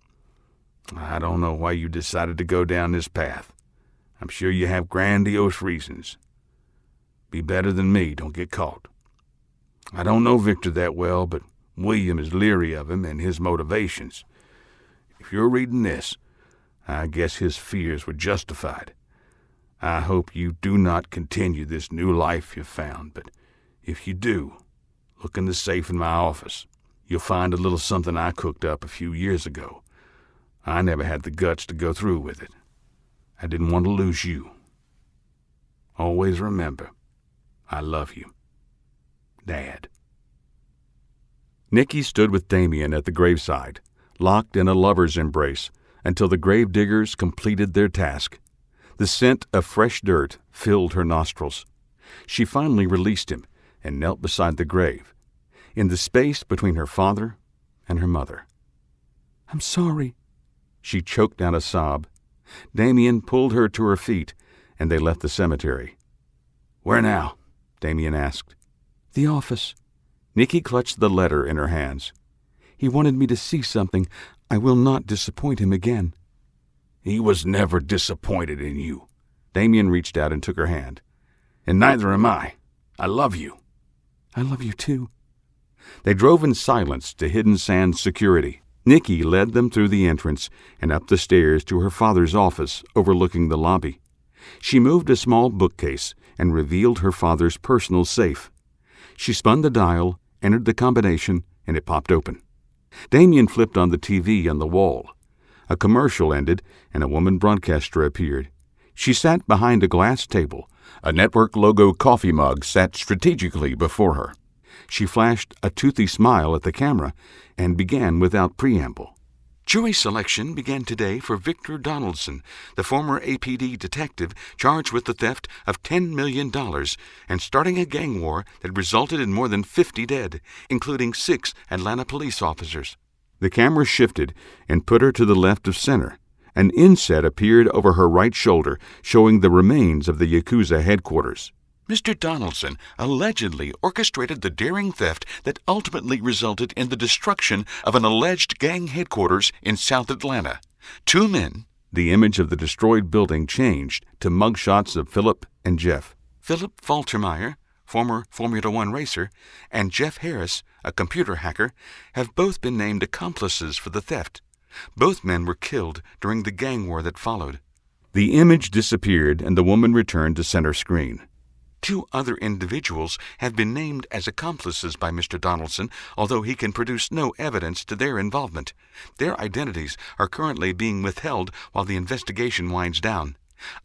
I don't know why you decided to go down this path. I'm sure you have grandiose reasons. Be better than me, don't get caught. I don't know Victor that well, but William is leery of him and his motivations. If you're reading this, I guess his fears were justified. I hope you do not continue this new life you've found, but if you do, look in the safe in my office. You'll find a little something I cooked up a few years ago. I never had the guts to go through with it. I didn't want to lose you. Always remember, I love you. Dad." Nikki stood with Damien at the graveside, locked in a lover's embrace, until the gravediggers completed their task. The scent of fresh dirt filled her nostrils. She finally released him and knelt beside the grave, in the space between her father and her mother. "I'm sorry." She choked down a sob. Damien pulled her to her feet, and they left the cemetery. "Where now?" Damien asked. "The office." Nikki clutched the letter in her hands. "He wanted me to see something. I will not disappoint him again." "He was never disappointed in you." Damien reached out and took her hand. "And neither am I. I love you." "I love you too." They drove in silence to Hidden Sands security. Nikki led them through the entrance and up the stairs to her father's office overlooking the lobby. She moved a small bookcase and revealed her father's personal safe. She spun the dial, entered the combination, and it popped open. Damien flipped on the TV on the wall. A commercial ended, and a woman broadcaster appeared. She sat behind a glass table. A network logo coffee mug sat strategically before her. She flashed a toothy smile at the camera and began without preamble. "Jury selection began today for Victor Donaldson, the former APD detective charged with the theft of $10 million and starting a gang war that resulted in more than 50 dead, including 6 Atlanta police officers." The camera shifted and put her to the left of center. An inset appeared over her right shoulder, showing the remains of the Yakuza headquarters. "Mr. Donaldson allegedly orchestrated the daring theft that ultimately resulted in the destruction of an alleged gang headquarters in South Atlanta. 2 men." The image of the destroyed building changed to mugshots of Philip and Jeff. "Philip Faltermeyer, former Formula One racer, and Jeff Harris, a computer hacker, have both been named accomplices for the theft. Both men were killed during the gang war that followed." The image disappeared and the woman returned to center screen. 2 other individuals have been named as accomplices by Mr. Donaldson, although he can produce no evidence to their involvement. Their identities are currently being withheld while the investigation winds down.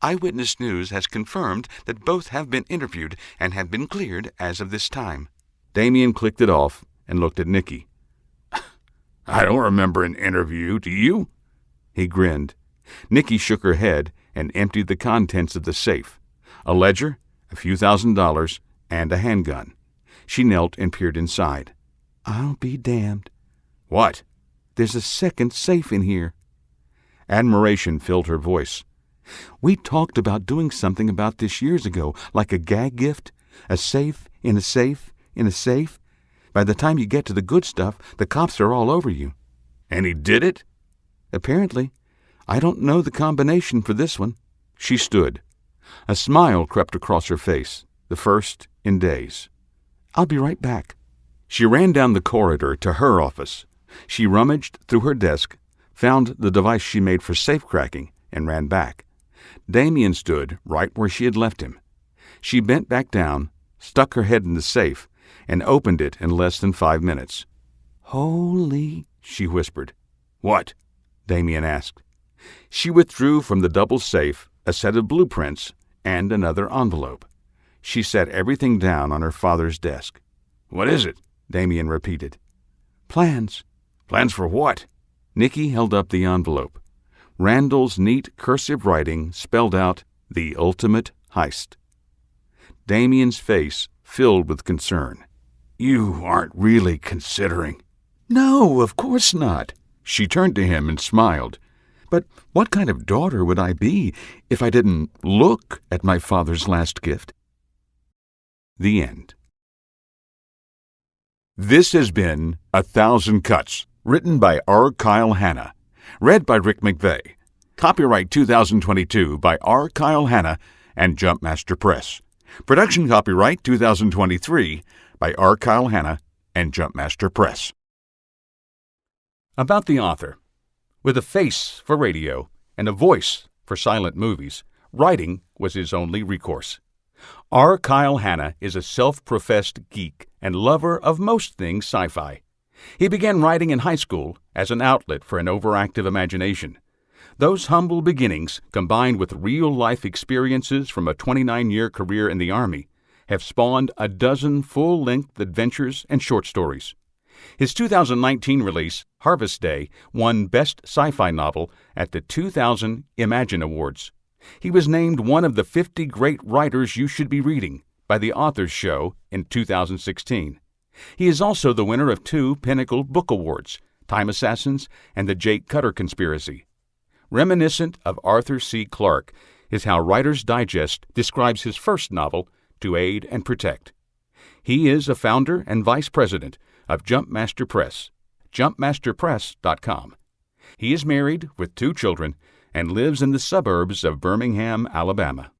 Eyewitness News has confirmed that both have been interviewed and have been cleared as of this time. Damien clicked it off and looked at Nikki. I don't remember an interview, do you? He grinned. Nikki shook her head and emptied the contents of the safe. A ledger, a few $1,000s, and a handgun. She knelt and peered inside. I'll be damned. What? There's a second safe in here. Admiration filled her voice. We talked about doing something about this years ago, like a gag gift, a safe in a safe in a safe. By the time you get to the good stuff, the cops are all over you. And he did it? Apparently. I don't know the combination for this one. She stood. A smile crept across her face, the first in days. I'll be right back. She ran down the corridor to her office. She rummaged through her desk, found the device she made for safe cracking, and ran back. Damien stood right where she had left him. She bent back down, stuck her head in the safe, and opened it in less than 5 minutes. Holy, she whispered. What? Damien asked. She withdrew from the double safe a set of blueprints and another envelope. She set everything down on her father's desk. What is it? Damien repeated. Plans. Plans for what? Nikki held up the envelope. Randall's neat cursive writing spelled out the ultimate heist. Damien's face filled with concern. You aren't really considering... No, of course not. She turned to him and smiled. But what kind of daughter would I be if I didn't look at my father's last gift? The end. This has been 1,000 Cuts, written by R. Kyle Hanna. Read by Rick McVey. Copyright 2022 by R. Kyle Hanna and Jumpmaster Press. Production copyright 2023 by R. Kyle Hanna and Jumpmaster Press. About the author. With a face for radio and a voice for silent movies, writing was his only recourse. R. Kyle Hanna is a self-professed geek and lover of most things sci-fi. He began writing in high school as an outlet for an overactive imagination. Those humble beginnings, combined with real-life experiences from a 29-year career in the Army, have spawned a dozen full-length adventures and short stories. His 2019 release, Harvest Day, won Best Sci-Fi Novel at the 2000 Imagine Awards. He was named one of the 50 Great Writers You Should Be Reading by the Authors Show in 2016. He is also the winner of 2 Pinnacle Book Awards, Time Assassins and The Jake Cutter Conspiracy. Reminiscent of Arthur C. Clarke is how Writer's Digest describes his first novel, To Aid and Protect. He is a founder and vice president of Jumpmaster Press, jumpmasterpress.com. He is married with 2 children and lives in the suburbs of Birmingham, Alabama.